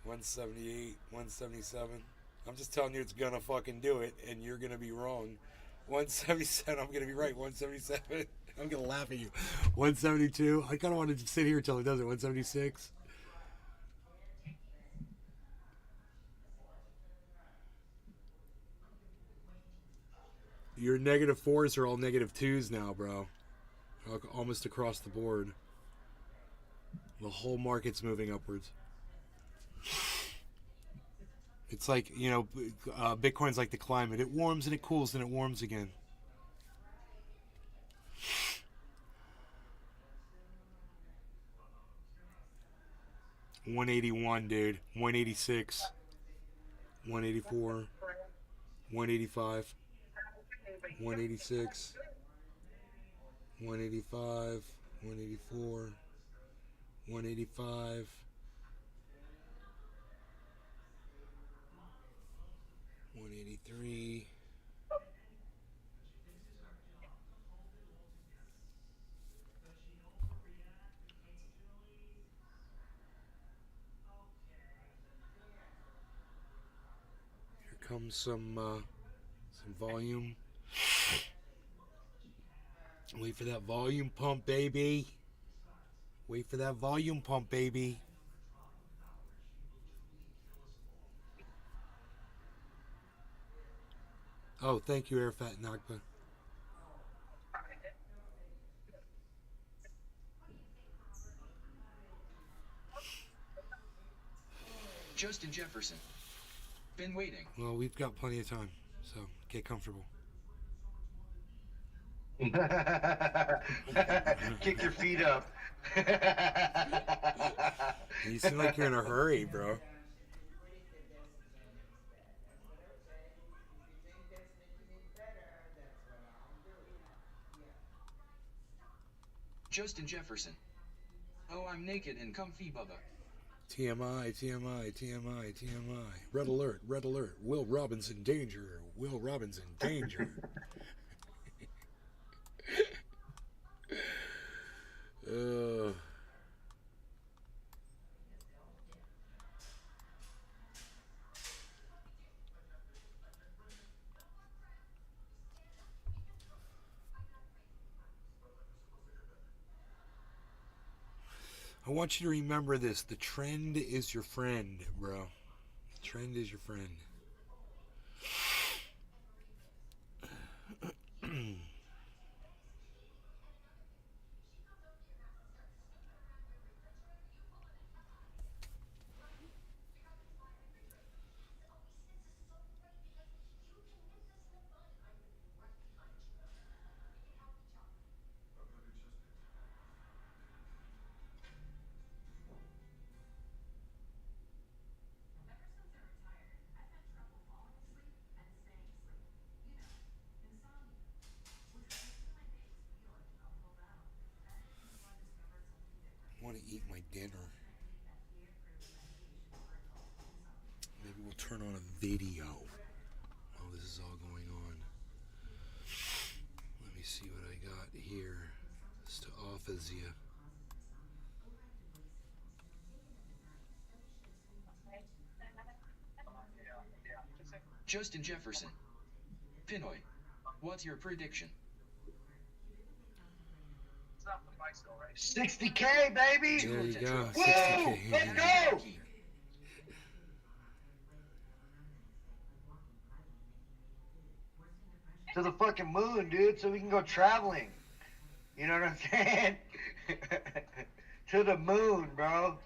178, 177. I'm just telling you it's gonna fucking do it, and you're gonna be wrong. 177, I'm gonna be right. 177, I'm gonna laugh at you. 172, I kind of wanted to sit here until it does it. 176. Your -4s are all -2s now, bro. Almost across the board. The whole market's moving upwards. It's like, Bitcoin's like the climate. It warms and it cools and it warms again. $181, dude. 186. 184, 185, 186, 185, 184, 185, 183. Here comes some volume. Wait for that volume pump, baby. Wait for that volume pump, baby. Oh, thank you, Arafat Nagba. Justin Jefferson. Been waiting. Well, we've got plenty of time, so get comfortable. Kick your feet up. You seem like you're in a hurry, bro. Justin Jefferson. Oh, I'm naked and comfy, Bubba. TMI, TMI, TMI, TMI. Red alert, red alert. Will Robinson danger. Will Robinson danger. I want you to remember this. The trend is your friend, bro. The trend is your friend. I want to eat my dinner. Maybe we'll turn on a video while this is all going on. Let me see what I got here. It's to Offazia. Justin Jefferson. Pinoy. What's your prediction? 60K, baby! There you go. Woo! 60K. Let's go! To the fucking moon, dude, so we can go traveling. You know what I'm saying? To the moon, bro.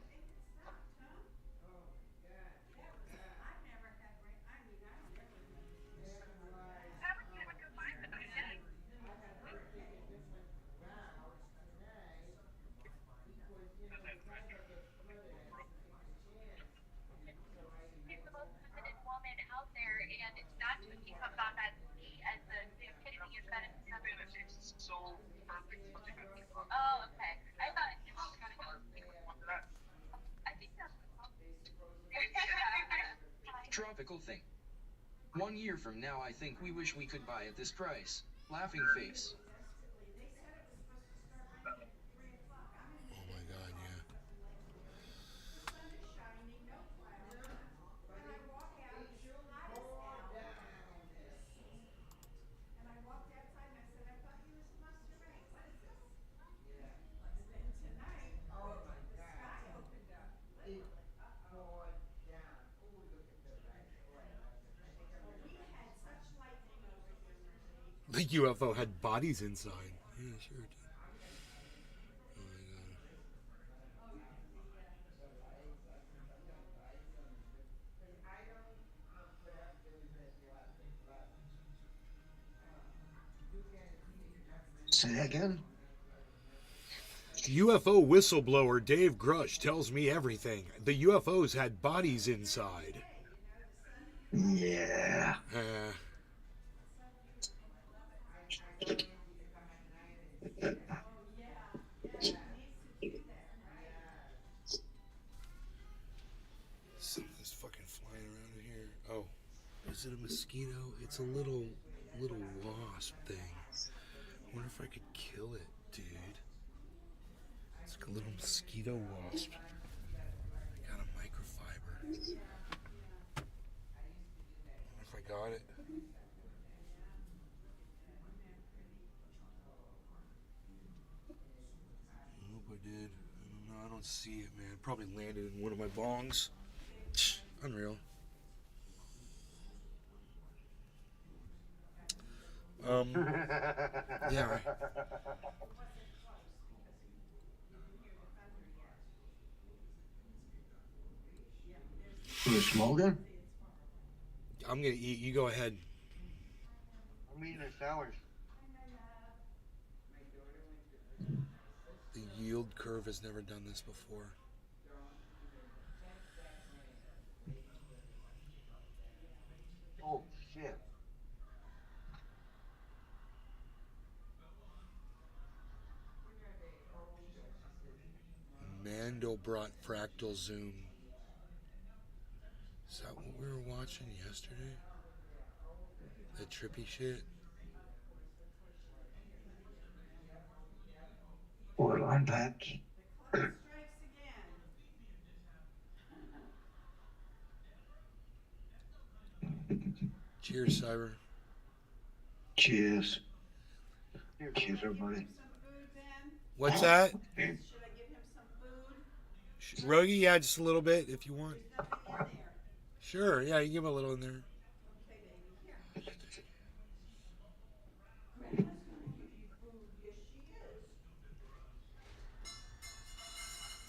Tropical thing. 1 year from now, I think we wish we could buy at this price. Laughing face. Oh my god, yeah. The UFO had bodies inside. Yeah, sure it did. Oh my God. Say that again? UFO whistleblower Dave Grush tells me everything. The UFOs had bodies inside. Yeah. Something's fucking flying around here. Oh, is it a mosquito? It's a little wasp thing. I wonder if I could kill it, dude. It's like a little mosquito wasp. I got a microfiber. I wonder if I got it. I hope I did. I don't know. I don't see it, man. It probably landed in one of my bongs. Unreal. Yeah. Right. You smoking? I'm gonna eat. You go ahead. I'm eating a sandwich. The yield curve has never done this before. Oh shit. Mandelbrot fractal zoom. Is that what we were watching yesterday? That trippy shit? Well, unpacked. Cheers, Cyber. Cheers. Cheers, everybody. What's that? Rogie, yeah, just a little bit if you want. Sure, yeah, you give him a little in there.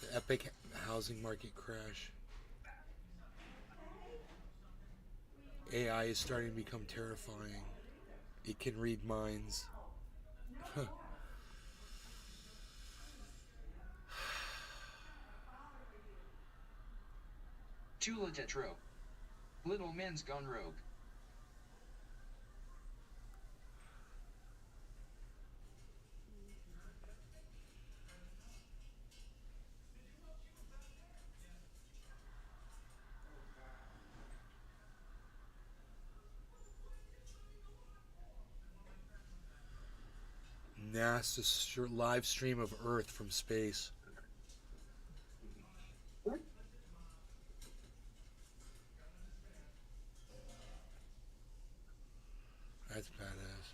The epic housing market crash. AI is starting to become terrifying. It can read minds. Tula Tetro. Little men's gone rogue. NASA live stream of Earth from space. That's badass.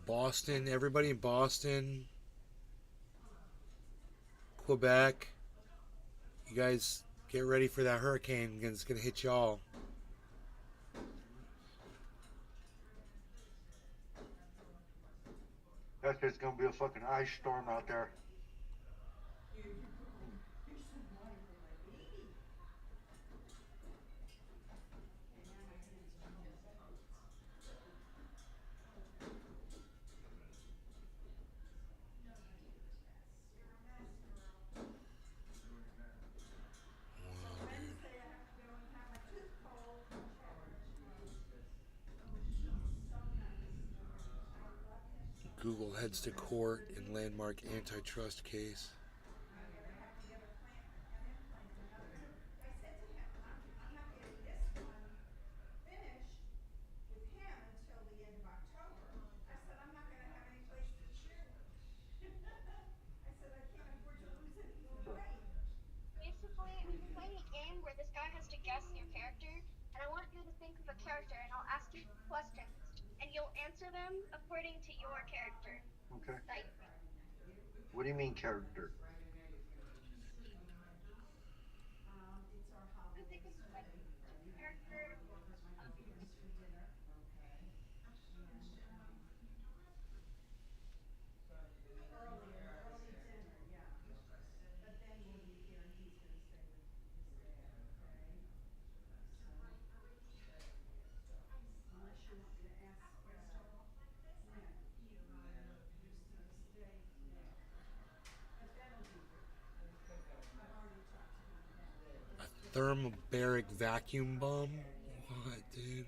Boston, everybody in Boston, Quebec, you guys get ready for that hurricane. It's going to hit y'all. That's just gonna be a fucking ice storm out there. Google heads to court in landmark antitrust case. Basically, I'm playing a game where this guy has to guess your character, and I want you to think of a character, and I'll ask you questions, and you'll answer them according to your character. Okay. Like, What do you mean character? think of like character. Thermobaric vacuum bomb? What, dude?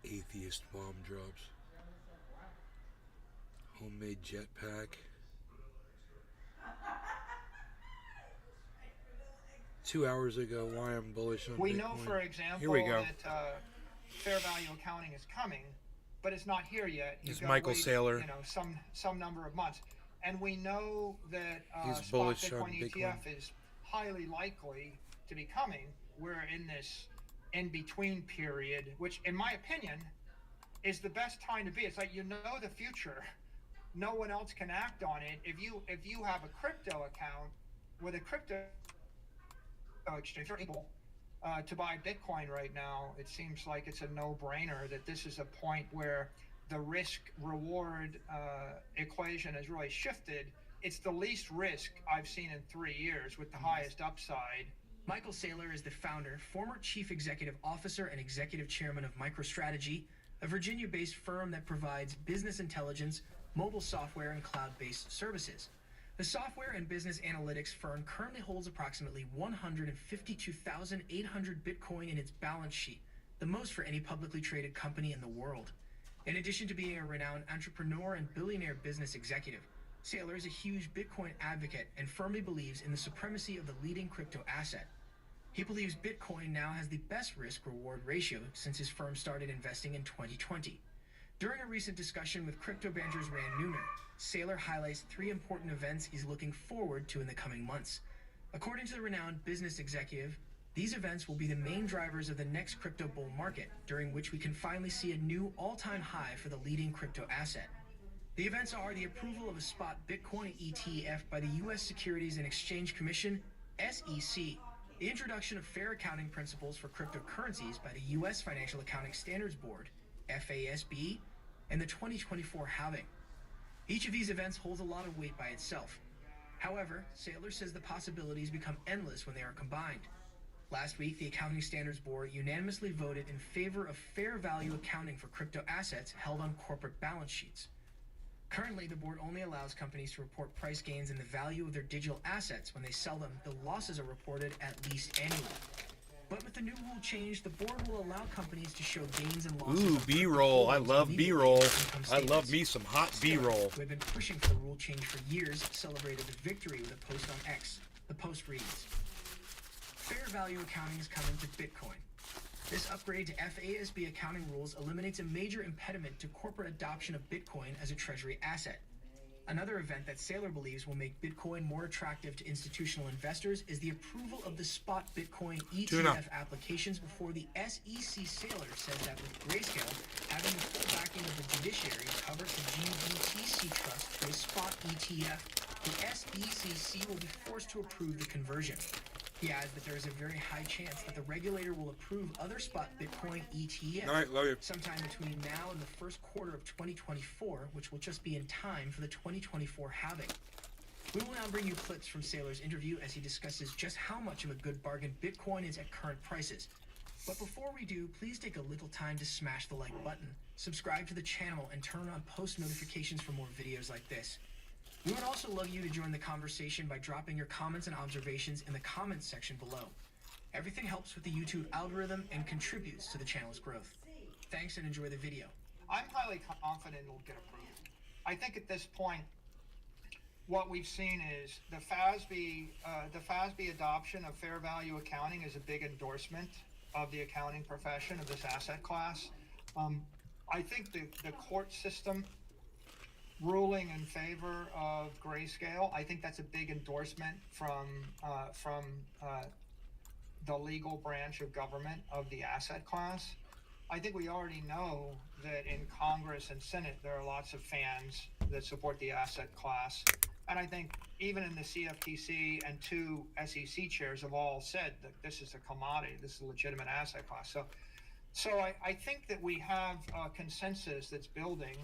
Atheist bomb drops. Homemade jetpack. 2 hours ago, why I'm bullish on We Bitcoin. know, for example, Here we go. that fair value accounting is coming, but it's not here yet. It's gotta Michael wait, Saylor. Some number of months, and we know that He's spot bullish Bitcoin on ETF Bitcoin. is highly likely to be coming. We're in this in-between period, which, in my opinion, is the best time to be. It's like, you know, the future. No one else can act on it. If you have a crypto account with a crypto exchange, you're able to buy Bitcoin right now. It seems like it's a no-brainer that this is a point where the risk-reward equation has really shifted. It's the least risk I've seen in 3 years with the highest upside. Michael Saylor is the founder, former chief executive officer, and executive chairman of MicroStrategy, a Virginia-based firm that provides business intelligence, mobile software, and cloud-based services. The software and business analytics firm currently holds approximately 152,800 Bitcoin in its balance sheet, the most for any publicly traded company in the world. In addition to being a renowned entrepreneur and billionaire business executive, Saylor is a huge Bitcoin advocate and firmly believes in the supremacy of the leading crypto asset. He believes Bitcoin now has the best risk-reward ratio since his firm started investing in 2020. During a recent discussion with Crypto Banter's Rand Neuner, Saylor highlights 3 important events he's looking forward to in the coming months. According to the renowned business executive, these events will be the main drivers of the next crypto bull market, during which we can finally see a new all-time high for the leading crypto asset. The events are the approval of a spot Bitcoin ETF by the U.S. Securities and Exchange Commission, SEC, the introduction of fair accounting principles for cryptocurrencies by the U.S. Financial Accounting Standards Board, FASB, and the 2024 halving. Each of these events holds a lot of weight by itself. However, Saylor says the possibilities become endless when they are combined. Last week, the Accounting Standards Board unanimously voted in favor of fair value accounting for crypto assets held on corporate balance sheets. Currently, the board only allows companies to report price gains in the value of their digital assets. When they sell them, the losses are reported at least annually. But with the new rule change, the board will allow companies to show gains and losses. Ooh, B-roll. I love B-roll. I love me some hot B-roll. Who have been pushing for the rule change for years, celebrated the victory with a post on X. The post reads, "Fair value accounting is coming to Bitcoin. This upgrade to FASB accounting rules eliminates a major impediment to corporate adoption of Bitcoin as a treasury asset. Another event that Saylor believes will make Bitcoin more attractive to institutional investors is the approval of the spot Bitcoin ETF applications before the SEC. Saylor says that with Grayscale having the full backing of the judiciary to convert the GBTC trust to a spot ETF, the SEC will be forced to approve the conversion. He adds that there is a very high chance that the regulator will approve other spot Bitcoin ETFs All right, love you. sometime between now and the first quarter of 2024, which will just be in time for the 2024 halving. We will now bring you clips from Saylor's interview as he discusses just how much of a good bargain Bitcoin is at current prices. But before we do, please take a little time to smash the like button, subscribe to the channel, and turn on post notifications for more videos like this. We would also love you to join the conversation by dropping your comments and observations in the comments section below. Everything helps with the YouTube algorithm and contributes to the channel's growth. Thanks and enjoy the video. I'm highly confident it'll get approved. I think at this point, what we've seen is the FASB adoption of fair value accounting is a big endorsement of the accounting profession of this asset class. I think the court system ruling in favor of Grayscale, I think that's a big endorsement from the legal branch of government of the asset class. I think we already know that in Congress and Senate, there are lots of fans that support the asset class. And I think even in the CFTC and 2 SEC chairs have all said that this is a commodity, this is a legitimate asset class. So I think that we have a consensus that's building,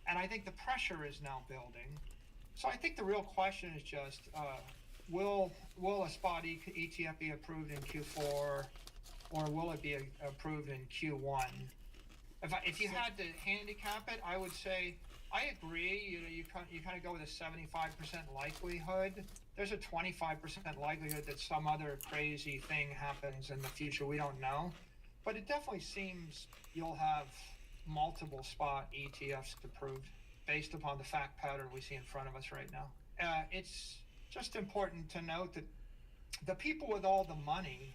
and I think the pressure is now building. So I think the real question is just, will a spot ETF be approved in Q4, or will it be approved in Q1? If you had to handicap it, I would say I agree. You kind of go with a 75% likelihood. There's a 25% likelihood that some other crazy thing happens in the future. We don't know, but it definitely seems you'll have multiple spot ETFs approved based upon the fact pattern we see in front of us right now. It's just important to note that the people with all the money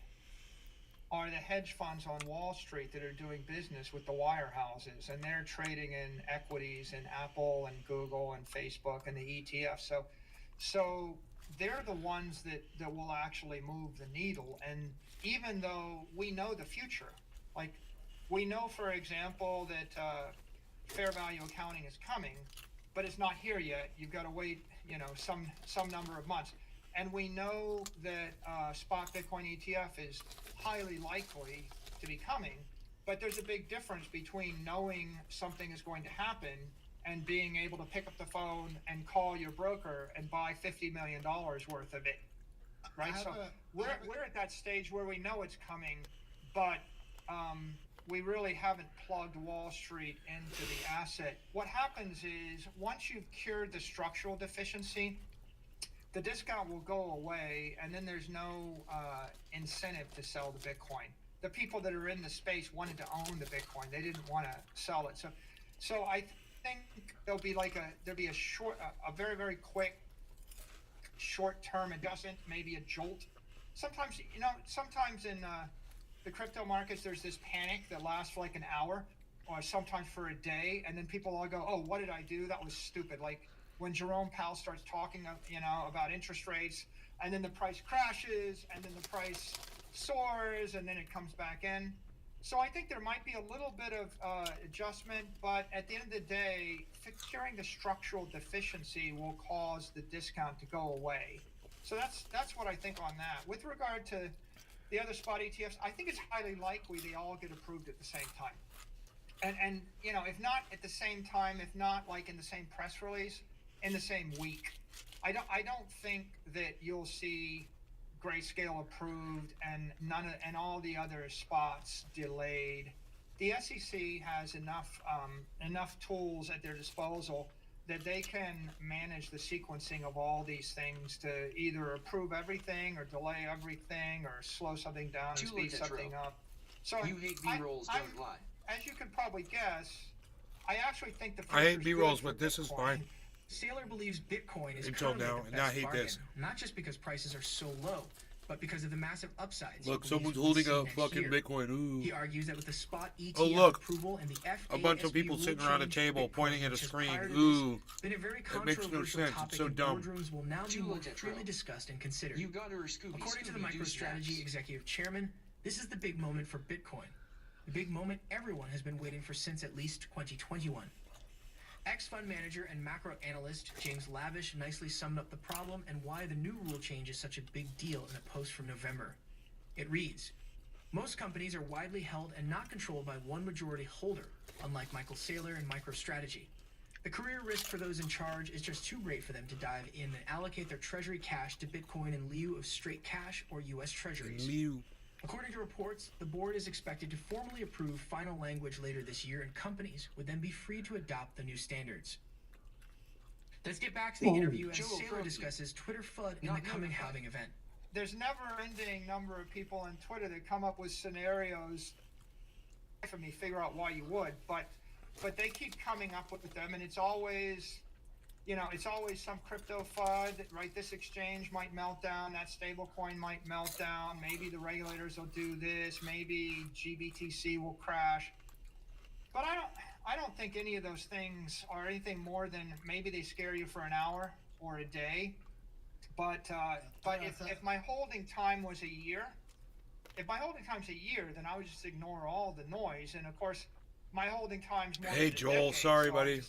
are the hedge funds on Wall Street that are doing business with the wirehouses, and they're trading in equities in Apple and Google and Facebook and the ETF. So they're the ones that will actually move the needle. And even though we know the future, like we know, for example, that fair value accounting is coming, but it's not here yet. You've got to wait, some number of months. And we know that spot Bitcoin ETF is highly likely to be coming, but there's a big difference between knowing something is going to happen and being able to pick up the phone and call your broker and buy $50 million worth of it, right? So we're at that stage where we know it's coming, but we really haven't plugged Wall Street into the asset. What happens is once you've cured the structural deficiency, the discount will go away, and then there's no incentive to sell the Bitcoin. The people that are in the space wanted to own the Bitcoin; they didn't want to sell it. So I think there'll be a very, very quick, short-term adjustment, maybe a jolt. Sometimes in the crypto markets, there's this panic that lasts for like an hour, or sometimes for a day, and then people all go, "Oh, what did I do? That was stupid." Like when Jerome Powell starts talking, about interest rates, and then the price crashes, and then the price soars, and then it comes back in. So I think there might be a little bit of adjustment, but at the end of the day, curing the structural deficiency will cause the discount to go away. So that's what I think on that. With regard to the other spot ETFs, I think it's highly likely they all get approved at the same time. And if not at the same time, if not like in the same press release, in the same week. I don't think that you'll see Grayscale approved and all the other spots delayed. The SEC has enough tools at their disposal that they can manage the sequencing of all these things to either approve everything or delay everything or slow something down and speed something up. So you hate B-rolls, don't lie. As you can probably guess, I actually think the I hate B-rolls, but this is fine. Saylor believes Bitcoin is Until currently now, the and now I best hate bargain, this. not just because prices are so low, but because of the massive upsides. Look, he someone's believes holding we'll a see fucking next year. Bitcoin. Ooh. He argues that with the spot ETF Oh, look. approval and the FASB A bunch of people rule sitting around a change, table Bitcoin, pointing at a which has screen. prior to Ooh. this been a very That makes no controversial sense. topic It's so in dumb. boardrooms will now be Too more legit, freely bro. discussed and considered. You got her, Scooby. According to the Scooby-Doo MicroStrategy snacks. executive chairman, this is the big moment for Bitcoin. The big moment everyone has been waiting for since at least 2021. Ex-fund manager and macro analyst James Lavish nicely summed up the problem and why the new rule change is such a big deal in a post from November. It reads, most companies are widely held and not controlled by one majority holder, unlike Michael Saylor and MicroStrategy. The career risk for those in charge is just too great for them to dive in and allocate their treasury cash to Bitcoin in lieu of straight cash or U.S. treasuries. According to reports, the board is expected to formally approve final language later this year, and companies would then be free to adopt the new standards. Let's get back to the interview as Saylor discusses Twitter FUD in the coming halving event. There's never-ending number of people on Twitter that come up with scenarios for me figure out why you would, but they keep coming up with them, and it's always some crypto FUD, right? This exchange might melt down, that stable coin might melt down, maybe the regulators will do this, maybe GBTC will crash. But I don't think any of those things are anything more than maybe they scare you for an hour or a day. But if my holding time was a year, if my holding time's a year, then I would just ignore all the noise. And of course, my holding time's more Hey, than a Joel, decade, sorry, so buddy.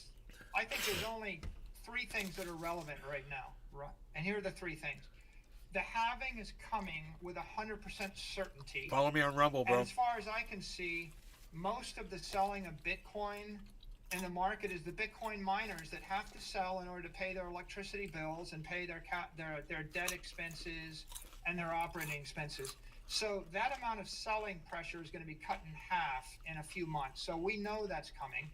I think there's only 3 things that are relevant right now. Right? And here are the 3 things. The halving is coming with 100% certainty. Follow me on Rumble, bro. And as far as I can see, most of the selling of Bitcoin in the market is the Bitcoin miners that have to sell in order to pay their electricity bills and pay their debt expenses and their operating expenses. So that amount of selling pressure is going to be cut in half in a few months. So we know that's coming.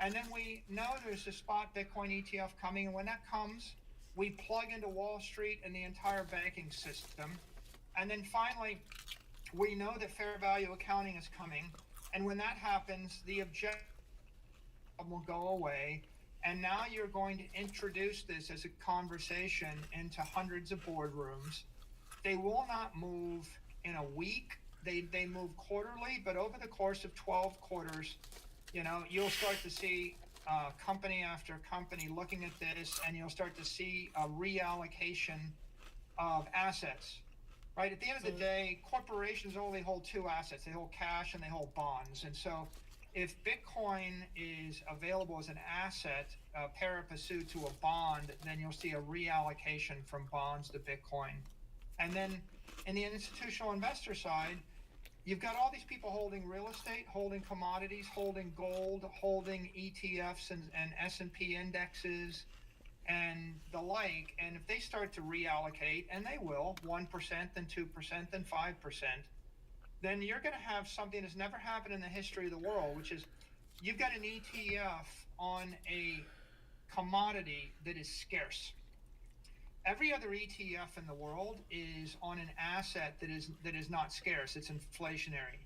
And then we know there's a spot Bitcoin ETF coming. And when that comes, we plug into Wall Street and the entire banking system. And then finally, we know that fair value accounting is coming. And when that happens, the objective will go away. And now you're going to introduce this as a conversation into hundreds of boardrooms. They will not move in a week. They move quarterly, but over the course of 12 quarters, you know, you'll start to see company after company looking at this, and you'll start to see a reallocation of assets. Right? At the end of the day, corporations only hold 2 assets. They hold cash and they hold bonds. And so if Bitcoin is available as an asset, pari passu to a bond, then you'll see a reallocation from bonds to Bitcoin. And then in the institutional investor side, you've got all these people holding real estate, holding commodities, holding gold, holding ETFs and S&P indexes and the like. And if they start to reallocate, and they will, 1%, then 2%, then 5%, then you're going to have something that's never happened in the history of the world, which is you've got an ETF on a commodity that is scarce. Every other ETF in the world is on an asset that is not scarce. It's inflationary.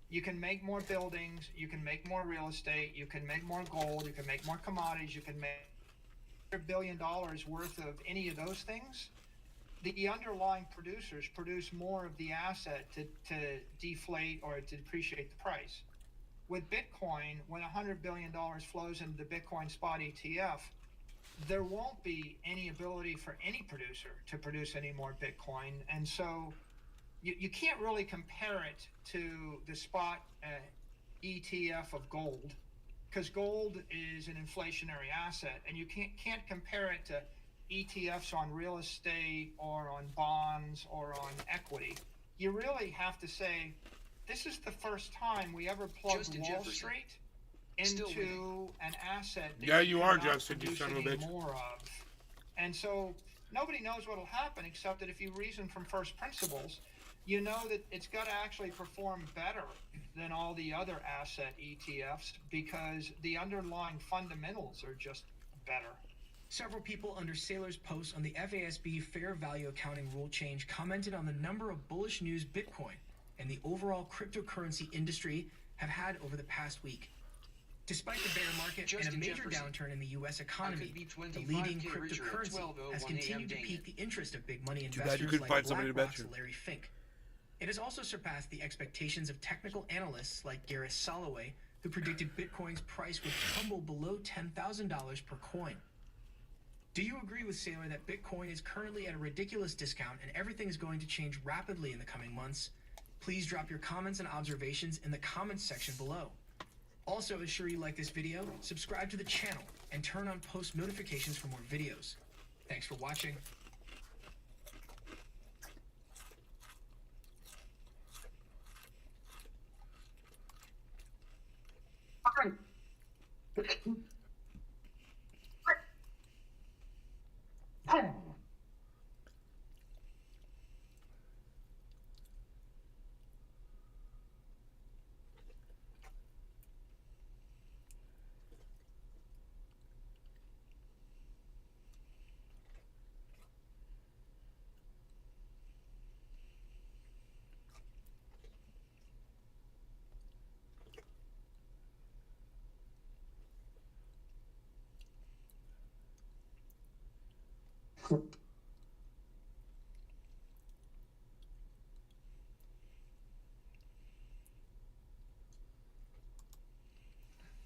You can make more buildings, you can make more real estate, you can make more gold, you can make more commodities, you can make $1 billion worth of any of those things. The underlying producers produce more of the asset to deflate or to depreciate the price. With Bitcoin, when $100 billion flows into the Bitcoin spot ETF, there won't be any ability for any producer to produce any more Bitcoin. And so you can't really compare it to the spot ETF of gold, because gold is an inflationary asset, and you can't compare it to ETFs on real estate or on bonds or on equity. You really have to say, this is the first time we ever plugged Wall Street into an asset that Yeah, you are, cannot Justin, you produce son of a any bitch. more of. And so nobody knows what will happen, except that if you reason from first principles, you know that it's got to actually perform better than all the other asset ETFs because the underlying fundamentals are just better. Several people under Saylor's post on the FASB fair value accounting rule change commented on the number of bullish news Bitcoin and the overall cryptocurrency industry have had over the past week. Despite the bear market and a major downturn in the U.S. economy, the leading cryptocurrency has continued to pique the interest of big money Too bad you investors couldn't like find somebody to bet BlackRock's you. Larry Fink. It has also surpassed the expectations of technical analysts like Gareth Soloway, who predicted Bitcoin's price would tumble below $10,000 per coin. Do you agree with Saylor that Bitcoin is currently at a ridiculous discount and everything is going to change rapidly in the coming months? Please drop your comments and observations in the comments section below. Also, ensure you like this video, subscribe to the channel, and turn on post notifications for more videos. Thanks for watching.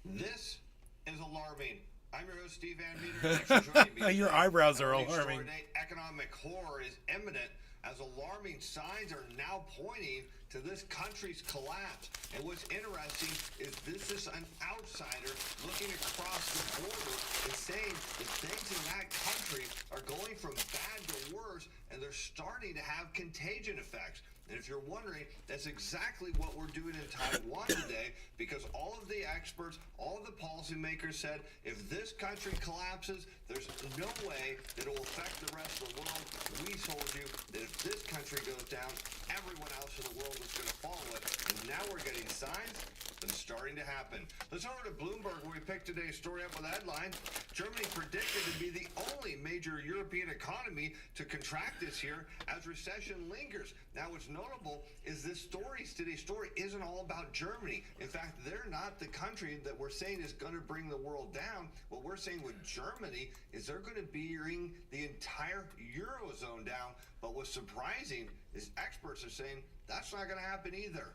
This is alarming. I'm your host, Steve Van Meter. Thanks for joining me. Your today. eyebrows are Our next alarming. story today, economic horror is imminent as alarming signs are now pointing to this country's collapse. And what's interesting is this is an outsider looking across the border and saying that things in that country are going from bad to worse, and they're starting to have contagion effects. And if you're wondering, that's exactly what we're doing in Taiwan today, because all of the experts, all of the policymakers said, if this country collapses, there's no way that it will affect the rest of the world. We told you that if this country goes down, everyone else in the world is going to follow it. And now we're getting signs that it's starting to happen. Let's over to Bloomberg, where we picked today's story up with that headline. Germany predicted to be the only major European economy to contract this year as recession lingers. Now, what's notable is this story, today's story, isn't all about Germany. In fact, they're not the country that we're saying is going to bring the world down. What we're saying with Germany is they're going to bring the entire Eurozone down. But what's surprising is experts are saying that's not going to happen either.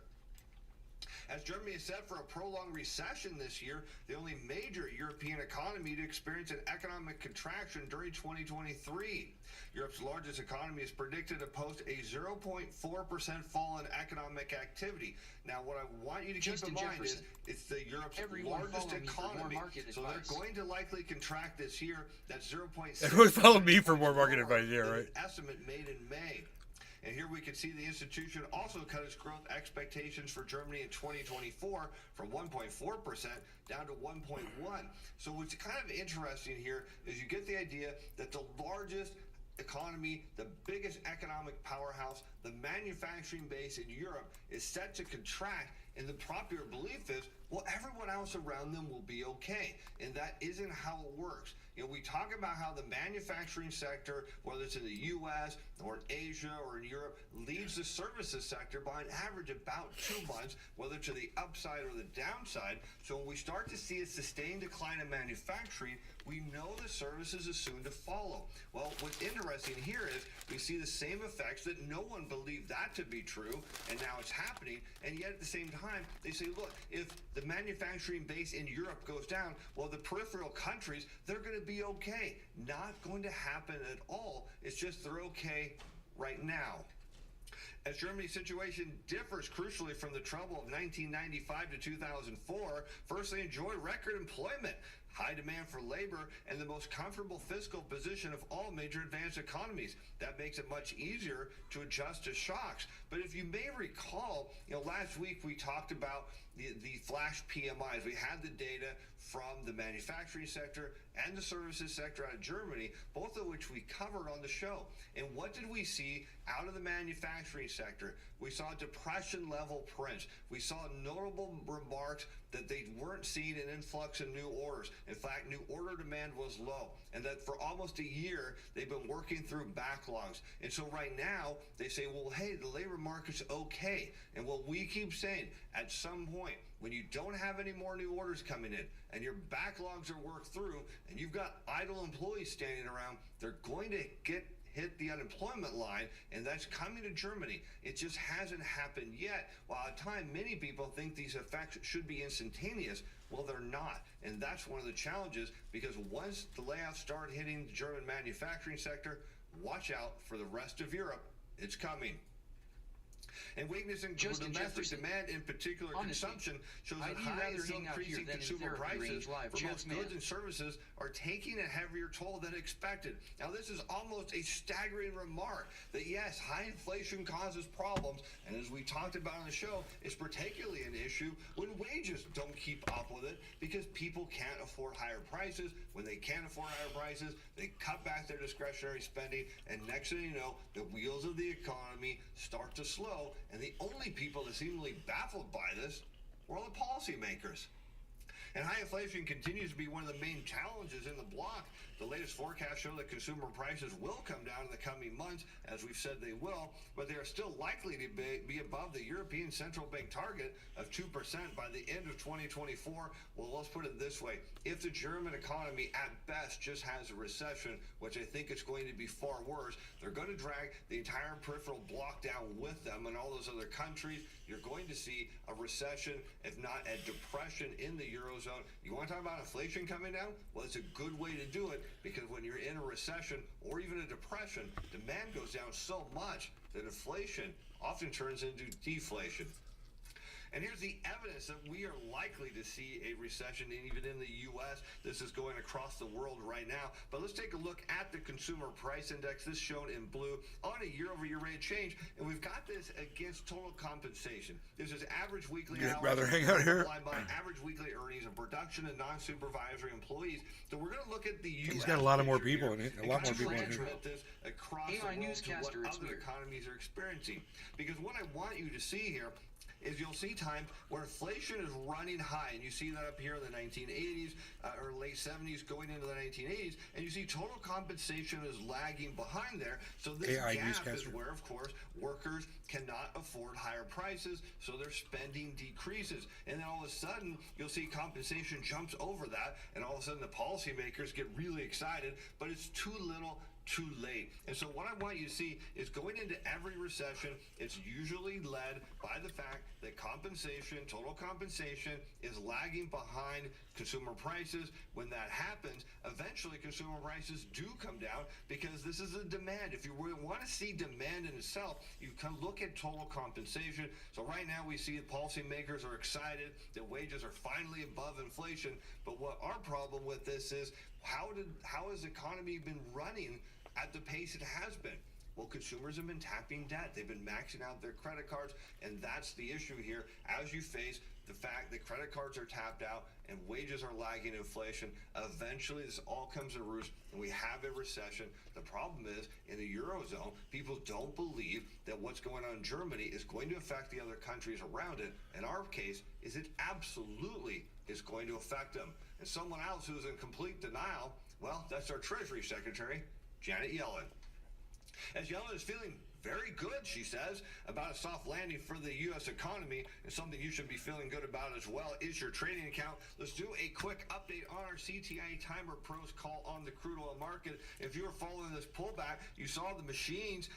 As Germany is set for a prolonged recession this year, the only major European economy to experience an economic contraction during 2023. Europe's largest economy is predicted to post a 0.4% fall in economic activity. Now, what I want you to keep in mind is it's the Europe's largest economy, so they're going to likely contract this year. That's 0.6%. Everyone follow me for more market advice, yeah, right? Estimate made in May. And here we can see the institution also cut its growth expectations for Germany in 2024 from 1.4% down to 1.1%. So what's kind of interesting here is you get the idea that the largest economy, the biggest economic powerhouse, the manufacturing base in Europe is set to contract, and the popular belief is, well, everyone else around them will be okay. And that isn't how it works. You know, we talk about how the manufacturing sector, whether it's in the U.S. or in Asia or in Europe, leads the services sector by an average about 2 months, whether to the upside or the downside. So when we start to see a sustained decline in manufacturing, we know the services is soon to follow. Well, what's interesting here is we see the same effects that no one believed that to be true, and now it's happening. And yet at the same time, they say, look, if the manufacturing base in Europe goes down, well, the peripheral countries, they're going to be okay. Not going to happen at all. It's just they're okay right now. As Germany's situation differs crucially from the trouble of 1995 to 2004, first, they enjoy record employment, high demand for labor, and the most comfortable fiscal position of all major advanced economies. That makes it much easier to adjust to shocks. But if you may recall, last week we talked about the flash PMIs. We had the data from the manufacturing sector and the services sector out of Germany, both of which we covered on the show. And what did we see out of the manufacturing sector? We saw depression-level prints. We saw notable remarks that they weren't seeing an influx in new orders. In fact, new order demand was low, and that for almost a year, they've been working through backlogs. And so right now, they say, well, hey, the labor market's okay. And what we keep saying, at some point, when you don't have any more new orders coming in and your backlogs are worked through and you've got idle employees standing around, they're going to hit the unemployment line, and that's coming to Germany. It just hasn't happened yet. While at times many people think these effects should be instantaneous, well, they're not. And that's one of the challenges, because once the layoffs start hitting the German manufacturing sector, watch out for the rest of Europe. It's coming. And weakness in domestic demand, in particular consumption, shows that high and still increasing consumer prices for most goods and services are taking a heavier toll than expected. Now, this is almost a staggering remark that, yes, high inflation causes problems, and as we talked about on the show, it's particularly an issue when wages don't keep up with it, because people can't afford higher prices. When they can't afford higher prices, they cut back their discretionary spending, and next thing you know, the wheels of the economy start to slow. And the only people that seem seemingly baffled by this were all the policymakers. And high inflation continues to be one of the main challenges in the bloc. The latest forecasts show that consumer prices will come down in the coming months, as we've said they will, but they are still likely to be above the European Central Bank target of 2% by the end of 2024. Well, let's put it this way. If the German economy at best just has a recession, which I think it's going to be far worse, they're going to drag the entire peripheral bloc down with them and all those other countries. You're going to see a recession, if not a depression, in the Eurozone. Eurozone. You want to talk about inflation coming down? Well, it's a good way to do it because when you're in a recession or even a depression, demand goes down so much that inflation often turns into deflation. And here's the evidence that we are likely to see a recession, and even in the U.S. This is going across the world right now. But let's take a look at the Consumer Price Index. This shown in blue on a year-over-year rate of change. And we've got this against total compensation. This is average weekly hours. Rather hang out here. By average weekly earnings of production and non-supervisory employees. So we're going to look at the U.S. He's got a lot of more people in it. A lot more people in here. This across the world to what other economies are experiencing. Because what I want you to see here is you'll see times where inflation is running high, and you see that up here in the 1980s or late 70s going into the 1980s, and you see total compensation is lagging behind there. So this gap is where, of course, workers cannot afford higher prices, so their spending decreases. And then all of a sudden, you'll see compensation jumps over that, and all of a sudden the policymakers get really excited, but it's too little, too late. And so what I want you to see is going into every recession, it's usually led by the fact that compensation, total compensation, is lagging behind consumer prices. When that happens, eventually consumer prices do come down because this is a demand. If you want to see demand in itself, you can look at total compensation. So right now we see that policymakers are excited that wages are finally above inflation. But what our problem with this is, how has the economy been running at the pace it has been? Well, consumers have been tapping debt. They've been maxing out their credit cards, and that's the issue here. As you face the fact that credit cards are tapped out and wages are lagging inflation, eventually this all comes to roost and we have a recession. The problem is, in the Eurozone, people don't believe that what's going on in Germany is going to affect the other countries around it. In our case, is it absolutely is going to affect them. And someone else who's in complete denial, well, that's our Treasury Secretary, Janet Yellen. As Yellen is feeling very good, she says, about a soft landing for the U.S. economy, and something you should be feeling good about as well is your trading account. Let's do a quick update on our CTI Timer Pros call on the crude oil market. If you were following this pullback, you saw the machines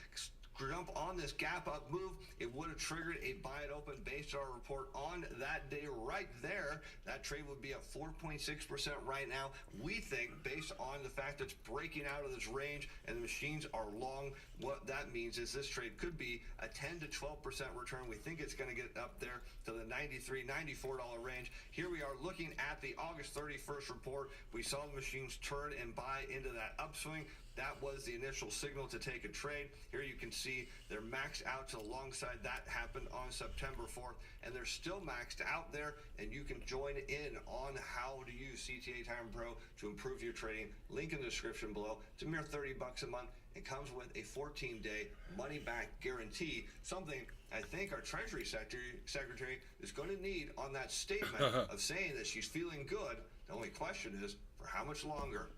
jump on this gap up move. It would have triggered a buy it open based on our report on that day right there. That trade would be at 4.6% right now. We think, based on the fact that it's breaking out of this range and the machines are long, what that means is this trade could be a 10 to 12% return. We think it's going to get up there to the $93, $94 range. Here we are looking at the August 31st report. We saw the machines turn and buy into that upswing. That was the initial signal to take a trade. Here you can see they're maxed out to alongside. That happened on September 4th, and they're still maxed out there, and you can join in on how to use CTA Time Pro to improve your trading. Link in the description below. It's a mere $30 a month. It comes with a 14-day money-back guarantee, something I think our Treasury Secretary is going to need on that statement of saying that she's feeling good. The only question is, for how much longer?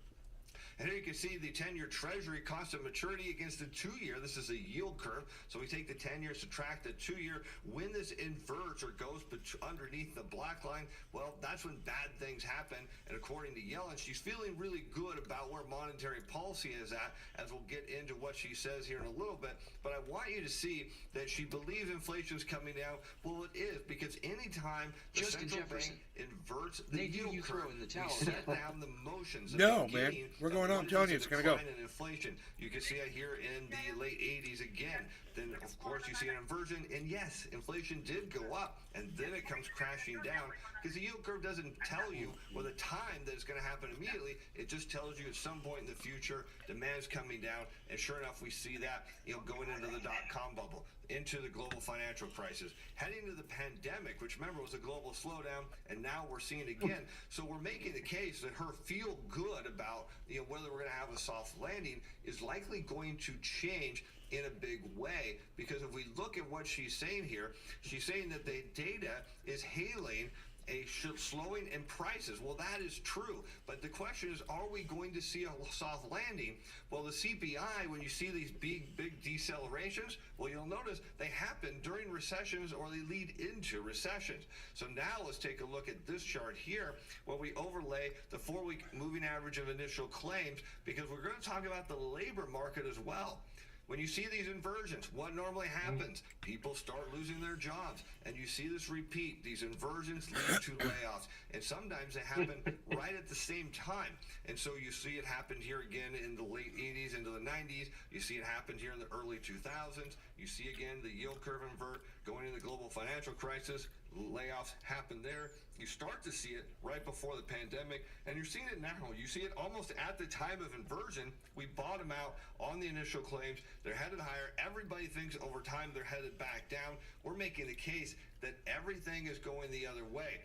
And here you can see the 10-year Treasury constant maturity against the 2-year. This is a yield curve. So we take the 10-year, subtract the 2-year. When this inverts or goes underneath the black line, well, that's when bad things happen. And according to Yellen, she's feeling really good about where monetary policy is at, as we'll get into what she says here in a little bit. But I want you to see that she believes inflation's coming down. Well, it is, because anytime the central bank inverts the yield curve, we set down the motions. No, man. We're going on. I'm telling you, it's going to go. Inflation. You can see it here in the late 80s again. Then, of course, you see an inversion. And yes, inflation did go up, and then it comes crashing down, because the yield curve doesn't tell you with a time that it's going to happen immediately. It just tells you at some point in the future, demand's coming down. And sure enough, we see that, going into the dot-com bubble, into the global financial crisis, heading to the pandemic, which, remember, was a global slowdown, and now we're seeing it again. So we're making the case that her feel good about whether we're going to have a soft landing is likely going to change in a big way, because if we look at what she's saying here, she's saying that the data is hailing a slowing in prices. Well, that is true. But the question is, are we going to see a soft landing? Well, the CPI, when you see these big decelerations, well, you'll notice they happen during recessions, or they lead into recessions. So now let's take a look at this chart here, where we overlay the 4-week moving average of initial claims, because we're going to talk about the labor market as well. When you see these inversions, what normally happens? People start losing their jobs, and you see this repeat. These inversions lead to layoffs, and sometimes they happen right at the same time. And so you see it happen here again in the late 80s into the 90s. You see it happen here in the early 2000s. You see again the yield curve invert going into the global financial crisis. Layoffs happen there. You start to see it right before the pandemic, and you're seeing it now. You see it almost at the time of inversion. We bottom out on the initial claims. They're headed higher. Everybody thinks over time they're headed back down. We're making the case that everything is going the other way.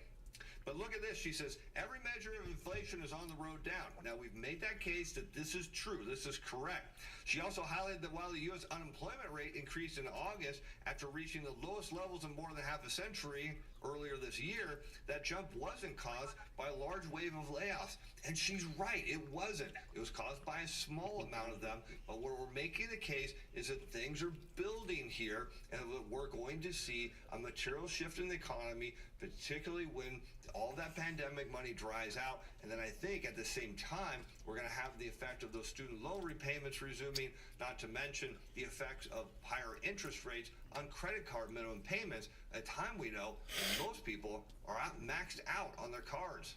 But look at this. She says, every measure of inflation is on the road down. Now, we've made that case that this is true. This is correct. She also highlighted that while the U.S. unemployment rate increased in August after reaching the lowest levels in more than half a century earlier this year, that jump wasn't caused by a large wave of layoffs. And she's right. It wasn't. It was caused by a small amount of them. But what we're making the case is that things are building here, and that we're going to see a material shift in the economy, particularly when all that pandemic money dries out. And then I think at the same time, we're going to have the effect of those student loan repayments resuming, not to mention the effects of higher interest rates on credit card minimum payments, at a time we know that most people are maxed out on their cards.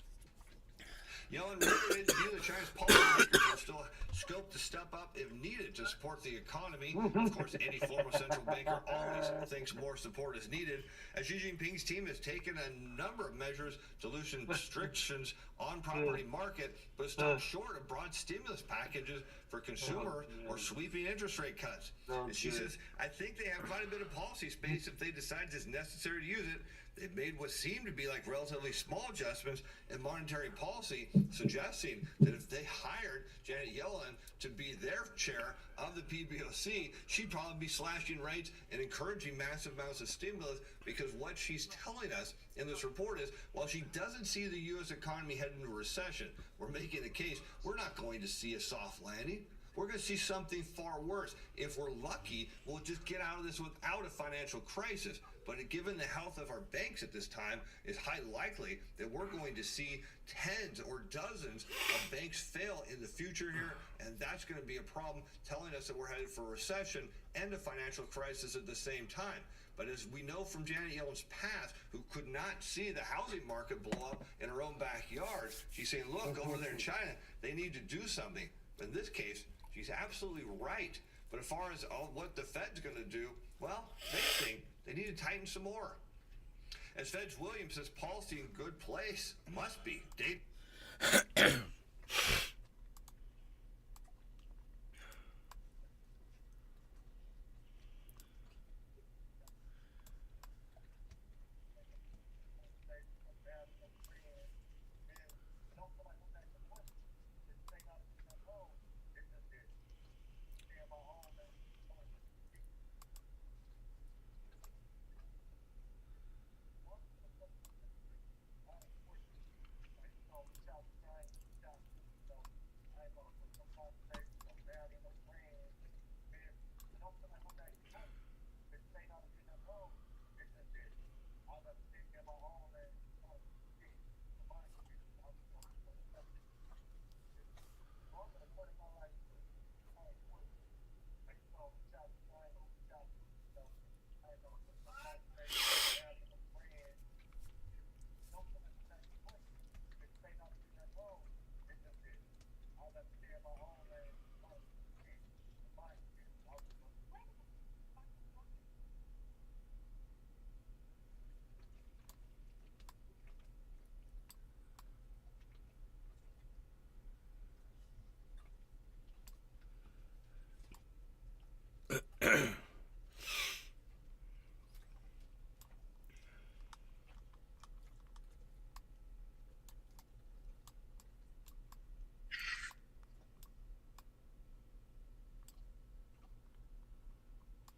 Yellen reiterated the view that China's policymakers will still scope to step up if needed to support the economy. Of course, any former central banker always thinks more support is needed. As Xi Jinping's team has taken a number of measures to loosen restrictions on property market, but stopped short of broad stimulus packages for consumers or sweeping interest rate cuts. And she says, I think they have quite a bit of policy space if they decide it's necessary to use it. They've made what seem to be like relatively small adjustments in monetary policy, suggesting that if they hired Janet Yellen to be their chair of the PBOC, she'd probably be slashing rates and encouraging massive amounts of stimulus, because what she's telling us in this report is, while she doesn't see the U.S. economy heading into a recession, we're making the case we're not going to see a soft landing. We're going to see something far worse. If we're lucky, we'll just get out of this without a financial crisis. But given the health of our banks at this time, it's highly likely that we're going to see tens or dozens of banks fail in the future here, and that's going to be a problem, telling us that we're headed for a recession and a financial crisis at the same time. But as we know from Janet Yellen's past, who could not see the housing market blow up in her own backyard, she's saying, look, over there in China, they need to do something. But in this case, she's absolutely right. But as far as what the Fed's going to do, well, they think they need to tighten some more. As Fed's Williams says, policy in good place. Must be. Dave.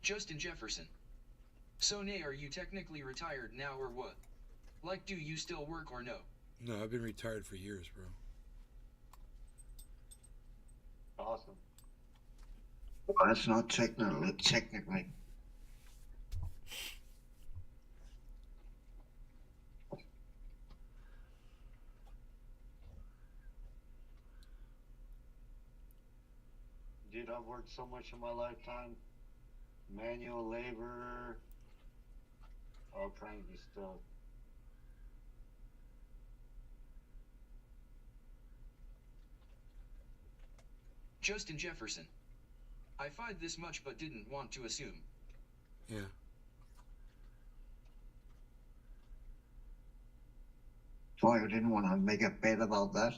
Justin Jefferson. So Nay, are you technically retired now or what? Like, do you still work or no? No, I've been retired for years, bro. Awesome. Well, that's not technically. Dude, I'm I've worked so much in my lifetime. Manual labor, all kinds of stuff. Justin Jefferson. I find this much but didn't want to assume. Yeah. So you didn't want to make a bet about that?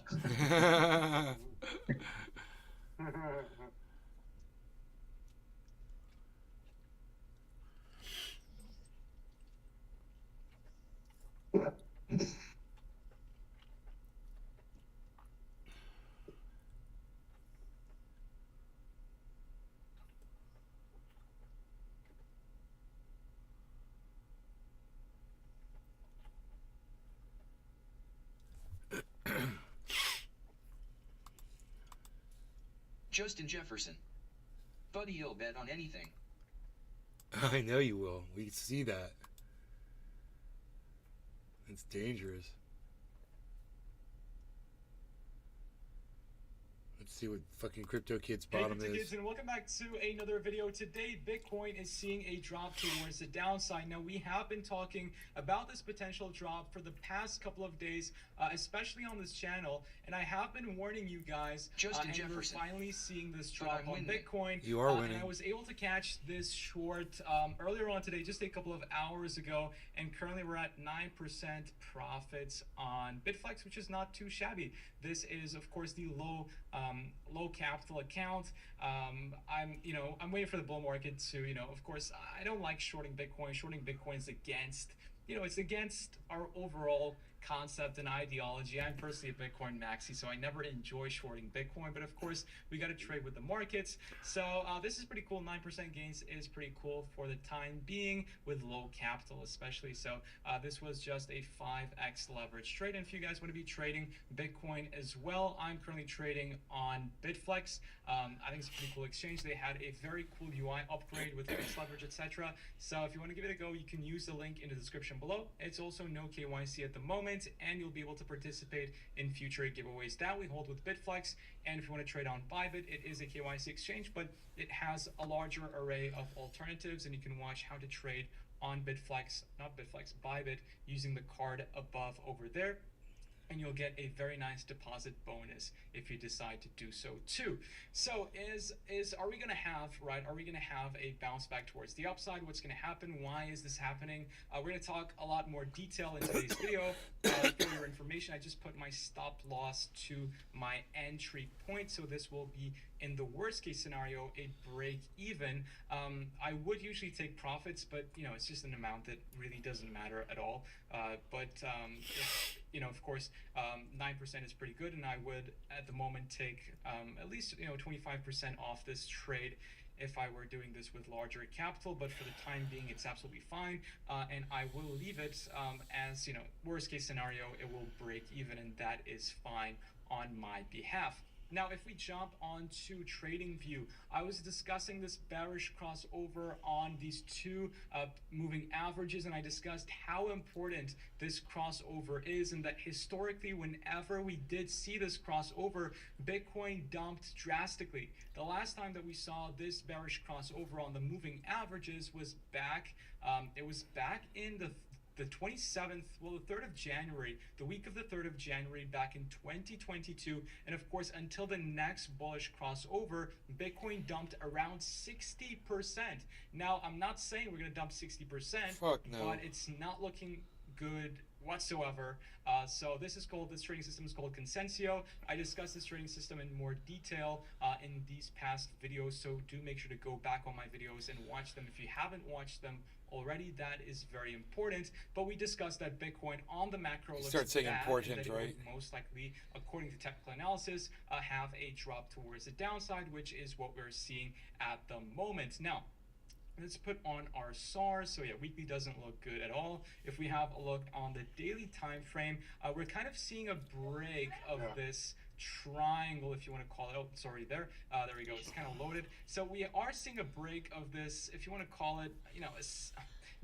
Justin Jefferson. Buddy, you'll bet on anything. I know you will. We see that. It's dangerous. Let's see what fucking Crypto Kid's bottom hey, is. Kids, and welcome back to another video. Today, Bitcoin is seeing a drop towards the downside. Now, we have been talking about this potential drop for the past couple of days, especially on this channel, and I have been warning you guys. Justin and Jefferson. we're finally seeing this drop on Bitcoin. You are winning. And I was able to catch this short earlier on today, just a couple of hours ago, and currently we're at 9% profits on Bitflex, which is not too shabby. This is, of course, the low capital account. I'm waiting for the bull market to, of course, I don't like shorting Bitcoin. Shorting Bitcoin is against, it's against our overall concept and ideology. I'm personally a Bitcoin maxi, so I never enjoy shorting Bitcoin, but of course we got to trade with the markets. So this is pretty cool. 9% gains is pretty cool for the time being with low capital especially. So this was just a 5x leverage trade, and if you guys want to be trading Bitcoin as well, I'm currently trading on Bitflex. I think it's a pretty cool exchange. They had a very cool UI upgrade with X leverage, etc. So if you want to give it a go, you can use the link in the description below. It's also no KYC at the moment, and you'll be able to participate in future giveaways that we hold with Bitflex. And if you want to trade on Bybit, it is a KYC exchange, but it has a larger array of alternatives, and you can watch how to trade on Bybit using the card above over there. And you'll get a very nice deposit bonus if you decide to do so too. So are we gonna have a bounce back towards the upside? What's gonna happen? Why is this happening? We're gonna talk a lot more detail in today's video. For your information, I just put my stop loss to my entry point, so this will be, in the worst case scenario, a break even. I would usually take profits, but it's just an amount that really doesn't matter at all. Of course, 9% is pretty good, and I would at the moment take at least 25% off this trade if I were doing this with larger capital. But for the time being, it's absolutely fine, and I will leave it as worst case scenario, it will break even, and that is fine on my behalf. Now, if we jump onto TradingView, I was discussing this bearish crossover on these two moving averages, and I discussed how important this crossover is, and that historically, whenever we did see this crossover, Bitcoin dumped drastically. The last time that we saw this bearish crossover on the moving averages was back, in the 27th, the 3rd of January, the week of the 3rd of January back in 2022. And of course, until the next bullish crossover, Bitcoin dumped around 60%. Now, I'm not saying we're going to dump 60%, but it's not looking good whatsoever. So this trading system is called Consensio. I discussed this trading system in more detail in these past videos, so do make sure to go back on my videos and watch them if you haven't watched them already. That is very important. But we discussed that Bitcoin on the macro looks start saying bad, important, and that right? it will most likely, according to technical analysis, have a drop towards the downside, which is what we're seeing at the moment. Now, let's put on our SARs. So yeah, weekly doesn't look good at all. If we have a look on the daily time frame, we're kind of seeing a break of this triangle, if you want to call it. Oh, sorry, there we go. It's kind of loaded. So we are seeing a break of this, if you want to call it,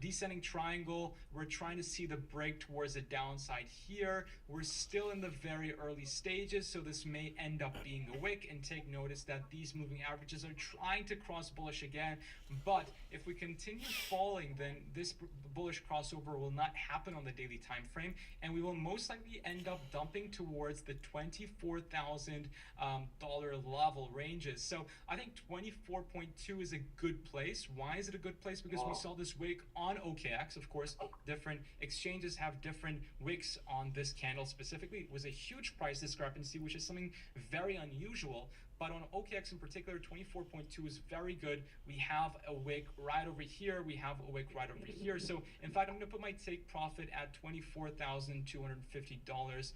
descending triangle. We're trying to see the break towards the downside here. We're still in the very early stages, so this may end up being a wick, and take notice that these moving averages are trying to cross bullish again. But if we continue falling, then this bullish crossover will not happen on the daily time frame, and we will most likely end up dumping towards the $24,000 level ranges. So I think 24.2 is a good place. Why is it a good place? Because we saw this wick on OKX. Of course, different exchanges have different wicks on this candle specifically. It was a huge price discrepancy, which is something very unusual. But on OKX in particular, 24.2 is very good. We have a wick right over here. We have a wick right over here. So in fact, I'm going to put my take profit at $24,250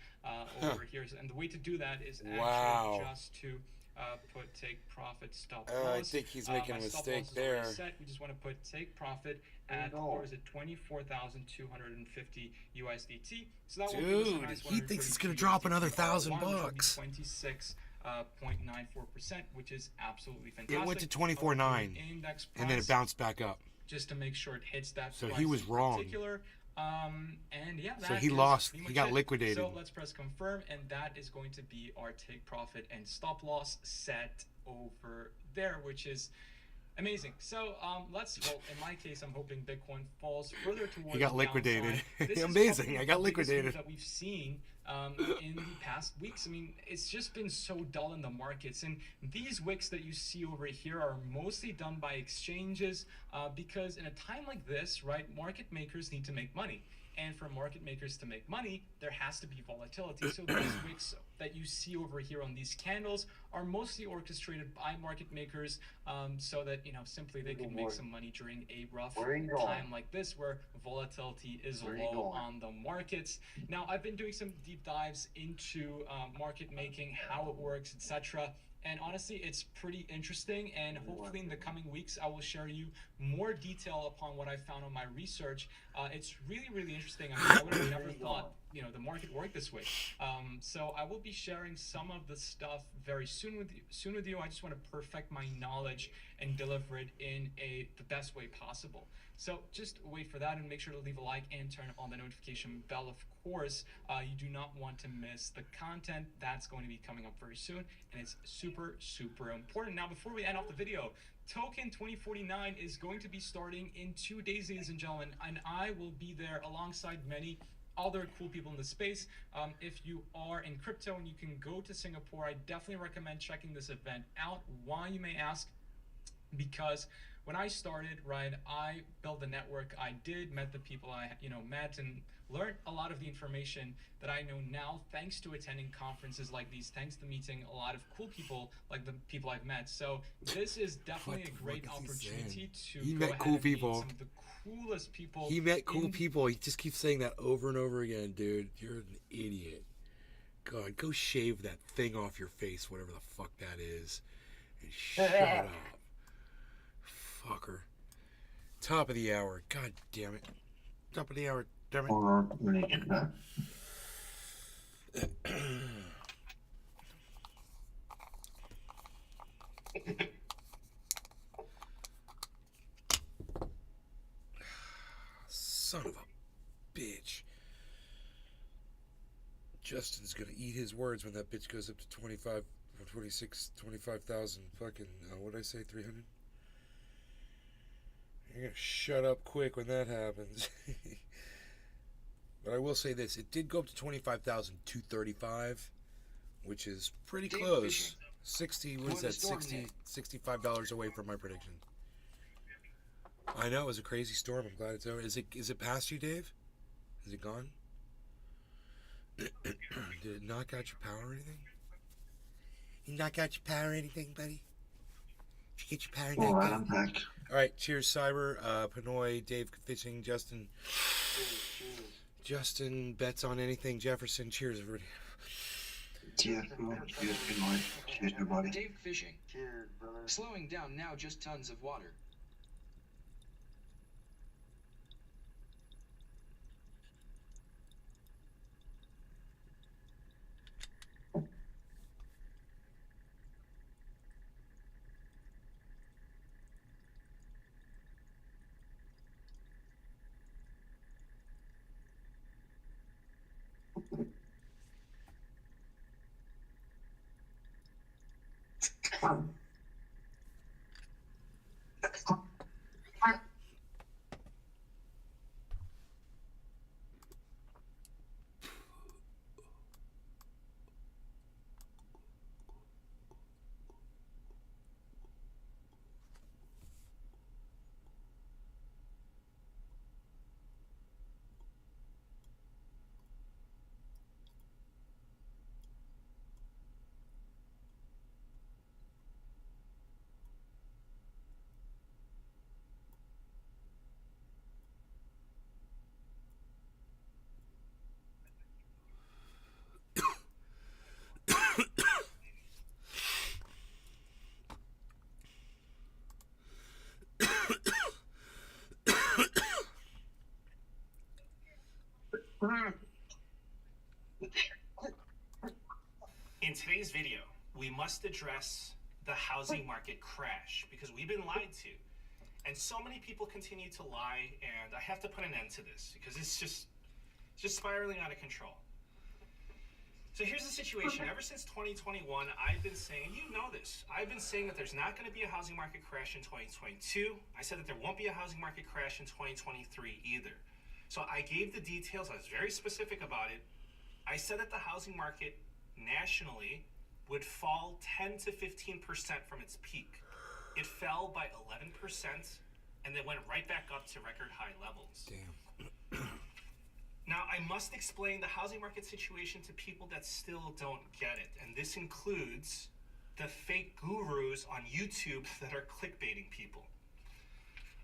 over here. And the way to do that is actually just to put take profit stop loss. I think he's making a mistake there. We just want to put take profit at, or is it 24,250 USDT? So that will give us a nice he thinks it's going to drop another $1,000 bucks. 26.94%, which is absolutely fantastic. It went to 24.9, and then it bounced back up. Just to make sure it hits that. So he was wrong. And yeah, so he lost. He got liquidated. So let's press confirm, and that is going to be our take profit and stop loss set over there, which is amazing. So well, in my case, I'm hoping Bitcoin falls further towards. He got liquidated. Amazing. I got liquidated. That we've seen in the past weeks. I mean, it's just been so dull in the markets, and these wicks that you see over here are mostly done by exchanges because in a time like this, right, market makers need to make money. And for market makers to make money, there has to be volatility. So these wicks that you see over here on these candles are mostly orchestrated by market makers so that, simply they can make some money during a rough time like this where volatility is low on the markets. Now, I've been doing some deep dives into market making, how it works, etc. And honestly, it's pretty interesting, and hopefully in the coming weeks, I will share you more detail upon what I found on my research. It's really, really interesting. I mean, I would have never thought, the market worked this way. So I will be sharing some of the stuff very soon with you. I just want to perfect my knowledge and deliver it in the best way possible. So just wait for that and make sure to leave a like and turn on the notification bell, of course. You do not want to miss the content that's going to be coming up very soon, and it's super, super important. Now, before we end off the video, Token 2049 is going to be starting in 2 days, ladies and gentlemen, and I will be there alongside many other cool people in the space. If you are in crypto and you can go to Singapore, I definitely recommend checking this event out. Why, you may ask? Because when I started, right, I built the network I did, met the people I met, and learned a lot of the information that I know now thanks to attending conferences like these, thanks to meeting a lot of cool people like the people I've met. So this is definitely a great opportunity to He go met ahead cool and meet people. some of the coolest people. He met cool in people. He just keeps saying that over and over again, dude. You're an idiot. God, go shave that thing off your face, whatever the fuck that is, and shut up. Fucker. Top of the hour. God damn it. Top of the hour. Damn it. Hold on, let me get back. Son of a bitch. Justin's gonna eat his words when that bitch goes up to 25, 26, 25,000 fucking, what did I say, 300? You're gonna shut up quick when that happens. But I will say this, it did go up to 25,235, which is pretty close. 60, what is that, 60, $65 away from my prediction. I know, it was a crazy storm. I'm glad it's over. Is it past you, Dave? Is it gone? Did it knock out your power or anything? You knock out your power or anything, buddy? Did you get your power knocked out? I'm back. Alright, cheers, Cyber, Pinoy, Dave Fishing, Justin. Justin bets on anything. Jefferson, cheers, everybody. Cheers, bro. Cheers, good night. Cheers, everybody. Dave Fishing. Cheers, brother. Slowing down now, just tons of water. must address the housing market crash because we've been lied to. And so many people continue to lie, and I have to put an end to this because it's just spiraling out of control. So here's the situation. Ever since 2021, I've been saying, you know this, I've been saying that there's not going to be a housing market crash in 2022. I said that there won't be a housing market crash in 2023 either. So I gave the details. I was very specific about it. I said that the housing market nationally would fall 10 to 15% from its peak. It fell by 11% and then went right back up to record high levels. Damn. Now, I must explain the housing market situation to people that still don't get it. And this includes the fake gurus on YouTube that are clickbaiting people.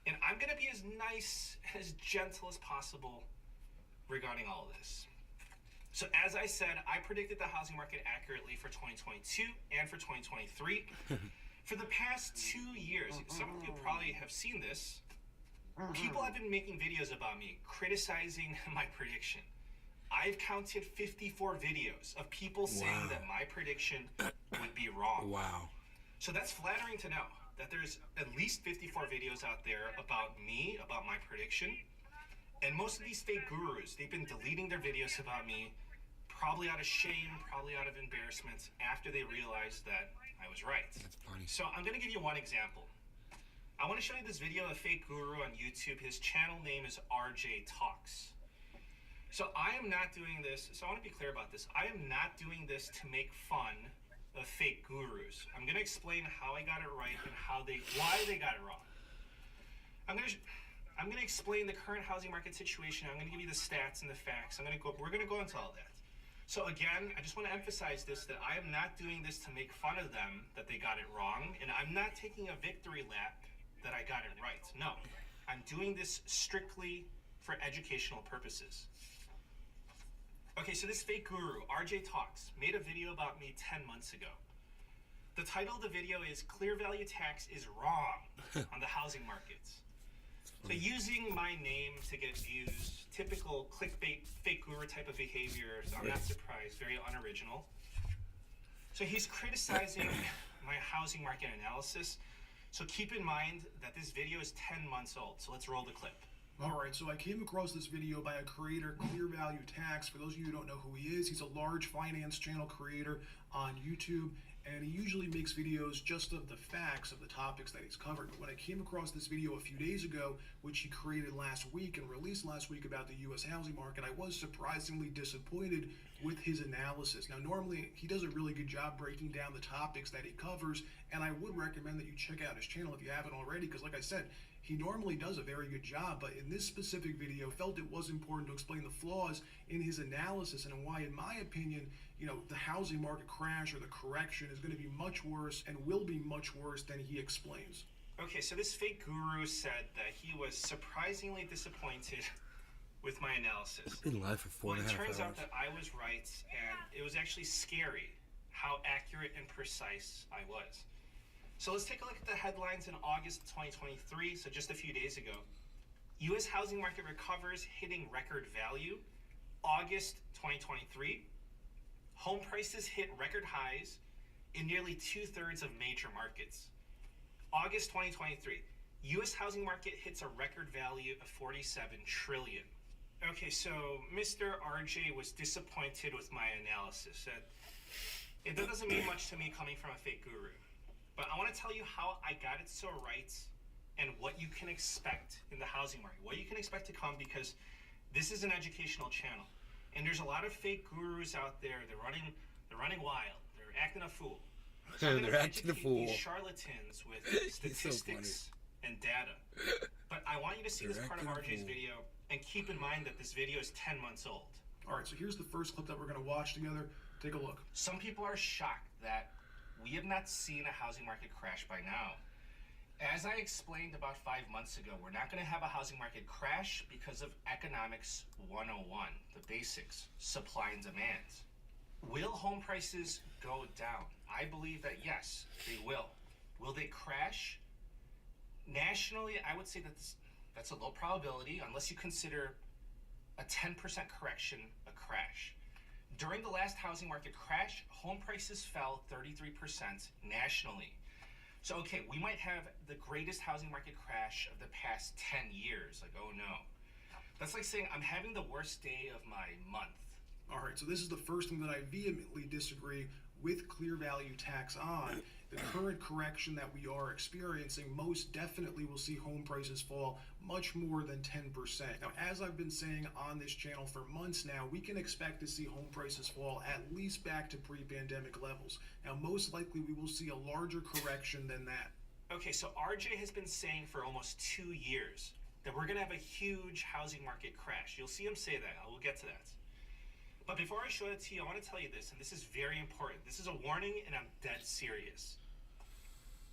And I'm going to be as nice and as gentle as possible regarding all of this. So as I said, I predicted the housing market accurately for 2022 and for 2023. For the past 2 years, some of you probably have seen this, people have been making videos about me, criticizing my prediction. I've counted 54 videos of people saying that my prediction would be wrong. Wow. So that's flattering to know that there's at least 54 videos out there about me, about my prediction. And most of these fake gurus, they've been deleting their videos about me, probably out of shame, probably out of embarrassment, after they realized that I was right. That's funny. So I'm going to give you one example. I want to show you this video of a fake guru on YouTube. His channel name is RJ Talks. So I am not doing this, so I want to be clear about this. I am not doing this to make fun of fake gurus. I'm going to explain how I got it right and why they got it wrong. I'm going to explain the current housing market situation. I'm going to give you the stats and the facts. We're going to go into all that. So again, I just want to emphasize this, that I am not doing this to make fun of them, that they got it wrong, and I'm not taking a victory lap that I got it right. No, I'm doing this strictly for educational purposes. Okay, so this fake guru, RJ Talks, made a video about me 10 months ago. The title of the video is Clear Value Tax is Wrong on the Housing Markets. So using my name to get views, typical clickbait, fake guru type of behavior, so I'm not surprised, very unoriginal. So he's criticizing my housing market analysis. So keep in mind that this video is 10 months old. So let's roll the clip. Alright, so I came across this video by a creator, Clear Value Tax. For those of you who don't know who he is, he's a large finance channel creator on YouTube, and he usually makes videos just of the facts of the topics that he's covered. But when I came across this video a few days ago, which he created last week and released last week about the U.S. housing market, I was surprisingly disappointed with his analysis. Now, normally, he does a really good job breaking down the topics that he covers, and I would recommend that you check out his channel if you haven't already, because like I said, he normally does a very good job, but in this specific video, felt it was important to explain the flaws in his analysis and why, in my opinion, the housing market crash or the correction is going to be much worse and will be much worse than he explains. Okay, so this fake guru said that he was surprisingly disappointed with my analysis. It's been live for 4.5 hours. It turns out that I was right, and it was actually scary how accurate and precise I was. So let's take a look at the headlines in August 2023, so just a few days ago. U.S. housing market recovers, hitting record value. August 2023, home prices hit record highs in nearly 2/3 of major markets. August 2023, U.S. housing market hits a record value of $47 trillion. Okay, so Mr. RJ was disappointed with my analysis. That doesn't mean much to me coming from a fake guru. But I want to tell you how I got it so right and what you can expect in the housing market, what you can expect to come, because this is an educational channel. And there's a lot of fake gurus out there. They're running wild. They're acting a fool. So They're acting a fool. These charlatans with statistics and data. But I want you to see this part of RJ's video and keep in mind that this video is 10 months old. All right, so here's the first clip that we're going to watch together. Take a look. Some people are shocked that we have not seen a housing market crash by now. As I explained about 5 months ago, we're not going to have a housing market crash because of economics 101, the basics, supply and demand. Will home prices go down? I believe that yes, they will. Will they crash? Nationally, I would say that that's a low probability unless you consider a 10% correction a crash. During the last housing market crash, home prices fell 33% nationally. So, okay, we might have the greatest housing market crash of the past 10 years. Like, oh no. That's like saying I'm having the worst day of my month. All right, so this is the first thing that I vehemently disagree with Clear Value Tax on. The current correction that we are experiencing most definitely will see home prices fall much more than 10%. Now, as I've been saying on this channel for months now, we can expect to see home prices fall at least back to pre-pandemic levels. Now, most likely we will see a larger correction than that. Okay, so RJ has been saying for almost 2 years that we're gonna have a huge housing market crash. You'll see him say that. I will get to that. But before I show it to you, I want to tell you this, and this is very important. This is a warning, and I'm dead serious.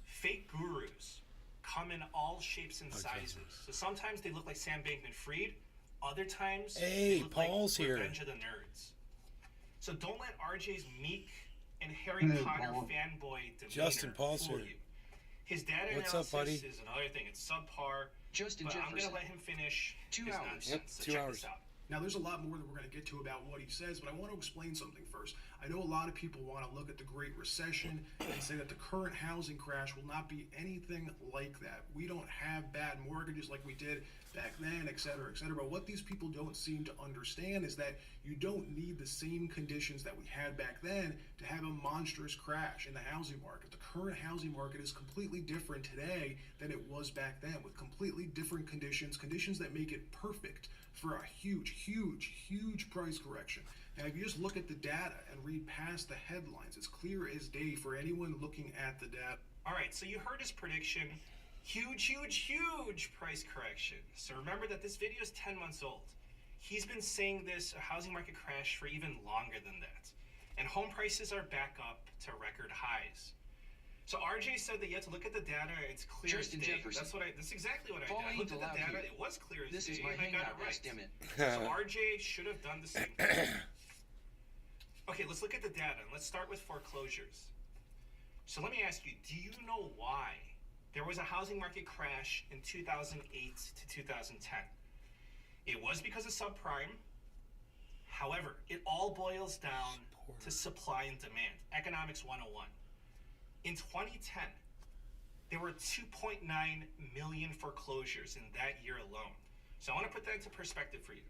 Fake gurus come in all shapes and sizes. So sometimes they look like Sam Bankman-Fried. Other times they look Paul's like here. Revenge of the Nerds. So don't let RJ's meek and Harry Potter fanboy demeanor Justin, Paul's fool here. you. His data What's analysis up, buddy? is another thing. It's subpar. Justin but I'm Jefferson. going to let him finish 2 his hours. nonsense. Yep, So 2 check hours. this out. Now, there's a lot more that we're going to get to about what he says, but I want to explain something first. I know a lot of people want to look at the Great Recession and say that the current housing crash will not be anything like that. We don't have bad mortgages like we did back then, et cetera, et cetera. But what these people don't seem to understand is that you don't need the same conditions that we had back then to have a monstrous crash in the housing market. The current housing market is completely different today than it was back then, with completely different conditions that make it perfect for a huge, huge, huge price correction. Now, if you just look at the data and read past the headlines, it's clear as day for anyone looking at the data. All right, so you heard his prediction. Huge, huge, huge price correction. So remember that this video is 10 months old. He's been saying this, a housing market crash, for even longer than that. And home prices are back up to record highs. So RJ said that you have to look at the data, it's clear Justin as day. Jefferson. That's exactly what I Paul did. I ain't looked at the allowed data, here. it was clear as This day, is my and I got hangout, it right. goddammit. So RJ should have done the same thing. Okay, let's look at the data, and let's start with foreclosures. So let me ask you, do you know why there was a housing market crash in 2008 to 2010? It was because of subprime. However, it all boils down to supply and demand. Economics 101. In 2010, there were 2.9 million foreclosures in that year alone. So I want to put that into perspective for you.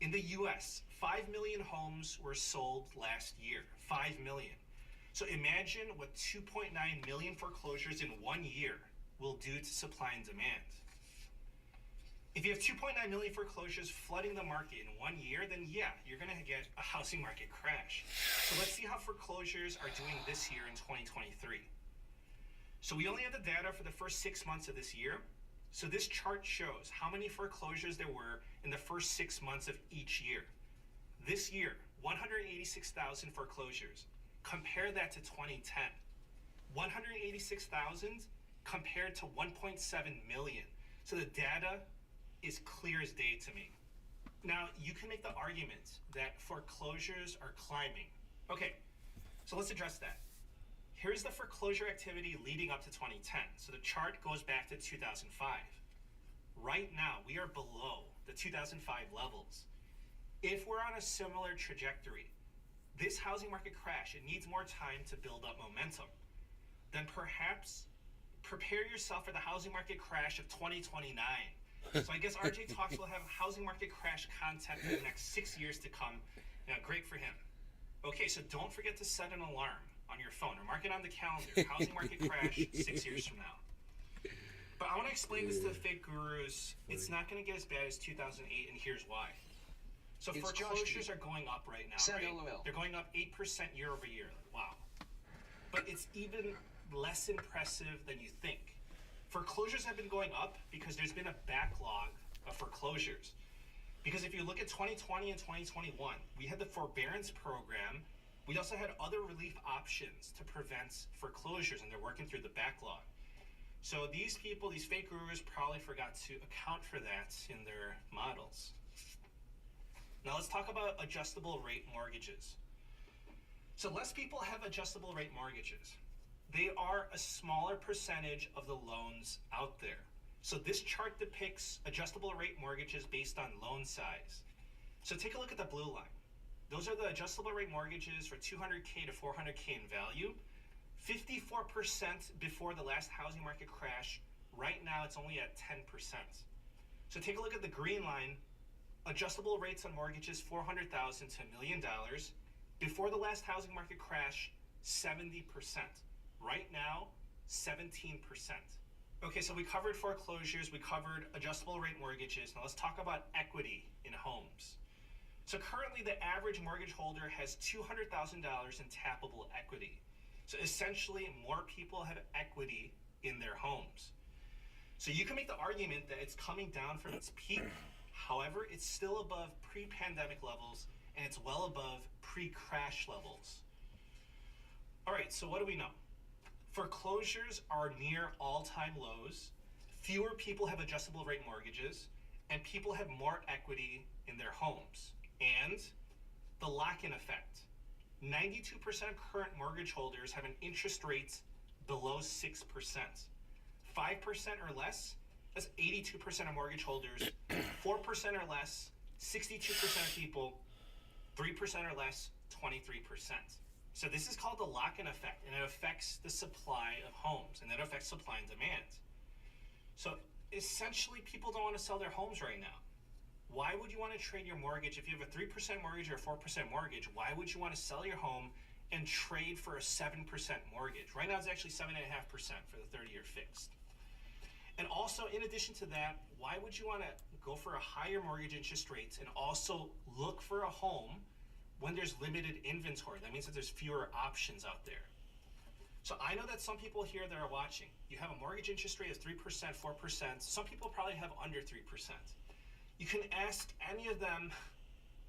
In the US, 5 million homes were sold last year. 5 million. So imagine what 2.9 million foreclosures in 1 year will do to supply and demand. If you have 2.9 million foreclosures flooding the market in 1 year, then yeah, you're going to get a housing market crash. So let's see how foreclosures are doing this year in 2023. So we only have the data for the first 6 months of this year. So this chart shows how many foreclosures there were in the first 6 months of each year. This year, 186,000 foreclosures. Compare that to 2010. 186,000 compared to 1.7 million. So the data is clear as day to me. Now, you can make the argument that foreclosures are climbing. Okay, so let's address that. Here's the foreclosure activity leading up to 2010. So the chart goes back to 2005. Right now, we are below the 2005 levels. If we're on a similar trajectory, this housing market crash, it needs more time to build up momentum. Then perhaps prepare yourself for the housing market crash of 2029. So I guess RJ Talks will have housing market crash content for the next 6 years to come. Now, great for him. Okay, so don't forget to set an alarm on your phone or mark it on the calendar. Housing market crash 6 years from now. But I want to explain this to the fake gurus. It's not going to get as bad as 2008, and here's why. So It's foreclosures Josh. are going up right now, Sad right? LOL. They're going up 8% year over year. Wow. But it's even less impressive than you think. Foreclosures have been going up because there's been a backlog of foreclosures. Because if you look at 2020 and 2021, we had the forbearance program. We also had other relief options to prevent foreclosures, and they're working through the backlog. So these people, these fake gurus, probably forgot to account for that in their models. Now let's talk about adjustable rate mortgages. So less people have adjustable rate mortgages. They are a smaller percentage of the loans out there. So this chart depicts adjustable rate mortgages based on loan size. So take a look at the blue line. those are the adjustable rate mortgages for 200K to 400K in value. 54% before the last housing market crash. Right now, it's only at 10%. So take a look at the green line. Adjustable rates on mortgages, $400,000 to $1 million. Before the last housing market crash, 70%. Right now, 17%. Okay, so we covered foreclosures, we covered adjustable rate mortgages. Now let's talk about equity in homes. So currently the average mortgage holder has $200,000 in tappable equity. So essentially more people have equity in their homes. So you can make the argument that it's coming down from its peak. However, it's still above pre-pandemic levels and it's well above pre-crash levels. All right, so what do we know? Foreclosures are near all-time lows. Fewer people have adjustable rate mortgages and people have more equity in their homes. And the lock-in effect. 92% of current mortgage holders have an interest rate below 6%. 5% or less, that's 82% of mortgage holders. 4% or less, 62% of people. 3% or less, 23%. So this is called the lock-in effect, and it affects the supply of homes, and that affects supply and demand. So essentially, people don't want to sell their homes right now. Why would you want to trade your mortgage? If you have a 3% mortgage or a 4% mortgage, why would you want to sell your home and trade for a 7% mortgage? Right now, it's actually 7.5% for the 30-year fixed. And also, in addition to that, why would you want to go for a higher mortgage interest rates and also look for a home when there's limited inventory? That means that there's fewer options out there. So I know that some people here that are watching, you have a mortgage interest rate of 3%, 4%. Some people probably have under 3%. You can ask any of them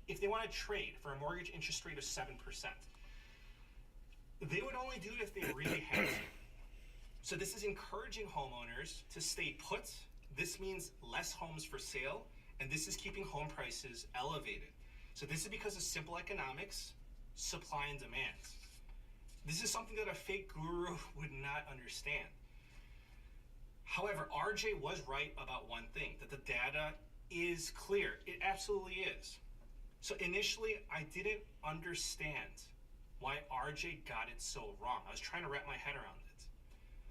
if they want to trade for a mortgage interest rate of 7%. They would only do it if they really had to. So this is encouraging homeowners to stay put. This means less homes for sale, and this is keeping home prices elevated. So this is because of simple economics, supply and demand. This is something that a fake guru would not understand. However, RJ was right about one thing, that the data is clear. It absolutely is. So initially, I didn't understand why RJ got it so wrong. I was trying to wrap my head around it.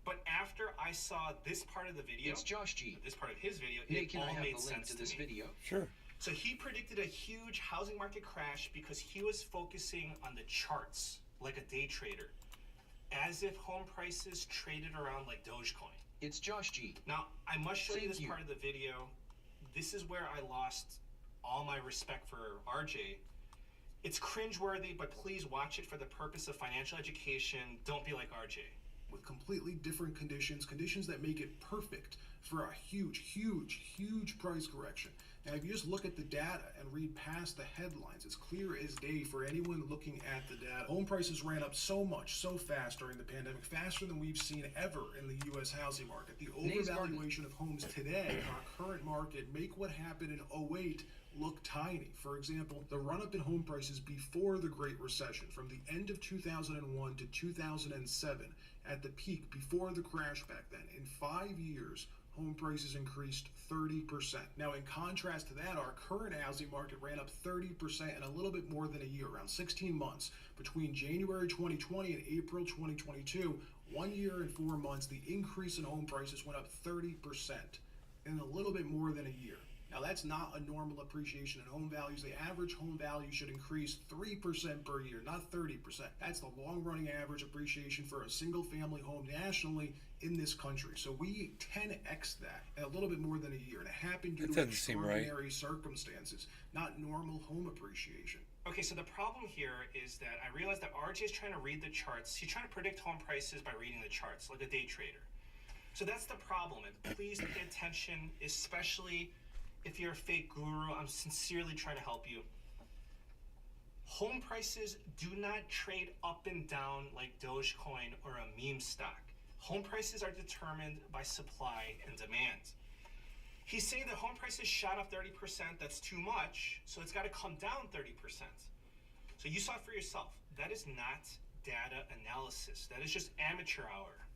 But after I saw this part of the video, it's Josh G. This part of his video, Hey, it can all I have made the link sense to this me. video? Sure. So he predicted a huge housing market crash because he was focusing on the charts like a day trader, as if home prices traded around like Dogecoin. It's Josh G. Now, I must show you Thank this you. part of the video. This is where I lost all my respect for RJ. It's cringeworthy, but please watch it for the purpose of financial education. Don't be like RJ. With completely different conditions that make it perfect for a huge price correction. Now, if you just look at the data and read past the headlines, it's clear as day for anyone looking at the data. Home prices ran up so much, so fast during the pandemic, faster than we've seen ever in the U.S. housing market. The overvaluation of homes today in our current market make what happened in 2008 look tiny. For example, the run-up in home prices before the Great Recession, from the end of 2001 to 2007, at the peak before the crash back then, in 5 years, home prices increased 30%. Now, in contrast to that, our current housing market ran up 30% in a little bit more than a year, around 16 months. Between January 2020 and April 2022, 1 year and 4 months, the increase in home prices went up 30% in a little bit more than a year. Now, that's not a normal appreciation in home values. The average home value should increase 3% per year, not 30%. That's the long-running average appreciation for a single-family home nationally in this country. So we 10x that in a little bit more than a year. And it happened due to extraordinary circumstances, not normal home appreciation. Okay, so the problem here is that I realized that RJ is trying to read the charts. He's trying to predict home prices by reading the charts, like a day trader. So that's the problem. And please pay attention, especially if you're a fake guru. I'm sincerely trying to help you. Home prices do not trade up and down like Dogecoin or a meme stock. Home prices are determined by supply and demand. He's saying that home prices shot up 30%. That's too much, so it's got to come down 30%. So you saw it for yourself. That is not data analysis. That is just amateur hour.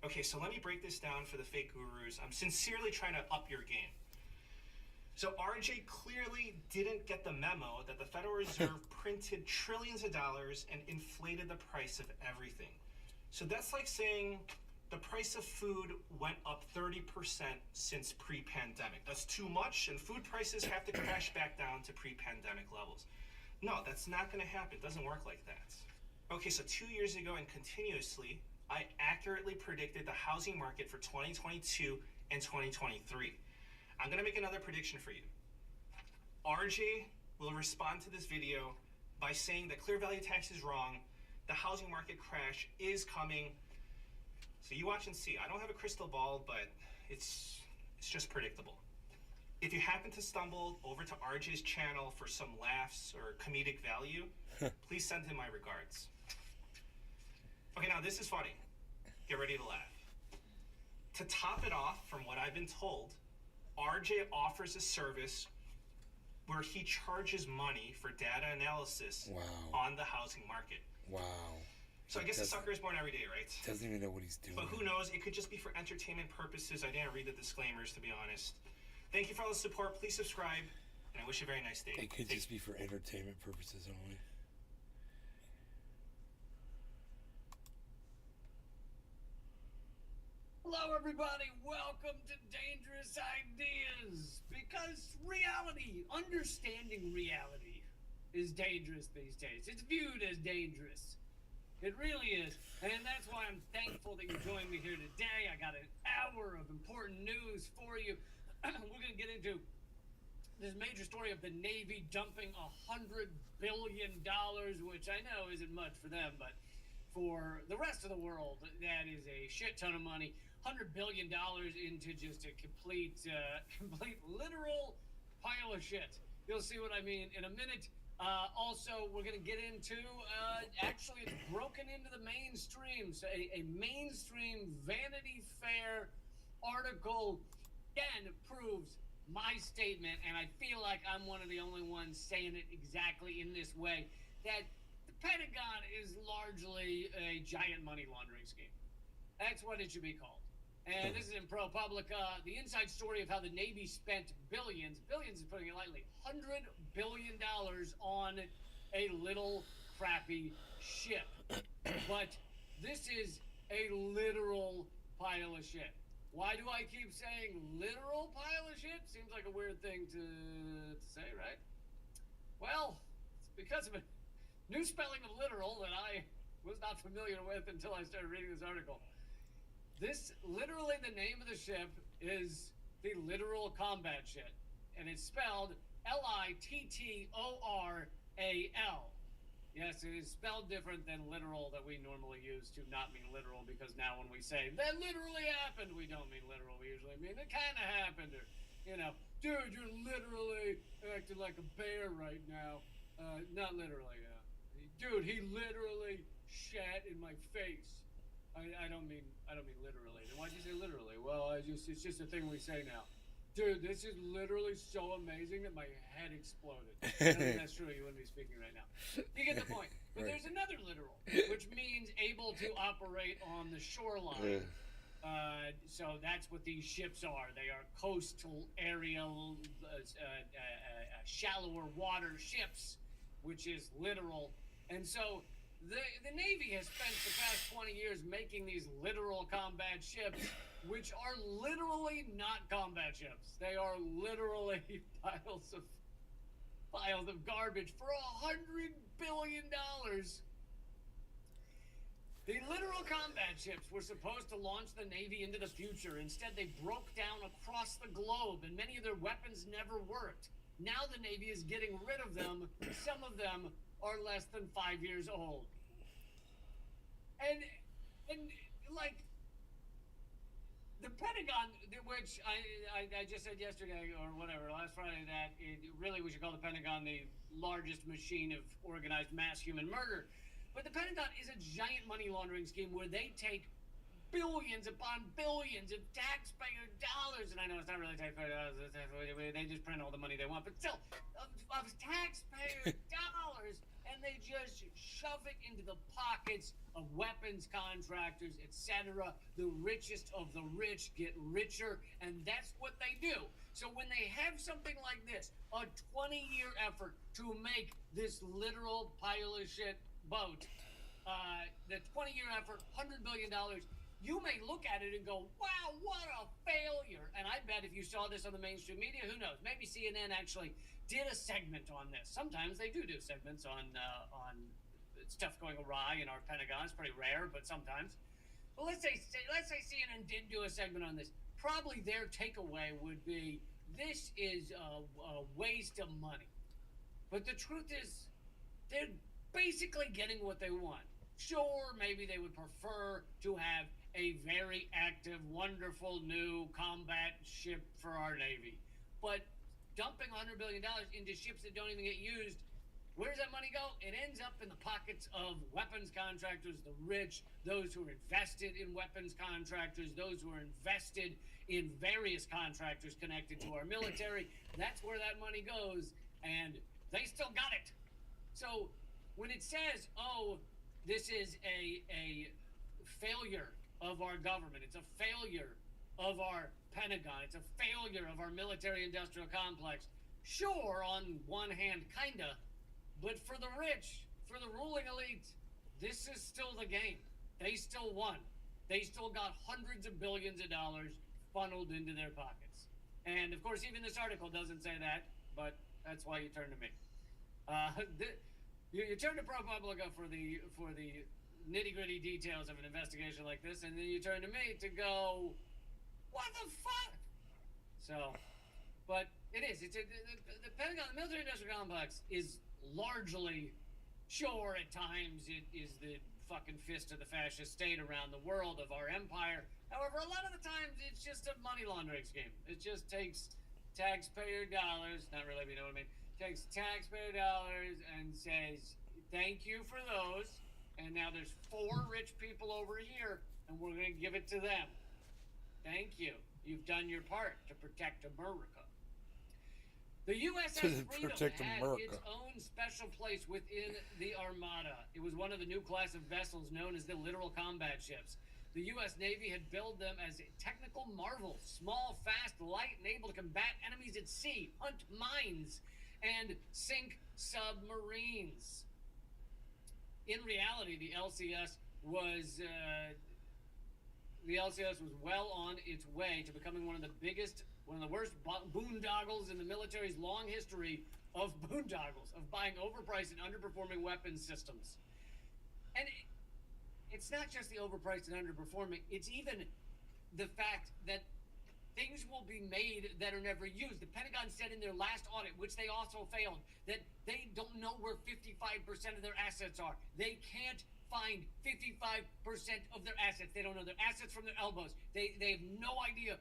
Okay, so let me break this down for the fake gurus. I'm sincerely trying to up your game. So RJ clearly didn't get the memo that the Federal Reserve printed trillions of dollars and inflated the price of everything. So that's like saying the price of food went up 30% since pre-pandemic. That's too much, and food prices have to crash back down to pre-pandemic levels. No, that's not going to happen. It doesn't work like that. Okay, so 2 years ago and continuously, I accurately predicted the housing market for 2022 and 2023. I'm going to make another prediction for you. RJ will respond to this video by saying that clear value tax is wrong, the housing market crash is coming. So you watch and see. I don't have a crystal ball, but it's just predictable. If you happen to stumble over to RJ's channel for some laughs or comedic value, please send him my regards. Okay, now this is funny. Get ready to laugh. To top it off, from what I've been told, RJ offers a service where he charges money for data analysis on the housing market. Wow. So I guess the sucker is born every day, right? Doesn't even know what he's doing. But who knows? It could just be for entertainment purposes. I didn't read the disclaimers, to be honest. Thank you for all the support. Please subscribe, and I wish you a very nice day. It could just be for entertainment purposes only. Hello, everybody. Welcome to Dangerous Ideas. Because reality, understanding reality, is dangerous these days. It's viewed as dangerous. It really is. And that's why I'm thankful that you joined me here today. I got an hour of important news for you. We're going to get into this major story of the Navy dumping $100 billion, which I know isn't much for them, but for the rest of the world, that is a shit ton of money. $100 billion into just a complete literal pile of shit. You'll see what I mean in a minute. Also, we're going to get into, actually, it's broken into the mainstream. So a mainstream Vanity Fair article, again, proves my statement, and I feel like I'm one of the only ones saying it exactly in this way, that the Pentagon is largely a giant money laundering scheme. That's what it should be called. And this is in ProPublica, the inside story of how the Navy spent billions is putting it lightly, $100 billion on a little crappy ship. But this is a literal pile of shit. Why do I keep saying literal pile of shit? Seems like a weird thing to say, right? Well, it's because of a new spelling of literal that I was not familiar with until I started reading this article. This, literally the name of the ship is the Littoral Combat Ship, and it's spelled L-I-T-T-O-R-A-L. Yes, it is spelled different than literal that we normally use to not mean literal, because now when we say, that literally happened, we don't mean literal. We usually mean, it kind of happened, or, you know, dude, you're literally acting like a bear right now. Not literally, dude, he literally shat in my face. I don't mean literally. Then why'd you say literally? Well, it's just a thing we say now. Dude, this is literally so amazing that my head exploded. I don't think that's true. You wouldn't be speaking right now. You get the point. But Right. There's another literal, which means able to operate on the shoreline. So that's what these ships are. They are coastal area, shallower water ships, which is literal. And so the Navy has spent the past 20 years making these literal combat ships, which are literally not combat ships. They are literally piles of garbage for $100 billion. The literal combat ships were supposed to launch the Navy into the future. Instead, they broke down across the globe, and many of their weapons never worked. Now the Navy is getting rid of them. Some of them are less than 5 years old. And like, the Pentagon, which I just said yesterday or whatever, last Friday, that really we should call the Pentagon the largest machine of organized mass human murder. But the Pentagon is a giant money laundering scheme where they take billions upon billions of taxpayer dollars, and I know it's not really taxpayer dollars, they just print all the money they want, but still, of taxpayer dollars, and they just shove it into the pockets of weapons contractors, etc. The richest of the rich get richer, and that's what they do. So when they have something like this, a 20-year effort to make this literal pile of shit boat, the 20-year effort, $100 billion, you may look at it and go, wow, what a failure. And I bet if you saw this on the mainstream media, who knows, maybe CNN actually did a segment on this. Sometimes they do segments on stuff going awry in our Pentagon. It's pretty rare, but sometimes. Well, let's say CNN did do a segment on this. Probably their takeaway would be, this is a waste of money. But the truth is, they're basically getting what they want. Sure, maybe they would prefer to have a very active, wonderful new combat ship for our Navy. But dumping $100 billion into ships that don't even get used, where does that money go? It ends up in the pockets of weapons contractors, the rich, those who are invested in weapons contractors, those who are invested in various contractors connected to our military. That's where that money goes, and they still got it. So when it says, oh, this is a failure of our government, it's a failure of our Pentagon, it's a failure of our military-industrial complex, sure, on one hand, kinda, but for the rich, for the ruling elite, this is still the game. They still won. They still got hundreds of billions of dollars funneled into their pockets. And of course, even this article doesn't say that, but that's why you turn to me. You turn to ProPublica for the nitty-gritty details of an investigation like this, and then you turn to me to go, what the fuck? So, but it is. It's the Pentagon, the military-industrial complex is largely, sure, at times it is the fucking fist of the fascist state around the world of our empire. However, a lot of the times it's just a money laundering scheme. It just takes taxpayer dollars, not really, but you know what I mean, takes taxpayer dollars and says, thank you for those, and now there's 4 rich people over here, and we're going to give it to them. Thank you. You've done your part to protect America. The USS Freedom had its own special place within the Armada. It was one of the new class of vessels known as the Littoral Combat Ships. The U.S. Navy had billed them as technical marvels, small, fast, light, and able to combat enemies at sea, hunt mines, and sink submarines. In reality, the LCS was well on its way to becoming one of the worst boondoggles in the military's long history of boondoggles, of buying overpriced and underperforming weapons systems. And it's not just the overpriced and underperforming, it's even the fact that things will be made that are never used. The Pentagon said in their last audit, which they also failed, that they don't know where 55% of their assets are. They can't find 55% of their assets. They don't know their assets from their elbows. They have no idea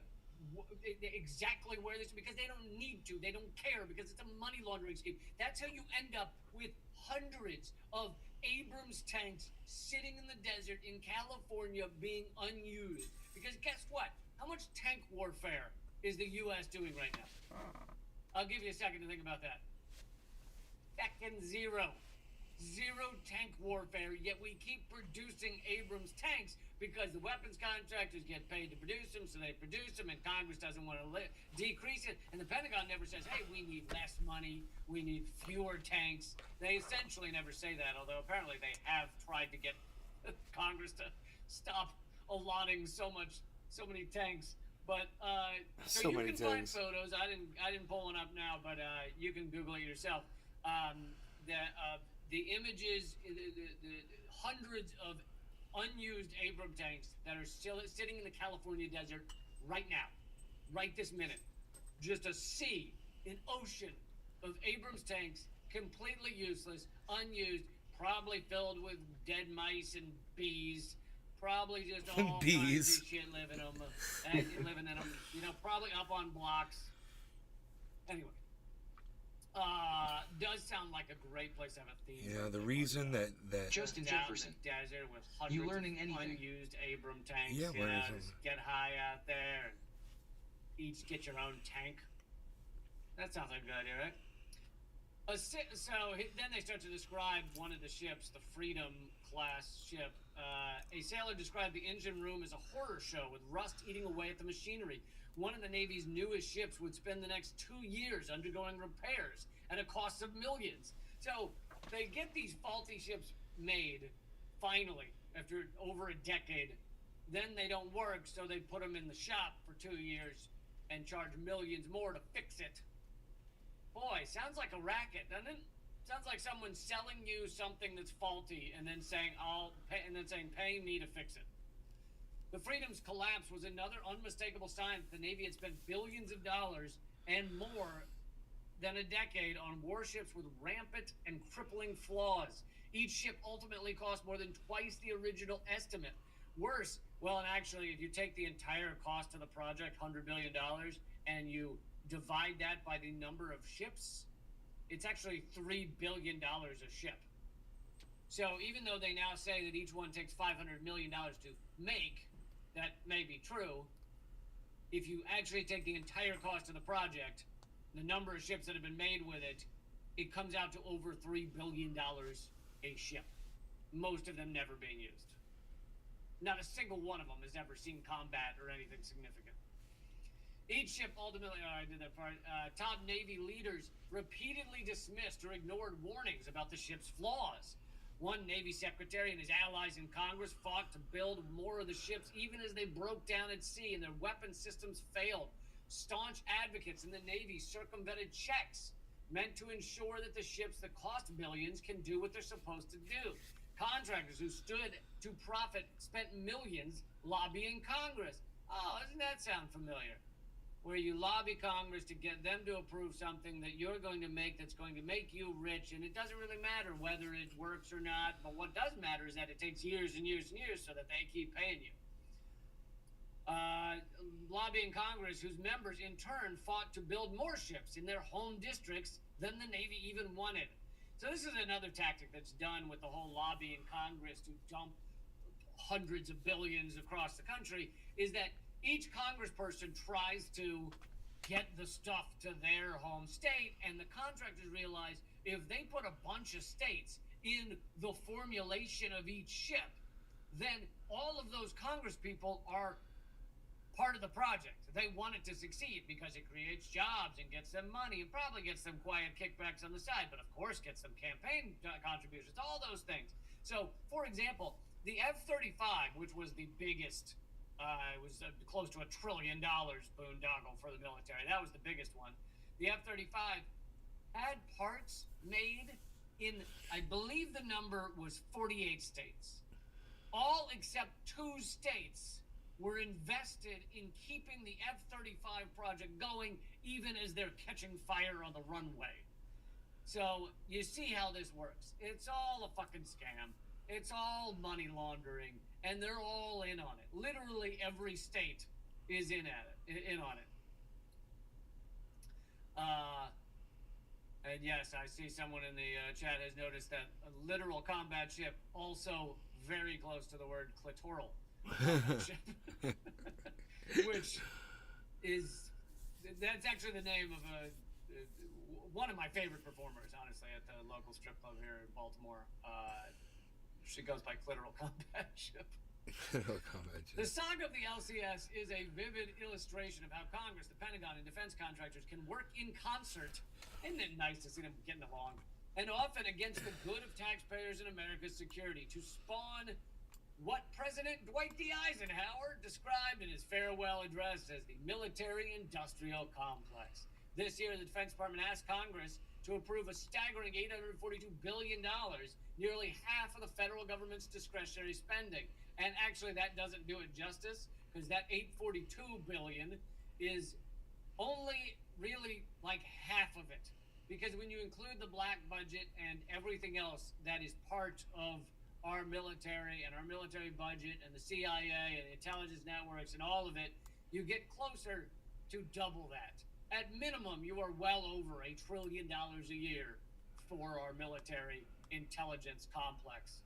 exactly where this, because they don't need to. They don't care, because it's a money laundering scheme. That's how you end up with hundreds of Abrams tanks sitting in the desert in California being unused. Because guess what? How much tank warfare is the U.S. doing right now? I'll give you a second to think about that. Fucking zero. Zero tank warfare, yet we keep producing Abrams tanks because the weapons contractors get paid to produce them, so they produce them, and Congress doesn't want to decrease it, and the Pentagon never says, hey, we need less money, we need fewer tanks. They essentially never say that, although apparently they have tried to get Congress to stop allotting so many tanks. But so you can find photos. I didn't pull one up now, but you can Google it yourself. The images, the hundreds of unused Abrams tanks that are still sitting in the California desert right now, right this minute. Just a sea, an ocean of Abrams tanks, completely useless, unused, probably filled with dead mice and bees, probably just all kinds of shit living in them, you know, probably up on blocks. Anyway. Does sound like a great place to have a theme. Yeah, the reason that Justin Jefferson, desert with you learning anything? Unused Abrams tanks. Yeah, get high out there, and each get your own tank. That sounds like a good idea, right? So then they start to describe one of the ships, the Freedom class ship. A sailor described the engine room as a horror show with rust eating away at the machinery. one of the Navy's newest ships would spend the next 2 years undergoing repairs at a cost of millions. So they get these faulty ships made, finally, after over a decade. Then they don't work, so they put them in the shop for 2 years and charge millions more to fix it. Boy, sounds like a racket, doesn't it? Sounds like someone selling you something that's faulty and then saying, I'll pay, and then saying, pay me to fix it. The Freedom's collapse was another unmistakable sign that the Navy had spent billions of dollars and more than a decade on warships with rampant and crippling flaws. Each ship ultimately cost more than twice the original estimate. Worse, well, and actually, if you take the entire cost of the project, $100 billion, and you divide that by the number of ships, it's actually $3 billion a ship. So even though they now say that each one takes $500 million to make, that may be true. If you actually take the entire cost of the project, the number of ships that have been made with it, it comes out to over $3 billion a ship. Most of them never being used. Not a single one of them has ever seen combat or anything significant. Each ship ultimately, I did that part, top Navy leaders repeatedly dismissed or ignored warnings about the ship's flaws. One Navy secretary and his allies in Congress fought to build more of the ships even as they broke down at sea and their weapon systems failed. Staunch advocates in the Navy circumvented checks meant to ensure that the ships that cost billions can do what they're supposed to do. Contractors who stood to profit spent millions lobbying Congress. Oh, doesn't that sound familiar? Where you lobby Congress to get them to approve something that you're going to make that's going to make you rich, and it doesn't really matter whether it works or not, but what does matter is that it takes years and years and years so that they keep paying you. Lobbying Congress, whose members in turn fought to build more ships in their home districts than the Navy even wanted. So this is another tactic that's done with the whole lobbying Congress to dump hundreds of billions across the country, is that each congressperson tries to get the stuff to their home state, and the contractors realize if they put a bunch of states in the formulation of each ship, then all of those congresspeople are part of the project. They want it to succeed because it creates jobs and gets them money and probably gets them quiet kickbacks on the side, but of course gets them campaign contributions, all those things. So, for example, the F-35, which was the biggest, it was close to $1 trillion boondoggle for the military. That was the biggest one. The F-35 had parts made in, I believe the number was 48 states. All except 2 states were invested in keeping the F-35 project going even as they're catching fire on the runway. So you see how this works. It's all a fucking scam. It's all money laundering, and they're all in on it. Literally every state is in on it. And yes, I see someone in the chat has noticed that a literal combat ship, also very close to the word clitoral. Which is, that's actually the name of one of my favorite performers, honestly, at the local strip club here in Baltimore. She goes by Clitoral Combat Ship. The saga of the LCS is a vivid illustration of how Congress, the Pentagon, and defense contractors can work in concert. Isn't it nice to see them getting along? And often against the good of taxpayers and America's security to spawn what President Dwight D. Eisenhower described in his farewell address as the military-industrial complex. This year, the Defense Department asked Congress to approve a staggering $842 billion, nearly half of the federal government's discretionary spending. And actually, that doesn't do it justice, because that $842 billion is only really like half of it. Because when you include the black budget and everything else that is part of our military and our military budget and the CIA and intelligence networks and all of it, you get closer to double that. At minimum, you are well over $1 trillion a year for our military intelligence complex.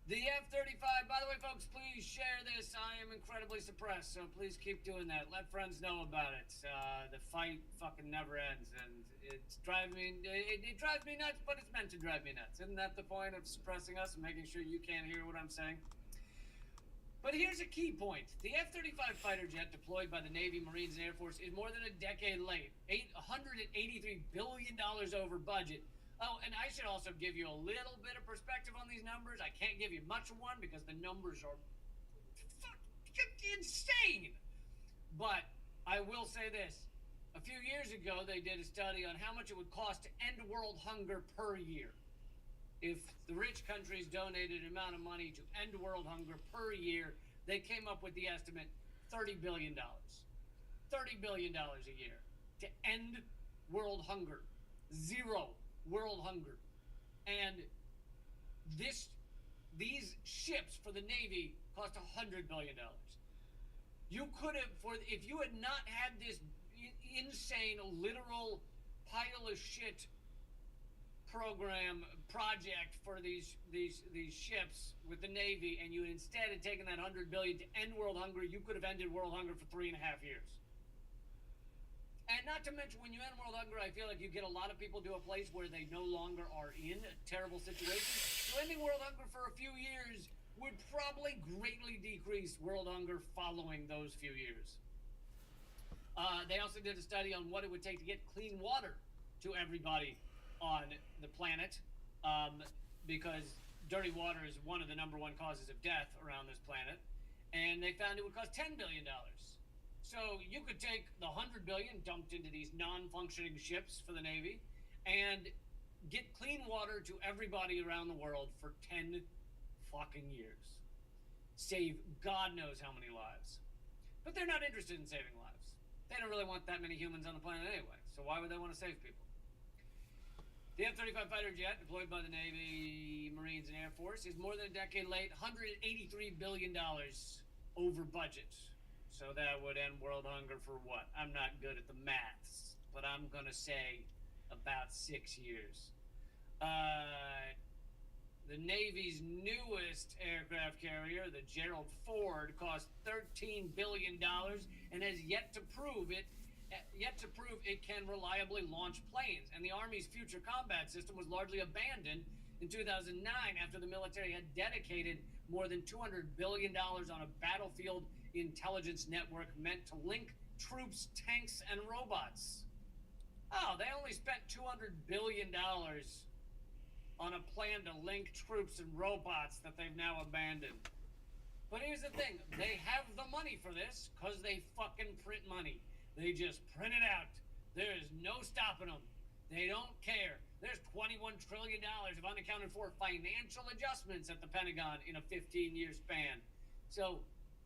The F-35, by the way, folks, please share this. I am incredibly suppressed, so please keep doing that. Let friends know about it. The fight fucking never ends, and it's driving me, it drives me nuts, but it's meant to drive me nuts. Isn't that the point of suppressing us and making sure you can't hear what I'm saying? But here's a key point. The F-35 fighter jet deployed by the Navy, Marines, and Air Force is more than a decade late. $183 billion over budget. Oh, and I should also give you a little bit of perspective on these numbers. I can't give you much of one because the numbers are insane. But I will say this. A few years ago, they did a study on how much it would cost to end world hunger per year. If the rich countries donated an amount of money to end world hunger per year, they came up with the estimate $30 billion. $30 billion a year to end world hunger. Zero world hunger. And these ships for the Navy cost $100 billion. You could have, if you had not had this insane, literal pile of shit project for these ships with the Navy, and you instead had taken that $100 billion to end world hunger, you could have ended world hunger for 3.5 years. And not to mention, when you end world hunger, I feel like you get a lot of people to a place where they no longer are in a terrible situation. So ending world hunger for a few years would probably greatly decrease world hunger following those few years. They also did a study on what it would take to get clean water to everybody on the planet, because dirty water is one of the #1 causes of death around this planet, and they found it would cost $10 billion. So you could take the $100 billion dumped into these non-functioning ships for the Navy and get clean water to everybody around the world for 10 fucking years. Save God knows how many lives. But they're not interested in saving lives. They don't really want that many humans on the planet anyway, so why would they want to save people? The F-35 fighter jet, deployed by the Navy, Marines, and Air Force, is more than a decade late, $183 billion over budget. So that would end world hunger for what? I'm not good at the maths, but I'm going to say about 6 years. The Navy's newest aircraft carrier, the Gerald Ford, cost $13 billion and has yet to prove it can reliably launch planes. And the Army's Future Combat System was largely abandoned in 2009 after the military had dedicated more than $200 billion on a battlefield intelligence network meant to link troops, tanks, and robots. Oh, they only spent $200 billion on a plan to link troops and robots that they've now abandoned. But here's the thing. They have the money for this because they fucking print money. They just print it out. There is no stopping them. They don't care. There's $21 trillion of unaccounted for financial adjustments at the Pentagon in a 15-year span. So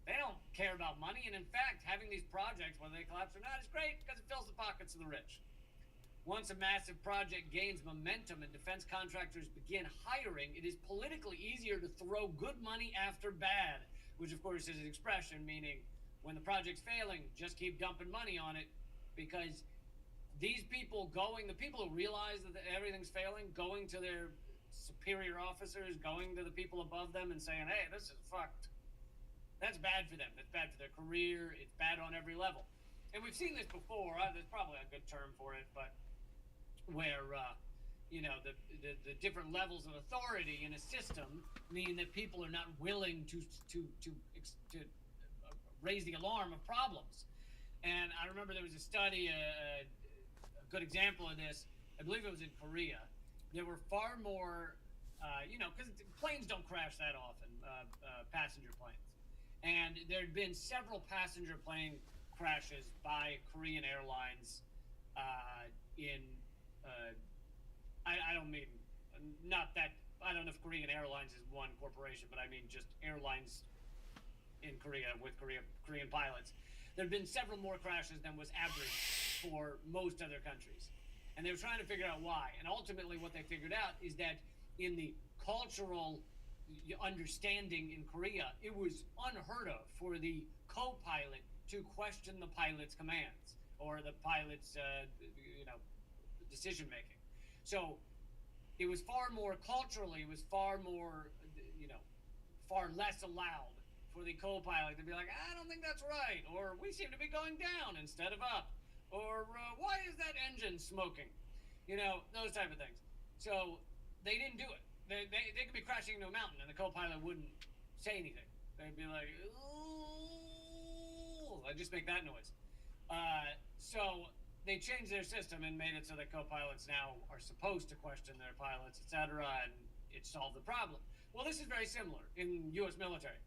they don't care about money. And in fact, having these projects, whether they collapse or not, is great because it fills the pockets of the rich. Once a massive project gains momentum and defense contractors begin hiring, it is politically easier to throw good money after bad, which of course is an expression meaning when the project's failing, just keep dumping money on it, because these people the people who realize that everything's failing, going to their superior officers, going to the people above them and saying, hey, this is fucked. That's bad for them. That's bad for their career. It's bad on every level. And we've seen this before. There's probably a good term for it, but where, the different levels of authority in a system mean that people are not willing to raise the alarm of problems. And I remember there was a study, a good example of this. I believe it was in Korea. There were far more, because planes don't crash that often, passenger planes. And there had been several passenger plane crashes by Korean Airlines I don't mean, not that, I don't know if Korean Airlines is one corporation, but I mean just airlines in Korea with Korean pilots. There have been several more crashes than was average for most other countries. And they were trying to figure out why. And ultimately what they figured out is that in the cultural understanding in Korea, it was unheard of for the co-pilot to question the pilot's commands or the pilot's, decision-making. So it was far more culturally, it was far more, far less allowed for the co-pilot to be like, I don't think that's right, or we seem to be going down instead of up, or why is that engine smoking? Those type of things. So they didn't do it. They could be crashing into a mountain and the co-pilot wouldn't say anything. They'd be like, ooh, I just make that noise. So they changed their system and made it so that co-pilots now are supposed to question their pilots, etc., and it solved the problem. Well, this is very similar in U.S. military.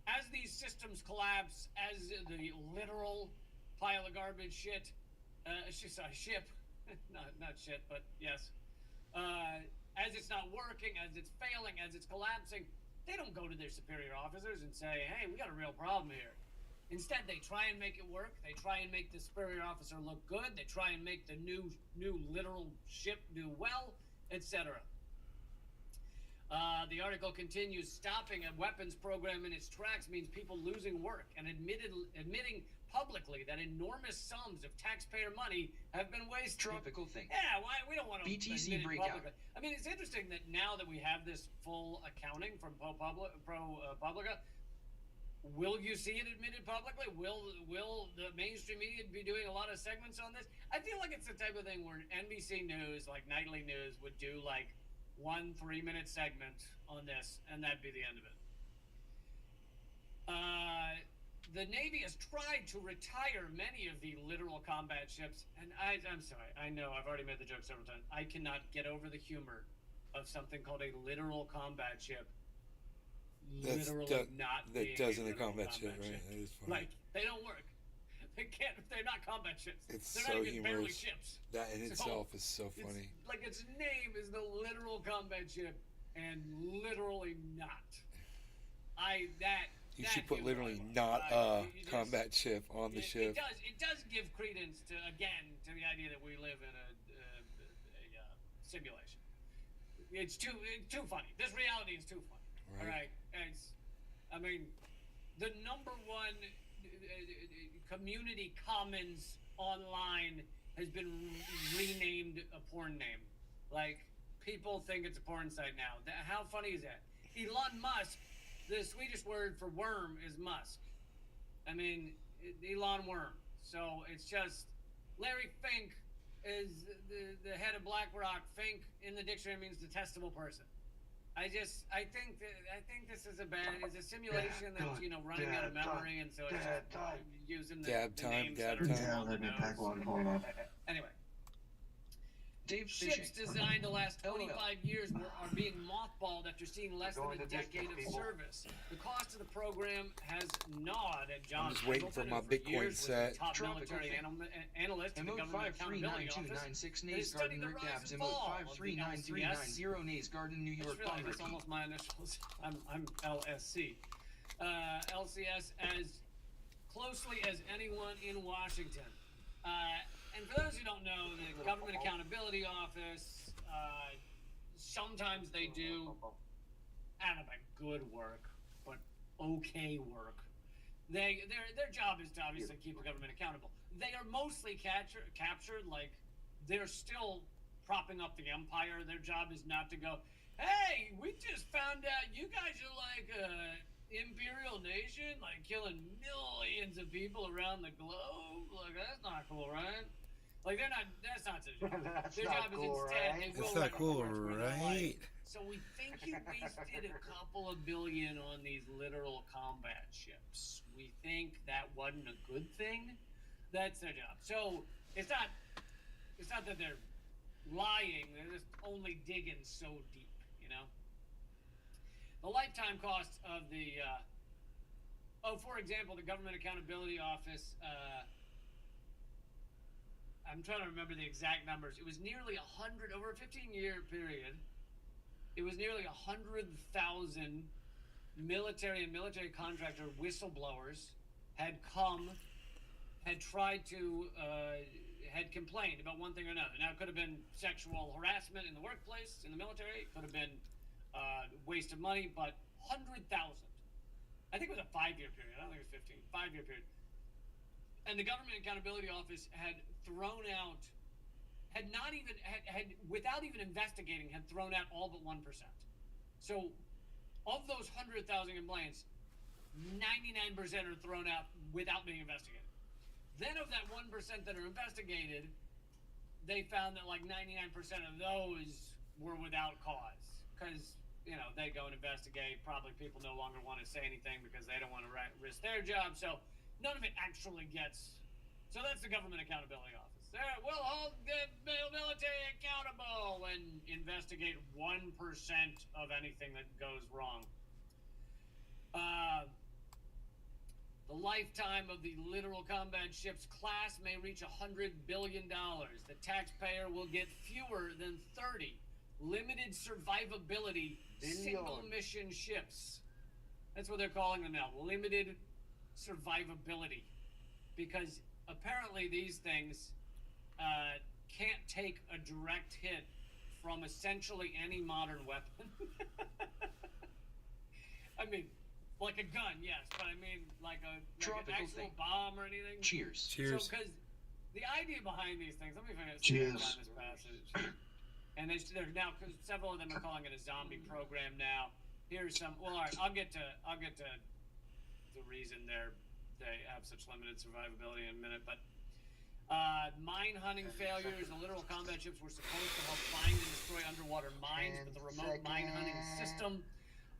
As these systems collapse, as the literal pile of garbage shit, ship, not shit, but yes, as it's not working, as it's failing, as it's collapsing, they don't go to their superior officers and say, hey, we got a real problem here. Instead, they try and make it work. They try and make the superior officer look good. They try and make the new literal ship do well, etc. The article continues, stopping a weapons program in its tracks means people losing work and admitting publicly that enormous sums of taxpayer money have been wasted. Tropical thing. Yeah, why we don't want to BTC admit it breakout. publicly. I mean, it's interesting that now that we have this full accounting from ProPublica, will you see it admitted publicly? Will the mainstream media be doing a lot of segments on this? I feel like it's the type of thing where NBC News, like nightly news, would do like 1 3-minute segment on this, and that'd be the end of it. The Navy has tried to retire many of the literal combat ships, and I'm sorry, I know I've already made the joke several times. I cannot get over the humor of something called a literal combat ship. That doesn't a combat ship, right? That is funny. Like, they don't work. They can't. They're not combat ships. It's they're so not even barely humorous. ships. That in itself is so funny. Like, its name is the literal combat ship, and literally not. You should put literally not a combat ship on the ship. It does give credence to the idea that we live in a simulation. It's too funny. This reality is too funny. Right. All right. I mean, the number one community commons online has been renamed a porn name. Like, people think it's a porn site now. How funny is that? Elon Musk, the Swedish word for worm is Musk. I mean, Elon Worm. So it's just, Larry Fink is the head of BlackRock. Fink in the dictionary means detestable person. I think this is it's a simulation that's running out of memory, and so it's just using the names that are on the nose. Anyway, ships designed to last 25 years are being mothballed after seeing less than a decade of service. The cost of the program has gnawed at John I'm just waiting for my Bitcoin set. top military analyst in the Emote Government Accountability Office. 539296 Nays Garden Rick Abs. Emote 539390 Nays Garden New York Just realized Bomber. it's almost my initials. I'm LSC. LCS as closely as anyone in Washington. And for those who don't know, the Government Accountability Office, sometimes they do, I don't know, good work, but okay work. Their job is to obviously keep the government accountable. They are mostly captured, like, they're still propping up the empire. Their job is not to go, hey, we just found out you guys are like a imperial nation, like killing millions of people around the globe. Like, that's not cool, right? Like, that's not their job. Their job is instead, That's not cool, right? So we think you wasted a couple of billion on these literal combat ships. We think that wasn't a good thing. That's their job. So it's not that they're lying. They're just only digging so deep, you know? The lifetime cost of the, for example, the Government Accountability Office, I'm trying to remember the exact numbers. It was nearly 100, over a 15-year period, it was nearly 100,000 military and military contractor whistleblowers had tried to, had complained about one thing or another. Now, it could have been sexual harassment in the workplace, in the military. It could have been waste of money, but 100,000. I think it was a 5-year period. I don't think it was 15. 5-year period. And the Government Accountability Office had thrown out, without even investigating, had thrown out all but 1%. So, of those 100,000 complaints, 99% are thrown out without being investigated. Then of that 1% that are investigated, they found that like 99% of those were without cause. Because they go and investigate. Probably people no longer want to say anything because they don't want to risk their job. So none of it actually gets. So that's the Government Accountability Office. We'll hold the military accountable and investigate 1% of anything that goes wrong. The lifetime of the littoral combat ships class may reach $100 billion. The taxpayer will get fewer than 30 limited survivability single mission ships. That's what they're calling them now, limited survivability. Because apparently these things can't take a direct hit from essentially any modern weapon. I mean, like a gun, yes, but I mean like an actual bomb or anything. Cheers. Cheers. So, because the idea behind these things, let me finish. Cheers. This passage. And they're now, because several of them are calling it a zombie program now. Here's some. Well, all right, I'll get to the reason they have such limited survivability in a minute, but. Mine hunting failures. The littoral combat ships were supposed to help find and destroy underwater mines, but the remote mine hunting system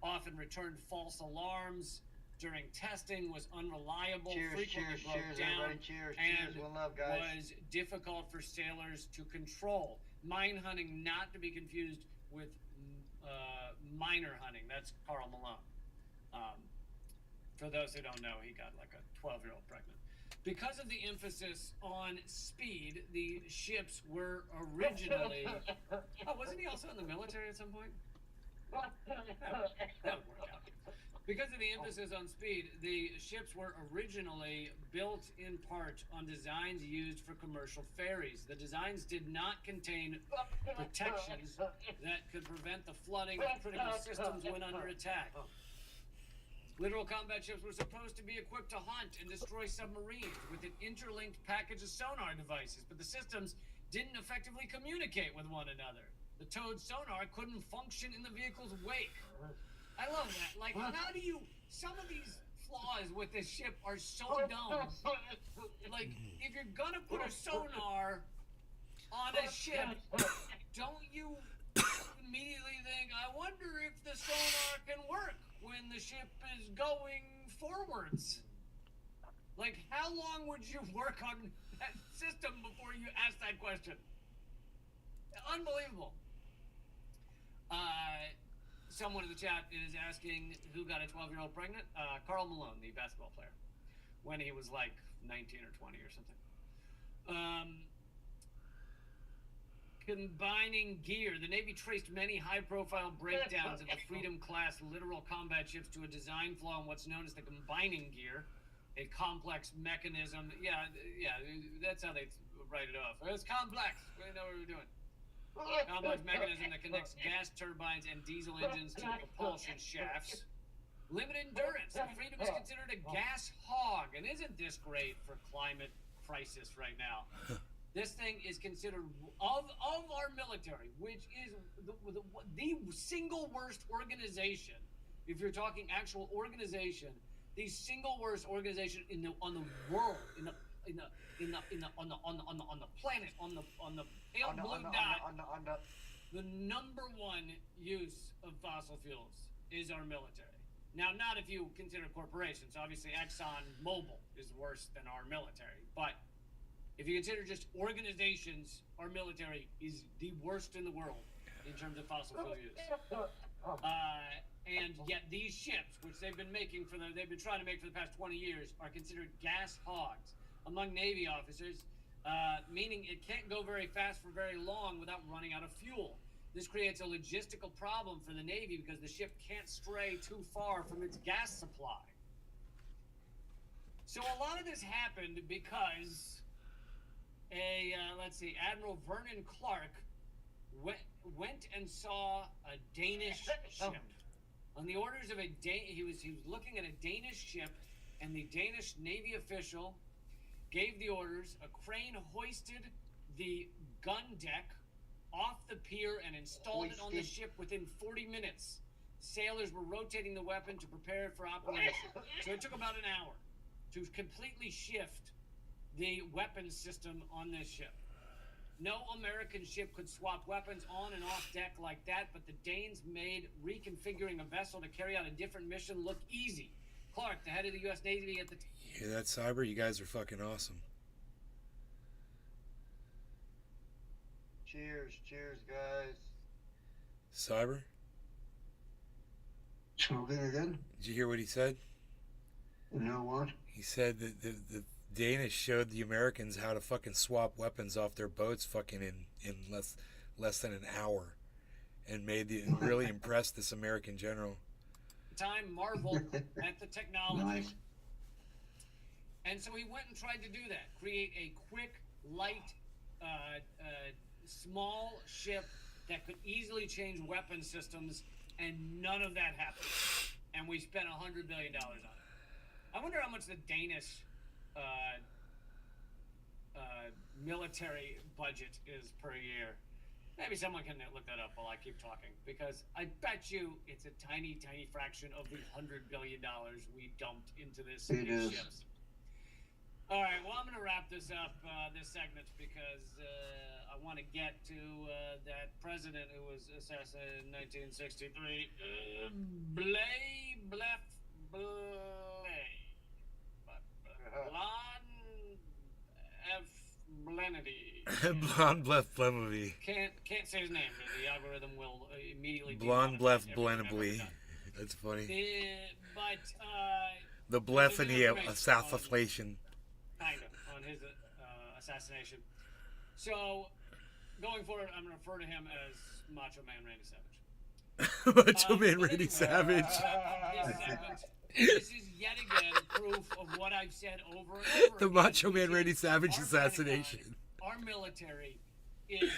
often returned false alarms during testing, was unreliable, frequently broke down, and was difficult for sailors to control. Mine hunting not to be confused with miner hunting. That's Carl Malone. For those who don't know, he got like a 12-year-old pregnant. Because of the emphasis on speed, the ships were originally... Oh, wasn't he also in the military at some point? That would work out. Because of the emphasis on speed, the ships were originally built in part on designs used for commercial ferries. The designs did not contain protections that could prevent the flooding of critical systems when under attack. Littoral combat ships were supposed to be equipped to hunt and destroy submarines with an interlinked package of sonar devices, but the systems didn't effectively communicate with one another. The towed sonar couldn't function in the vehicle's wake. I love that. Like, how do you... Some of these flaws with this ship are so dumb. Like, if you're gonna put a sonar on a ship, don't you immediately think, I wonder if the sonar can work when the ship is going forwards? Like, how long would you work on that system before you ask that question? Unbelievable. Someone in the chat is asking who got a 12-year-old pregnant. Carl Malone, the basketball player, when he was like 19 or 20 or something. Combining gear. The Navy traced many high-profile breakdowns of the Freedom-class littoral combat ships to a design flaw in what's known as the combining gear, a complex mechanism. Yeah, that's how they write it off. It's complex. We know what we're doing. Complex mechanism that connects gas turbines and diesel engines to the propulsion shafts. Limited endurance. The Freedom is considered a gas hog, and isn't this great for climate crisis right now? This thing is considered, of our military, which is the single worst organization. If you're talking actual organization, the single worst organization on the world, on the planet, on the pale blue dot. The number one use of fossil fuels is our military. Now, not if you consider corporations. Obviously, Exxon Mobil is worse than our military, but if you consider just organizations, our military is the worst in the world in terms of fossil fuel use. And yet these ships, which they've been trying to make for the past 20 years, are considered gas hogs among Navy officers, meaning it can't go very fast for very long without running out of fuel. This creates a logistical problem for the Navy because the ship can't stray too far from its gas supply. So a lot of this happened because Admiral Vernon Clark went and saw a Danish ship. On the orders of he was looking at a Danish ship, and the Danish Navy official gave the orders. A crane hoisted the gun deck off the pier and installed it on the ship within 40 minutes. Sailors were rotating the weapon to prepare it for operation. So it took about an hour to completely shift the weapons system on this ship. No American ship could swap weapons on and off deck like that, but the Danes made reconfiguring a vessel to carry out a different mission look easy. Clark, the head of the U.S. Navy at the time. You hear that, Cyber? You guys are fucking awesome. Cheers, guys. Cyber? Smoking again? Did you hear what he said? You know what? He said that the Danish showed the Americans how to fucking swap weapons off their boats fucking in less than an hour, and really impressed this American general. Time marveled at the technology. Nice. And so he went and tried to do that, create a quick, light, small ship that could easily change weapon systems, and none of that happened. And we spent $100 billion on it. I wonder how much the Danish military budget is per year. Maybe someone can look that up while I keep talking, because I bet you it's a tiny, tiny fraction of the $100 billion we dumped into these ships. All right, well, I'm going to wrap this up, this segment, because I want to get to that president who was assassinated in 1963, Blonde Blef Bleneby. Can't say his name. The algorithm will immediately. Blonde Blef Bleneby. That's funny. But the Bleffany of Southflation. Kind of on his assassination. So going forward, I'm going to refer to him as Macho Man Randy Savage. Macho Man Randy Savage. This is yet again proof of what I've said over and over. The Macho Man Randy Savage assassination. Our military is,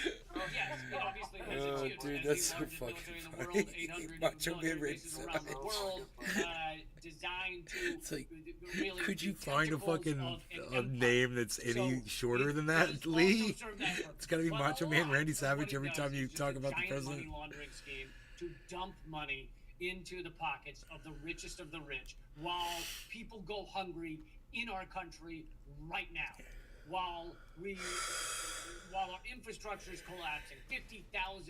yes, it obviously has its huge. Dude, that's so fucking funny. Macho Man Randy Savage. Around the world, designed to it's like, really could you find a fucking name that's any shorter than that, Lee? It's got to be Macho Man Randy Savage every time you talk about the president. Money laundering scheme to dump money into the pockets of the richest of the rich, while people go hungry in our country right now, while our infrastructure is collapsing.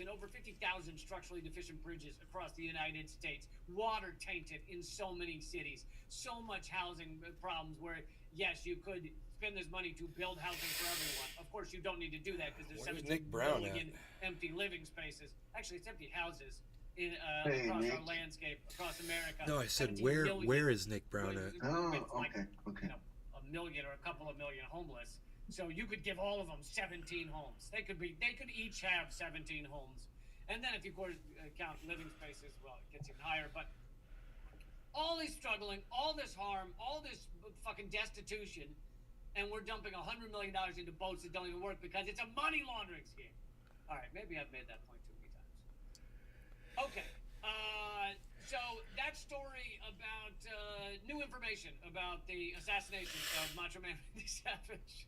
Over 50,000 structurally deficient bridges across the United States, water tainted in so many cities, so much housing problems where, yes, you could spend this money to build housing for everyone. Of course, you don't need to do that because there's 17 million empty living spaces. Actually, it's empty houses. Across our landscape, across America. No, I said where is Nick Brown at? Oh, like, okay. You know, a million or a couple of million homeless. So you could give all of them 17 homes. They could each have 17 homes. And then if you count living spaces, well, it gets even higher. But all this struggling, all this harm, all this fucking destitution, and we're dumping $100 million into boats that don't even work because it's a money laundering scheme. All right, maybe I've made that point too many times. Okay, so that story about new information about the assassination of Macho Man Randy Savage,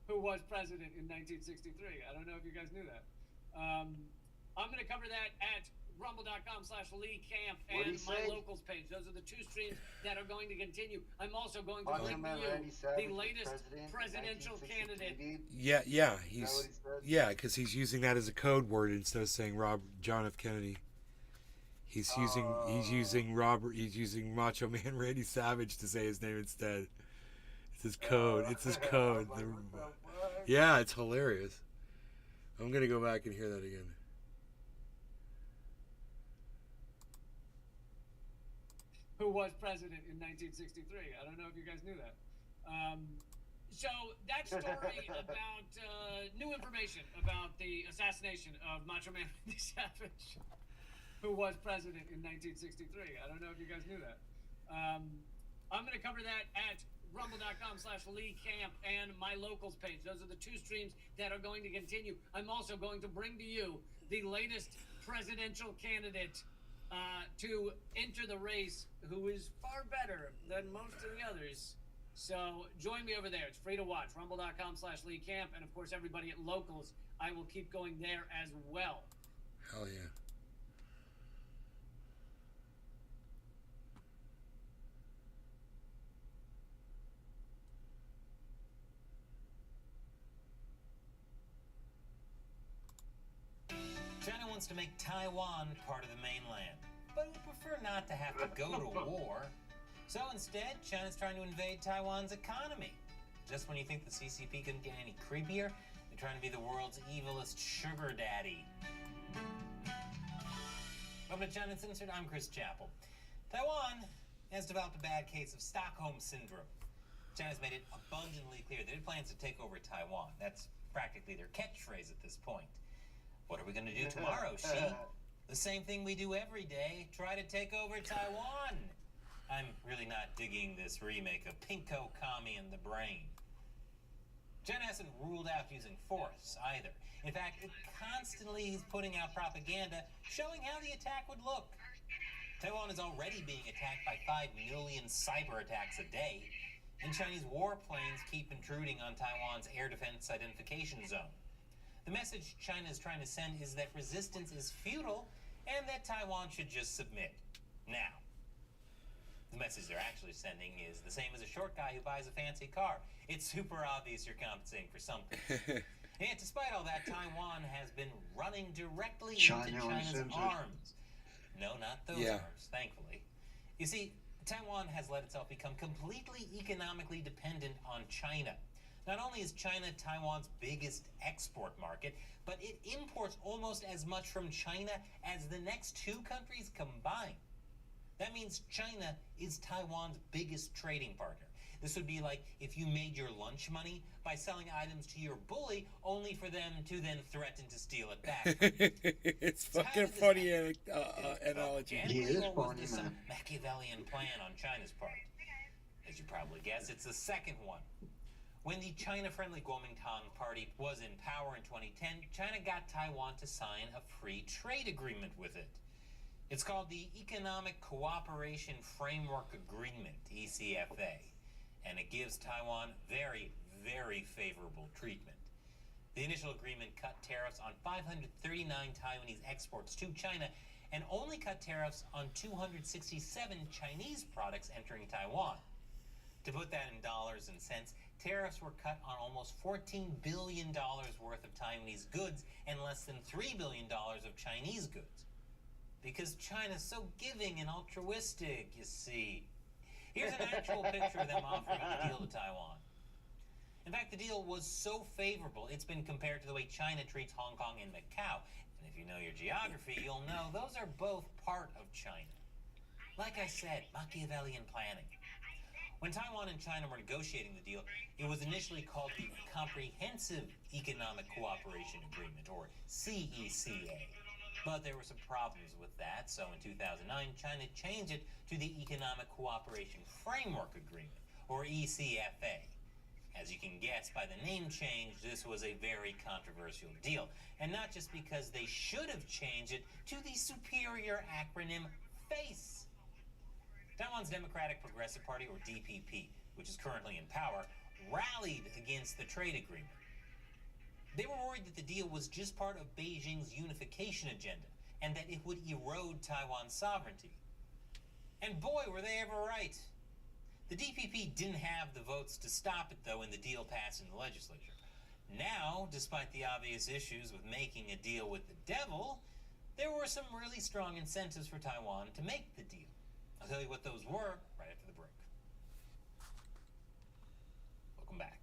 who was president in 1963. I don't know if you guys knew that. I'm going to cover that at rumble.com/Lee Camp and my locals page. Those are the two streams that are going to continue. I'm also going to link you the latest presidential candidate. Yeah, because he's using that as a code word instead of saying John F. Kennedy. He's using Macho Man Randy Savage to say his name instead. It's his code. Yeah, it's hilarious. I'm gonna go back and hear that again. Who was president in 1963? I don't know if you guys knew that. So that story about new information about the assassination of Macho Man Randy Savage, who was president in 1963. I don't know if you guys knew that. I'm going to cover that at rumble.com/Lee Camp and my locals page. Those are the two streams that are going to continue. I'm also going to bring to you the latest presidential candidate to enter the race, who is far better than most of the others. So join me over there. It's free to watch. Rumble.com/Lee Camp. And of course, everybody at locals, I will keep going there as well. Hell yeah. wants to make Taiwan part of the mainland, but would prefer not to have to go to war. So instead, China's trying to invade Taiwan's economy. Just when you think the CCP couldn't get any creepier, they're trying to be the world's evilest sugar daddy. Welcome to China Uncensored, I'm Chris Chappell. Taiwan has developed a bad case of Stockholm Syndrome. China's made it abundantly clear that it plans to take over Taiwan. That's practically their catchphrase at this point. What are we going to do tomorrow, Xi? The same thing we do every day, try to take over Taiwan. I'm really not digging this remake of Pinko, Kami, and the Brain. China hasn't ruled out using force either. In fact, it constantly is putting out propaganda showing how the attack would look. Taiwan is already being attacked by 5 million cyber attacks a day, and Chinese warplanes keep intruding on Taiwan's air defense identification zone. The message China is trying to send is that resistance is futile and that Taiwan should just submit. Now, the message they're actually sending is the same as a short guy who buys a fancy car. It's super obvious you're compensating for something. And despite all that, Taiwan has been running directly into China's arms. No, not those arms, thankfully. You see, Taiwan has let itself become completely economically dependent on China. Not only is China Taiwan's biggest export market, but it imports almost as much from China as the next 2 countries combined. That means China is Taiwan's biggest trading partner. This would be like if you made your lunch money by selling items to your bully, only for them to then threaten to steal it back. It's fucking funny analogy. He is funny, man. Some Machiavellian plan on China's part. As you probably guess, it's the second one. When the China-friendly Kuomintang Party was in power in 2010, China got Taiwan to sign a free trade agreement with it. It's called the Economic Cooperation Framework Agreement, ECFA, and it gives Taiwan very, very favorable treatment. The initial agreement cut tariffs on 539 Taiwanese exports to China and only cut tariffs on 267 Chinese products entering Taiwan. To put that in dollars and cents, tariffs were cut on almost $14 billion worth of Taiwanese goods and less than $3 billion of Chinese goods. Because China's so giving and altruistic, you see. Here's an actual picture of them offering the deal to Taiwan. In fact, the deal was so favorable, it's been compared to the way China treats Hong Kong and Macau. And if you know your geography, you'll know those are both part of China. Like I said, Machiavellian planning. When Taiwan and China were negotiating the deal, it was initially called the Comprehensive Economic Cooperation Agreement, or CECA. But there were some problems with that, so in 2009, China changed it to the Economic Cooperation Framework Agreement, or ECFA. As you can guess by the name change, this was a very controversial deal, and not just because they should have changed it to the superior acronym FACE. Taiwan's Democratic Progressive Party, or DPP, which is currently in power, rallied against the trade agreement. They were worried that the deal was just part of Beijing's unification agenda and that it would erode Taiwan's sovereignty. And boy, were they ever right. The DPP didn't have the votes to stop it, though, when the deal passed in the legislature. Now, despite the obvious issues with making a deal with the devil, there were some really strong incentives for Taiwan to make the deal. I'll tell you what those were right after the break. Welcome back.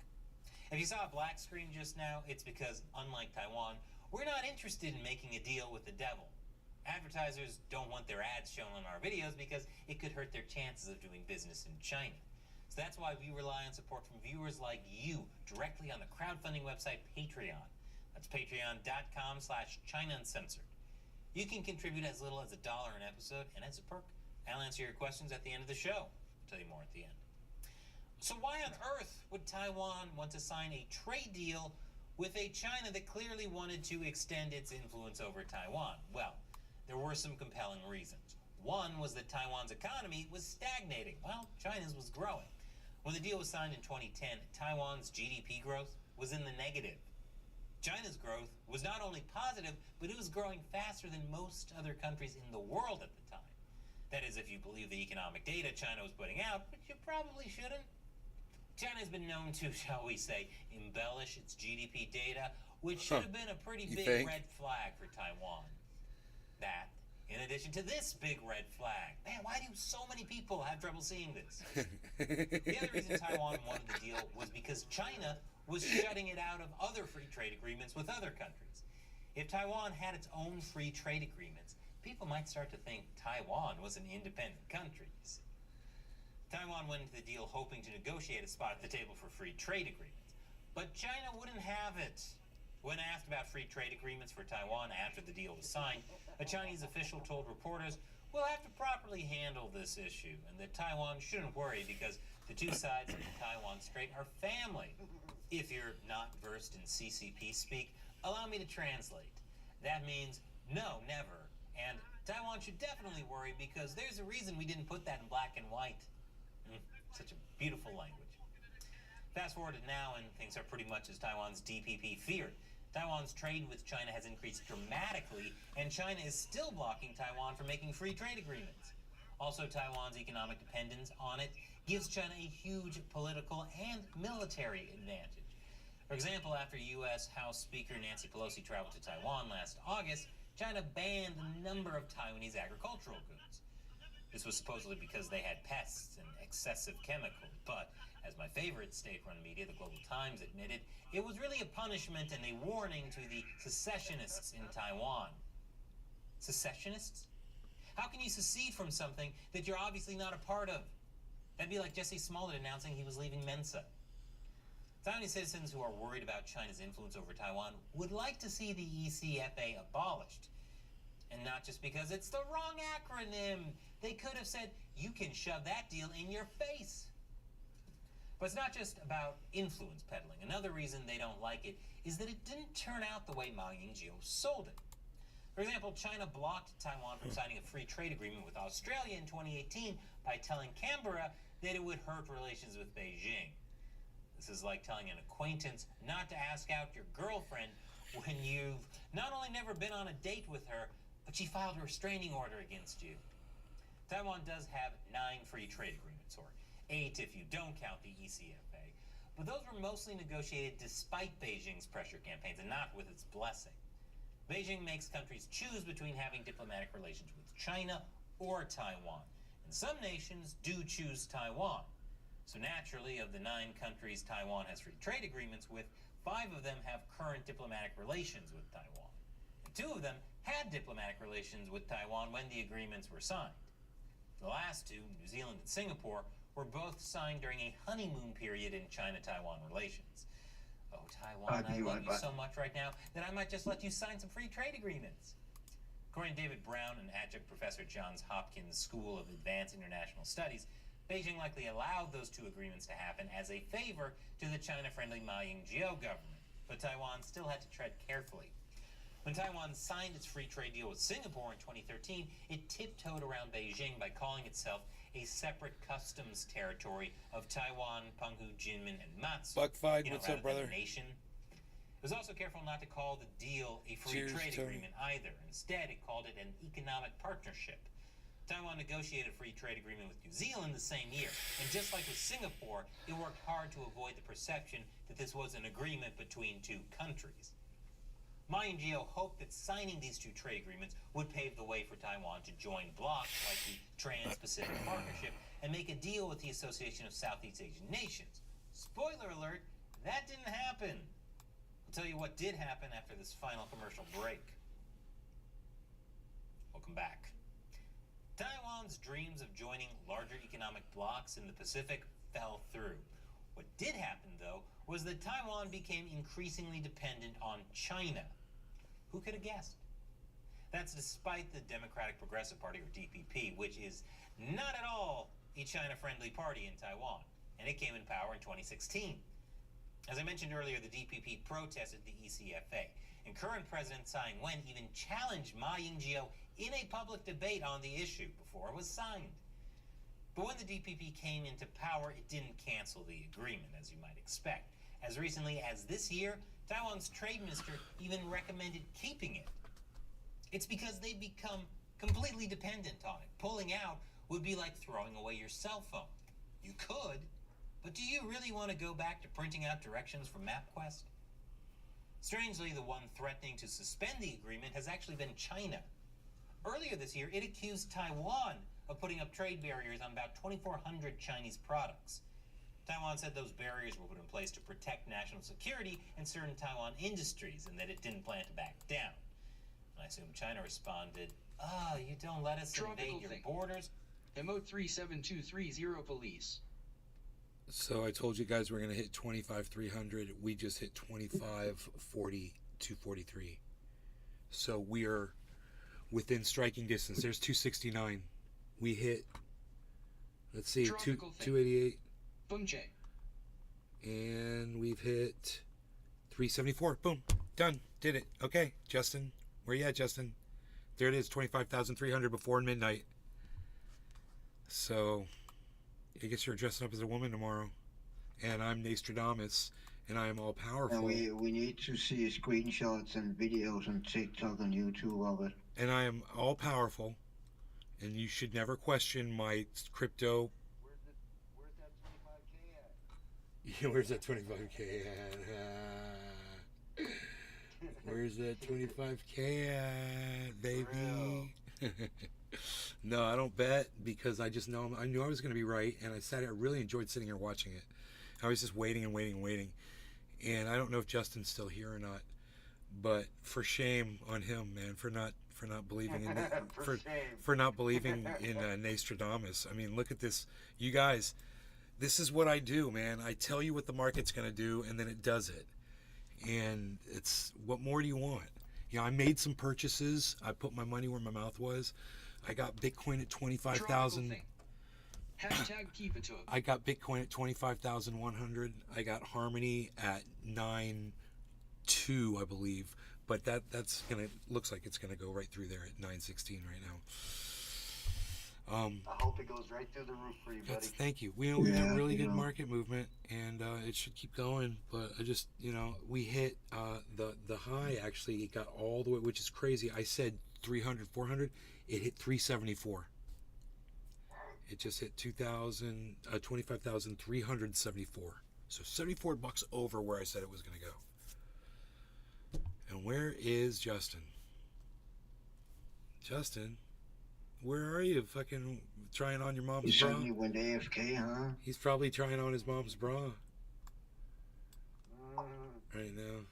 If you saw a black screen just now, it's because, unlike Taiwan, we're not interested in making a deal with the devil. Advertisers don't want their ads shown on our videos because it could hurt their chances of doing business in China. So that's why we rely on support from viewers like you directly on the crowdfunding website Patreon. That's patreon.com/China Uncensored. You can contribute as little as $1 an episode, and as a perk, I'll answer your questions at the end of the show. I'll tell you more at the end. So why on earth would Taiwan want to sign a trade deal with a China that clearly wanted to extend its influence over Taiwan? Well, there were some compelling reasons. One was that Taiwan's economy was stagnating, while China's was growing. When the deal was signed in 2010, Taiwan's GDP growth was in the negative. China's growth was not only positive, but it was growing faster than most other countries in the world at the time. That is, if you believe the economic data China was putting out, but you probably shouldn't. China has been known to, shall we say, embellish its GDP data, which should have been a pretty big red flag for Taiwan. that, in addition to this big red flag. Man, why do so many people have trouble seeing this? The other reason Taiwan wanted the deal was because China was shutting it out of other free trade agreements with other countries. If Taiwan had its own free trade agreements, people might start to think Taiwan was an independent country. You see. Taiwan went into the deal hoping to negotiate a spot at the table for free trade agreements, but China wouldn't have it. When asked about free trade agreements for Taiwan after the deal was signed, a Chinese official told reporters, "We'll have to properly handle this issue, and that Taiwan shouldn't worry because the two sides of the Taiwan Strait are family." If you're not versed in CCP speak, allow me to translate. That means no, never, and Taiwan should definitely worry because there's a reason we didn't put that in black and white. Such a beautiful language. Fast forward to now, and things are pretty much as Taiwan's DPP feared. Taiwan's trade with China has increased dramatically, and China is still blocking Taiwan from making free trade agreements. Also, Taiwan's economic dependence on it gives China a huge political and military advantage. For example, after U.S. House Speaker Nancy Pelosi traveled to Taiwan last August, China banned a number of Taiwanese agricultural goods. This was supposedly because they had pests and excessive chemicals, but as my favorite state-run media, the Global Times, admitted, it was really a punishment and a warning to the secessionists in Taiwan. Secessionists? How can you secede from something that you're obviously not a part of? That'd be like Jesse Smollett announcing he was leaving Mensa. Taiwanese citizens who are worried about China's influence over Taiwan would like to see the ECFA abolished. And not just because it's the wrong acronym. They could have said, you can shove that deal in your face. But it's not just about influence peddling. Another reason they don't like it is that it didn't turn out the way Ma Ying-jeou sold it. For example, China blocked Taiwan from signing a free trade agreement with Australia in 2018 by telling Canberra that it would hurt relations with Beijing. This is like telling an acquaintance not to ask out your girlfriend when you've not only never been on a date with her, but she filed a restraining order against you. Taiwan does have 9 free trade agreements, or 8 if you don't count the ECFA, but those were mostly negotiated despite Beijing's pressure campaigns and not with its blessing. Beijing makes countries choose between having diplomatic relations with China or Taiwan, and some nations do choose Taiwan. So naturally, of the 9 countries Taiwan has free trade agreements with, 5 of them have current diplomatic relations with Taiwan, and 2 of them had diplomatic relations with Taiwan when the agreements were signed. The last 2, New Zealand and Singapore, were both signed during a honeymoon period in China-Taiwan relations. Oh, Taiwan, I love you so much right now that I might just let you sign some free trade agreements. According to David Brown, an adjunct professor at Johns Hopkins School of Advanced International Studies, Beijing likely allowed those 2 agreements to happen as a favor to the China-friendly Ma Ying-jeou government, but Taiwan still had to tread carefully. When Taiwan signed its free trade deal with Singapore in 2013, it tiptoed around Beijing by calling itself a separate customs territory of Taiwan, Penghu, Jinmen, and Matsu. Buckfied, what's up, brother? Nation. It was also careful not to call the deal a free trade agreement either. Instead, it called it an economic partnership. Taiwan negotiated a free trade agreement with New Zealand the same year, and just like with Singapore, it worked hard to avoid the perception that this was an agreement between 2 countries. Ma Ying-jeou hoped that signing these 2 trade agreements would pave the way for Taiwan to join blocs like the Trans-Pacific Partnership and make a deal with the Association of Southeast Asian Nations. Spoiler alert, that didn't happen. I'll tell you what did happen after this final commercial break. Welcome back. Taiwan's dreams of joining larger economic blocs in the Pacific fell through. What did happen, though, was that Taiwan became increasingly dependent on China. Who could have guessed? That's despite the Democratic Progressive Party, or DPP, which is not at all a China-friendly party in Taiwan, and it came in power in 2016. As I mentioned earlier, the DPP protested the ECFA, and current President Tsai Ing-wen even challenged Ma Ying-jeou in a public debate on the issue before it was signed. But when the DPP came into power, it didn't cancel the agreement, as you might expect. As recently as this year, Taiwan's trade minister even recommended keeping it. It's because they've become completely dependent on it. Pulling out would be like throwing away your cell phone. You could, but do you really want to go back to printing out directions from MapQuest? Strangely, the one threatening to suspend the agreement has actually been China. Earlier this year, it accused Taiwan of putting up trade barriers on about 2,400 Chinese products. Taiwan said those barriers were put in place to protect national security and certain Taiwan industries, and that it didn't plan to back down. And I assume China responded, you don't let us invade your borders? Emote 37230 police. So I told you guys we're going to hit 25,300. We just hit 25,40,243. So we are within striking distance. There's 269. We hit, let's see, 288. Bunche. And we've hit 374. Boom. Done. Did it. Okay, Justin. Where you at, Justin? There it is, 25,300 before midnight. So, I guess you're dressing up as a woman tomorrow. And I'm Nostradamus, and I am all powerful. And we need to see screenshots and videos on TikTok and YouTube of it. And I am all powerful, and you should never question my crypto. Where's that 25K at? Where's that 25K at, baby? No, I don't bet because I just know I knew I was going to be right, and I really enjoyed sitting here watching it. I was just waiting and waiting and waiting, and I don't know if Justin's still here or not. But for shame on him, man, for not believing in for not believing in Nostradamus. I mean, look at this, you guys. This is what I do, man. I tell you what the market's going to do, and then it does it. And it's, what more do you want? You know, I made some purchases. I put my money where my mouth was. I got Bitcoin at 25,000. Hashtag keep it to it. I got Bitcoin at 25,100. I got Harmony at 9.2, I believe. But that's gonna, looks like it's gonna go right through there at 9.16 right now. I hope it goes right through the roof for you, buddy. Thank you. We had a really good market movement, and it should keep going. But I just, we hit the high. Actually, it got all the way, which is crazy. I said 300, 400. It hit 374. It just hit 25,374. So $74 over where I said it was going to go. And where is Justin? Justin? Where are you? Fucking trying on your mom's bra? You suddenly went AFK, huh? He's probably trying on his mom's bra. Right now.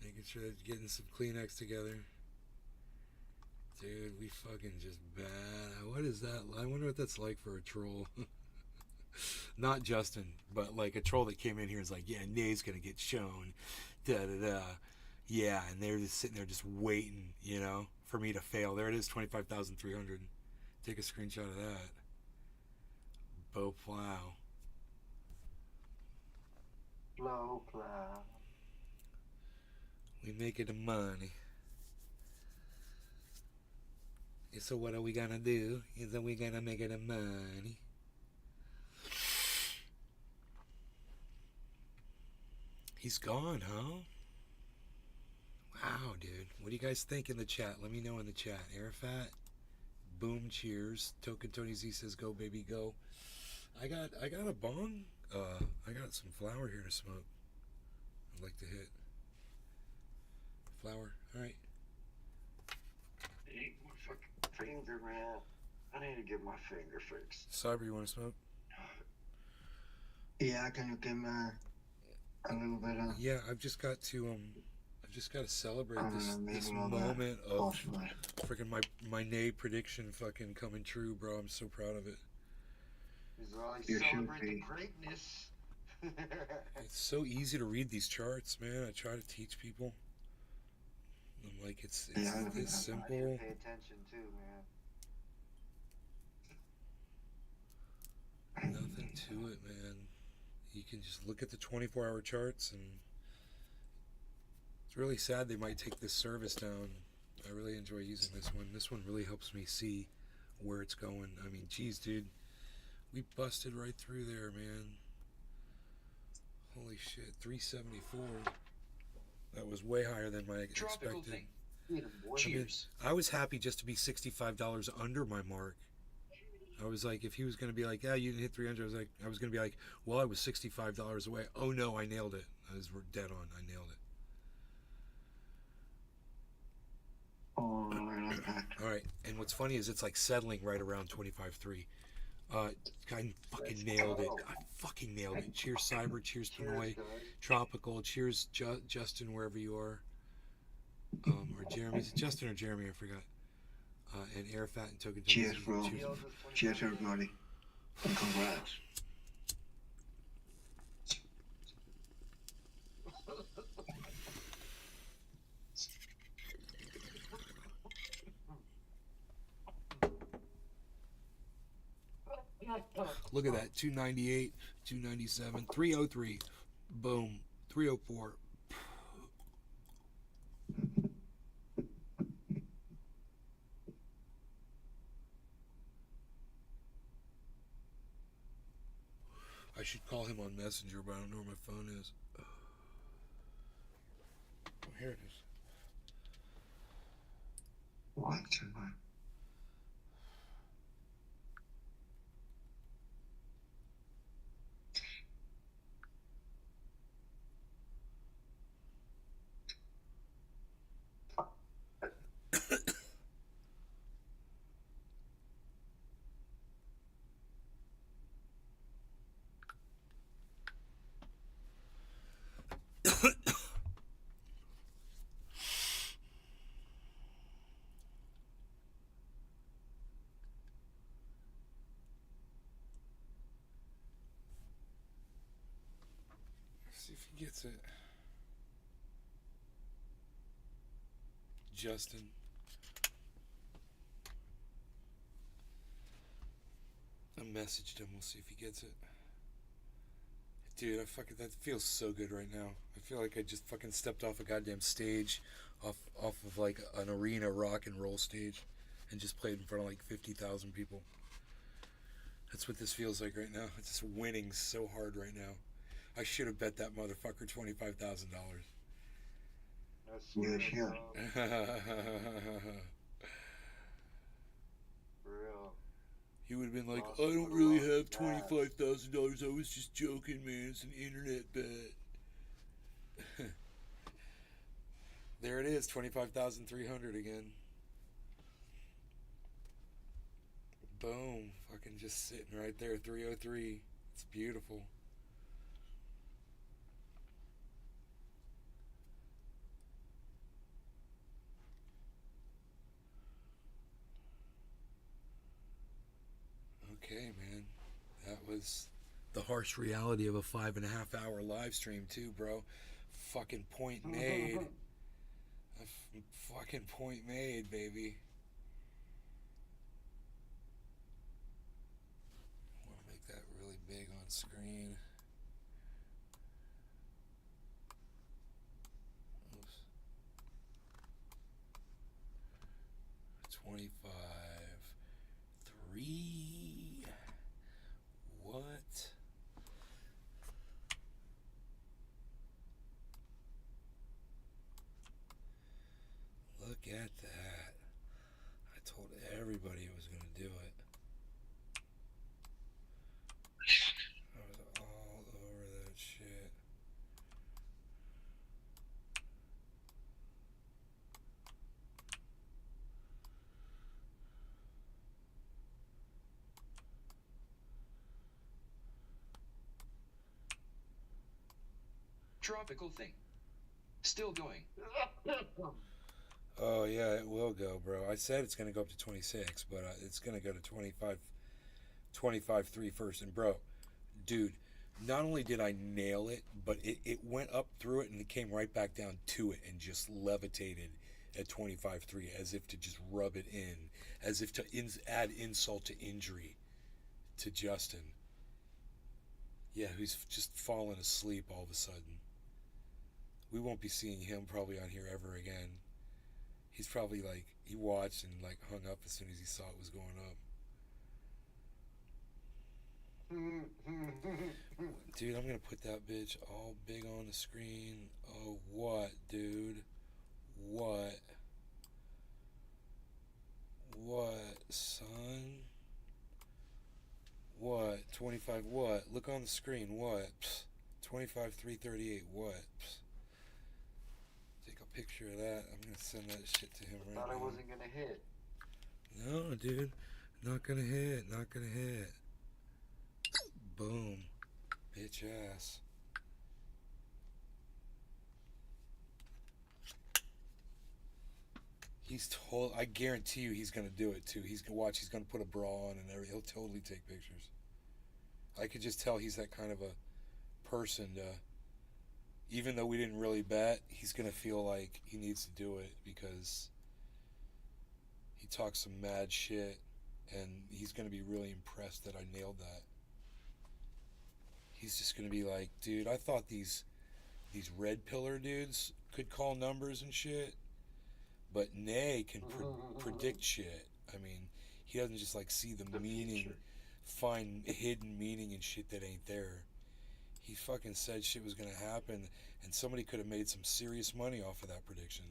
Making sure they're getting some Kleenex together. Dude, we fucking just bad. What is that? I wonder what that's like for a troll. Not Justin, but like a troll that came in here and is like, yeah, Nay's gonna get shown. Da-da-da. Yeah, and they're just sitting there just waiting, for me to fail. There it is, 25,300. Take a screenshot of that. Bow plow. Blow plow. We make it a money. So what are we gonna do? Is that we gonna make it a money? He's gone, huh? Wow, dude. What do you guys think in the chat? Let me know in the chat. Arafat, boom, cheers. Token Tony Z says, "Go baby, go." I got a bong. I got some flower here to smoke. I'd like to hit flower. All right. Hey, my fucking finger, man. I need to get my finger fixed. Cyber, you want to smoke? Yeah, can you give me a little bit of... Yeah, I've just got to celebrate this moment of freaking my Nay prediction fucking coming true, bro. I'm so proud of it. Celebrate the greatness. It's so easy to read these charts, man. I try to teach people. I'm like, it's simple. I need to pay attention too, man. Nothing to it, man. You can just look at the 24-hour charts, and it's really sad they might take this service down. I really enjoy using this one. This one really helps me see where it's going. I mean, geez, dude. We busted right through there, man. Holy shit, 374. That was way higher than my expected. Cheers. I was happy just to be $65 under my mark. I was like, if he was going to be like, yeah, you didn't hit 300, I was going to be like, well, I was $65 away. Oh no, I nailed it. I was dead on. I nailed it. Oh, I like that. All right, and what's funny is it's like settling right around 25.3. I fucking nailed it. I fucking nailed it. Cheers, Cyber. Cheers, Pinoy. Tropical. Cheers, Justin, wherever you are. Or Jeremy. Is it Justin or Jeremy? I forgot. And Arafat and Token. Cheers, bro. Cheers, everybody. And congrats. Look at that. 298, 297, 303. Boom. 304. I should call him on Messenger, but I don't know where my phone is. Oh, here it is. One, two, one. See if he gets it. Justin. I messaged him. We'll see if he gets it. Dude, that feels so good right now. I feel like I just fucking stepped off a goddamn stage, off of like an arena rock and roll stage, and just played in front of like 50,000 people. That's what this feels like right now. It's just winning so hard right now. I should have bet that motherfucker $25,000. Yeah, sure. Real. He would have been like, I don't really have $25,000. I was just joking, man. It's an internet bet. There it is, 25,300 again. Boom. Fucking just sitting right there, 303. It's beautiful. Okay, man. That was the harsh reality of a 5.5 hour live stream too, bro. Fucking point made. Fucking point made, baby. I want to make that really big on screen. Oops. 25. 3. What? Look at that. I told everybody I was going to do it. I was all over that shit. Tropical thing. Still going. Oh yeah, it will go, bro. I said it's gonna go up to 26, but it's gonna go to 25.3 first. And bro, dude, not only did I nail it, but it went up through it and it came right back down to it and just levitated at 25.3, as if to just rub it in, as if to add insult to injury to Justin. Yeah, who's just fallen asleep all of a sudden. We won't be seeing him probably on here ever again. He's probably like, he watched and like hung up as soon as he saw it was going up. Dude, I'm gonna put that bitch all big on the screen. Oh, what, dude? What? What, son? What? 25, what? Look on the screen, what? 25, 338, what? Take a picture of that. I'm gonna send that shit to him right Thought now. I wasn't gonna hit. No, dude. Not gonna hit. Not gonna hit. Boom. Bitch ass. He's told. I guarantee you, he's gonna do it too. He's gonna watch. He's gonna put a bra on and everything. He'll totally take pictures. I could just tell he's that kind of a person. Even though we didn't really bet, he's gonna feel like he needs to do it because he talks some mad shit, and he's gonna be really impressed that I nailed that. He's just gonna be like, dude, I thought these red pillar dudes could call numbers and shit. But Nay can predict shit. I mean, he doesn't just like see the meaning, find hidden meaning and shit that ain't there. He fucking said shit was gonna happen, and somebody could have made some serious money off of that prediction.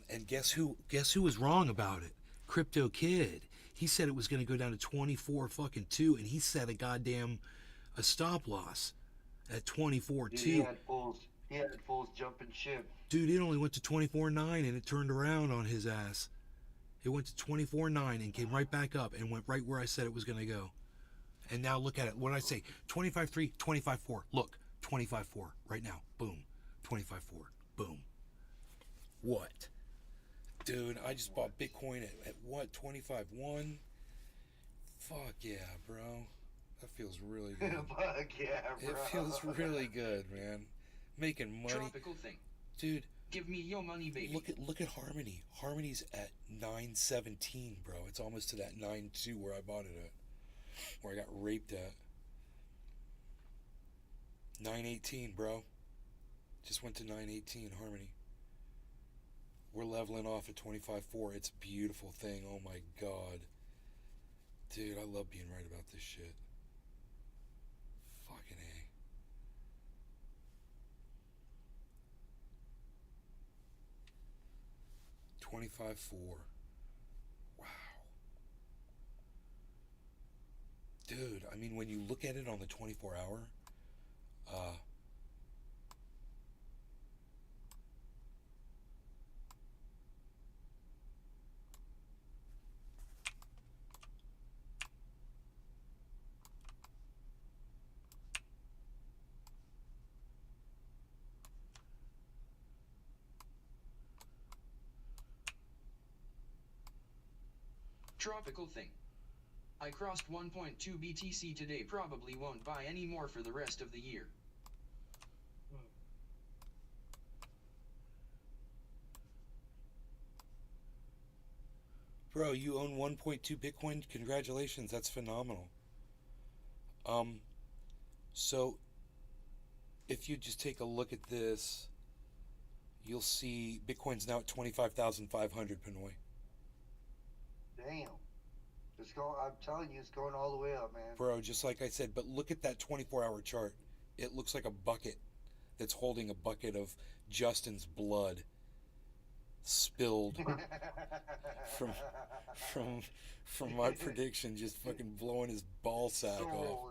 And guess who was wrong about it? Crypto Kid. He said it was gonna go down to 24-2, and he set a stop loss at 24-2. He had fools jumping ship. Dude, it only went to 24.9 and it turned around on his ass. It went to 24.9 and came right back up and went right where I said it was going to go. And now look at it. What did I say? 25.3, 25.4. Look, 25.4 right now. Boom. 25.4. Boom. What? Dude, I just bought Bitcoin at what? 25.1? Fuck yeah, bro. That feels really good. Fuck yeah, bro. It feels really good, man. Making money. Tropical thing. Dude. Give me your money, baby. Look at Harmony. Harmony's at 917, bro. It's almost to that 9.2 where I bought it at. Where I got raped at. 918, bro. Just went to 918, Harmony. We're leveling off at 25.4. It's a beautiful thing. Oh my god. Dude, I love being right about this shit. Fucking A. $25.4. Wow. Dude, I mean, when you look at it on the 24-hour, Tropical thing. I crossed 1.2 BTC today. Probably won't buy any more for the rest of the year. Bro, you own 1.2 Bitcoin? Congratulations, that's phenomenal. So if you just take a look at this, you'll see Bitcoin's now at 25,500, Pinoy. Damn. It's going, I'm telling you, it's going all the way up, man. Bro, just like I said, but look at that 24-hour chart. It looks like a bucket that's holding a bucket of Justin's blood spilled from my prediction, just fucking blowing his ball sack off.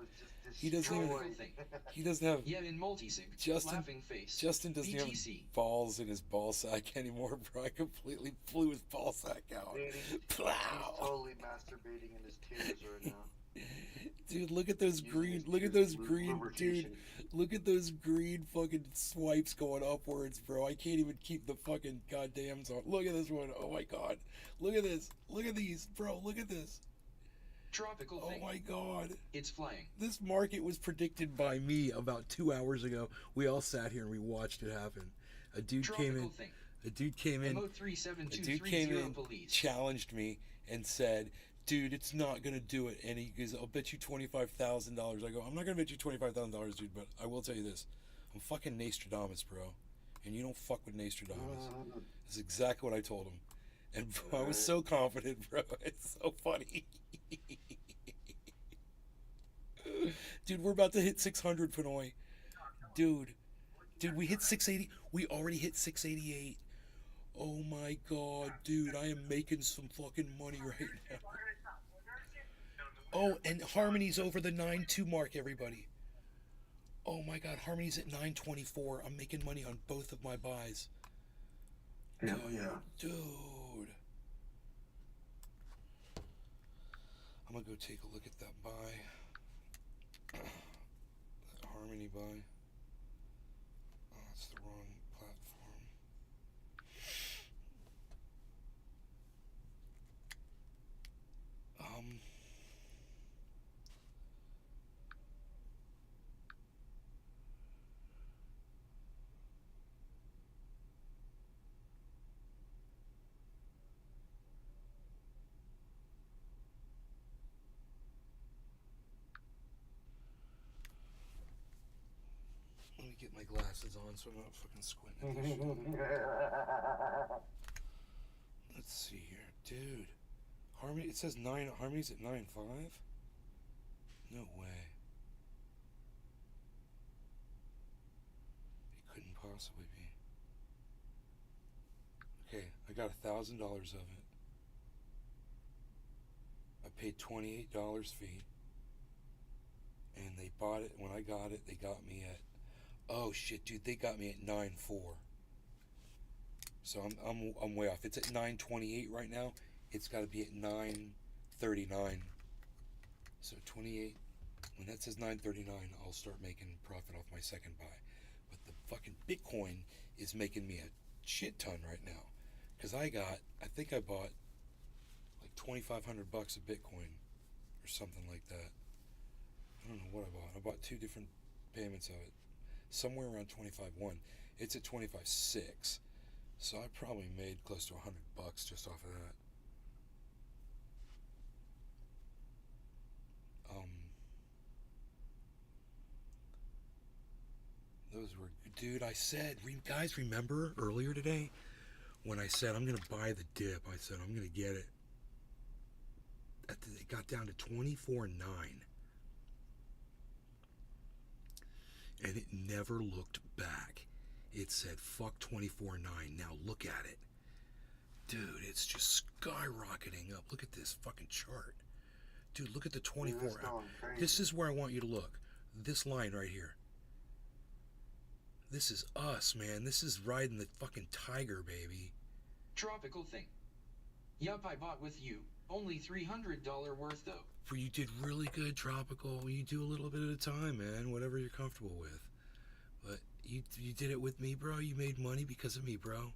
He doesn't have Yeah, in multisig. Laughing face. Justin doesn't have balls in his ball sack anymore, bro. I completely blew his ball sack out. Dude, he's totally masturbating in his tears right now. Dude, look at those green, dude. Look at those green fucking swipes going upwards, bro. I can't even keep the fucking goddamns on. Look at this one. Oh my god. Look at this. Look at these, bro. Look at this. Tropical thing. Oh my god. It's flying. This market was predicted by me about 2 hours ago. We all sat here and we watched it happen. A dude came in, challenged me and said, dude, it's not gonna do it. And he goes, I'll bet you $25,000. I go, I'm not gonna bet you $25,000, dude, but I will tell you this. I'm fucking Nostradamus, bro. And you don't fuck with Nostradamus. That's exactly what I told him. And bro, I was so confident, bro. It's so funny. Dude, we're about to hit 600, Pinoy. Dude, we hit 680. We already hit 688. Oh my god, dude, I am making some fucking money right now. Oh, and Harmony's over the 9.2 mark, everybody. Oh my God, Harmony's at 924. I'm making money on both of my buys. Hell yeah. Dude. I'm gonna go take a look at that buy. That Harmony buy. Oh, that's the wrong platform. Let me get my glasses on so I'm not fucking squinting at this shit. Let's see here. Dude. Harmony, it says 9, Harmony's at 9.5? No way. It couldn't possibly be. Okay, I got $1,000 of it. I paid $28 fee. And they bought it, when I got it, they got me at, oh shit, dude, they got me at 9.4. So I'm way off. It's at 9.28 right now. It's got to be at 9.39. So 28. When that says 9.39, I'll start making profit off my second buy. But the fucking Bitcoin is making me a shit ton right now. Because I think I bought like $2,500 of Bitcoin or something like that. I don't know what I bought. I bought 2 different payments of it. Somewhere around 25.1. It's at 25.6. So I probably made close to $100 just off of that. Those were, dude, I said, guys, remember earlier today when I said I'm going to buy the dip? I said I'm going to get it. It got down to 24.9. And it never looked back. It said, fuck 24.9. Now look at it. Dude, it's just skyrocketing up. Look at this fucking chart. Dude, look at the 24. This is where I want you to look. This line right here. This is us, man. This is riding the fucking tiger, baby. Tropical thing. Yup, I bought with you. Only $300 worth, though. For you did really good, Tropical. You do a little bit at a time, man. Whatever you're comfortable with. But you did it with me, bro. You made money because of me, bro.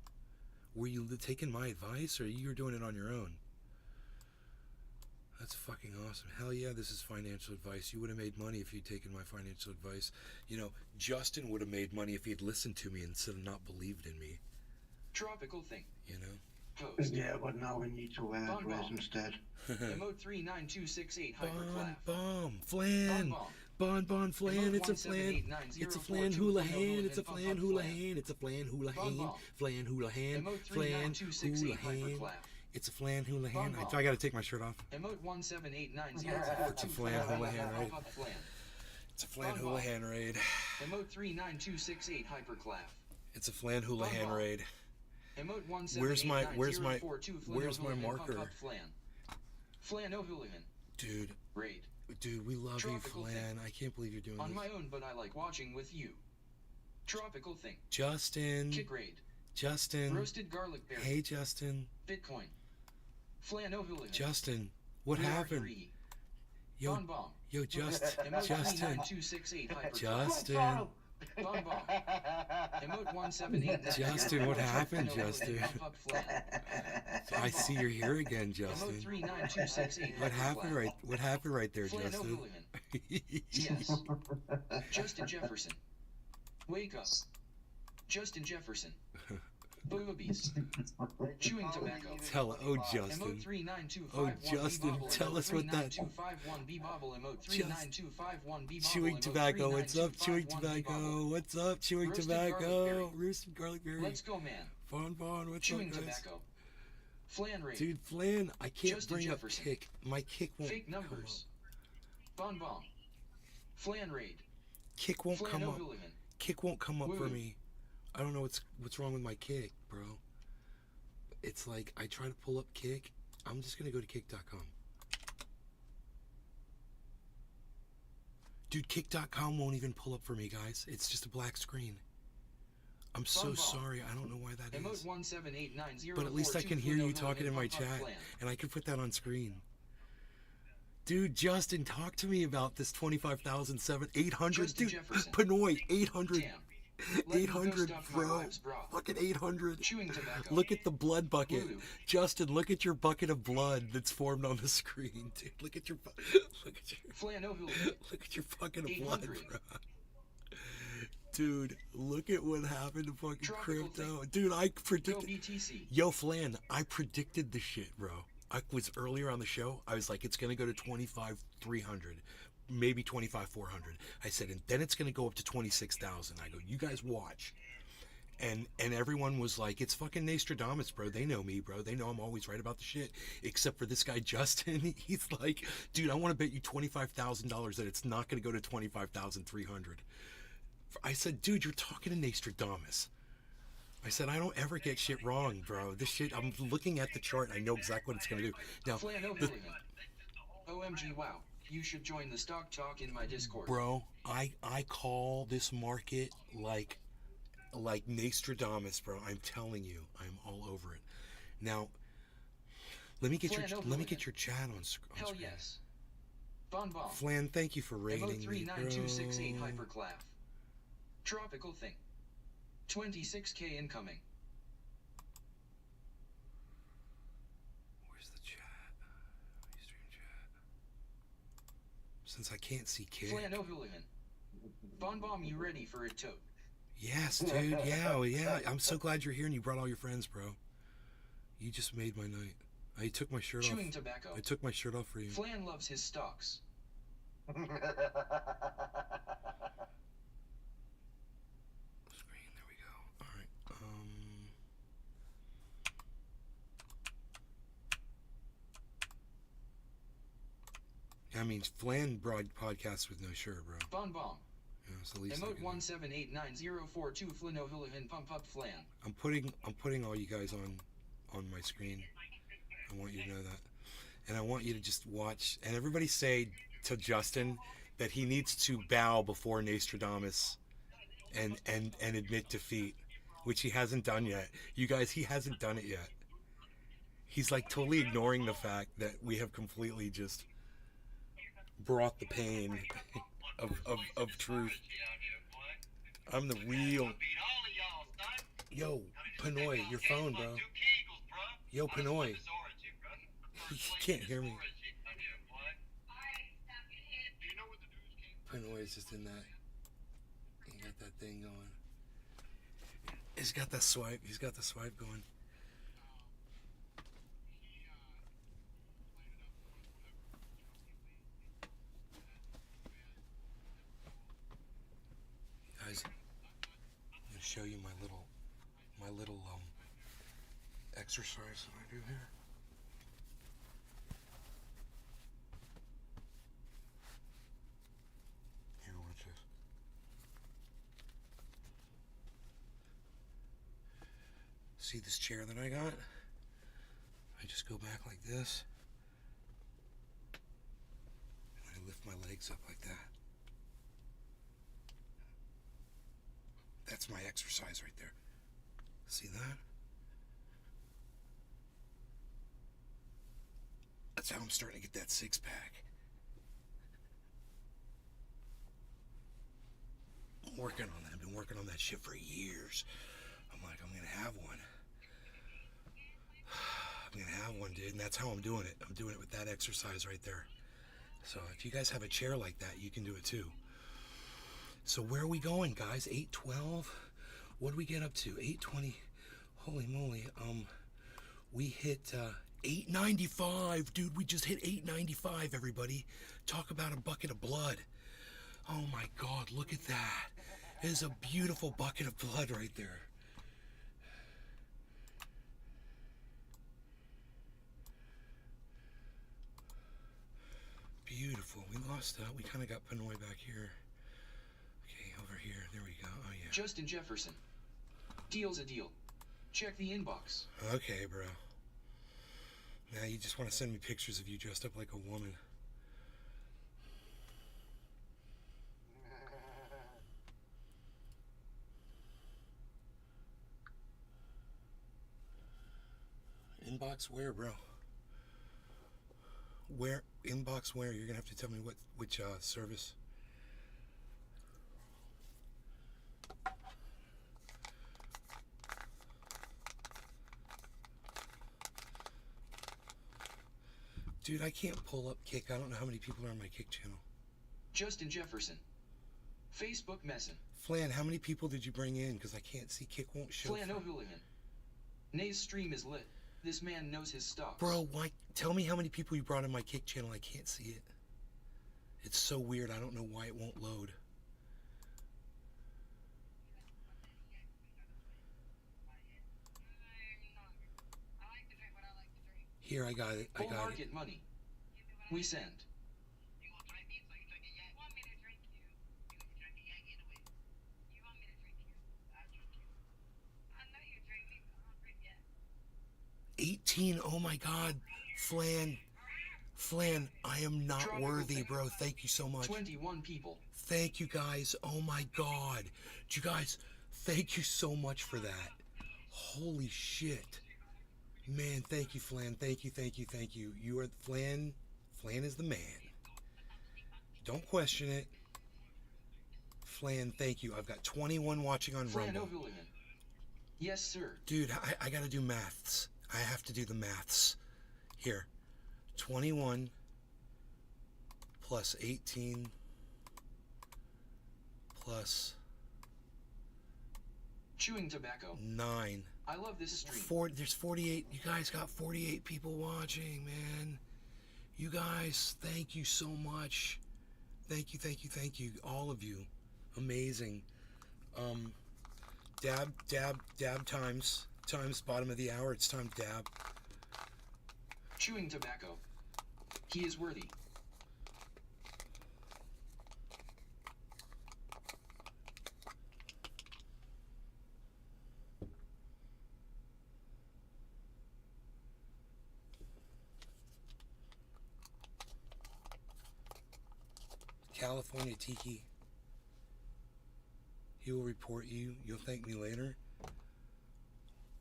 Were you taking my advice, or you were doing it on your own? That's fucking awesome. Hell yeah, this is financial advice. You would have made money if you'd taken my financial advice. You know, Justin would have made money if he had listened to me instead of not believed in me. Tropical thing. You know? Post. Yeah, but now we need to wear dress instead. Emote 39268 hyperclap. Bomb, Flan. Bon Flan, it's a Flan. It's a Flan Houlihan. It's a Flan Houlihan. It's a Flan Houlihan. Flan Houlihan. Flan Houlihan. It's a Flan Houlihan. I gotta take my shirt off. Emote 17890. It's a Flan Houlihan raid. It's a Flan Houlihan raid. Emote 39268 hyperclap. It's a Flan Houlihan raid. Emote Where's my marker? Flan O'Houlihan. Dude. Raid. Dude, we love Tropical you, Flan. thing. I can't believe you're doing On this. my own, but I like watching with you. Tropical thing. Justin. Kick raid. Justin. Roasted garlic berry. Hey, Justin. Bitcoin. Flan O'Houlihan. Justin, what happened? Yo, Bomb. yo, Justin. Bomb bomb. Emote 178. Justin, what happened, Justin? I see you're here again, Justin. What happened right there, Justin? Yes. Justin Jefferson. Wake up. Justin Jefferson. Boobies. Chewing tobacco. Justin. Oh, Justin, tell us what that. Chewing tobacco. What's up, chewing tobacco? What's up, chewing tobacco? Roasted garlic berry. Let's go, man. Bon, what's Chewing up, guys? tobacco. Flan raid. Dude, Flan, I can't Justin bring Jefferson. up kick. My kick won't Fake numbers. Bon bomb. Flan raid. Kick won't Flan come up. O'Houlihan. Kick won't come up for Woo. me. I don't know what's wrong with my kick, bro. It's like I try to pull up kick. I'm just gonna go to kick.com. Dude, kick.com won't even pull up for me, guys. It's just a black screen. I'm so sorry. I don't know why that Emote is. 178904. But at least I can hear you talking in my chat, and I can put that on screen. Dude, Justin, talk to me about this 25,800. Dude, Pinoy, 800. 800, bro. Fucking 800. Look at the blood bucket. Justin, look at your bucket of blood that's formed on the screen, dude. Look at your look at your bucket of blood, bro. Dude, look at what happened to fucking crypto. Dude, I predicted. Yo, Flan, I predicted the shit, bro. I was earlier on the show. I was like, it's gonna go to 25,300, maybe 25,400. I said, and then it's gonna go up to 26,000. I go, you guys watch. And everyone was like, it's fucking Nostradamus, bro. They know me, bro. They know I'm always right about the shit. Except for this guy, Justin. He's like, dude, I want to bet you $25,000 that it's not gonna go to 25,300. I said, dude, you're talking to Nostradamus. I said, I don't ever get shit wrong, bro. This shit, I'm looking at the chart. I know exactly what it's going to do. Now, OMG, wow. You should join the stock talk in my Discord. Bro, I call this market like Nostradamus, bro. I'm telling you, I'm all over it. Now, let me get your chat on screen. Hell yes. Bon Bon. Flan, thank you for rating me, bro. 399268 Hyperclav. Tropical thing. 26k incoming. Where's the chat? Stream chat. Since I can't see Kick. Flanovulihan. Bon Bomb, you ready for it, Toad? Yes, dude. Yeah. I'm so glad you're here and you brought all your friends, bro. You just made my night. I took my shirt Chewing off. tobacco. I took my shirt off for you. Flan loves his stocks. I mean, Flan broad podcasts with no shirt, bro. Bon Bomb. Yeah, it's the least Emote 1789042 Flanovulihan pump up Flan. I'm putting all you guys on my screen. I want you to know that. And I want you to just watch and everybody say to Justin that he needs to bow before Nostradamus and admit defeat, which he hasn't done yet. You guys, he hasn't done it yet. He's like totally ignoring the fact that we have completely just brought the pain of truth. I'm the real. Yo, Pinoy, your phone, bro. Yo, Pinoy. You can't hear me. Pinoy is just in that. He got that thing going. He's got the swipe. He's got the swipe going. Guys, I'm gonna show you my little exercise that I do here. Here, watch this. See this chair that I got? I just go back like this, and I lift my legs up like that. That's my exercise right there. See that? That's how I'm starting to get that six-pack. I'm working on that. I've been working on that shit for years. I'm like, I'm gonna have one. I'm gonna have one, dude, and that's how I'm doing it. I'm doing it with that exercise right there. So if you guys have a chair like that, you can do it too. So where are we going, guys? 812? What did we get up to? 820? Holy moly. We hit 895, dude. We just hit 895, everybody. Talk about a bucket of blood. Oh my God, look at that. It is a beautiful bucket of blood right there. Beautiful. We lost we kind of got Pinoy back here. Okay, over here. There we go. Oh yeah. Justin Jefferson. Deal's a deal. Check the inbox. Okay, bro. Now you just want to send me pictures of you dressed up like a woman. Inbox where, bro? Where? Inbox where? You're gonna have to tell me which service. Dude, I can't pull up Kick. I don't know how many people are on my Kick channel. Justin Jefferson. Facebook Messin. Flan, how many people did you bring in? Because I can't see. Kick won't show. Flan O'Hooligan. Nay's stream is lit. This man knows his stuff. Bro, why? Tell me how many people you brought on my Kick channel. I can't see it. It's so weird. I don't know why it won't load. Here, I got it. I Full got market it. money. We send. $18. Oh my God, Flan. Flan, I am not Tropical worthy, thing. bro. Thank you so much. 21 people. Thank you guys. Oh my God. You guys, thank you so much for that. Holy shit. Man, thank you, Flan. Thank you, thank you, thank you. You are Flan. Flan is the man. Don't question it. Flan, thank you. I've got 21 watching on Flan Rumble. O'Hooligan. Yes, sir. Dude, I gotta do maths. I have to do the maths. Here. 21 plus 18 plus Chewing tobacco. 9. I love this stream. There's 48. You guys got 48 people watching, man. You guys, thank you so much. Thank you, thank you, thank you. All of you. Amazing. Dab times. Bottom of the hour. It's time to dab. Chewing tobacco. He is worthy. California Tiki. He will report you. You'll thank me later.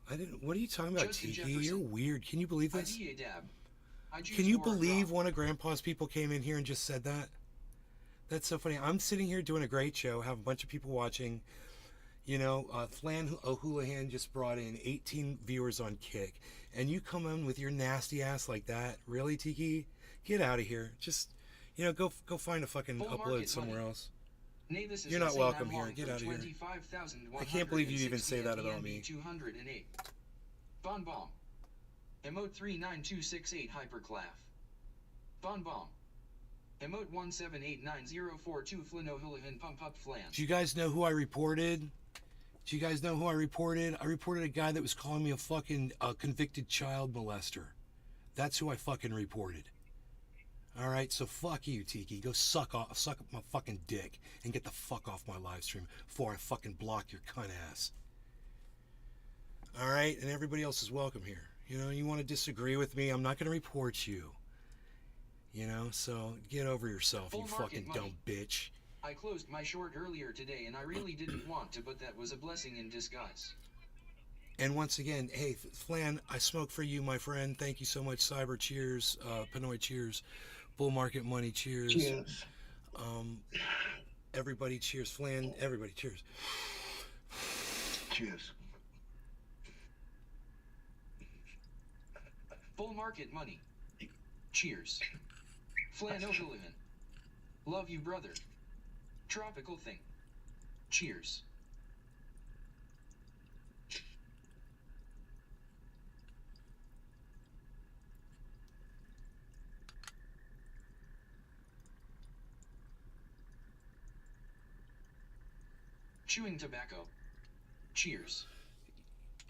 I didn't. What are you talking about, Justin Tiki? Jefferson. You're weird. Can you believe this? IDA dab. I choose Can you Warren believe Roth. one of Grandpa's people came in here and just said that? That's so funny. I'm sitting here doing a great show, have a bunch of people watching. You know, Flan O'Houlihan just brought in 18 viewers on Kick, and you come in with your nasty ass like that? Really, Tiki? Get out of here. Just, go find a fucking Full upload market somewhere money. else. Nay, this is You're not insane. welcome I'm here. long Get for out of here. 25,160 I can't believe you'd even say that at the about NB me. 208. Bon Bomb. Emote 39268 Hyperclav. Bon Bomb. Emote 1789042 Flynn O'Houlihan Pump Up Flan. Do you guys know who I reported? Do you guys know who I reported? I reported a guy that was calling me a fucking convicted child molester. That's who I fucking reported. All right, so fuck you, Tiki. Go suck up my fucking dick and get the fuck off my live stream before I fucking block your cunt ass. All right, and everybody else is welcome here. You want to disagree with me? I'm not going to report you. So get over yourself, Full you market fucking money. dumb bitch. I closed my short earlier today and I really didn't want to, but that was a blessing in disguise. And once again, hey, Flan, I smoke for you, my friend. Thank you so much. Cyber, cheers. Pinoy, cheers. Bull market money, cheers. Cheers. Everybody, cheers. Flan, everybody, cheers. Cheers. Bull market money. Cheers. Flan O'Houlihan. Love you, brother. Tropical thing. Cheers. Chewing tobacco. Cheers.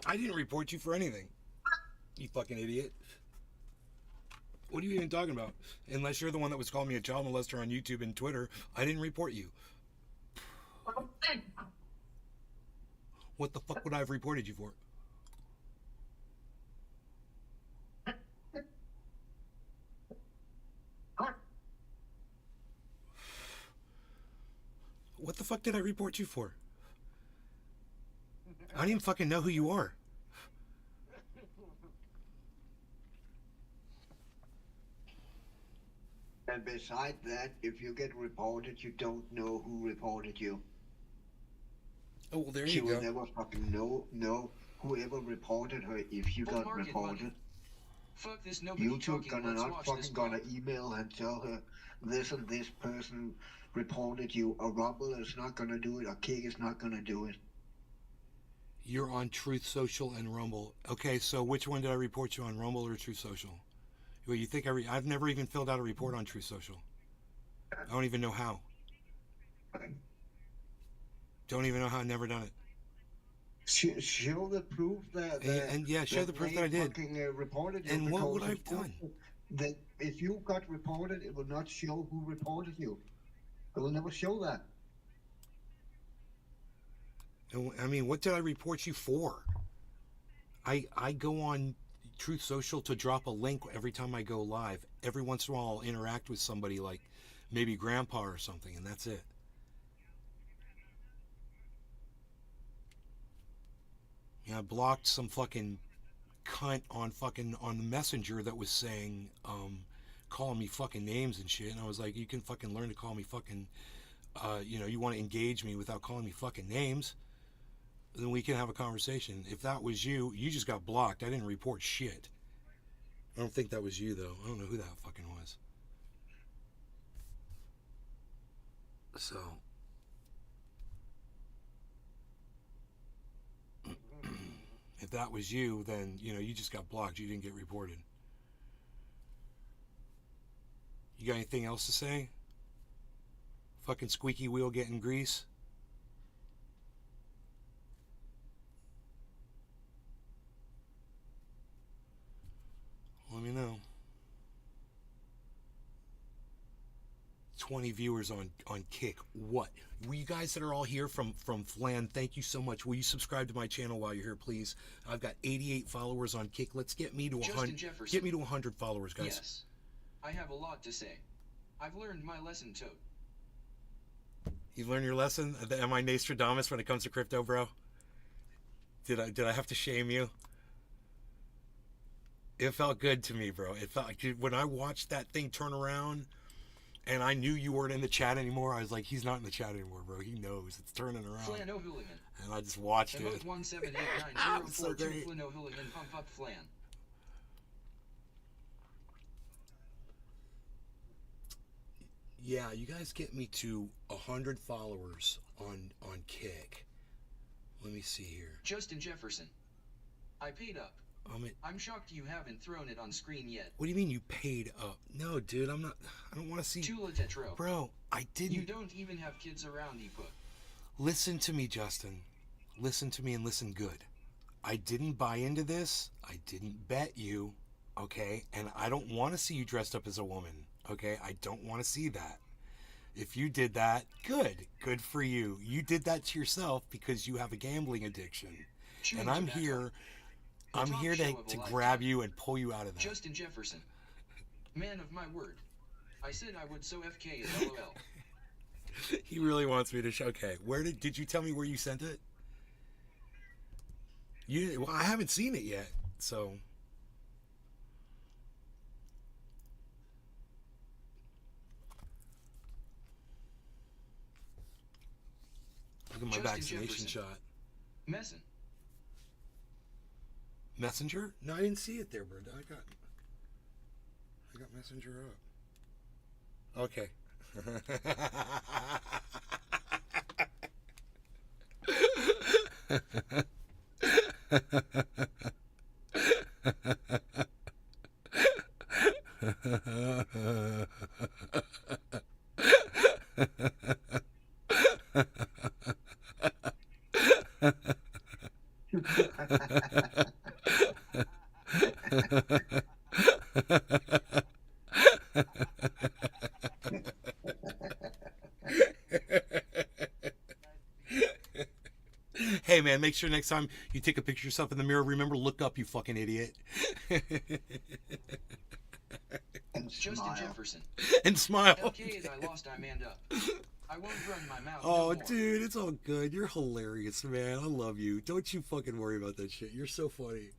I didn't report you for anything. You fucking idiot. What are you even talking about? Unless you're the one that was calling me a child molester on YouTube and Twitter, I didn't report you. What the fuck would I have reported you for? What the fuck did I report you for? I don't even fucking know who you are. And beside that, if you get reported, you don't know who reported you. Oh, well, there She you will go. never fucking know whoever reported her if you Bull got market reported. money. Fuck this, nobody YouTube talking, gonna let's not watch fucking this gonna pod. email and tell her this and this person reported you. A Rumble is not gonna do it. A Kick is not gonna do it. You're on Truth Social and Rumble. Okay, so which one did I report you on, Rumble or Truth Social? Well, you think I've never even filled out a report on Truth Social. I don't even know how. Don't even know how. I've never done it. Show the proof that. And yeah, show the proof that I did. Fucking, reported you. And what would because I've done? That if you got reported, it will not show who reported you. It will never show that. I mean, what did I report you for? I go on Truth Social to drop a link every time I go live. Every once in a while, I'll interact with somebody like maybe Grandpa or something, and that's it. Yeah, I blocked some fucking cunt on the Messenger that was saying, calling me fucking names and shit. And I was like, you can fucking learn to call me fucking, you want to engage me without calling me fucking names. Then we can have a conversation. If that was you, you just got blocked. I didn't report shit. I don't think that was you, though. I don't know who that fucking was. So. If that was you, then, you just got blocked. You didn't get reported. You got anything else to say? Fucking squeaky wheel getting grease? Let me know. 20 viewers on Kick. What? You guys that are all here from Flan, thank you so much. Will you subscribe to my channel while you're here, please? I've got 88 followers on Kick. Let's get me to 100. Get me to 100 followers, guys. Yes. I have a lot to say. I've learned my lesson, Toad. You learned your lesson? Am I Nostradamus when it comes to crypto, bro? Did I have to shame you? It felt good to me, bro. It felt like when I watched that thing turn around and I knew you weren't in the chat anymore, I was like, he's not in the chat anymore, bro. He knows. It's turning around. Flan O'Hooligan. And I just watched Emote it. 1789042 So great. Flan O'Hooligan pump up Flan. Yeah, you guys get me to 100 followers on Kick. Let me see here. Justin Jefferson. I paid up. I'm shocked you haven't thrown it on screen yet. What do you mean you paid up? No, dude, I'm not. I don't want to see. Tula Tetro. Bro, I didn't. You don't even have kids around, Epa. Listen to me, Justin. Listen to me and listen good. I didn't buy into this. I didn't bet you, okay? And I don't want to see you dressed up as a woman, okay? I don't want to see that. If you did that, good. Good for you. You did that to yourself because you have a gambling addiction. And I'm here to grab you and pull you out of that. Justin Jefferson. Man of my word. I said I would so FK as LOL. He really wants me to show. Okay, where did you tell me where you sent it? Well, I haven't seen it yet, so. Look at my vaccination shot. Messenger? No, I didn't see it there, bro. I got Messenger up. Okay. Hey man, make sure next time you take a picture of yourself in the mirror, remember, look up, you fucking idiot. Justin Jefferson. And smile. FK as I lost, I manned up. I won't run my mouth. Oh, no more. dude, it's all good. You're hilarious, man. I love you. Don't you fucking worry about that shit. You're so funny.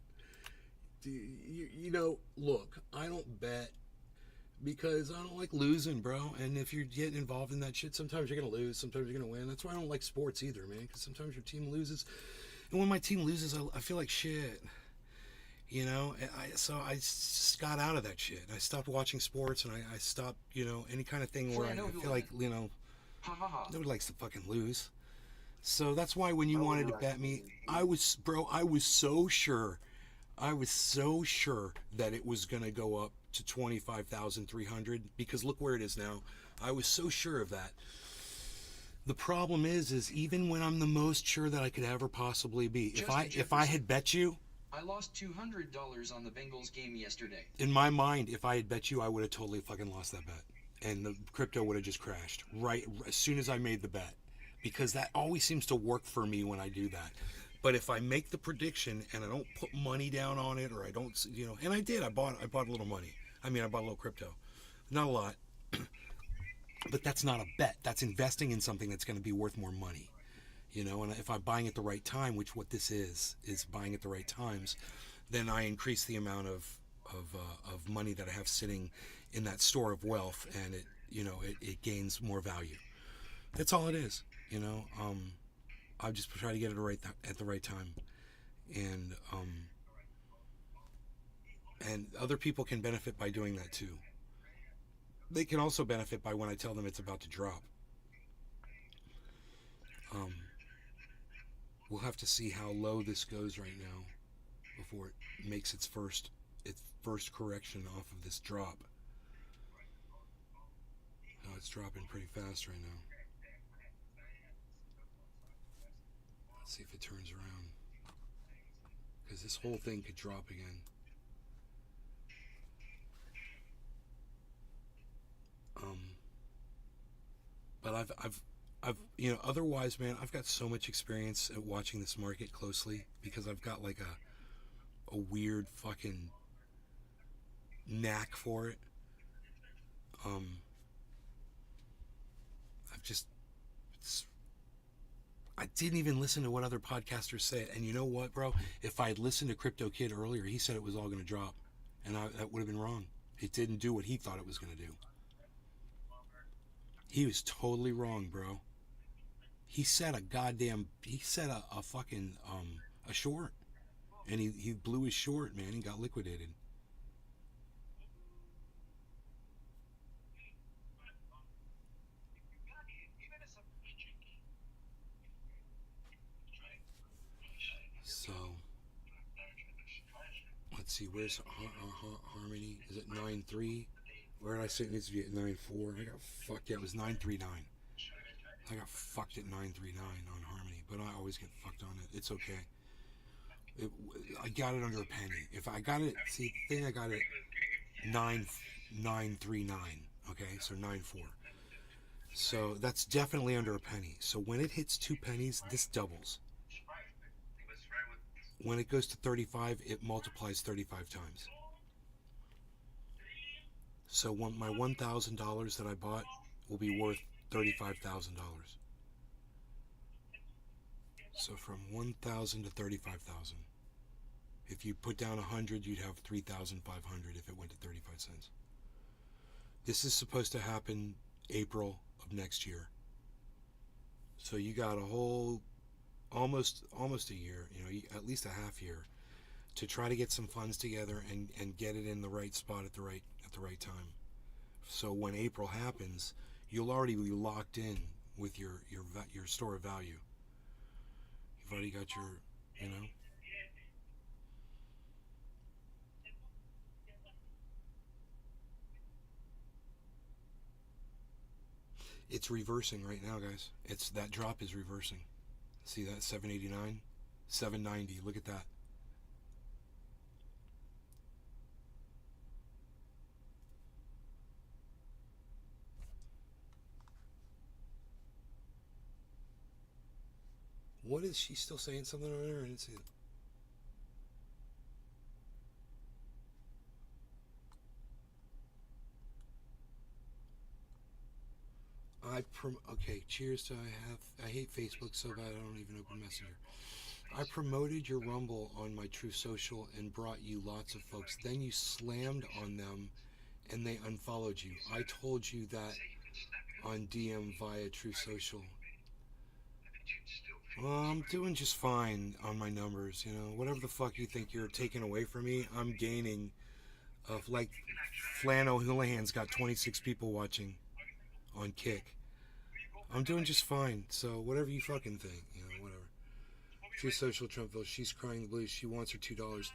Dude, you know, look, I don't bet because I don't like losing, bro. And if you're getting involved in that shit, sometimes you're gonna lose, sometimes you're gonna win. That's why I don't like sports either, man. Because sometimes your team loses, and when my team loses, I feel like shit. You know, so I just got out of that shit. I stopped watching sports, and I stopped, you know, any kind of thing where I feel like, you know, nobody likes to fucking lose. So that's why when you wanted to bet me, I was so sure. I was so sure that it was going to go up to 25,300 because look where it is now. I was so sure of that. The problem is even when I'm the most sure that I could ever possibly be, if I had bet you, I lost $200 on the Bengals game yesterday. in my mind, if I had bet you, I would have totally fucking lost that bet. And the crypto would have just crashed right as soon as I made the bet. Because that always seems to work for me when I do that. But if I make the prediction and I don't put money down on it, or I don't, you know, and I did, I bought a little money. I mean, I bought a little crypto. Not a lot. But that's not a bet. That's investing in something that's going to be worth more money. You know, and if I'm buying at the right time, which what this is buying at the right times, then I increase the amount of money that I have sitting in that store of wealth, and it, you know, it gains more value. That's all it is. You know, I just try to get it at the right time, and other people can benefit by doing that too. They can also benefit by when I tell them it's about to drop. We'll have to see how low this goes right now before it makes its first correction off of this drop. Oh, it's dropping pretty fast right now. Let's see if it turns around, because this whole thing could drop again. But I've you know, otherwise, man, I've got so much experience at watching this market closely because I've got like a weird fucking knack for it. I didn't even listen to what other podcasters said. And you know what, bro? If I had listened to Crypto Kid earlier, he said it was all going to drop. And that would have been wrong. It didn't do what he thought it was going to do. He was totally wrong, bro. He said a fucking, a short. And he blew his short, man. He got liquidated. So, let's see, where's Harmony? Is it 9.3? Where did I say it needs to be at 9.4? I got fucked. Yeah, it was 9.39. I got fucked at 9.39 on Harmony, but I always get fucked on it. It's okay. I got it under a penny. If I got it, see, the thing I got it 9.39. Okay, so 9.4. So that's definitely under a penny. So when it hits 2 pennies, this doubles. When it goes to 35, it multiplies 35 times. So my $1,000 that I bought will be worth $35,000. So from 1,000 to 35,000. If you put down 100, you'd have 3,500 if it went to 35 cents. This is supposed to happen April of next year. So you got a whole almost a year, you know, at least a half year to try to get some funds together and get it in the right spot at the right time. So when April happens, you'll already be locked in with your store of value. You've already got your, you know. It's reversing right now, guys. That drop is reversing. See that? 789, 790. Look at that. What is she still saying something on there? I didn't see it. Okay, cheers to I hate Facebook so bad I don't even open Messenger. I promoted your Rumble on my True Social and brought you lots of folks. Then you slammed on them and they unfollowed you. I told you that on DM via True Social. Well, I'm doing just fine on my numbers, you know. Whatever the fuck you think you're taking away from me, I'm gaining. Like, Flan O'Houlihan's got 26 people watching on Kick. I'm doing just fine, so whatever you fucking think, you know, whatever. True Social Trumpville, she's crying the blues, she wants her $2.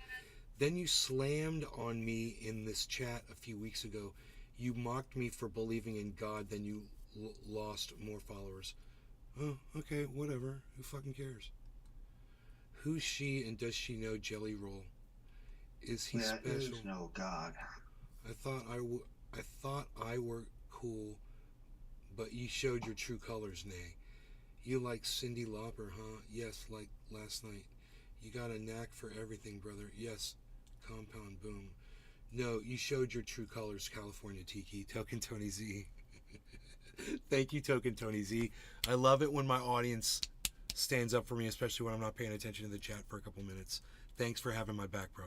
Then you slammed on me in this chat a few weeks ago. You mocked me for believing in God, then you lost more followers. Oh, okay, whatever. Who fucking cares? Who's she and does she know Jelly Roll? Is he special? There is no God. I thought I were cool, but you showed your true colors, nay. You like Cyndi Lauper, huh? Yes, like last night. You got a knack for everything, brother. Yes, compound boom. No, you showed your true colors, California Tiki. Token Tony Z. Thank you, Token Tony Z. I love it when my audience stands up for me, especially when I'm not paying attention to the chat for a couple minutes. Thanks for having my back, bro.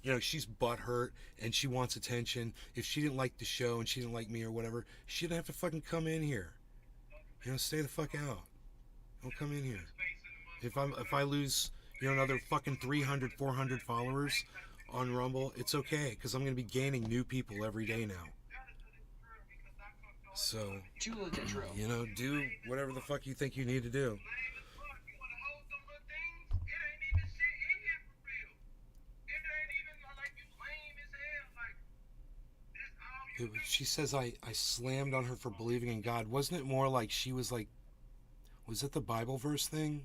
You know, she's butthurt and she wants attention. If she didn't like the show and she didn't like me or whatever, she didn't have to fucking come in here. You know, stay the fuck out. Don't come in here. If I lose, you know, another fucking 300, 400 followers on Rumble, it's okay, because I'm going to be gaining new people every day now. So, you know, do whatever the fuck you think you need to do. She says I slammed on her for believing in God. Wasn't it more like she was like, was it the Bible verse thing?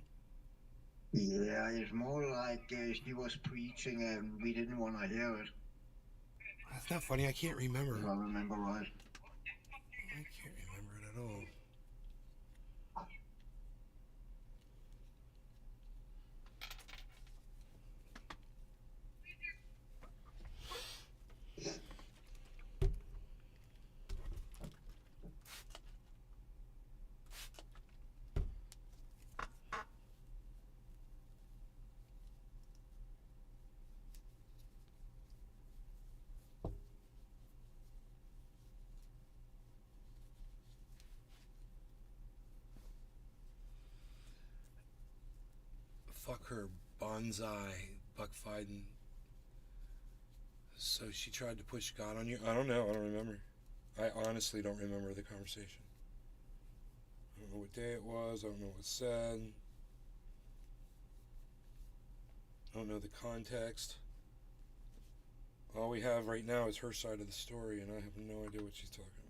Yeah, it's more like she was preaching and we didn't want to hear it. That's not funny. I can't remember. If I remember right. I can't remember it at all. Fuck her, bonsai, Buck Fiden. So she tried to push God on you? I don't know, I don't remember. I honestly don't remember the conversation. I don't know what day it was, I don't know what was said. I don't know the context. All we have right now is her side of the story, and I have no idea what she's talking about.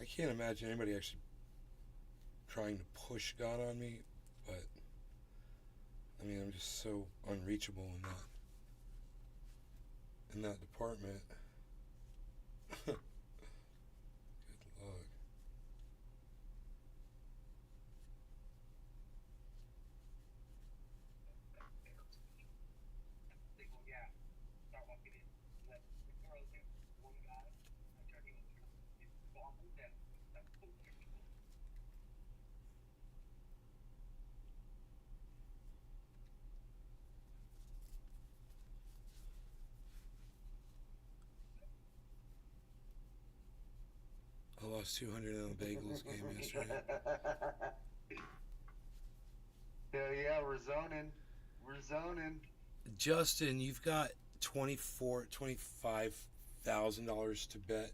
I can't imagine anybody actually trying to push God on me, but I mean, I'm just so unreachable in that department. Good luck. I lost 200 on the Bagels game yesterday. Hell yeah, we're zoning. We're zoning. Justin, you've got $25,000 to bet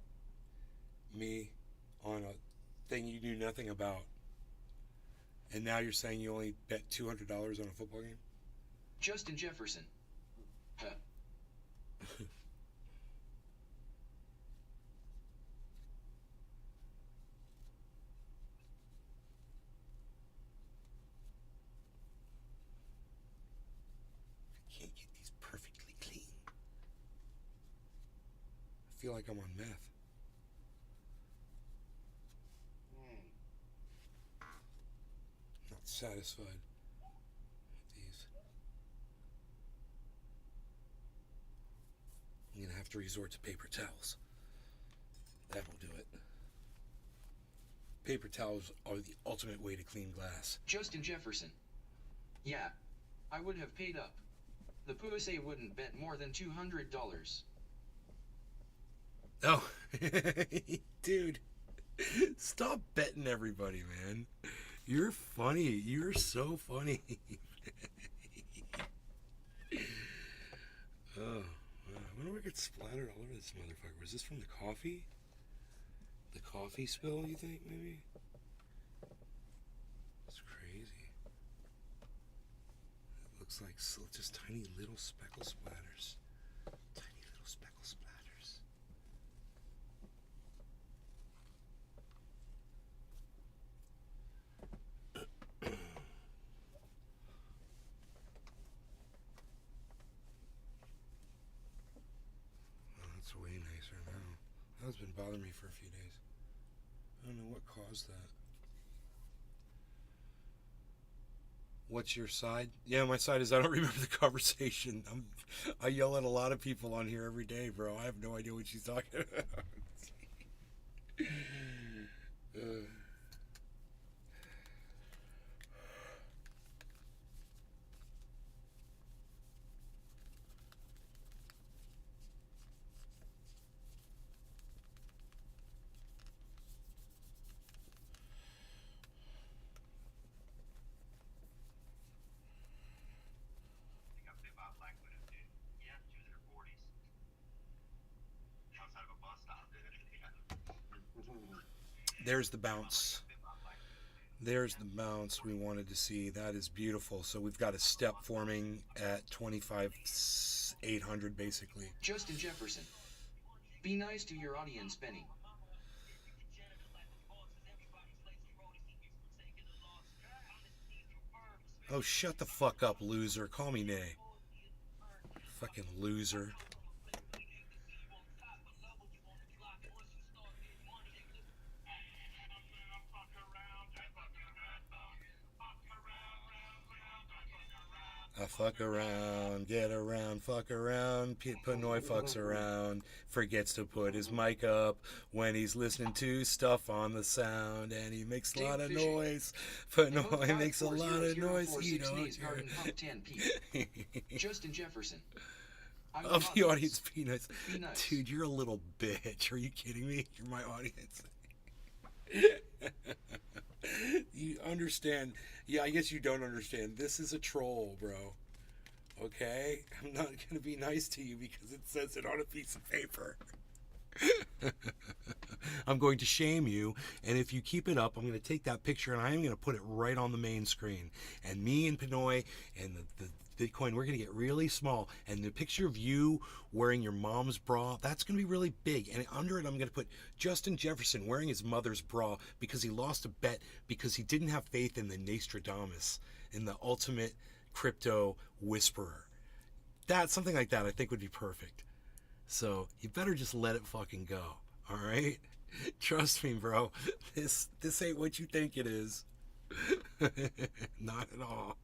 me on a thing you knew nothing about. And now you're saying you only bet $200 on a football game? Justin Jefferson. Huh. like I'm on meth. Not satisfied with these. I'm gonna have to resort to paper towels. That'll do it. Paper towels are the ultimate way to clean glass. Justin Jefferson. Yeah, I would have paid up. The pussy wouldn't bet more than $200. Oh, dude, stop betting everybody, man. You're funny. You're so funny. Oh, wow. I wonder what gets splattered all over this motherfucker. Was this from the coffee? The coffee spill, you think, maybe? It's crazy. It looks like just tiny little speckle splatters. Tiny little speckle splatters. Oh, that's way nicer now. That's been bothering me for a few days. I don't know what caused that. What's your side? Yeah, my side is I don't remember the conversation. I yell at a lot of people on here every day, bro. I have no idea what she's talking about. There's the bounce. There's the bounce we wanted to see. That is beautiful. So we've got a step forming at 25,800 basically. Justin Jefferson. Be nice to your audience, Benny. Oh, shut the fuck up, loser. Call me Nay. Fucking loser. I fuck around, get around, fuck around. Pinoy fucks around, forgets to put his mic up when he's listening to stuff on the sound, and he makes a lot of noise. Pinoy makes a lot of noise. You don't hear. Justin Jefferson. Of the audience, Peanuts. Dude, you're a little bitch. Are you kidding me? You're my audience. You understand? Yeah, I guess you don't understand. This is a troll, bro. Okay? I'm not going to be nice to you because it says it on a piece of paper. I'm going to shame you, and if you keep it up, I'm going to take that picture and I'm going to put it right on the main screen. And me and Pinoy and the Bitcoin, we're going to get really small, and the picture of you wearing your mom's bra, that's going to be really big, and under it I'm going to put Justin Jefferson wearing his mother's bra because he lost a bet because he didn't have faith in the Nostradamus, in the ultimate crypto whisperer. That, something like that I think would be perfect. So you better just let it fucking go, all right? Trust me, bro, this ain't what you think it is. Not at all.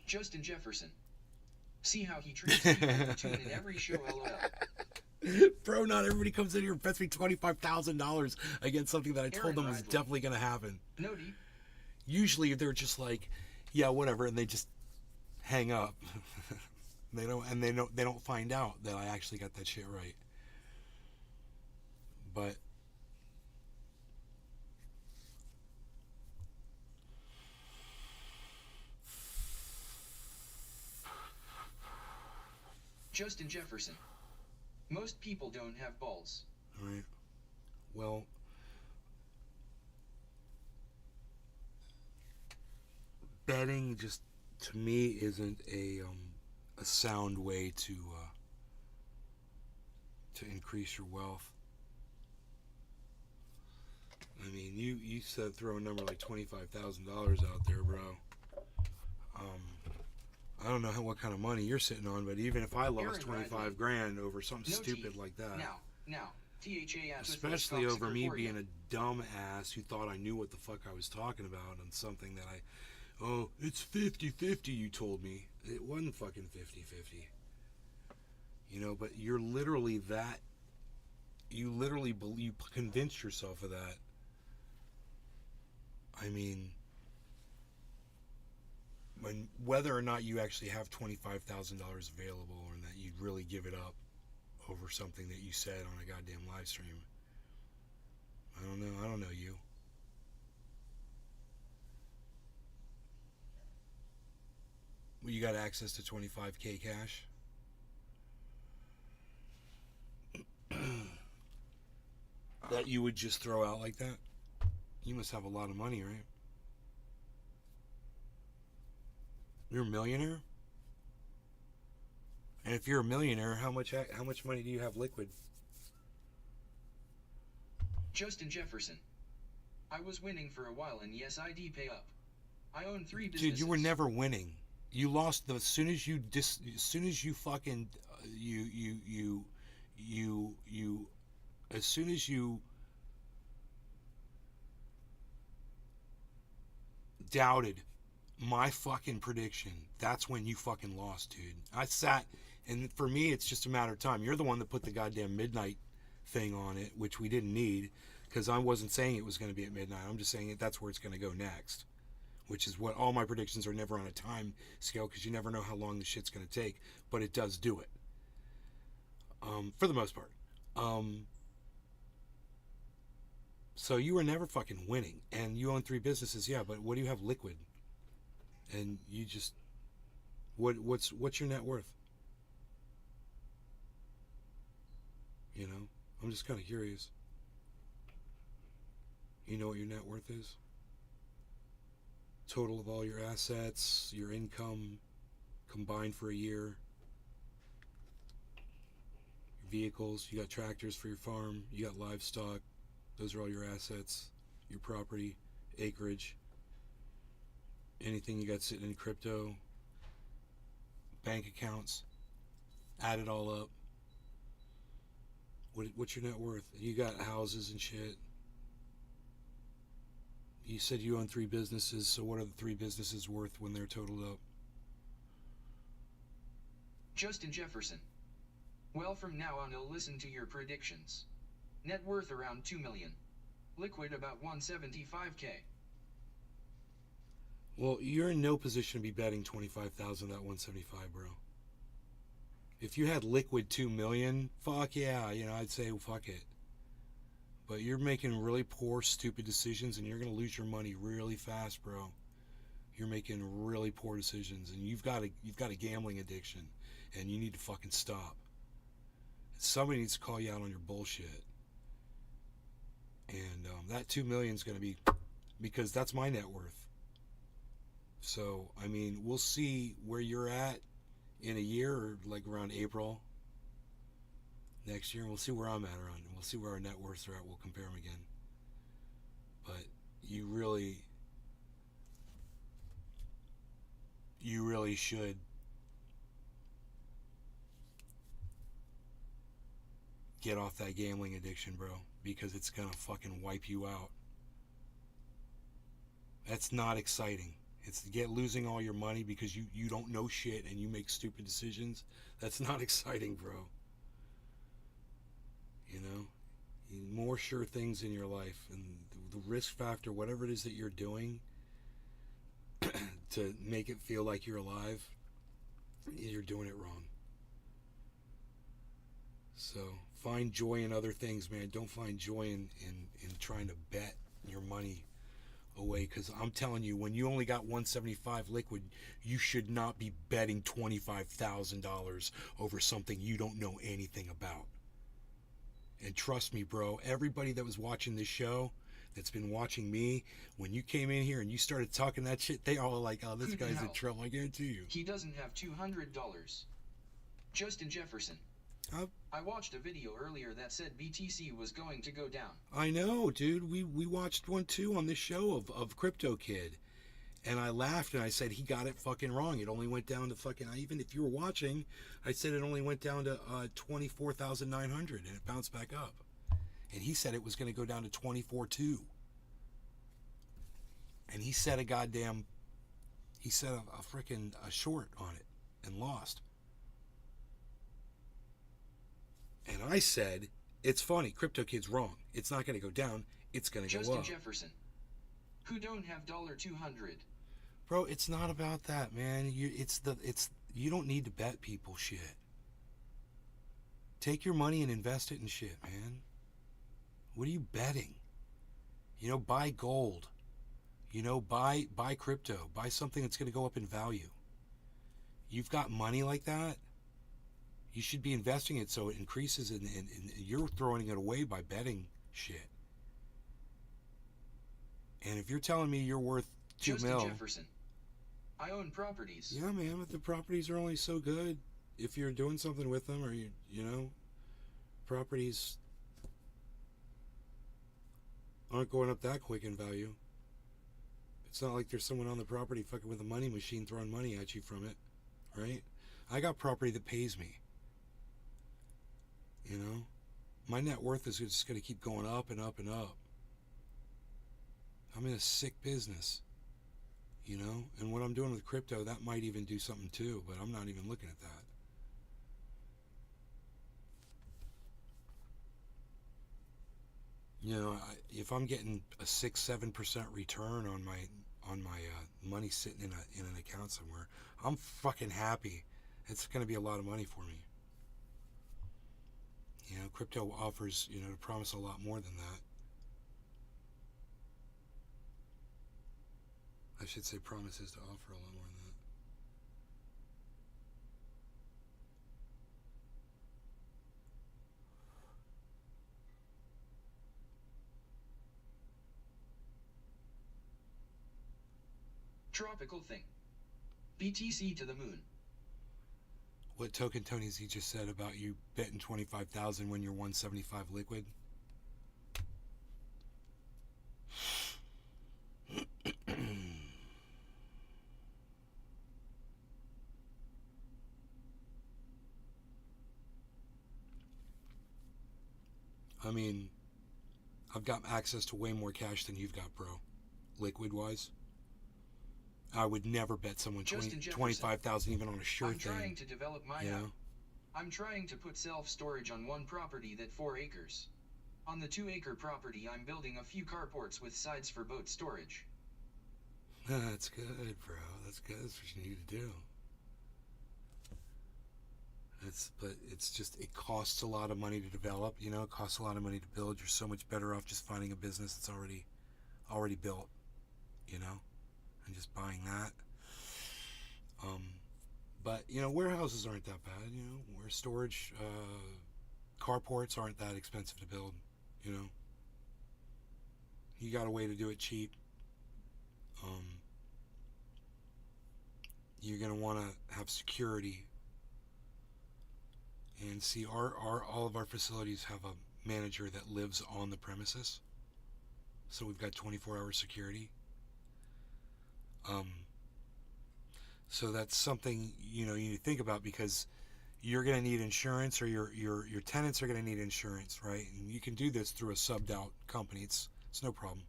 Justin Jefferson. See how he treats people to tune in every show, LOL. Bro, not everybody comes in here and bets me $25,000 against something that I told them was definitely going to happen. No, D. Usually they're just like, yeah, whatever, and they just hang up. They don't find out that I actually got that shit right. But Justin Jefferson. Most people don't have balls. All right. Well, betting just to me isn't a sound way to increase your wealth. I mean, you said throw a number like $25,000 out there, bro. I don't know what kind of money you're sitting on, but even if I lost Aaron 25 Bradley. grand over something No stupid teeth. like that, Now, THAS with especially those over toxic me euphoria. being a dumb ass who thought I knew what the fuck I was talking about on something that it's 50-50 you told me. It wasn't fucking 50-50. You know, but you're literally that, you literally you convinced yourself of that. I mean, whether or not you actually have $25,000 available or that you'd really give it up over something that you said on a goddamn live stream. I don't know you. Well, you got access to 25K cash? That you would just throw out like that? You must have a lot of money, right? You're a millionaire? And if you're a millionaire, how much money do you have liquid? Justin Jefferson. I was winning for a while, and yes, I did pay up. I own 3 businesses. Dude, you were never winning. You lost as soon as you fucking as soon as you doubted my fucking prediction, that's when you fucking lost, dude. I sat, and for me, it's just a matter of time. You're the one that put the goddamn midnight thing on it, which we didn't need, because I wasn't saying it was going to be at midnight. I'm just saying that's where it's going to go next, which is what all my predictions are never on a time scale, because you never know how long the shit's going to take, but it does do it. For the most part. So you were never fucking winning, and you own 3 businesses, yeah, but what do you have liquid? And you just, what's your net worth? You know, I'm just kind of curious. You know what your net worth is? Total of all your assets, your income combined for a year. Your vehicles, you got tractors for your farm, you got livestock. Those are all your assets, your property, acreage, anything you got sitting in crypto, bank accounts, add it all up. What's your net worth? You got houses and shit. You said you own 3 businesses, so what are the 3 businesses worth when they're totaled up? Justin Jefferson. Well, from now on I'll listen to your predictions. Net worth around 2 million. Liquid about 175K. Well, you're in no position to be betting 25,000 that 175, bro. If you had liquid 2 million, fuck yeah, you know, I'd say fuck it. But you're making really poor, stupid decisions, and you're gonna lose your money really fast, bro. You're making really poor decisions, and you've got a gambling addiction, and you need to fucking stop. Somebody needs to call you out on your bullshit. And that 2 million is going to be, because that's my net worth. So, I mean, we'll see where you're at in a year, or like around April next year. And we'll see where I'm at around. And we'll see where our net worths are at. We'll compare them again. But you really should get off that gambling addiction, bro, because it's gonna fucking wipe you out. That's not exciting. It's losing all your money because you don't know shit and you make stupid decisions. That's not exciting, bro. You know, more sure things in your life, and the risk factor, whatever it is that you're doing to make it feel like you're alive, you're doing it wrong. So find joy in other things, man. Don't find joy in trying to bet your money away, because I'm telling you, when you only got 175 liquid, you should not be betting $25,000 over something you don't know anything about. And trust me, bro, everybody that was watching this show, that's been watching me, when you came in here and you started talking that shit, they all like, oh, this guy's in trouble. I guarantee you. He doesn't have $200. Justin Jefferson. I watched a video earlier that said BTC was going to go down. I know, dude. We watched one too on this show of Crypto Kid, And I laughed and I said, he got it fucking wrong. It only went down to fucking, even if you were watching, I said it only went down to 24,900 and it bounced back up. And he said it was going to go down to 24.2. And he set a goddamn, he set a freaking short on it and lost. And I said, it's funny, Crypto Kid's wrong. It's not going to go down. It's going to go Justin up. Jefferson, who don't have $200. Bro, it's not about that, man. You don't need to bet people shit. Take your money and invest it in shit, man. What are you betting? You know, buy gold. You know, buy crypto. Buy something that's going to go up in value. You've got money like that, you should be investing it so it increases, and you're throwing it away by betting shit. And if you're telling me you're worth $2 Justin million, Jefferson, I own properties. yeah, man, but the properties are only so good if you're doing something with them, or you know, properties aren't going up that quick in value. It's not like there's someone on the property fucking with a money machine throwing money at you from it, right? I got property that pays me. You know, my net worth is just going to keep going up and up and up. I'm in a sick business, you know, and what I'm doing with crypto, that might even do something too, but I'm not even looking at that. You know, if I'm getting a 6-7% return on my money sitting in an account somewhere, I'm fucking happy. It's going to be a lot of money for me. You know, crypto offers, you know, to promise a lot more than that. I should say promises to offer a lot more than that. Tropical thing. BTC to the moon. What Token Tony's he just said about you betting 25,000 when you're 175 liquid? I mean, I've got access to way more cash than you've got, bro. Liquid wise. I would never bet someone 25,000 even on a sure thing. I'm trying to develop my you house. know? I'm trying to put self-storage on one property that 4 acres. On the 2-acre property, I'm building a few carports with sides for boat storage. That's good, bro. That's good. That's what you need to do. But it's just, it costs a lot of money to develop, you know, it costs a lot of money to build. You're so much better off just finding a business that's already built, you know, and just buying that. But, you know, warehouses aren't that bad, you know, where storage, carports aren't that expensive to build, you know. You got a way to do it cheap. You're going to want to have security. And see, all of our facilities have a manager that lives on the premises. So we've got 24-hour security. So that's something, you know, you need to think about, because you're going to need insurance, or your tenants are going to need insurance, right? And you can do this through a subbed out company. It's no problem.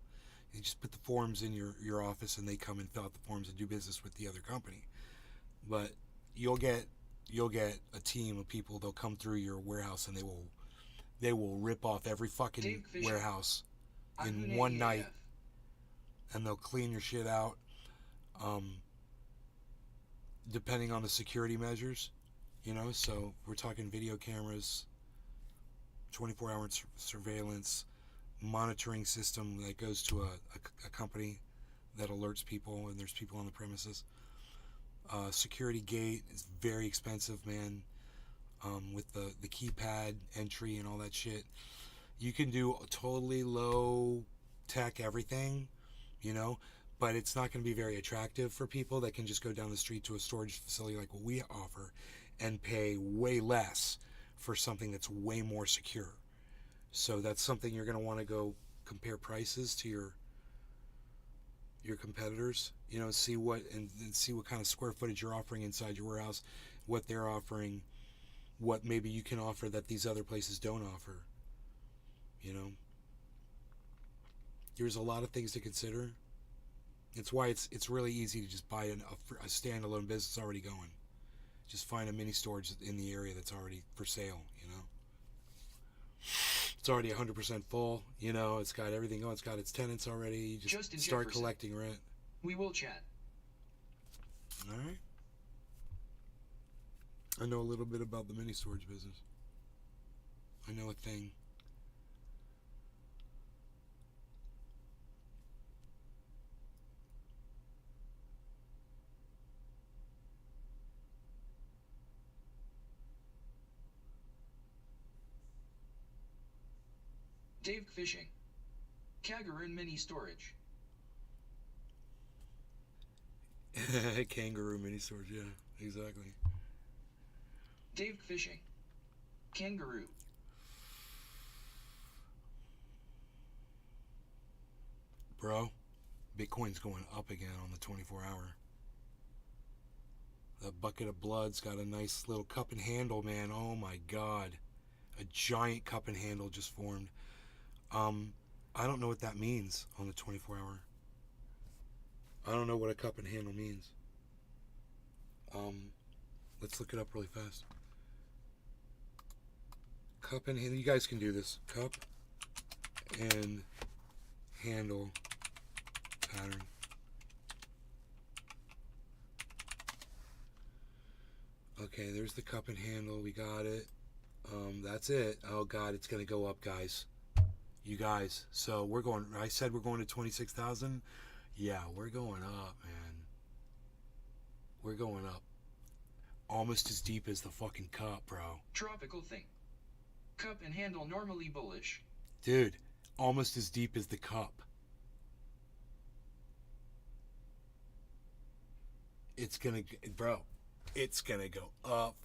You just put the forms in your office, and they come and fill out the forms and do business with the other company. But you'll get a team of people. They'll come through your warehouse, and they will rip off every fucking warehouse in one night, and they'll clean your shit out. Depending on the security measures, you know, so we're talking video cameras, 24-hour surveillance, monitoring system that goes to a company that alerts people, and there's people on the premises. Security gate is very expensive, man, with the keypad entry and all that shit. You can do totally low tech everything, you know, but it's not going to be very attractive for people that can just go down the street to a storage facility like what we offer and pay way less for something that's way more secure. So that's something you're going to want to go compare prices to your competitors, you know, see what and see what kind of square footage you're offering inside your warehouse, what they're offering, what maybe you can offer that these other places don't offer. You know, there's a lot of things to consider. It's why it's really easy to just buy a standalone business already going. Just find a mini storage in the area that's already for sale, you know. It's already 100% full, you know, it's got everything going, it's got its tenants already. You just Justin start Jefferson. collecting rent. We will chat. Alright. I know a little bit about the mini storage business. I know a thing. Dave Fishing. Kangaroo mini storage. Kangaroo mini storage, yeah, exactly. Dave Fishing. Kangaroo. Bro, Bitcoin's going up again on the 24-hour. The bucket of blood's got a nice little cup and handle, man. Oh my god. A giant cup and handle just formed. I don't know what that means on the 24-hour. I don't know what a cup and handle means. Let's look it up really fast. Cup and handle. You guys can do this. Cup and handle pattern. Okay, there's the cup and handle. We got it. That's it. Oh god, it's gonna go up, guys. You guys. So we're going. I said we're going to 26,000. Yeah, we're going up, man. We're going up. Almost as deep as the fucking cup, bro. Tropical thing. Cup and handle normally bullish. Dude, almost as deep as the cup. It's gonna, bro, it's gonna go up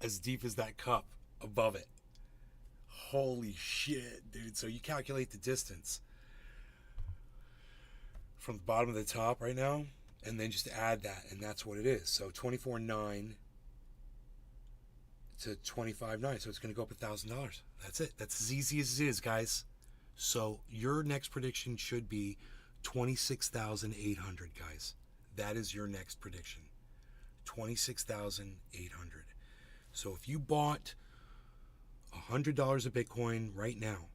as deep as that cup above it. Holy shit, dude. So you calculate the distance from the bottom of the top right now, and then just add that, and that's what it is. So 24.9 to 25.9, so it's going to go up $1,000. That's it. That's as easy as it is, guys. So your next prediction should be 26,800, guys. That is your next prediction. 26,800. So if you bought $100 of Bitcoin right now,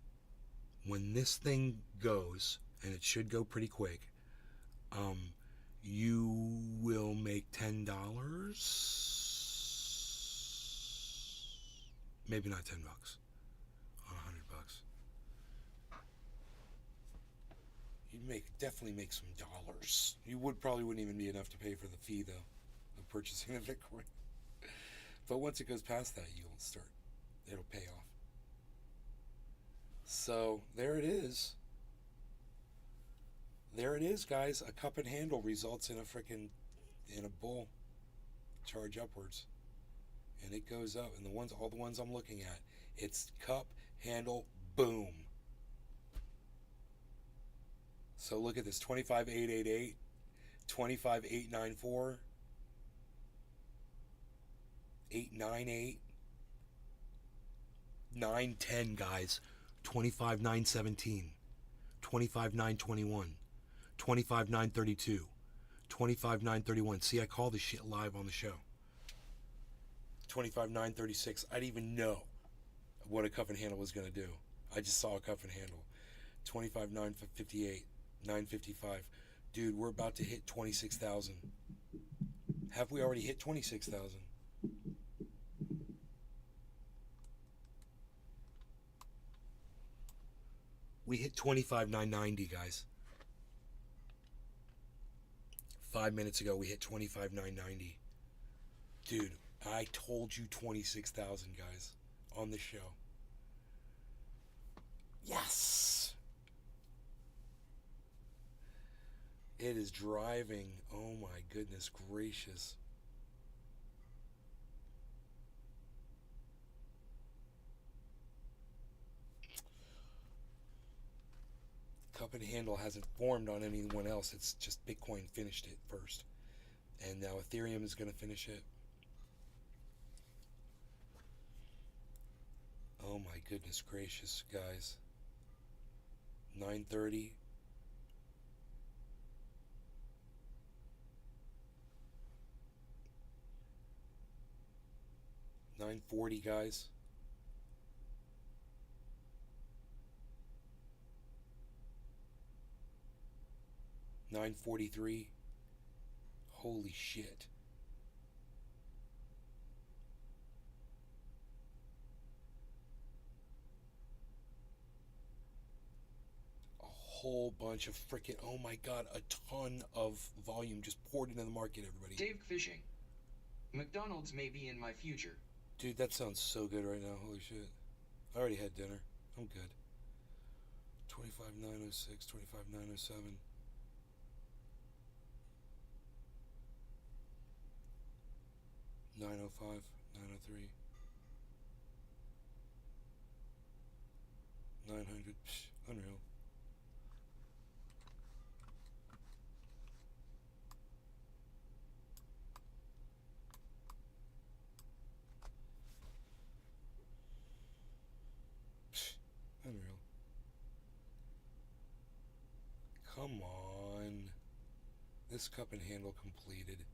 when this thing goes, and it should go pretty quick, you will make $10. Maybe not $10 on $100. You'd definitely make some dollars. You probably wouldn't even be enough to pay for the fee though of purchasing the Bitcoin. But once it goes past that, it'll pay off. So there it is. There it is, guys. A cup and handle results in a bull charge upwards, and it goes up. And all the ones I'm looking at, it's cup, handle, boom. So look at this: 25,888, 25,894, 898, 910, guys. 25,917, 25,921. 25,932, 25,931. See, I call this shit live on the show. 25,936. I didn't even know what a cup and handle was going to do. I just saw a cup and handle. 25,958, 955. Dude, we're about to hit 26,000. Have we already hit 26,000? We hit 25,990, guys. 5 minutes ago, we hit 25,990. Dude, I told you 26,000, guys, on the show. Yes! It is driving. Oh my goodness gracious. cup and handle hasn't formed on anyone else. It's just Bitcoin finished it first. And now Ethereum is going to finish it. Oh my goodness gracious, guys. 9:30. $9.40, guys. $9.43. Holy shit. A whole bunch of freaking, oh my god, a ton of volume just poured into the market, everybody. Dave Fishing. McDonald's may be in my future. Dude, that sounds so good right now. Holy shit. I already had dinner. I'm good. 25,906, 25,907. $9.05, $9.03, $900. Unreal. Unreal. Come on. This cup and handle completed.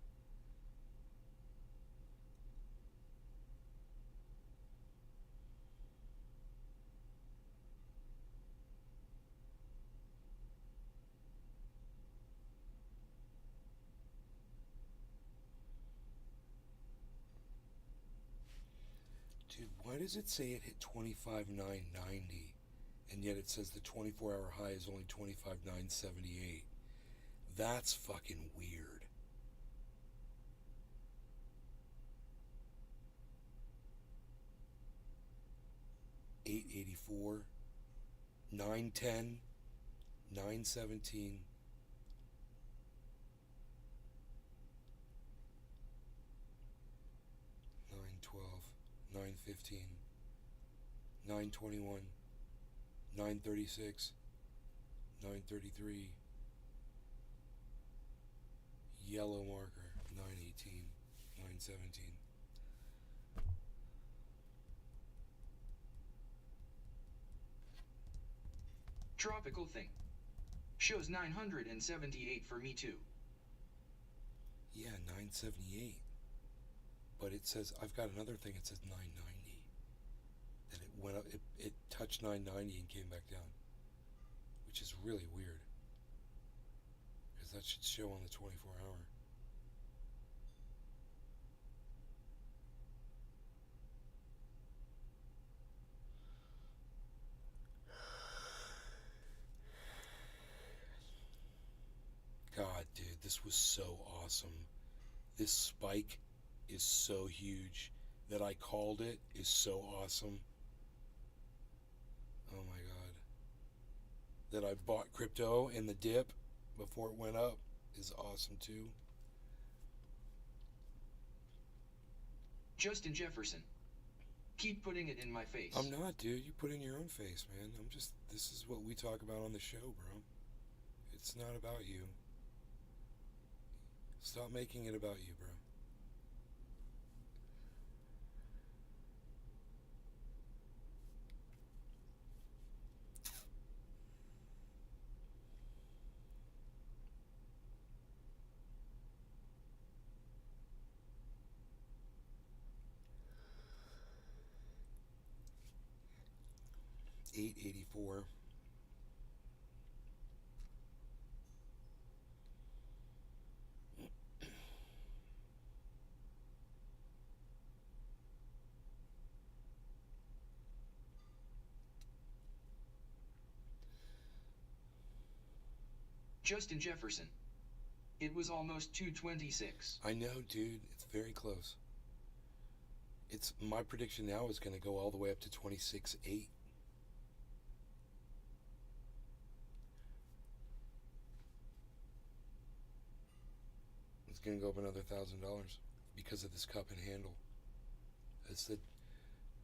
Dude, why does it say it hit 25,990 and yet it says the 24-hour high is only 25,978? That's fucking weird. $8.84, $9.10, $9.17. $9.15, $9.21, $9.36, $9.33, yellow marker, $9.18, $9.17. Tropical thing. Shows 978 for me too. Yeah, 978. But it says, I've got another thing, it says 990. That it went up, it touched 990 and came back down. Which is really weird. Because that should show on the 24-hour. God, dude, this was so awesome. This spike is so huge. That I called it is so awesome. Oh my god. That I bought crypto in the dip before it went up is awesome too. Justin Jefferson. Keep putting it in my face. I'm not, dude. You put it in your own face, man. This is what we talk about on the show, bro. It's not about you. Stop making it about you, bro. $8.84. Justin Jefferson. It was almost 226. I know, dude. It's very close. It's my prediction now is going to go all the way up to 26.8. It's going to go up another $1,000 because of this cup and handle. It's the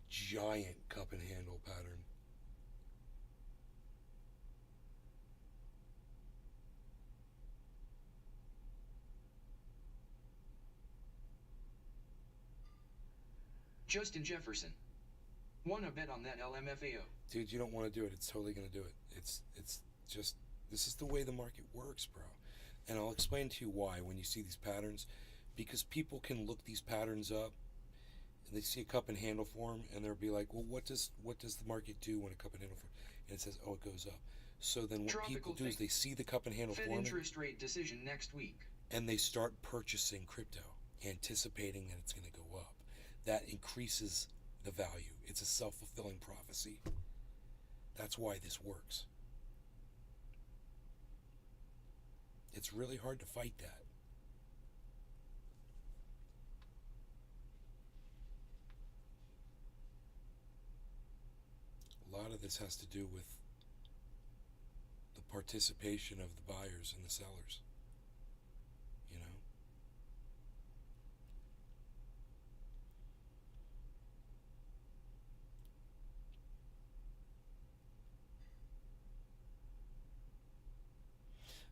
giant cup and handle pattern. Justin Jefferson. Wanna bet on that LMFAO? Dude, you don't want to do it. It's totally going to do it. It's just, this is the way the market works, bro. And I'll explain to you why when you see these patterns. Because people can look these patterns up, and they see a cup and handle form, and they'll be like, well, what does the market do when a cup and handle form? And it says, oh, it goes up. So then what people do is they see the cup and handle Fed forming, interest rate decision next week. and they start purchasing crypto, anticipating that it's going to go up. That increases the value. It's a self-fulfilling prophecy. That's why this works. It's really hard to fight that. A lot of this has to do with the participation of the buyers and the sellers. You know?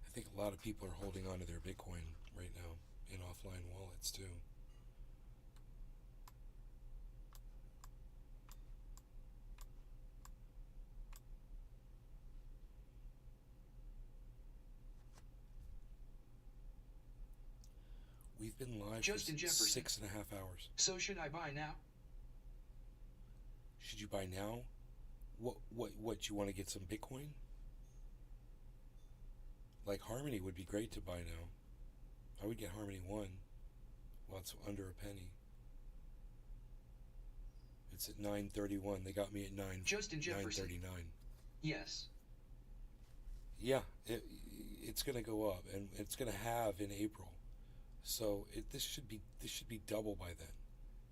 I think a lot of people are holding on to their Bitcoin right now in offline wallets too. We've been live Justin for Jefferson. 6.5 hours. So should I buy now? Should you buy now? What you want to get some Bitcoin? Like Harmony would be great to buy now. I would get Harmony 1. Well, it's under a penny. It's at 9.31. They got me at 9. Justin Jefferson. 9.39. Yes. Yeah, it's going to go up, and it's going to have in April. So this should be double by then.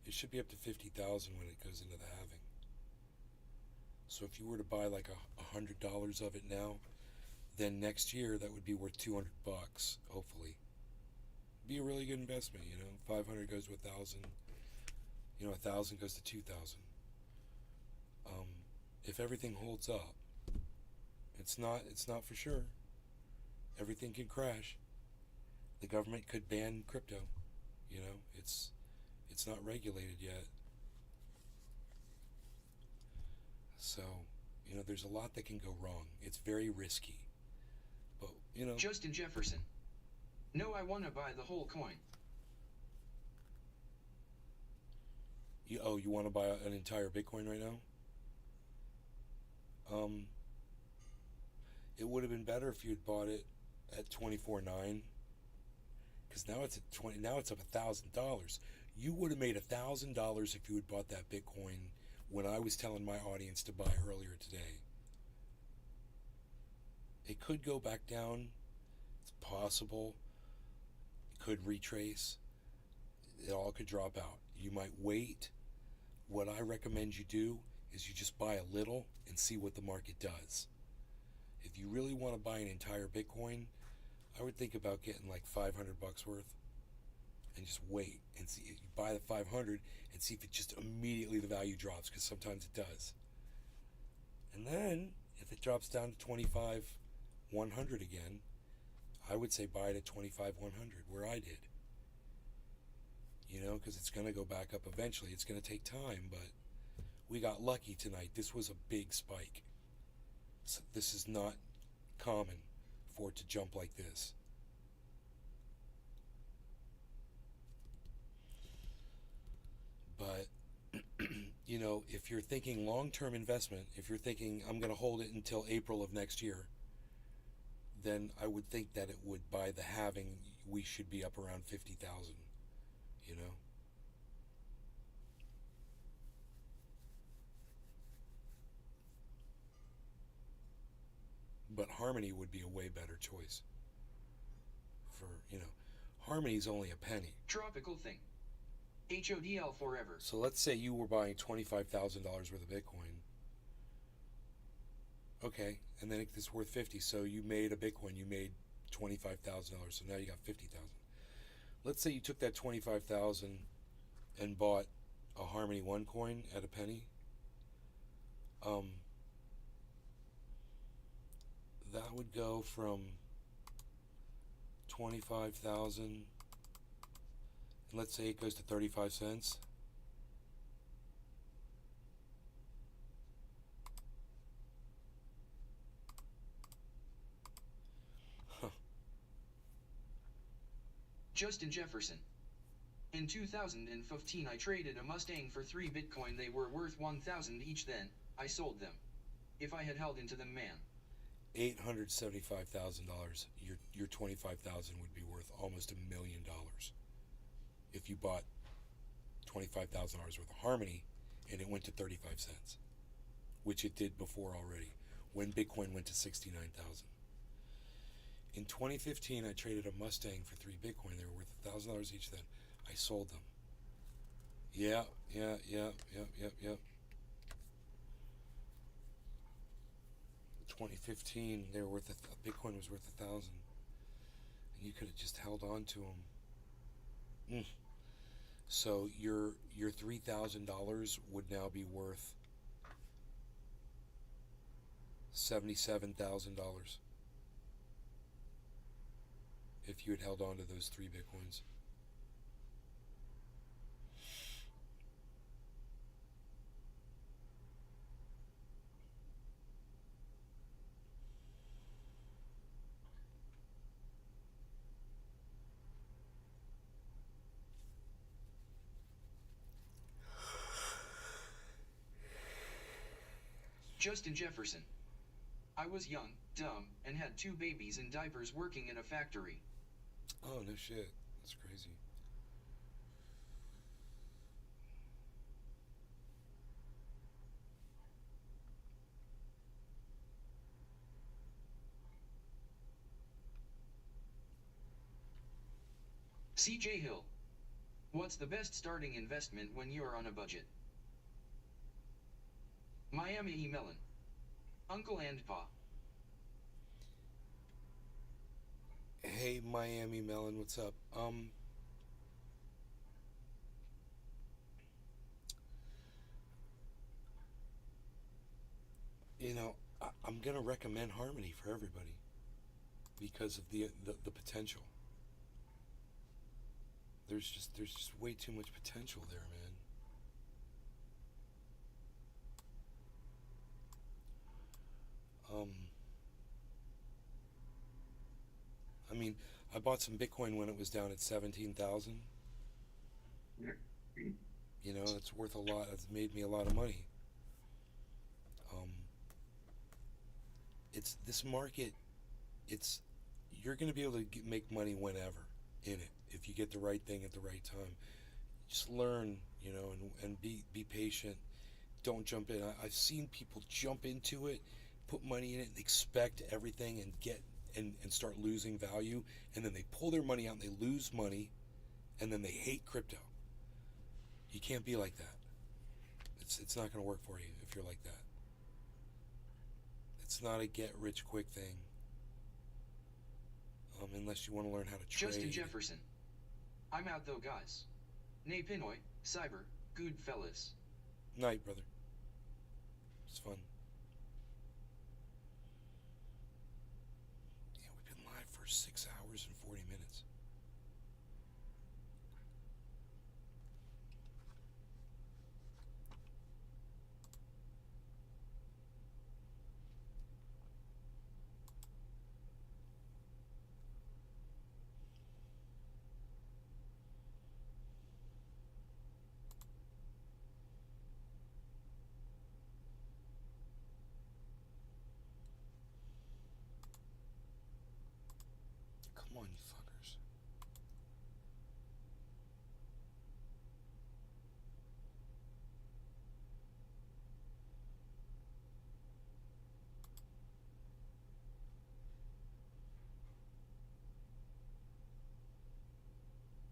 It should be up to 50,000 when it goes into the halving. So if you were to buy like $100 of it now, then next year that would be worth $200, hopefully. Be a really good investment, you know. 500 goes to 1,000. You know, 1,000 goes to 2,000. If everything holds up, it's not for sure. Everything can crash. The government could ban crypto. You know, it's not regulated yet. So, you know, there's a lot that can go wrong. It's very risky. But, you know... Justin Jefferson. No, I want to buy the whole coin. You want to buy an entire Bitcoin right now? It would have been better if you had bought it at $24.9. Because now it's at $20. Now it's up $1,000. You would have made $1,000 if you had bought that Bitcoin when I was telling my audience to buy earlier today. It could go back down. It's possible. It could retrace. It all could drop out. You might wait. What I recommend you do is you just buy a little and see what the market does. If you really want to buy an entire Bitcoin, I would think about getting like $500 worth and just wait and see. You buy the 500 and see if it just immediately the value drops, because sometimes it does. And then if it drops down to 25,100 again, I would say buy it at 25,100 where I did. You know, because it's going to go back up eventually. It's going to take time, but we got lucky tonight. This was a big spike. So this is not common for it to jump like this. But, you know, if you're thinking long-term investment, if you're thinking I'm going to hold it until April of next year, then I would think that it would, by the halving, we should be up around 50,000, you know? But Harmony would be a way better choice. For, you know, Harmony's only a penny. Tropical thing. HODL forever. So let's say you were buying $25,000 worth of Bitcoin. Okay, and then it's worth 50. So you made a Bitcoin, you made $25,000. So now you got 50,000. Let's say you took that 25,000 and bought a Harmony One coin at a penny. That would go from 25,000. Let's say it goes to 35 cents. Justin Jefferson. In 2015 I traded a Mustang for 3 Bitcoin. They were worth 1,000 each then. I sold them. If I had held into them, man. $875,000. Your $25,000 would be worth almost $1 million if you bought $25,000 worth of Harmony and it went to 35 cents, which it did before already when Bitcoin went to 69,000. In 2015, I traded a Mustang for 3 Bitcoin. They were worth $1,000 each then. I sold them. Yep. 2015, they were worth Bitcoin was worth 1,000, and you could have just held on to them. So your $3,000 would now be worth $77,000 if you had held on to those 3 Bitcoins. Justin Jefferson. I was young, dumb, and had 2 babies in diapers working in a factory. Oh, no shit. That's crazy. CJ Hill. What's the best starting investment when you're on a budget? Miami E. Mellon. Uncle and Pa. Hey, Miami Mellon, what's up? I'm gonna recommend Harmony for everybody because of the potential. There's just way too much potential there, man. I mean, I bought some Bitcoin when it was down at 17,000. It's worth a lot. It's made me a lot of money. It's this market. You're going to be able to make money whenever in it if you get the right thing at the right time. Just learn, and be patient. Don't jump in. I've seen people jump into it, put money in it, and expect everything and get and start losing value, and then they pull their money out and they lose money, and then they hate crypto. You can't be like that. It's not going to work for you if you're like that. It's not a get rich quick thing, unless you want to learn how to trade. Justin Jefferson. I'm out though, guys. Nay Pinoy, Cyber, good fellas. Night, brother. It's fun. Yeah, we've been live for 6 hours and 40 minutes. Come on, you fuckers.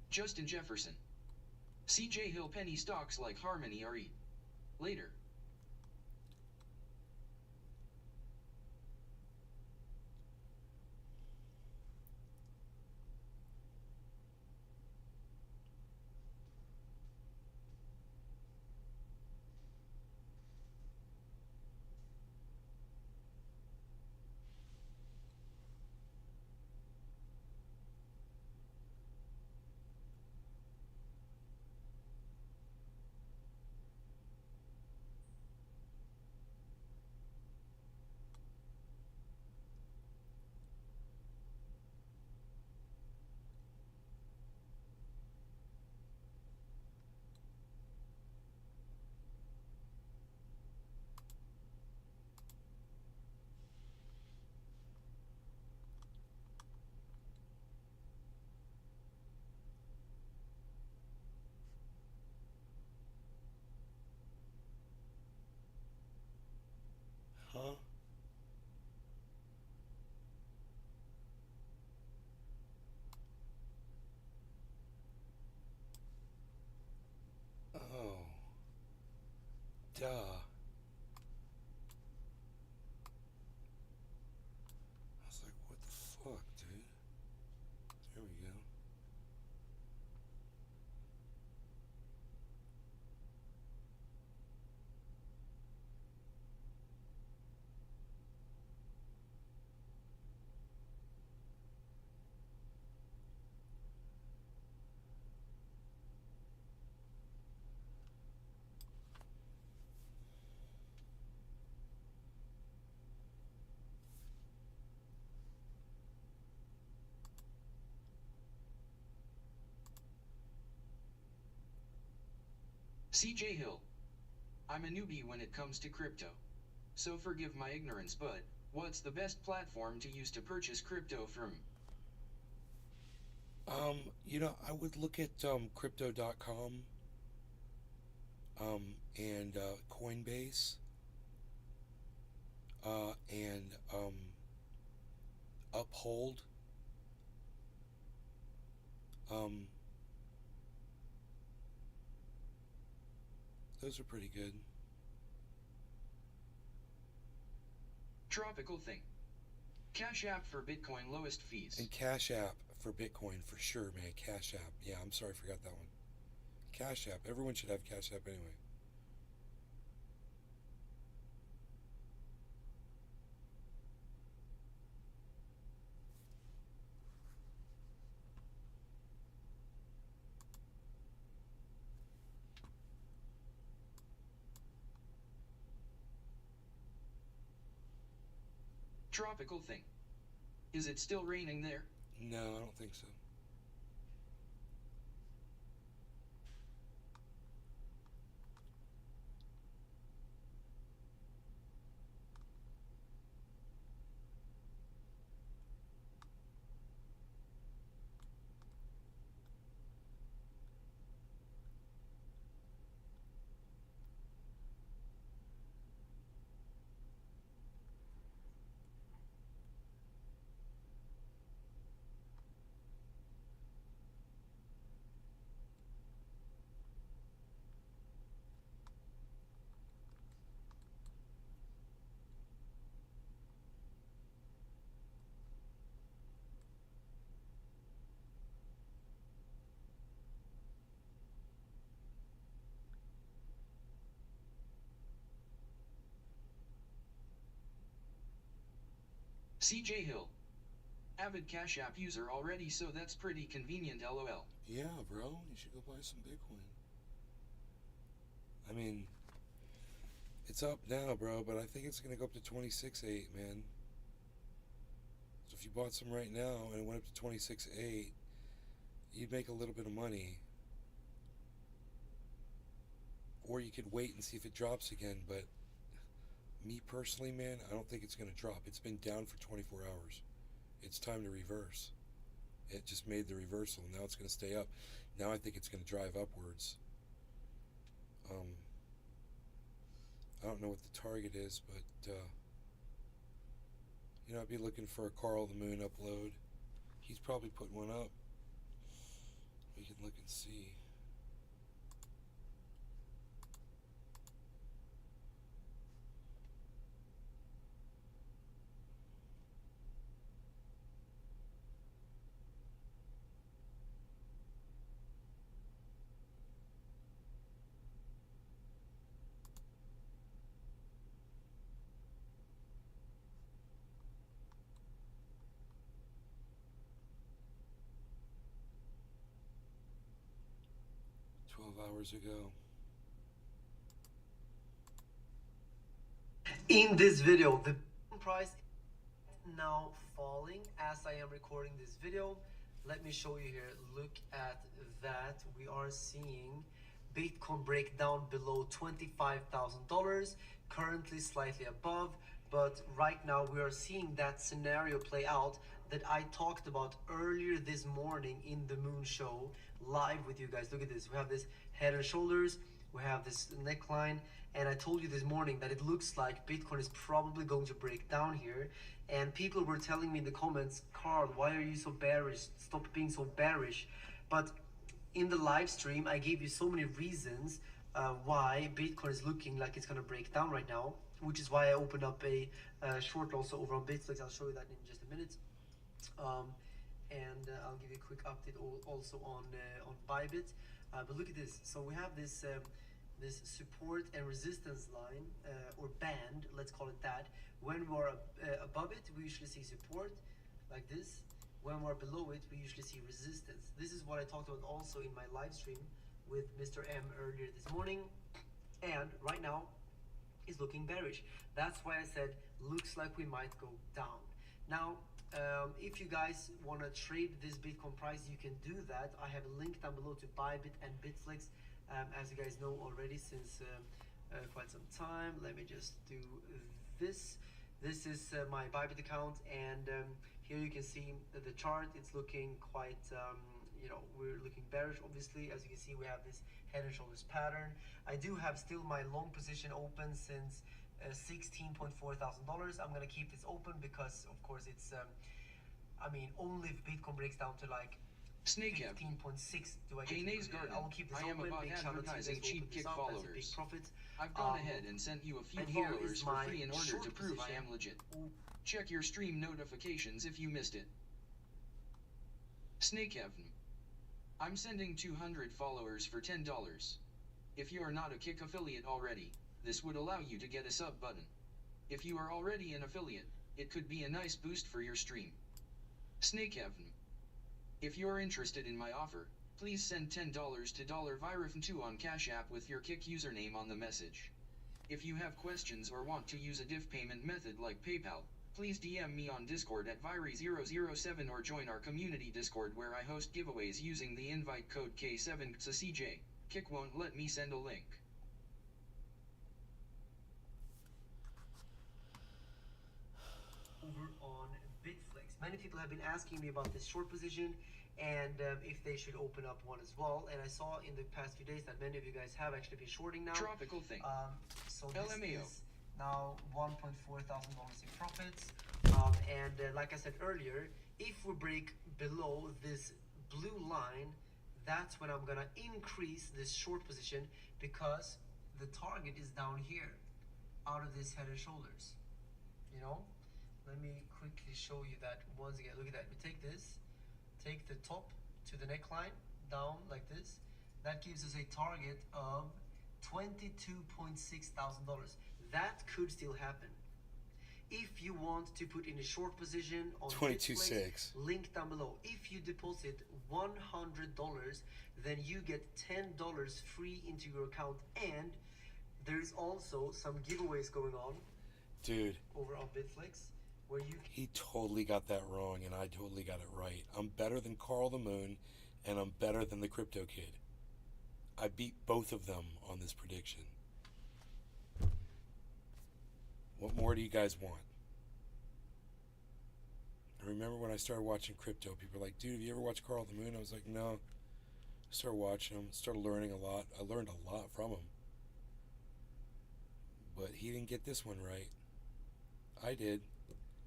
Justin Jefferson. CJ Hill penny stocks like Harmony are eat. Later. Duh. I was like, what the fuck, dude? There we go. CJ Hill. I'm a newbie when it comes to crypto. So forgive my ignorance, but what's the best platform to use to purchase crypto from? You know, I would look at crypto.com and Coinbase and Uphold. Those are pretty good. Tropical Thing. Cash App for Bitcoin lowest fees. And Cash App for Bitcoin for sure, man. Cash App. Yeah, I'm sorry, I forgot that one. Cash App. Everyone should have Cash App anyway. Tropical Thing. Is it still raining there? No, I don't think so. CJ Hill. Avid Cash App user already, so that's pretty convenient, lol. Yeah, bro, you should go buy some Bitcoin. I mean, it's up now, bro, but I think it's going to go up to 26.8, man. So if you bought some right now and it went up to 26.8, you'd make a little bit of money. Or you could wait and see if it drops again, but me personally, man, I don't think it's going to drop. It's been down for 24 hours. It's time to reverse. It just made the reversal. Now it's going to stay up. Now I think it's going to drive upwards. I don't know what the target is, but you know, I'd be looking for a Carl the Moon upload. He's probably put one up. We can look and see. Hours ago. In this video, the price is now falling as I am recording this video. Let me show you here. Look at that. We are seeing Bitcoin break down below $25,000, currently slightly above, but right now we are seeing that scenario play out that I talked about earlier this morning in the Moon Show live with you guys. Look at this. We have this head and shoulders, we have this neckline, and I told you this morning that it looks like Bitcoin is probably going to break down here. And people were telling me in the comments, Carl, why are you so bearish? Stop being so bearish. But in the live stream, I gave you so many reasons why Bitcoin is looking like it's going to break down right now, which is why I opened up a short also over on Bitflix. I'll show you that in just a minute. And I'll give you a quick update also on Bybit. But look at this. So we have this this support and resistance line or band, let's call it that. When we're above it, we usually see support like this. When we're below it, we usually see resistance. This is what I talked about also in my live stream with Mr. M earlier this morning. And right now, is looking bearish. That's why I said looks like we might go down. Now, if you guys want to trade this Bitcoin price, you can do that. I have a link down below to Bybit and Bitflix, as you guys know already since quite some time. Let me just do this. This is my Bybit account, and here you can see the chart. It's looking quite, you know, we're looking bearish. Obviously, as you can see, we have this head and shoulders pattern. I do have still my long position open since $16.4 thousand. I'm gonna keep this open because, of course, it's I mean, only if Bitcoin breaks down to like 15.6 do I get Garden. I will keep this I am open. about Big shout out to advertising you guys who cheap opened kick this up. That's a followers. big profit. I've gone ahead and sent you a few and here followers is for my free in order short to prove I position. am legit. Check your stream notifications if you missed it. Snake Heaven. I'm sending 200 followers for $10. If you are not a Kick affiliate already, this would allow you to get a sub button. If you are already an affiliate, it could be a nice boost for your stream. Snake Heaven. If you're interested in my offer, please send $10 to $Virifn2 on Cash App with your Kick username on the message. If you have questions or want to use a diff payment method like PayPal, please DM me on Discord at Viri007 or join our community Discord where I host giveaways using the invite code K7XCJ. Kick won't let me send a link. Over on Bitflix. Many people have been asking me about this short position and if they should open up one as well. And I saw in the past few days that many of you guys have actually been shorting now. Tropical thing. So this LMAO. is now $1.4 thousand in profits. Like I said earlier, if we break below this blue line, that's when I'm gonna increase this short position because the target is down here, out of this head and shoulders. You know, let me quickly show you that once again. Look at that. We take this, take the top to the neckline down like this. That gives us a target of $22.6 thousand. That could still happen. If you want to put in a short position on 22.6, link down below. If you deposit $100, then you get $10 free into your account, and there's also some giveaways going on, dude. Over on Bitflix, where you. He totally got that wrong, and I totally got it right. I'm better than Carl the Moon, and I'm better than the Crypto Kid. I beat both of them on this prediction. What more do you guys want? I remember when I started watching crypto, people were like, dude, have you ever watched Carl the Moon? I was like, no. I started watching him, started learning a lot. I learned a lot from him. But he didn't get this one right. I did.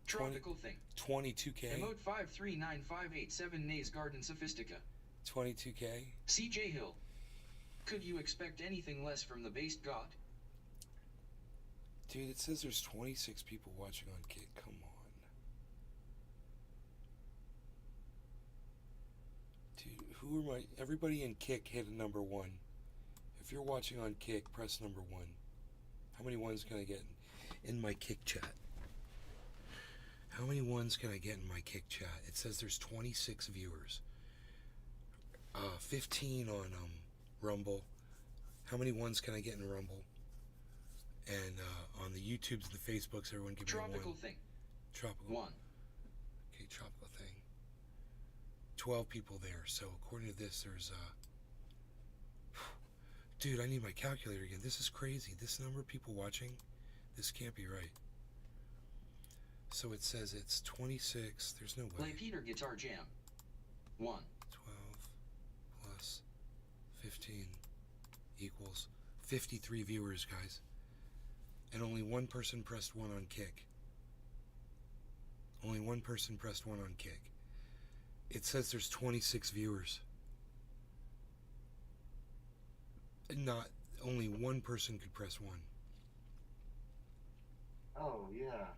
Tropical thing. 22K. Emote 53958 Nays Garden Sophistica. 22K. CJ Hill. Could you expect anything less from the based god? Dude, it says there's 26 people watching on Kick. Come on. Dude, who are my... Everybody in Kick hit a number 1. If you're watching on Kick, press number 1. How many ones can I get in my Kick chat? How many ones can I get in my Kick chat? It says there's 26 viewers. 15 on Rumble. How many ones can I get in Rumble? And on the YouTubes and the Facebooks, everyone give me one. Tropical thing. Tropical. 1. Okay, tropical thing. 12 people there. So according to this, there's dude, I need my calculator again. This is crazy. This number of people watching, this can't be right. So it says it's 26. There's no way. Play Peter Guitar Jam. 1. 12 plus 15 equals 53 viewers, guys. And only one person pressed 1 on Kick. Only one person pressed 1 on Kick. It says there's 26 viewers. Not only one person could press 1. Oh, yeah.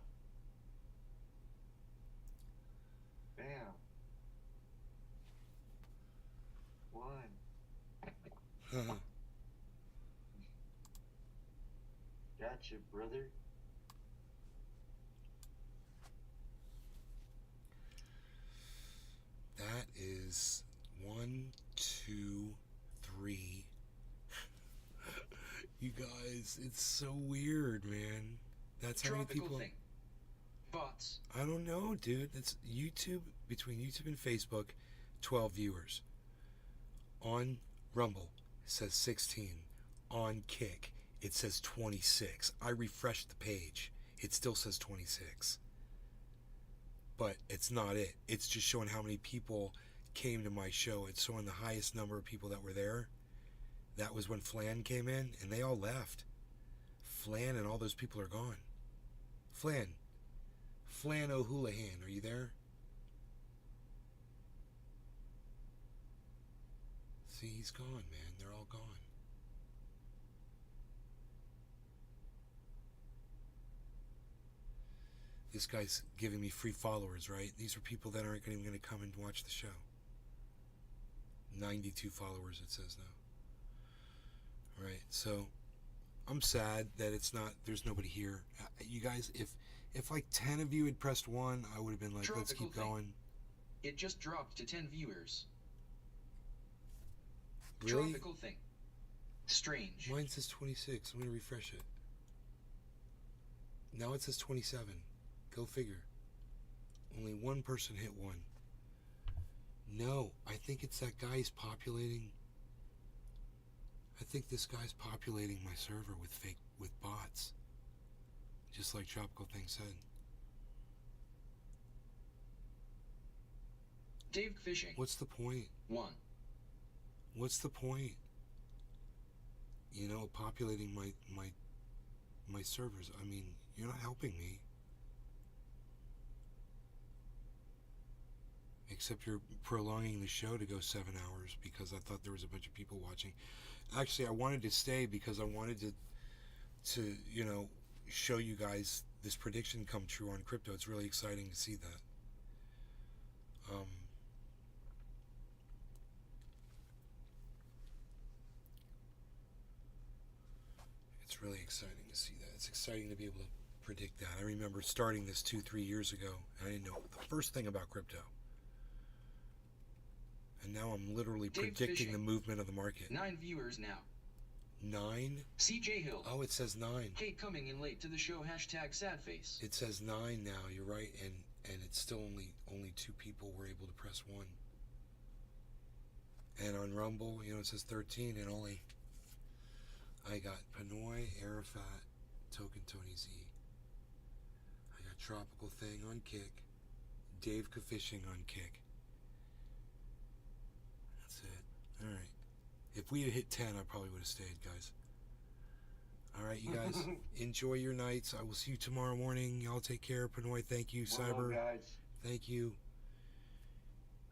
Bam. 1. Gotcha, brother. That is 1, 2, 3. You guys, it's so weird, man. That's how many people. Thing. Bots. I don't know, dude. It's YouTube, between YouTube and Facebook, 12 viewers. On Rumble, it says 16. On Kick, it says 26. I refreshed the page. It still says 26. But it's not it. It's just showing how many people came to my show. It's showing the highest number of people that were there. That was when Flan came in, and they all left. Flan and all those people are gone. Flan O'Houlihan, are you there? See, he's gone, man. They're all gone. This guy's giving me free followers, right? These are people that aren't even going to come and watch the show. 92 followers, it says now. Right, so I'm sad that there's nobody here. You guys, if like 10 of you had pressed 1, I would have been like, Tropical let's keep thing. going. It just dropped to 10 viewers. Really? Tropical thing. Strange. Mine says 26. I'm going to refresh it. Now it says 27. Go figure. Only one person hit 1. No, I think it's that guy's populating. I think this guy's populating my server with bots. Just like Tropical Thing said. Dave Fishing. What's the point? 1. What's the point? You know, populating my servers. I mean, you're not helping me. Except you're prolonging the show to go 7 hours because I thought there was a bunch of people watching. Actually, I wanted to stay because I wanted to you know, show you guys this prediction come true on crypto. It's really exciting to see that. It's really exciting to see that. It's exciting to be able to predict that. I remember starting this 2-3 years ago, and I didn't know the first thing about crypto. And now I'm literally Dave predicting Fishing. the movement of the market. 9 viewers now. 9? CJ Hill. Oh, it says 9. Kate coming in late to the show. #sadface. It says 9 now. You're right, and it's still only 2 people were able to press 1. And on Rumble, you know, it says 13, and only I got Panoy, Arafat, Token Tony Z. I got Tropical Thing on Kick, Dave Fishing on Kick. That's it. All right. If we had hit 10, I probably would have stayed, guys. All right, you guys, enjoy your nights. I will see you tomorrow morning. Y'all take care. Panoy, thank you. Cyber, guys. thank you.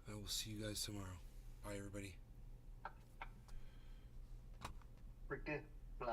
I will see you guys tomorrow. Bye, everybody. Freaking.